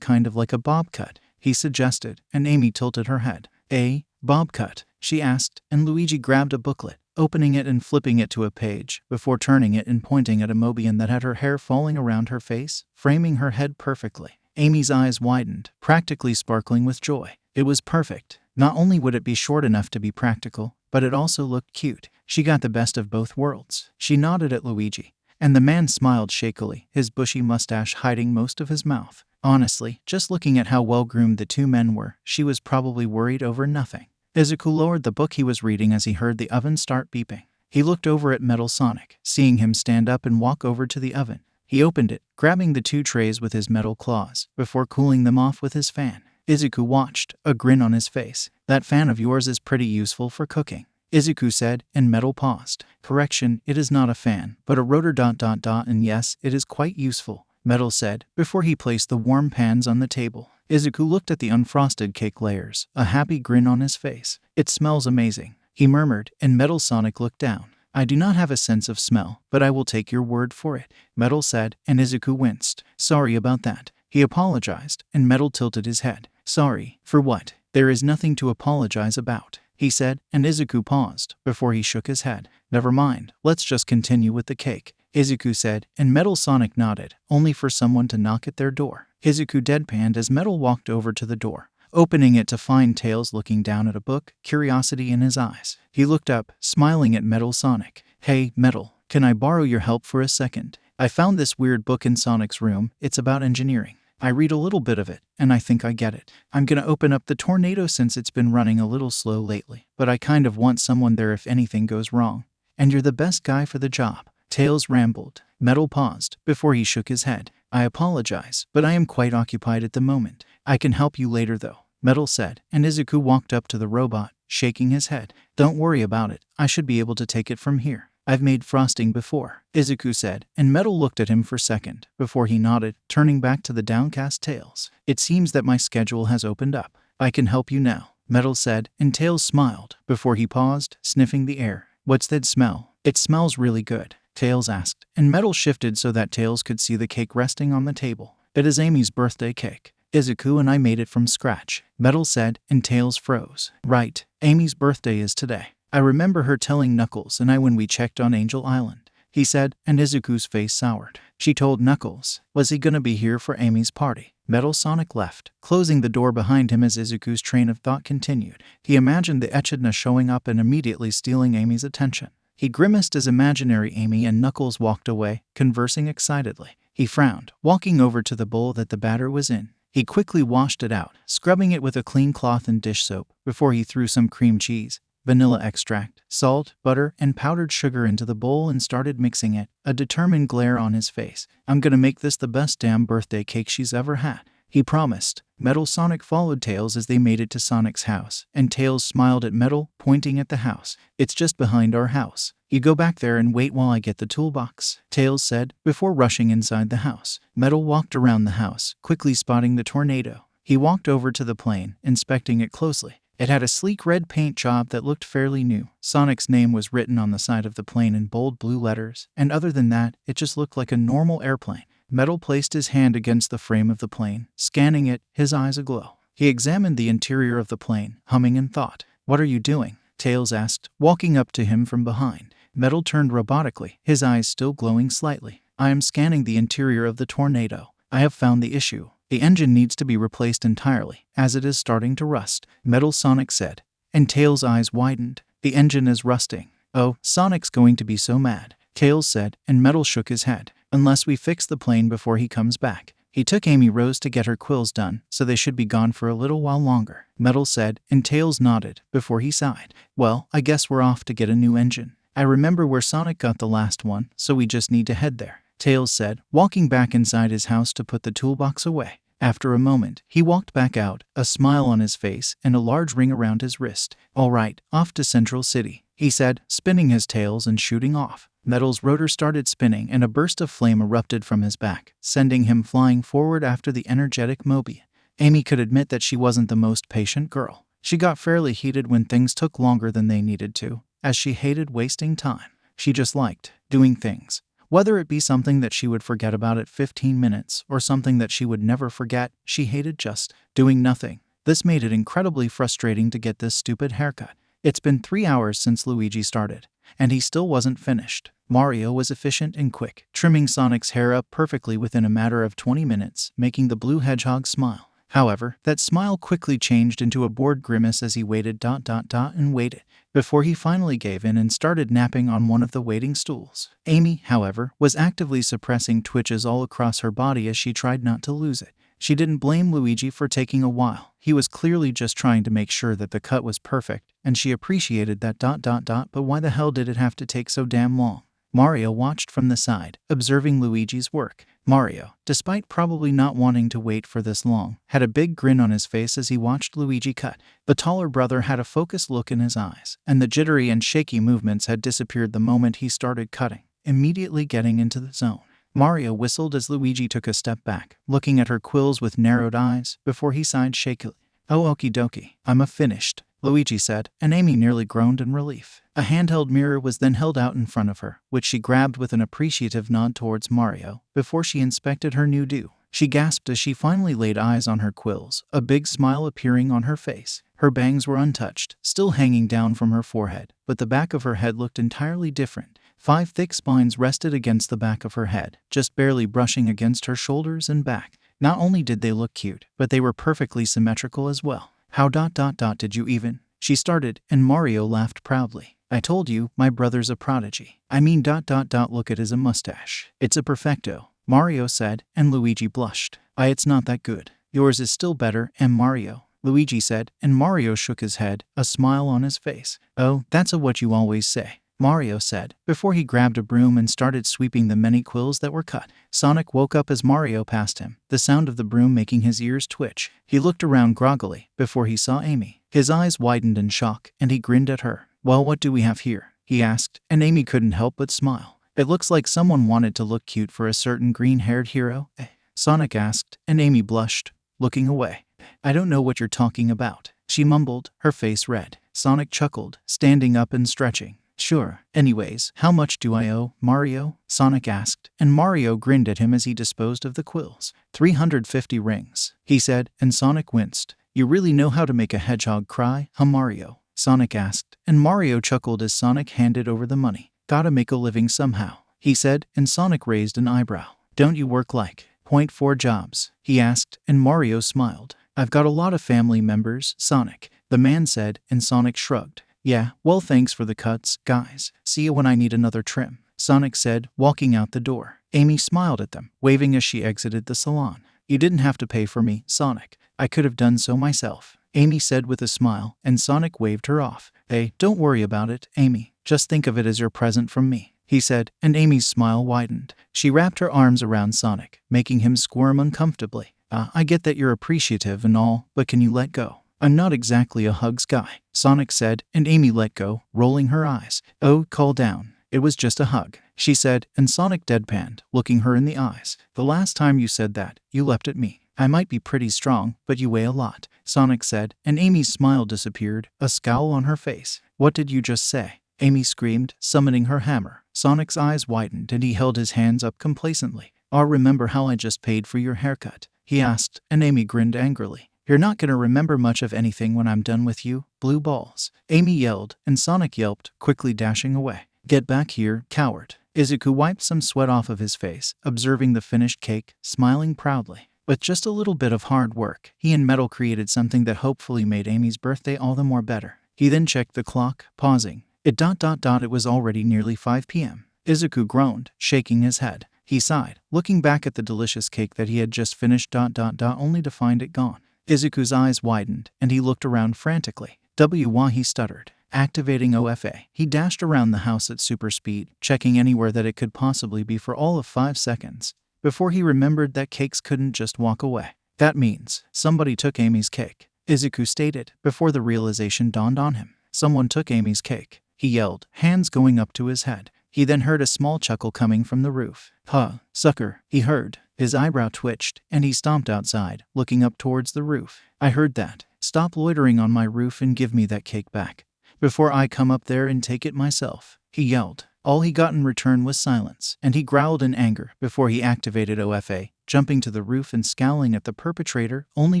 kind of like a bob cut, he suggested, and Amy tilted her head. A bob cut? She asked, and Luigi grabbed a booklet, opening it and flipping it to a page, before turning it and pointing at a Mobian that had her hair falling around her face, framing her head perfectly. Amy's eyes widened, practically sparkling with joy. It was perfect. Not only would it be short enough to be practical, but it also looked cute. She got the best of both worlds. She nodded at Luigi, and the man smiled shakily, his bushy mustache hiding most of his mouth. Honestly, just looking at how well-groomed the two men were, she was probably worried over nothing. Izuku lowered the book he was reading as he heard the oven start beeping. He looked over at Metal Sonic, seeing him stand up and walk over to the oven. He opened it, grabbing the 2 trays with his metal claws, before cooling them off with his fan. Izuku watched, a grin on his face. That fan of yours is pretty useful for cooking, Izuku said, and Metal paused. Correction, it is not a fan, but a rotor ... and yes, it is quite useful, Metal said, before he placed the warm pans on the table. Izuku looked at the unfrosted cake layers, a happy grin on his face. It smells amazing, he murmured, and Metal Sonic looked down. I do not have a sense of smell, but I will take your word for it, Metal said, and Izuku winced. Sorry about that, he apologized, and Metal tilted his head. Sorry, for what? There is nothing to apologize about, he said, and Izuku paused, before he shook his head. Never mind, let's just continue with the cake, Izuku said, and Metal Sonic nodded, only for someone to knock at their door. Izuku deadpanned as Metal walked over to the door, opening it to find Tails looking down at a book, curiosity in his eyes. He looked up, smiling at Metal Sonic. Hey, Metal, can I borrow your help for a second? I found this weird book in Sonic's room. It's about engineering. I read a little bit of it, and I think I get it. I'm gonna open up the tornado since it's been running a little slow lately, but I kind of want someone there if anything goes wrong. And you're the best guy for the job, Tails rambled. Metal paused, before he shook his head. I apologize, but I am quite occupied at the moment. I can help you later though, Metal said, and Izuku walked up to the robot, shaking his head. Don't worry about it, I should be able to take it from here. I've made frosting before, Izuku said, and Metal looked at him for a second, before he nodded, turning back to the downcast Tails. It seems that my schedule has opened up. I can help you now, Metal said, and Tails smiled, before he paused, sniffing the air. What's that smell? It smells really good, Tails asked, and Metal shifted so that Tails could see the cake resting on the table. It is Amy's birthday cake. Izuku and I made it from scratch, Metal said, and Tails froze. Right, Amy's birthday is today. I remember her telling Knuckles and I when we checked on Angel Island, he said, and Izuku's face soured. She told Knuckles. Was he gonna be here for Amy's party? Metal Sonic left, closing the door behind him as Izuku's train of thought continued. He imagined the echidna showing up and immediately stealing Amy's attention. He grimaced as imaginary Amy and Knuckles walked away, conversing excitedly. He frowned, walking over to the bowl that the batter was in. He quickly washed it out, scrubbing it with a clean cloth and dish soap, before he threw some cream cheese, vanilla extract, salt, butter, and powdered sugar into the bowl and started mixing it, a determined glare on his face. "I'm gonna make this the best damn birthday cake she's ever had," he promised. Metal Sonic followed Tails as they made it to Sonic's house, and Tails smiled at Metal, pointing at the house. "It's just behind our house. You go back there and wait while I get the toolbox," Tails said, before rushing inside the house. Metal walked around the house, quickly spotting the tornado. He walked over to the plane, inspecting it closely. It had a sleek red paint job that looked fairly new. Sonic's name was written on the side of the plane in bold blue letters, and other than that, it just looked like a normal airplane. Metal placed his hand against the frame of the plane, scanning it, his eyes aglow. He examined the interior of the plane, humming in thought. "What are you doing?" Tails asked, walking up to him from behind. Metal turned robotically, his eyes still glowing slightly. "I am scanning the interior of the tornado. I have found the issue. The engine needs to be replaced entirely, as it is starting to rust," Metal Sonic said. And Tails' eyes widened. "The engine is rusting. Oh, Sonic's going to be so mad," Tails said, and Metal shook his head. "Unless we fix the plane before he comes back." He took Amy Rose to get her quills done, so they should be gone for a little while longer, Metal said, and Tails nodded, before he sighed. "Well, I guess we're off to get a new engine. I remember where Sonic got the last one, so we just need to head there," Tails said, walking back inside his house to put the toolbox away. After a moment, he walked back out, a smile on his face and a large ring around his wrist. "All right, off to Central City," he said, spinning his tails and shooting off. Metal's rotor started spinning and a burst of flame erupted from his back, sending him flying forward after the energetic Mobian. Amy could admit that she wasn't the most patient girl. She got fairly heated when things took longer than they needed to, as she hated wasting time. She just liked doing things. Whether it be something that she would forget about at 15 minutes or something that she would never forget, she hated just doing nothing. This made it incredibly frustrating to get this stupid haircut. It's been 3 hours since Luigi started, and he still wasn't finished. Mario was efficient and quick, trimming Sonic's hair up perfectly within a matter of 20 minutes, making the blue hedgehog smile. However, that smile quickly changed into a bored grimace as he waited and waited, before he finally gave in and started napping on one of the waiting stools. Amy, however, was actively suppressing twitches all across her body as she tried not to lose it. She didn't blame Luigi for taking a while. He was clearly just trying to make sure that the cut was perfect, and she appreciated that but why the hell did it have to take so damn long? Mario watched from the side, observing Luigi's work. Mario, despite probably not wanting to wait for this long, had a big grin on his face as he watched Luigi cut. The taller brother had a focused look in his eyes, and the jittery and shaky movements had disappeared the moment he started cutting, immediately getting into the zone. Mario whistled as Luigi took a step back, looking at her quills with narrowed eyes, before he sighed shakily. "Oh, okie dokie, I'm finished," Luigi said, and Amy nearly groaned in relief. A handheld mirror was then held out in front of her, which she grabbed with an appreciative nod towards Mario, before she inspected her new do. She gasped as she finally laid eyes on her quills, a big smile appearing on her face. Her bangs were untouched, still hanging down from her forehead, but the back of her head looked entirely different. 5 thick spines rested against the back of her head, just barely brushing against her shoulders and back. Not only did they look cute, but they were perfectly symmetrical as well. "How did you even?" she started, and Mario laughed proudly. "I told you, my brother's a prodigy. I mean look at his mustache. It's a perfecto," Mario said, and Luigi blushed. It's not that good. Yours is still better, Mario," Luigi said, and Mario shook his head, a smile on his face. "Oh, that's what you always say," Mario said, before he grabbed a broom and started sweeping the many quills that were cut. Sonic woke up as Mario passed him, the sound of the broom making his ears twitch. He looked around groggily, before he saw Amy. His eyes widened in shock, and he grinned at her. "Well, what do we have here?" he asked, and Amy couldn't help but smile. "It looks like someone wanted to look cute for a certain green-haired hero," Sonic asked, and Amy blushed, looking away. "I don't know what you're talking about," she mumbled, her face red. Sonic chuckled, standing up and stretching. "Sure. Anyways, how much do I owe, Mario?" Sonic asked, and Mario grinned at him as he disposed of the quills. 350 rings, he said, and Sonic winced. "You really know how to make a hedgehog cry, huh, Mario?" Sonic asked, and Mario chuckled as Sonic handed over the money. "Gotta make a living somehow," he said, and Sonic raised an eyebrow. "Don't you work like .4 jobs? He asked, and Mario smiled. I've got a lot of family members, Sonic, the man said, and Sonic shrugged. Yeah, well thanks for the cuts, guys. See you when I need another trim, Sonic said, walking out the door. Amy smiled at them, waving as she exited the salon. You didn't have to pay for me, Sonic. I could have done so myself, Amy said with a smile, and Sonic waved her off. Hey, don't worry about it, Amy. Just think of it as your present from me, he said, and Amy's smile widened. She wrapped her arms around Sonic, making him squirm uncomfortably. I get that you're appreciative and all, but can you let go? I'm not exactly a hugs guy, Sonic said, and Amy let go, rolling her eyes. Oh, calm down. It was just a hug, she said, and Sonic deadpanned, looking her in the eyes. The last time you said that, you leapt at me. I might be pretty strong, but you weigh a lot, Sonic said, and Amy's smile disappeared, a scowl on her face. What did you just say? Amy screamed, summoning her hammer. Sonic's eyes widened and he held his hands up complacently. Remember how I just paid for your haircut? He asked, and Amy grinned angrily. You're not gonna remember much of anything when I'm done with you, blue balls, Amy yelled, and Sonic yelped, quickly dashing away. Get back here, coward. Izuku wiped some sweat off of his face, observing the finished cake, smiling proudly. With just a little bit of hard work, he and Metal created something that hopefully made Amy's birthday all the more better. He then checked the clock, pausing. It was already nearly 5 p.m. Izuku groaned, shaking his head. He sighed, looking back at the delicious cake that he had just finished only to find it gone. Izuku's eyes widened, and he looked around frantically. Why, he stuttered. Activating OFA, he dashed around the house at super speed, checking anywhere that it could possibly be for all of 5 seconds, before he remembered that cakes couldn't just walk away. That means somebody took Amy's cake, Izuku stated, before the realization dawned on him. Someone took Amy's cake, he yelled, hands going up to his head. He then heard a small chuckle coming from the roof. Huh, sucker, he heard. His eyebrow twitched, and he stomped outside, looking up towards the roof. I heard that. Stop loitering on my roof and give me that cake back, before I come up there and take it myself, he yelled. All he got in return was silence, and he growled in anger before he activated OFA, jumping to the roof and scowling at the perpetrator, only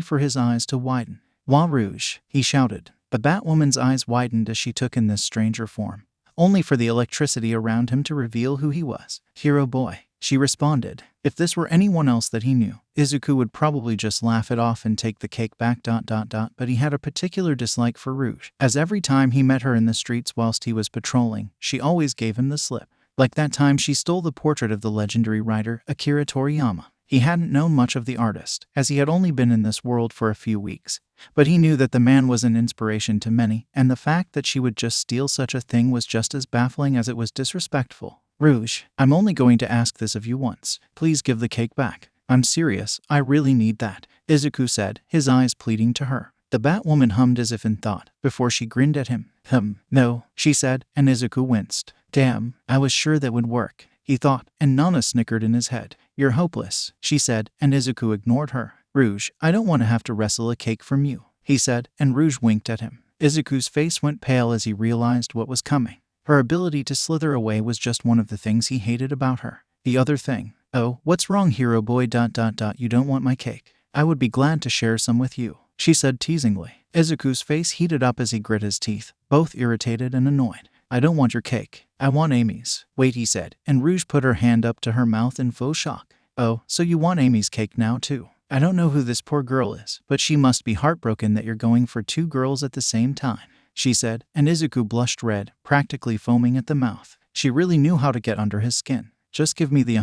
for his eyes to widen. Wa Rouge, he shouted. The Batwoman's eyes widened as she took in this stranger form, only for the electricity around him to reveal who he was. Hero Boy, she responded. If this were anyone else that he knew, Izuku would probably just laugh it off and take the cake back. But he had a particular dislike for Rouge, as every time he met her in the streets whilst he was patrolling, she always gave him the slip. Like that time she stole the portrait of the legendary writer Akira Toriyama. He hadn't known much of the artist, as he had only been in this world for a few weeks, but he knew that the man was an inspiration to many, and the fact that she would just steal such a thing was just as baffling as it was disrespectful. Rouge, I'm only going to ask this of you once. Please give the cake back. I'm serious, I really need that, Izuku said, his eyes pleading to her. The Batwoman hummed as if in thought, before she grinned at him. No, she said, and Izuku winced. Damn, I was sure that would work, he thought, and Nana snickered in his head. You're hopeless, she said, and Izuku ignored her. Rouge, I don't want to have to wrestle a cake from you, he said, and Rouge winked at him. Izuku's face went pale as he realized what was coming. Her ability to slither away was just one of the things he hated about her. The other thing. Oh, what's wrong, Hero Boy? You don't want my cake? I would be glad to share some with you, she said teasingly. Izuku's face heated up as he grit his teeth, both irritated and annoyed. I don't want your cake. I want Amy's. Wait, he said, and Rouge put her hand up to her mouth in faux shock. Oh, so you want Amy's cake now too? I don't know who this poor girl is, but she must be heartbroken that you're going for 2 girls at the same time, she said, and Izuku blushed red, practically foaming at the mouth. She really knew how to get under his skin. Just give me the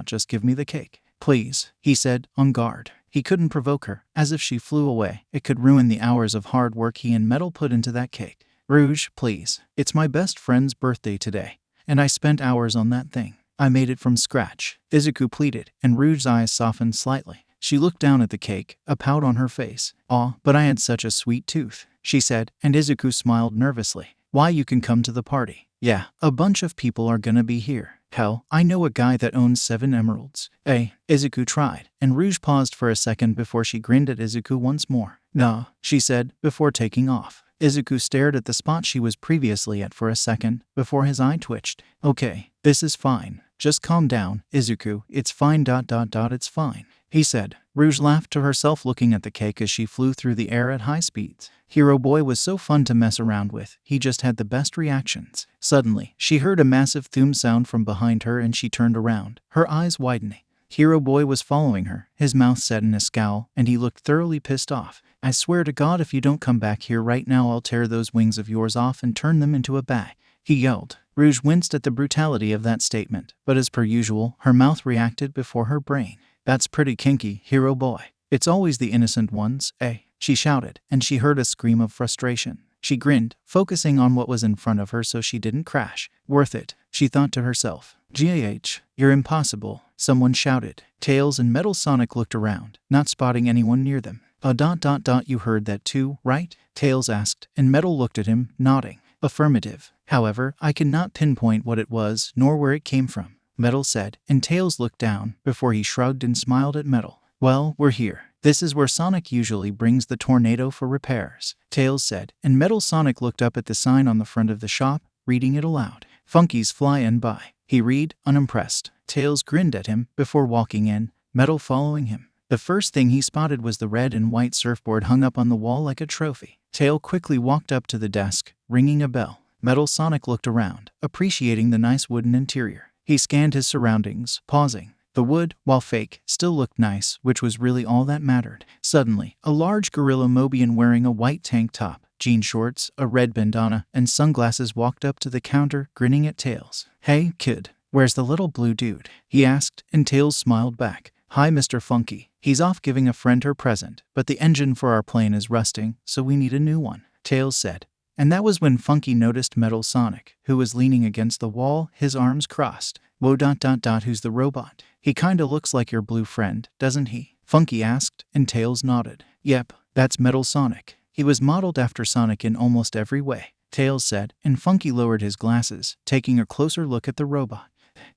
just give me the cake. Please, he said, on guard. He couldn't provoke her, as if she flew away. It could ruin the hours of hard work he and Metal put into that cake. Rouge, please. It's my best friend's birthday today, and I spent hours on that thing. I made it from scratch, Izuku pleaded, and Rouge's eyes softened slightly. She looked down at the cake, a pout on her face. Aw, but I had such a sweet tooth, she said, and Izuku smiled nervously. Why, you can come to the party. Yeah, a bunch of people are gonna be here. Hell, I know a guy that owns 7 emeralds. Izuku tried, and Rouge paused for a second before she grinned at Izuku once more. Nah, she said, before taking off. Izuku stared at the spot she was previously at for a second, before his eye twitched. Okay, this is fine. Just calm down, Izuku. It's fine. It's fine, he said. Rouge laughed to herself, looking at the cake as she flew through the air at high speeds. Hero Boy was so fun to mess around with. He just had the best reactions. Suddenly, she heard a massive thum sound from behind her and she turned around, her eyes widening. Hero Boy was following her, his mouth set in a scowl, and he looked thoroughly pissed off. I swear to God, if you don't come back here right now, I'll tear those wings of yours off and turn them into a bag, he yelled. Rouge winced at the brutality of that statement, but as per usual, her mouth reacted before her brain. That's pretty kinky, Hero Boy. It's always the innocent ones, eh? She shouted, and she heard a scream of frustration. She grinned, focusing on what was in front of her so she didn't crash. Worth it, she thought to herself. GAH, you're impossible, someone shouted. Tails and Metal Sonic looked around, not spotting anyone near them. You heard that too, right? Tails asked, and Metal looked at him, nodding. Affirmative. However, I cannot pinpoint what it was, nor where it came from, Metal said, and Tails looked down, before he shrugged and smiled at Metal. Well, we're here. This is where Sonic usually brings the tornado for repairs, Tails said, and Metal Sonic looked up at the sign on the front of the shop, reading it aloud. Funky's flying by, he read, unimpressed. Tails grinned at him, before walking in, Metal following him. The first thing he spotted was the red and white surfboard hung up on the wall like a trophy. Tail quickly walked up to the desk, ringing a bell. Metal Sonic looked around, appreciating the nice wooden interior. He scanned his surroundings, pausing. The wood, while fake, still looked nice, which was really all that mattered. Suddenly, a large gorilla Mobian wearing a white tank top, jean shorts, a red bandana, and sunglasses walked up to the counter, grinning at Tails. Hey, kid, where's the little blue dude? He asked, and Tails smiled back. Hi, Mr. Funky. He's off giving a friend her present, but the engine for our plane is rusting, so we need a new one, Tails said. And that was when Funky noticed Metal Sonic, who was leaning against the wall, his arms crossed. Whoa, who's the robot? He kinda looks like your blue friend, doesn't he? Funky asked, and Tails nodded. Yep, that's Metal Sonic. He was modeled after Sonic in almost every way, Tails said, and Funky lowered his glasses, taking a closer look at the robot.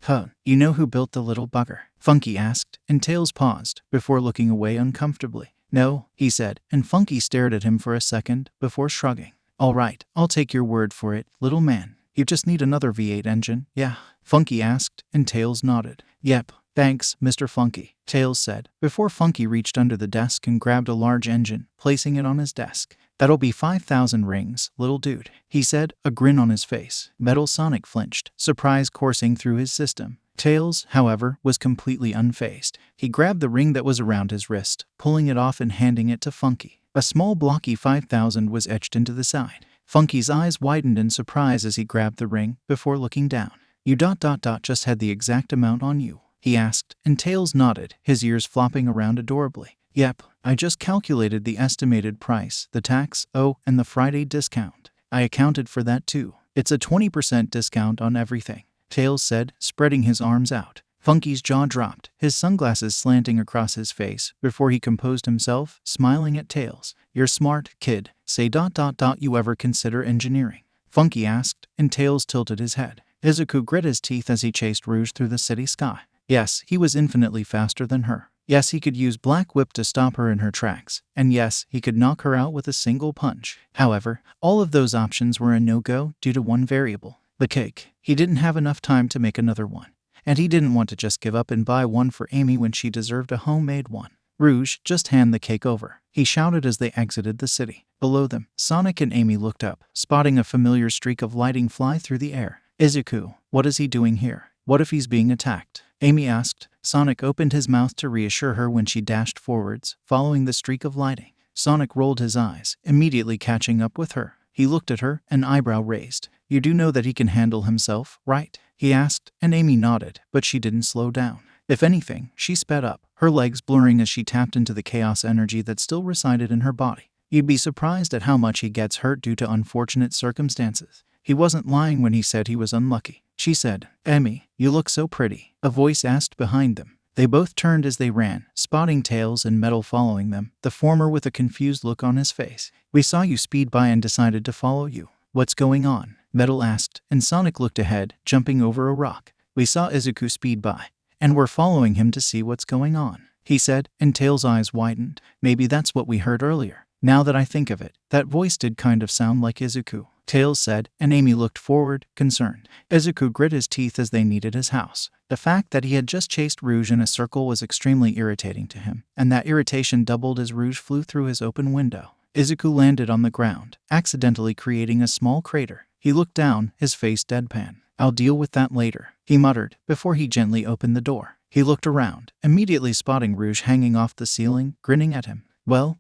Huh, you know who built the little bugger? Funky asked, and Tails paused, before looking away uncomfortably. No, he said, and Funky stared at him for a second, before shrugging. All right, I'll take your word for it, little man. You just need another V8 engine, yeah? Funky asked, and Tails nodded. Yep, thanks, Mr. Funky, Tails said, before Funky reached under the desk and grabbed a large engine, placing it on his desk. That'll be 5,000 rings, little dude, he said, a grin on his face. Metal Sonic flinched, surprise coursing through his system. Tails, however, was completely unfazed. He grabbed the ring that was around his wrist, pulling it off and handing it to Funky. A small blocky 5,000 was etched into the side. Funky's eyes widened in surprise as he grabbed the ring, before looking down. You just had the exact amount on you, he asked, and Tails nodded, his ears flopping around adorably. Yep, I just calculated the estimated price, the tax, and the Friday discount. I accounted for that too. It's a 20% discount on everything, Tails said, spreading his arms out. Funky's jaw dropped, his sunglasses slanting across his face, before he composed himself, smiling at Tails. You're smart, kid. Say you ever consider engineering? Funky asked, and Tails tilted his head. Izuku grit his teeth as he chased Rouge through the city sky. Yes, he was infinitely faster than her. Yes, he could use Black Whip to stop her in her tracks. And yes, he could knock her out with a single punch. However, all of those options were a no-go due to one variable. The cake. He didn't have enough time to make another one. And he didn't want to just give up and buy one for Amy when she deserved a homemade one. Rouge, just hand the cake over, he shouted as they exited the city. Below them, Sonic and Amy looked up, spotting a familiar streak of lighting fly through the air. Izuku, what is he doing here? What if he's being attacked? Amy asked. Sonic opened his mouth to reassure her when she dashed forwards, following the streak of lighting. Sonic rolled his eyes, immediately catching up with her. He looked at her, an eyebrow raised. You do know that he can handle himself, right? He asked, and Amy nodded, but she didn't slow down. If anything, she sped up, her legs blurring as she tapped into the chaos energy that still resided in her body. You'd be surprised at how much he gets hurt due to unfortunate circumstances. He wasn't lying when he said he was unlucky. She said, Amy, you look so pretty, a voice asked behind them. They both turned as they ran, spotting Tails and Metal following them, the former with a confused look on his face. We saw you speed by and decided to follow you. What's going on? Metal asked, and Sonic looked ahead, jumping over a rock. We saw Izuku speed by, and we're following him to see what's going on, he said, and Tails' eyes widened. Maybe that's what we heard earlier. Now that I think of it, that voice did kind of sound like Izuku, Tails said, and Amy looked forward, concerned. Izuku grit his teeth as they needed his house. The fact that he had just chased Rouge in a circle was extremely irritating to him, and that irritation doubled as Rouge flew through his open window. Izuku landed on the ground, accidentally creating a small crater. He looked down, his face deadpan. "I'll deal with that later," he muttered, before he gently opened the door. He looked around, immediately spotting Rouge hanging off the ceiling, grinning at him. Well,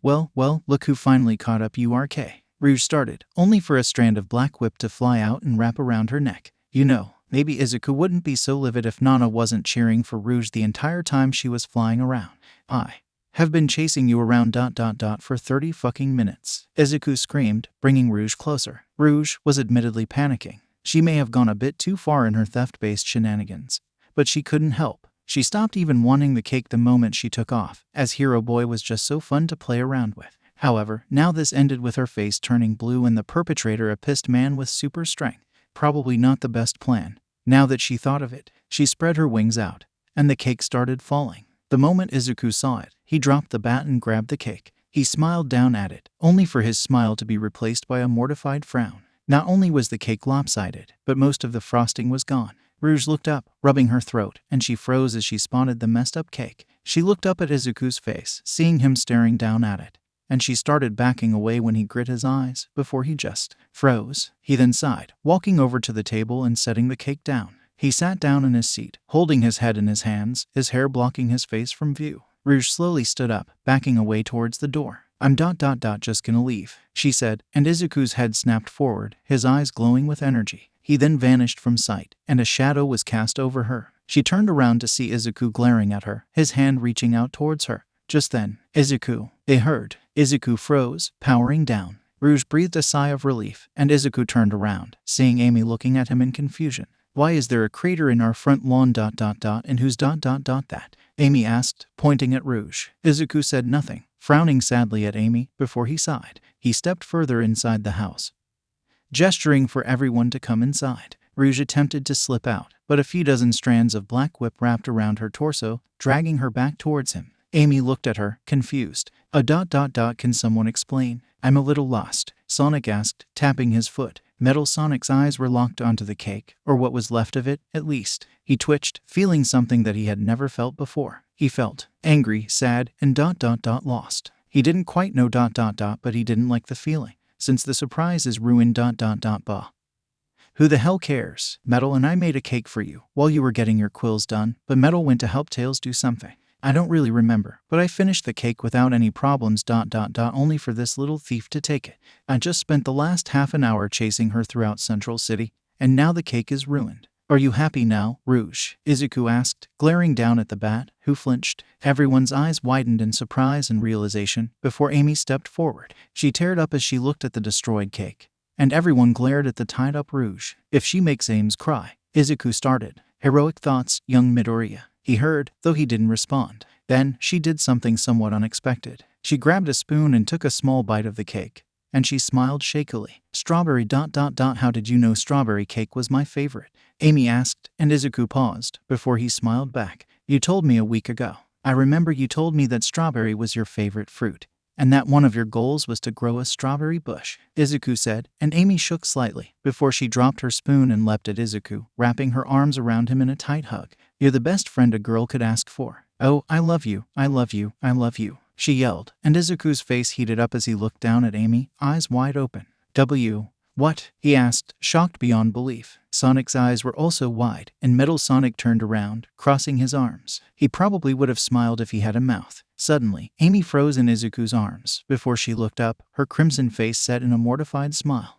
look who finally caught up you RK. Rouge started, only for a strand of black whip to fly out and wrap around her neck. You know, maybe Izuku wouldn't be so livid if Nana wasn't cheering for Rouge the entire time she was flying around. "I have been chasing you around ... for 30 fucking minutes," Izuku screamed, bringing Rouge closer. Rouge was admittedly panicking. She may have gone a bit too far in her theft-based shenanigans, but she couldn't help. She stopped even wanting the cake the moment she took off, as Hero Boy was just so fun to play around with. However, now this ended with her face turning blue and the perpetrator a pissed man with super strength. Probably not the best plan. Now that she thought of it, she spread her wings out, and the cake started falling. The moment Izuku saw it, he dropped the bat and grabbed the cake. He smiled down at it, only for his smile to be replaced by a mortified frown. Not only was the cake lopsided, but most of the frosting was gone. Rouge looked up, rubbing her throat, and she froze as she spotted the messed up cake. She looked up at Izuku's face, seeing him staring down at it, and she started backing away when he grit his eyes, before he just froze. He then sighed, walking over to the table and setting the cake down. He sat down in his seat, holding his head in his hands, his hair blocking his face from view. Rouge slowly stood up, backing away towards the door. "I'm ... just gonna leave," she said, and Izuku's head snapped forward, his eyes glowing with energy. He then vanished from sight, and a shadow was cast over her. She turned around to see Izuku glaring at her, his hand reaching out towards her. Just then, "Izuku," they heard. Izuku froze, powering down. Rouge breathed a sigh of relief, and Izuku turned around, seeing Amy looking at him in confusion. "Why is there a crater in our front lawn ... and who's ... that?" Amy asked, pointing at Rouge. Izuku said nothing, frowning sadly at Amy, before he sighed. He stepped further inside the house, gesturing for everyone to come inside. Rouge attempted to slip out, but a few dozen strands of black whip wrapped around her torso, dragging her back towards him. Amy looked at her, confused. Can someone explain? "I'm a little lost," Sonic asked, tapping his foot. Metal Sonic's eyes were locked onto the cake, or what was left of it, at least. He twitched, feeling something that he had never felt before. He felt angry, sad, and ... lost. He didn't quite know ... but he didn't like the feeling. Since the surprise is ruined ... bah. Who the hell cares? Metal and I made a cake for you while you were getting your quills done, but Metal went to help Tails do something. I don't really remember, but I finished the cake without any problems ... only for this little thief to take it. I just spent the last half an hour chasing her throughout Central City, and now the cake is ruined. Are you happy now, Rouge? Izuku asked, glaring down at the bat, who flinched. Everyone's eyes widened in surprise and realization before Amy stepped forward. She teared up as she looked at the destroyed cake, and everyone glared at the tied-up Rouge. If she makes Ames cry, Izuku started. Heroic thoughts, young Midoriya. He heard, though he didn't respond. Then, she did something somewhat unexpected. She grabbed a spoon and took a small bite of the cake, and she smiled shakily. Strawberry ... How did you know strawberry cake was my favorite? Amy asked, and Izuku paused, before he smiled back. You told me a week ago. I remember you told me that strawberry was your favorite fruit, and that one of your goals was to grow a strawberry bush, Izuku said, and Amy shook slightly, before she dropped her spoon and leapt at Izuku, wrapping her arms around him in a tight hug. You're the best friend a girl could ask for. Oh, I love you, I love you, I love you, she yelled, and Izuku's face heated up as he looked down at Amy, eyes wide open. What? He asked, shocked beyond belief. Sonic's eyes were also wide, and Metal Sonic turned around, crossing his arms. He probably would have smiled if he had a mouth. Suddenly, Amy froze in Izuku's arms. Before she looked up, her crimson face set in a mortified smile.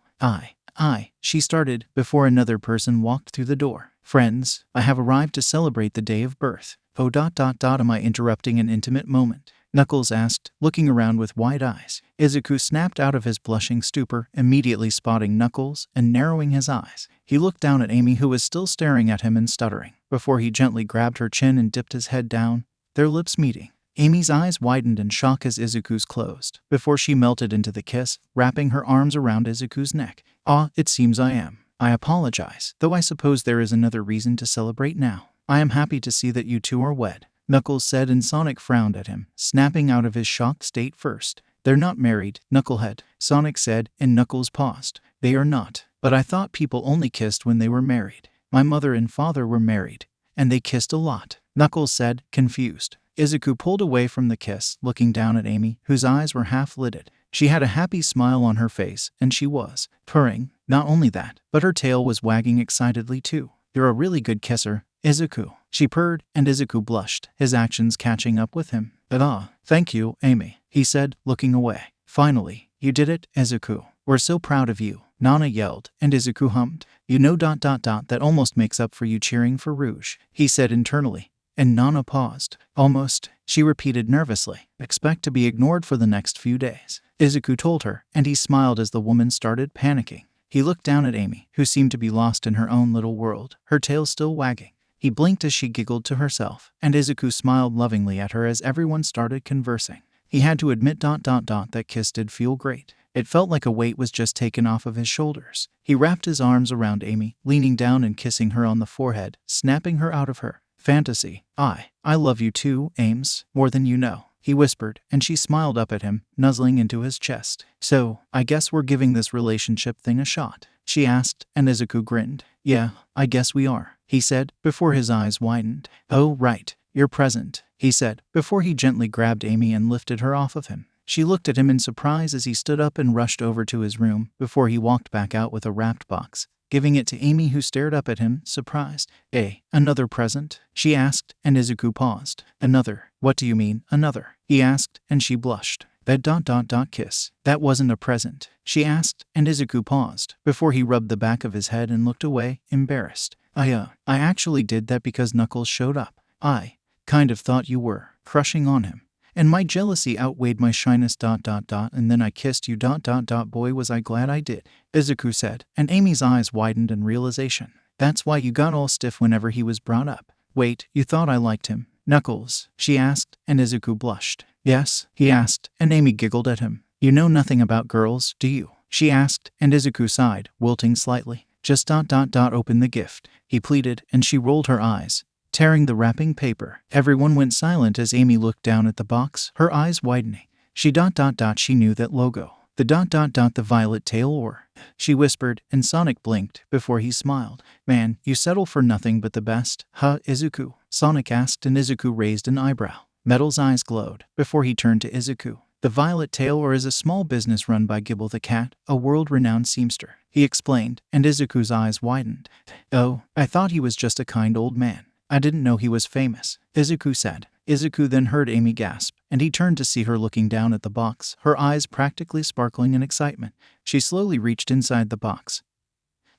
She started, before another person walked through the door. Friends, I have arrived to celebrate the day of birth. Am I interrupting an intimate moment? Knuckles asked, looking around with wide eyes. Izuku snapped out of his blushing stupor, immediately spotting Knuckles and narrowing his eyes. He looked down at Amy, who was still staring at him and stuttering, before he gently grabbed her chin and dipped his head down, their lips meeting. Amy's eyes widened in shock as Izuku's closed, before she melted into the kiss, wrapping her arms around Izuku's neck. It seems I am. I apologize, though I suppose there is another reason to celebrate now. I am happy to see that you two are wed, Knuckles said, and Sonic frowned at him, snapping out of his shocked state first. They're not married, Knucklehead, Sonic said, and Knuckles paused. They are not, but I thought people only kissed when they were married. My mother and father were married, and they kissed a lot, Knuckles said, confused. Izuku pulled away from the kiss, looking down at Amy, whose eyes were half-lidded. She had a happy smile on her face, and she was purring. Not only that, but her tail was wagging excitedly too. "You're a really good kisser, 𝐻𝐸𝐽," she purred, and 𝐻𝐸𝐽 blushed, his actions catching up with him. Thank you, Amy," he said, looking away. "Finally, you did it, 𝐻𝐸𝐽. We're so proud of you," Nana yelled, and 𝐻𝐸𝐽 hummed. "You know ... that almost makes up for you cheering for Rouge," he said internally. And Nana paused. "Almost," she repeated nervously. "Expect to be ignored for the next few days," 𝐻𝐸𝐽 told her, and he smiled as the woman started panicking. He looked down at Amy, who seemed to be lost in her own little world, her tail still wagging. He blinked as she giggled to herself, and 𝐻𝐸𝐽 smiled lovingly at her as everyone started conversing. He had to admit ... that kiss did feel great. It felt like a weight was just taken off of his shoulders. He wrapped his arms around Amy, leaning down and kissing her on the forehead, snapping her out of her fantasy. I love you too, Ames, more than you know," he whispered, and she smiled up at him, nuzzling into his chest. "So, I guess we're giving this relationship thing a shot?" she asked, and 𝐻𝐸𝐽 grinned. "Yeah, I guess we are," he said, before his eyes widened. "Oh, right, you're present," he said, before he gently grabbed Amy and lifted her off of him. She looked at him in surprise as he stood up and rushed over to his room, before he walked back out with a wrapped box, giving it to Amy, who stared up at him, surprised. Another present?" she asked, and 𝐻𝐸𝐽 paused. "Another? What do you mean, another?" he asked, and she blushed. "That ... kiss. That wasn't a present?" she asked, and 𝐻𝐸𝐽 paused, before he rubbed the back of his head and looked away, embarrassed. I actually did that because Knuckles showed up. I kind of thought you were crushing on him, and my jealousy outweighed my shyness ... and then I kissed you ... Boy, was I glad I did," 𝐻𝐸𝐽 said, and Amy's eyes widened in realization. "That's why you got all stiff whenever he was brought up. Wait, you thought I liked him, Knuckles?" she asked, and 𝐻𝐸𝐽 blushed. "Yes?" he asked, and Amy giggled at him. "You know nothing about girls, do you?" she asked, and 𝐻𝐸𝐽 sighed, wilting slightly. "Just ... open the gift," he pleaded, and she rolled her eyes, tearing the wrapping paper. Everyone went silent as Amy looked down at the box, her eyes widening. She ... she knew that logo. The ... the violet tail, or? She whispered, and Sonic blinked, before he smiled. "Man, you settle for nothing but the best, huh, 𝐻𝐸𝐽?" Sonic asked, and 𝐻𝐸𝐽 raised an eyebrow. Metal's eyes glowed, before he turned to 𝐻𝐸𝐽. "The Violet Tail or is a small business run by 𝗵𝐽 the cat, a world-renowned seamster," he explained, and 𝐻𝐸𝐽's eyes widened. "Oh, I thought he was just a kind old man. I didn't know he was famous," 𝐻𝐸𝐽 said. 𝐻𝐸𝐽 then heard Amy gasp, and he turned to see her looking down at the box, her eyes practically sparkling in excitement. She slowly reached inside the box,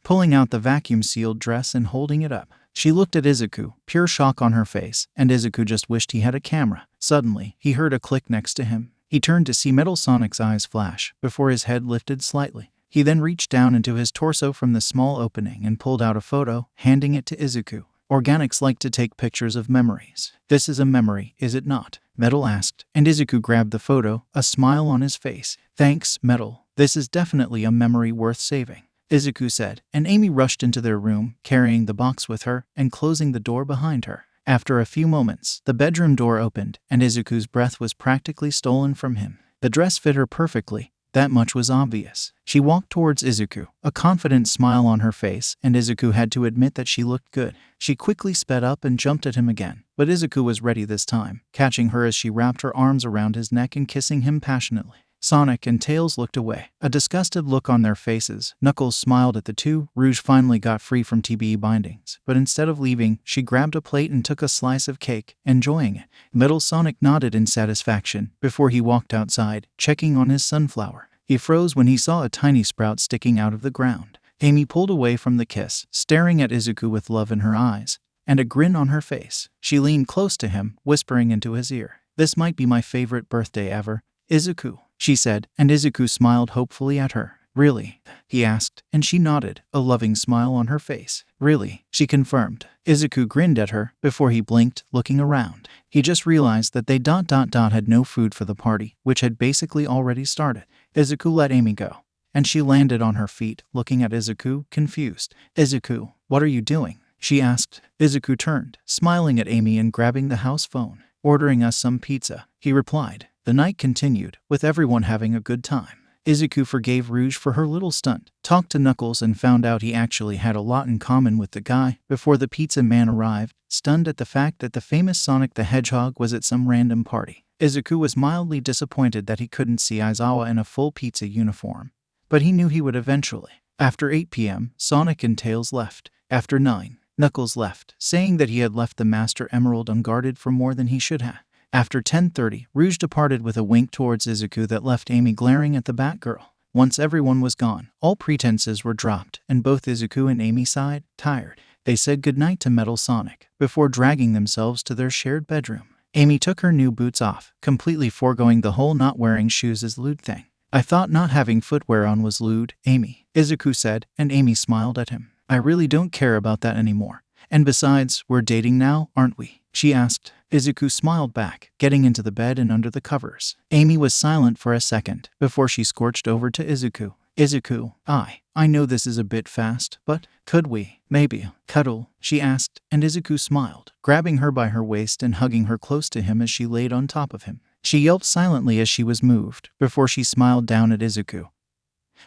pulling out the vacuum-sealed dress and holding it up. She looked at 𝐻𝐸𝐽, pure shock on her face, and 𝐻𝐸𝐽 just wished he had a camera. Suddenly, he heard a click next to him. He turned to see Metal Sonic's eyes flash, before his head lifted slightly. He then reached down into his torso from the small opening and pulled out a photo, handing it to 𝐻𝐸𝐽. "Organics like to take pictures of memories. This is a memory, is it not?" Metal asked, and 𝐻𝐸𝐽 grabbed the photo, a smile on his face. "Thanks, Metal. This is definitely a memory worth saving," 𝐻𝐸𝐽 said, and Amy rushed into their room, carrying the box with her, and closing the door behind her. After a few moments, the bedroom door opened, and 𝐻𝐸𝐽's breath was practically stolen from him. The dress fit her perfectly. That much was obvious. She walked towards 𝐻𝐸𝐽, a confident smile on her face, and 𝐻𝐸𝐽 had to admit that she looked good. She quickly sped up and jumped at him again, but 𝐻𝐸𝐽 was ready this time, catching her as she wrapped her arms around his neck and kissing him passionately. Sonic and Tails looked away, a disgusted look on their faces. Knuckles smiled at the two. Rouge finally got free from TBE bindings, but instead of leaving, she grabbed a plate and took a slice of cake, enjoying it. Metal Sonic nodded in satisfaction, before he walked outside, checking on his sunflower. He froze when he saw a tiny sprout sticking out of the ground. Amy pulled away from the kiss, staring at 𝐻𝐸𝐽 with love in her eyes, and a grin on her face. She leaned close to him, whispering into his ear. "This might be my favorite birthday ever, 𝐻𝐸𝐽," she said, and 𝐻𝐸𝐽 smiled hopefully at her. "Really?" he asked, and she nodded, a loving smile on her face. "Really," she confirmed. 𝐻𝐸𝐽 grinned at her, before he blinked, looking around. He just realized that they ... had no food for the party, which had basically already started. 𝐻𝐸𝐽 let Amy go, and she landed on her feet, looking at 𝐻𝐸𝐽, confused. "𝐻𝐸𝐽, what are you doing?" she asked. 𝐻𝐸𝐽 turned, smiling at Amy and grabbing the house phone. "Ordering us some pizza," he replied. The night continued, with everyone having a good time. 𝐻𝐸𝐽 forgave Rouge for her little stunt, talked to Knuckles and found out he actually had a lot in common with the guy before the pizza man arrived, stunned at the fact that the famous Sonic the Hedgehog was at some random party. 𝐻𝐸𝐽 was mildly disappointed that he couldn't see Aizawa in a full pizza uniform, but he knew he would eventually. After 8 p.m., Sonic and Tails left. After 9, Knuckles left, saying that he had left the Master Emerald unguarded for more than he should have. After 10:30, Rouge departed with a wink towards Izuku that left Amy glaring at the Batgirl. Once everyone was gone, all pretenses were dropped, and both Izuku and Amy sighed, tired. They said goodnight to Metal Sonic, before dragging themselves to their shared bedroom. Amy took her new boots off, completely foregoing the whole not wearing shoes as lewd thing. I thought not having footwear on was lewd, Amy, Izuku said, and Amy smiled at him. I really don't care about that anymore. And besides, we're dating now, aren't we? She asked. Izuku smiled back, getting into the bed and under the covers. Amy was silent for a second, before she scorched over to Izuku. Izuku, I know this is a bit fast, but could we, maybe, cuddle? She asked, and Izuku smiled, grabbing her by her waist and hugging her close to him as she laid on top of him. She yelped silently as she was moved, before she smiled down at Izuku,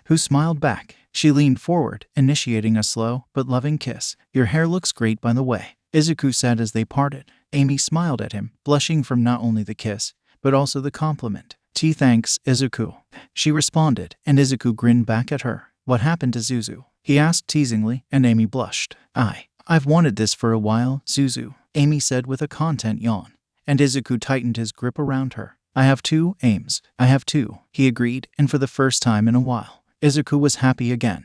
who smiled back. She leaned forward, initiating a slow but loving kiss. Your hair looks great, by the way, Izuku said as they parted. Amy smiled at him, blushing from not only the kiss, but also the compliment. Thanks, Izuku, she responded, and Izuku grinned back at her. What happened to Zuzu? He asked teasingly, and Amy blushed. I've wanted this for a while, Zuzu, Amy said with a content yawn, and Izuku tightened his grip around her. I have two, Ames. I have two, he agreed, and for the first time in a while, Izuku was happy again.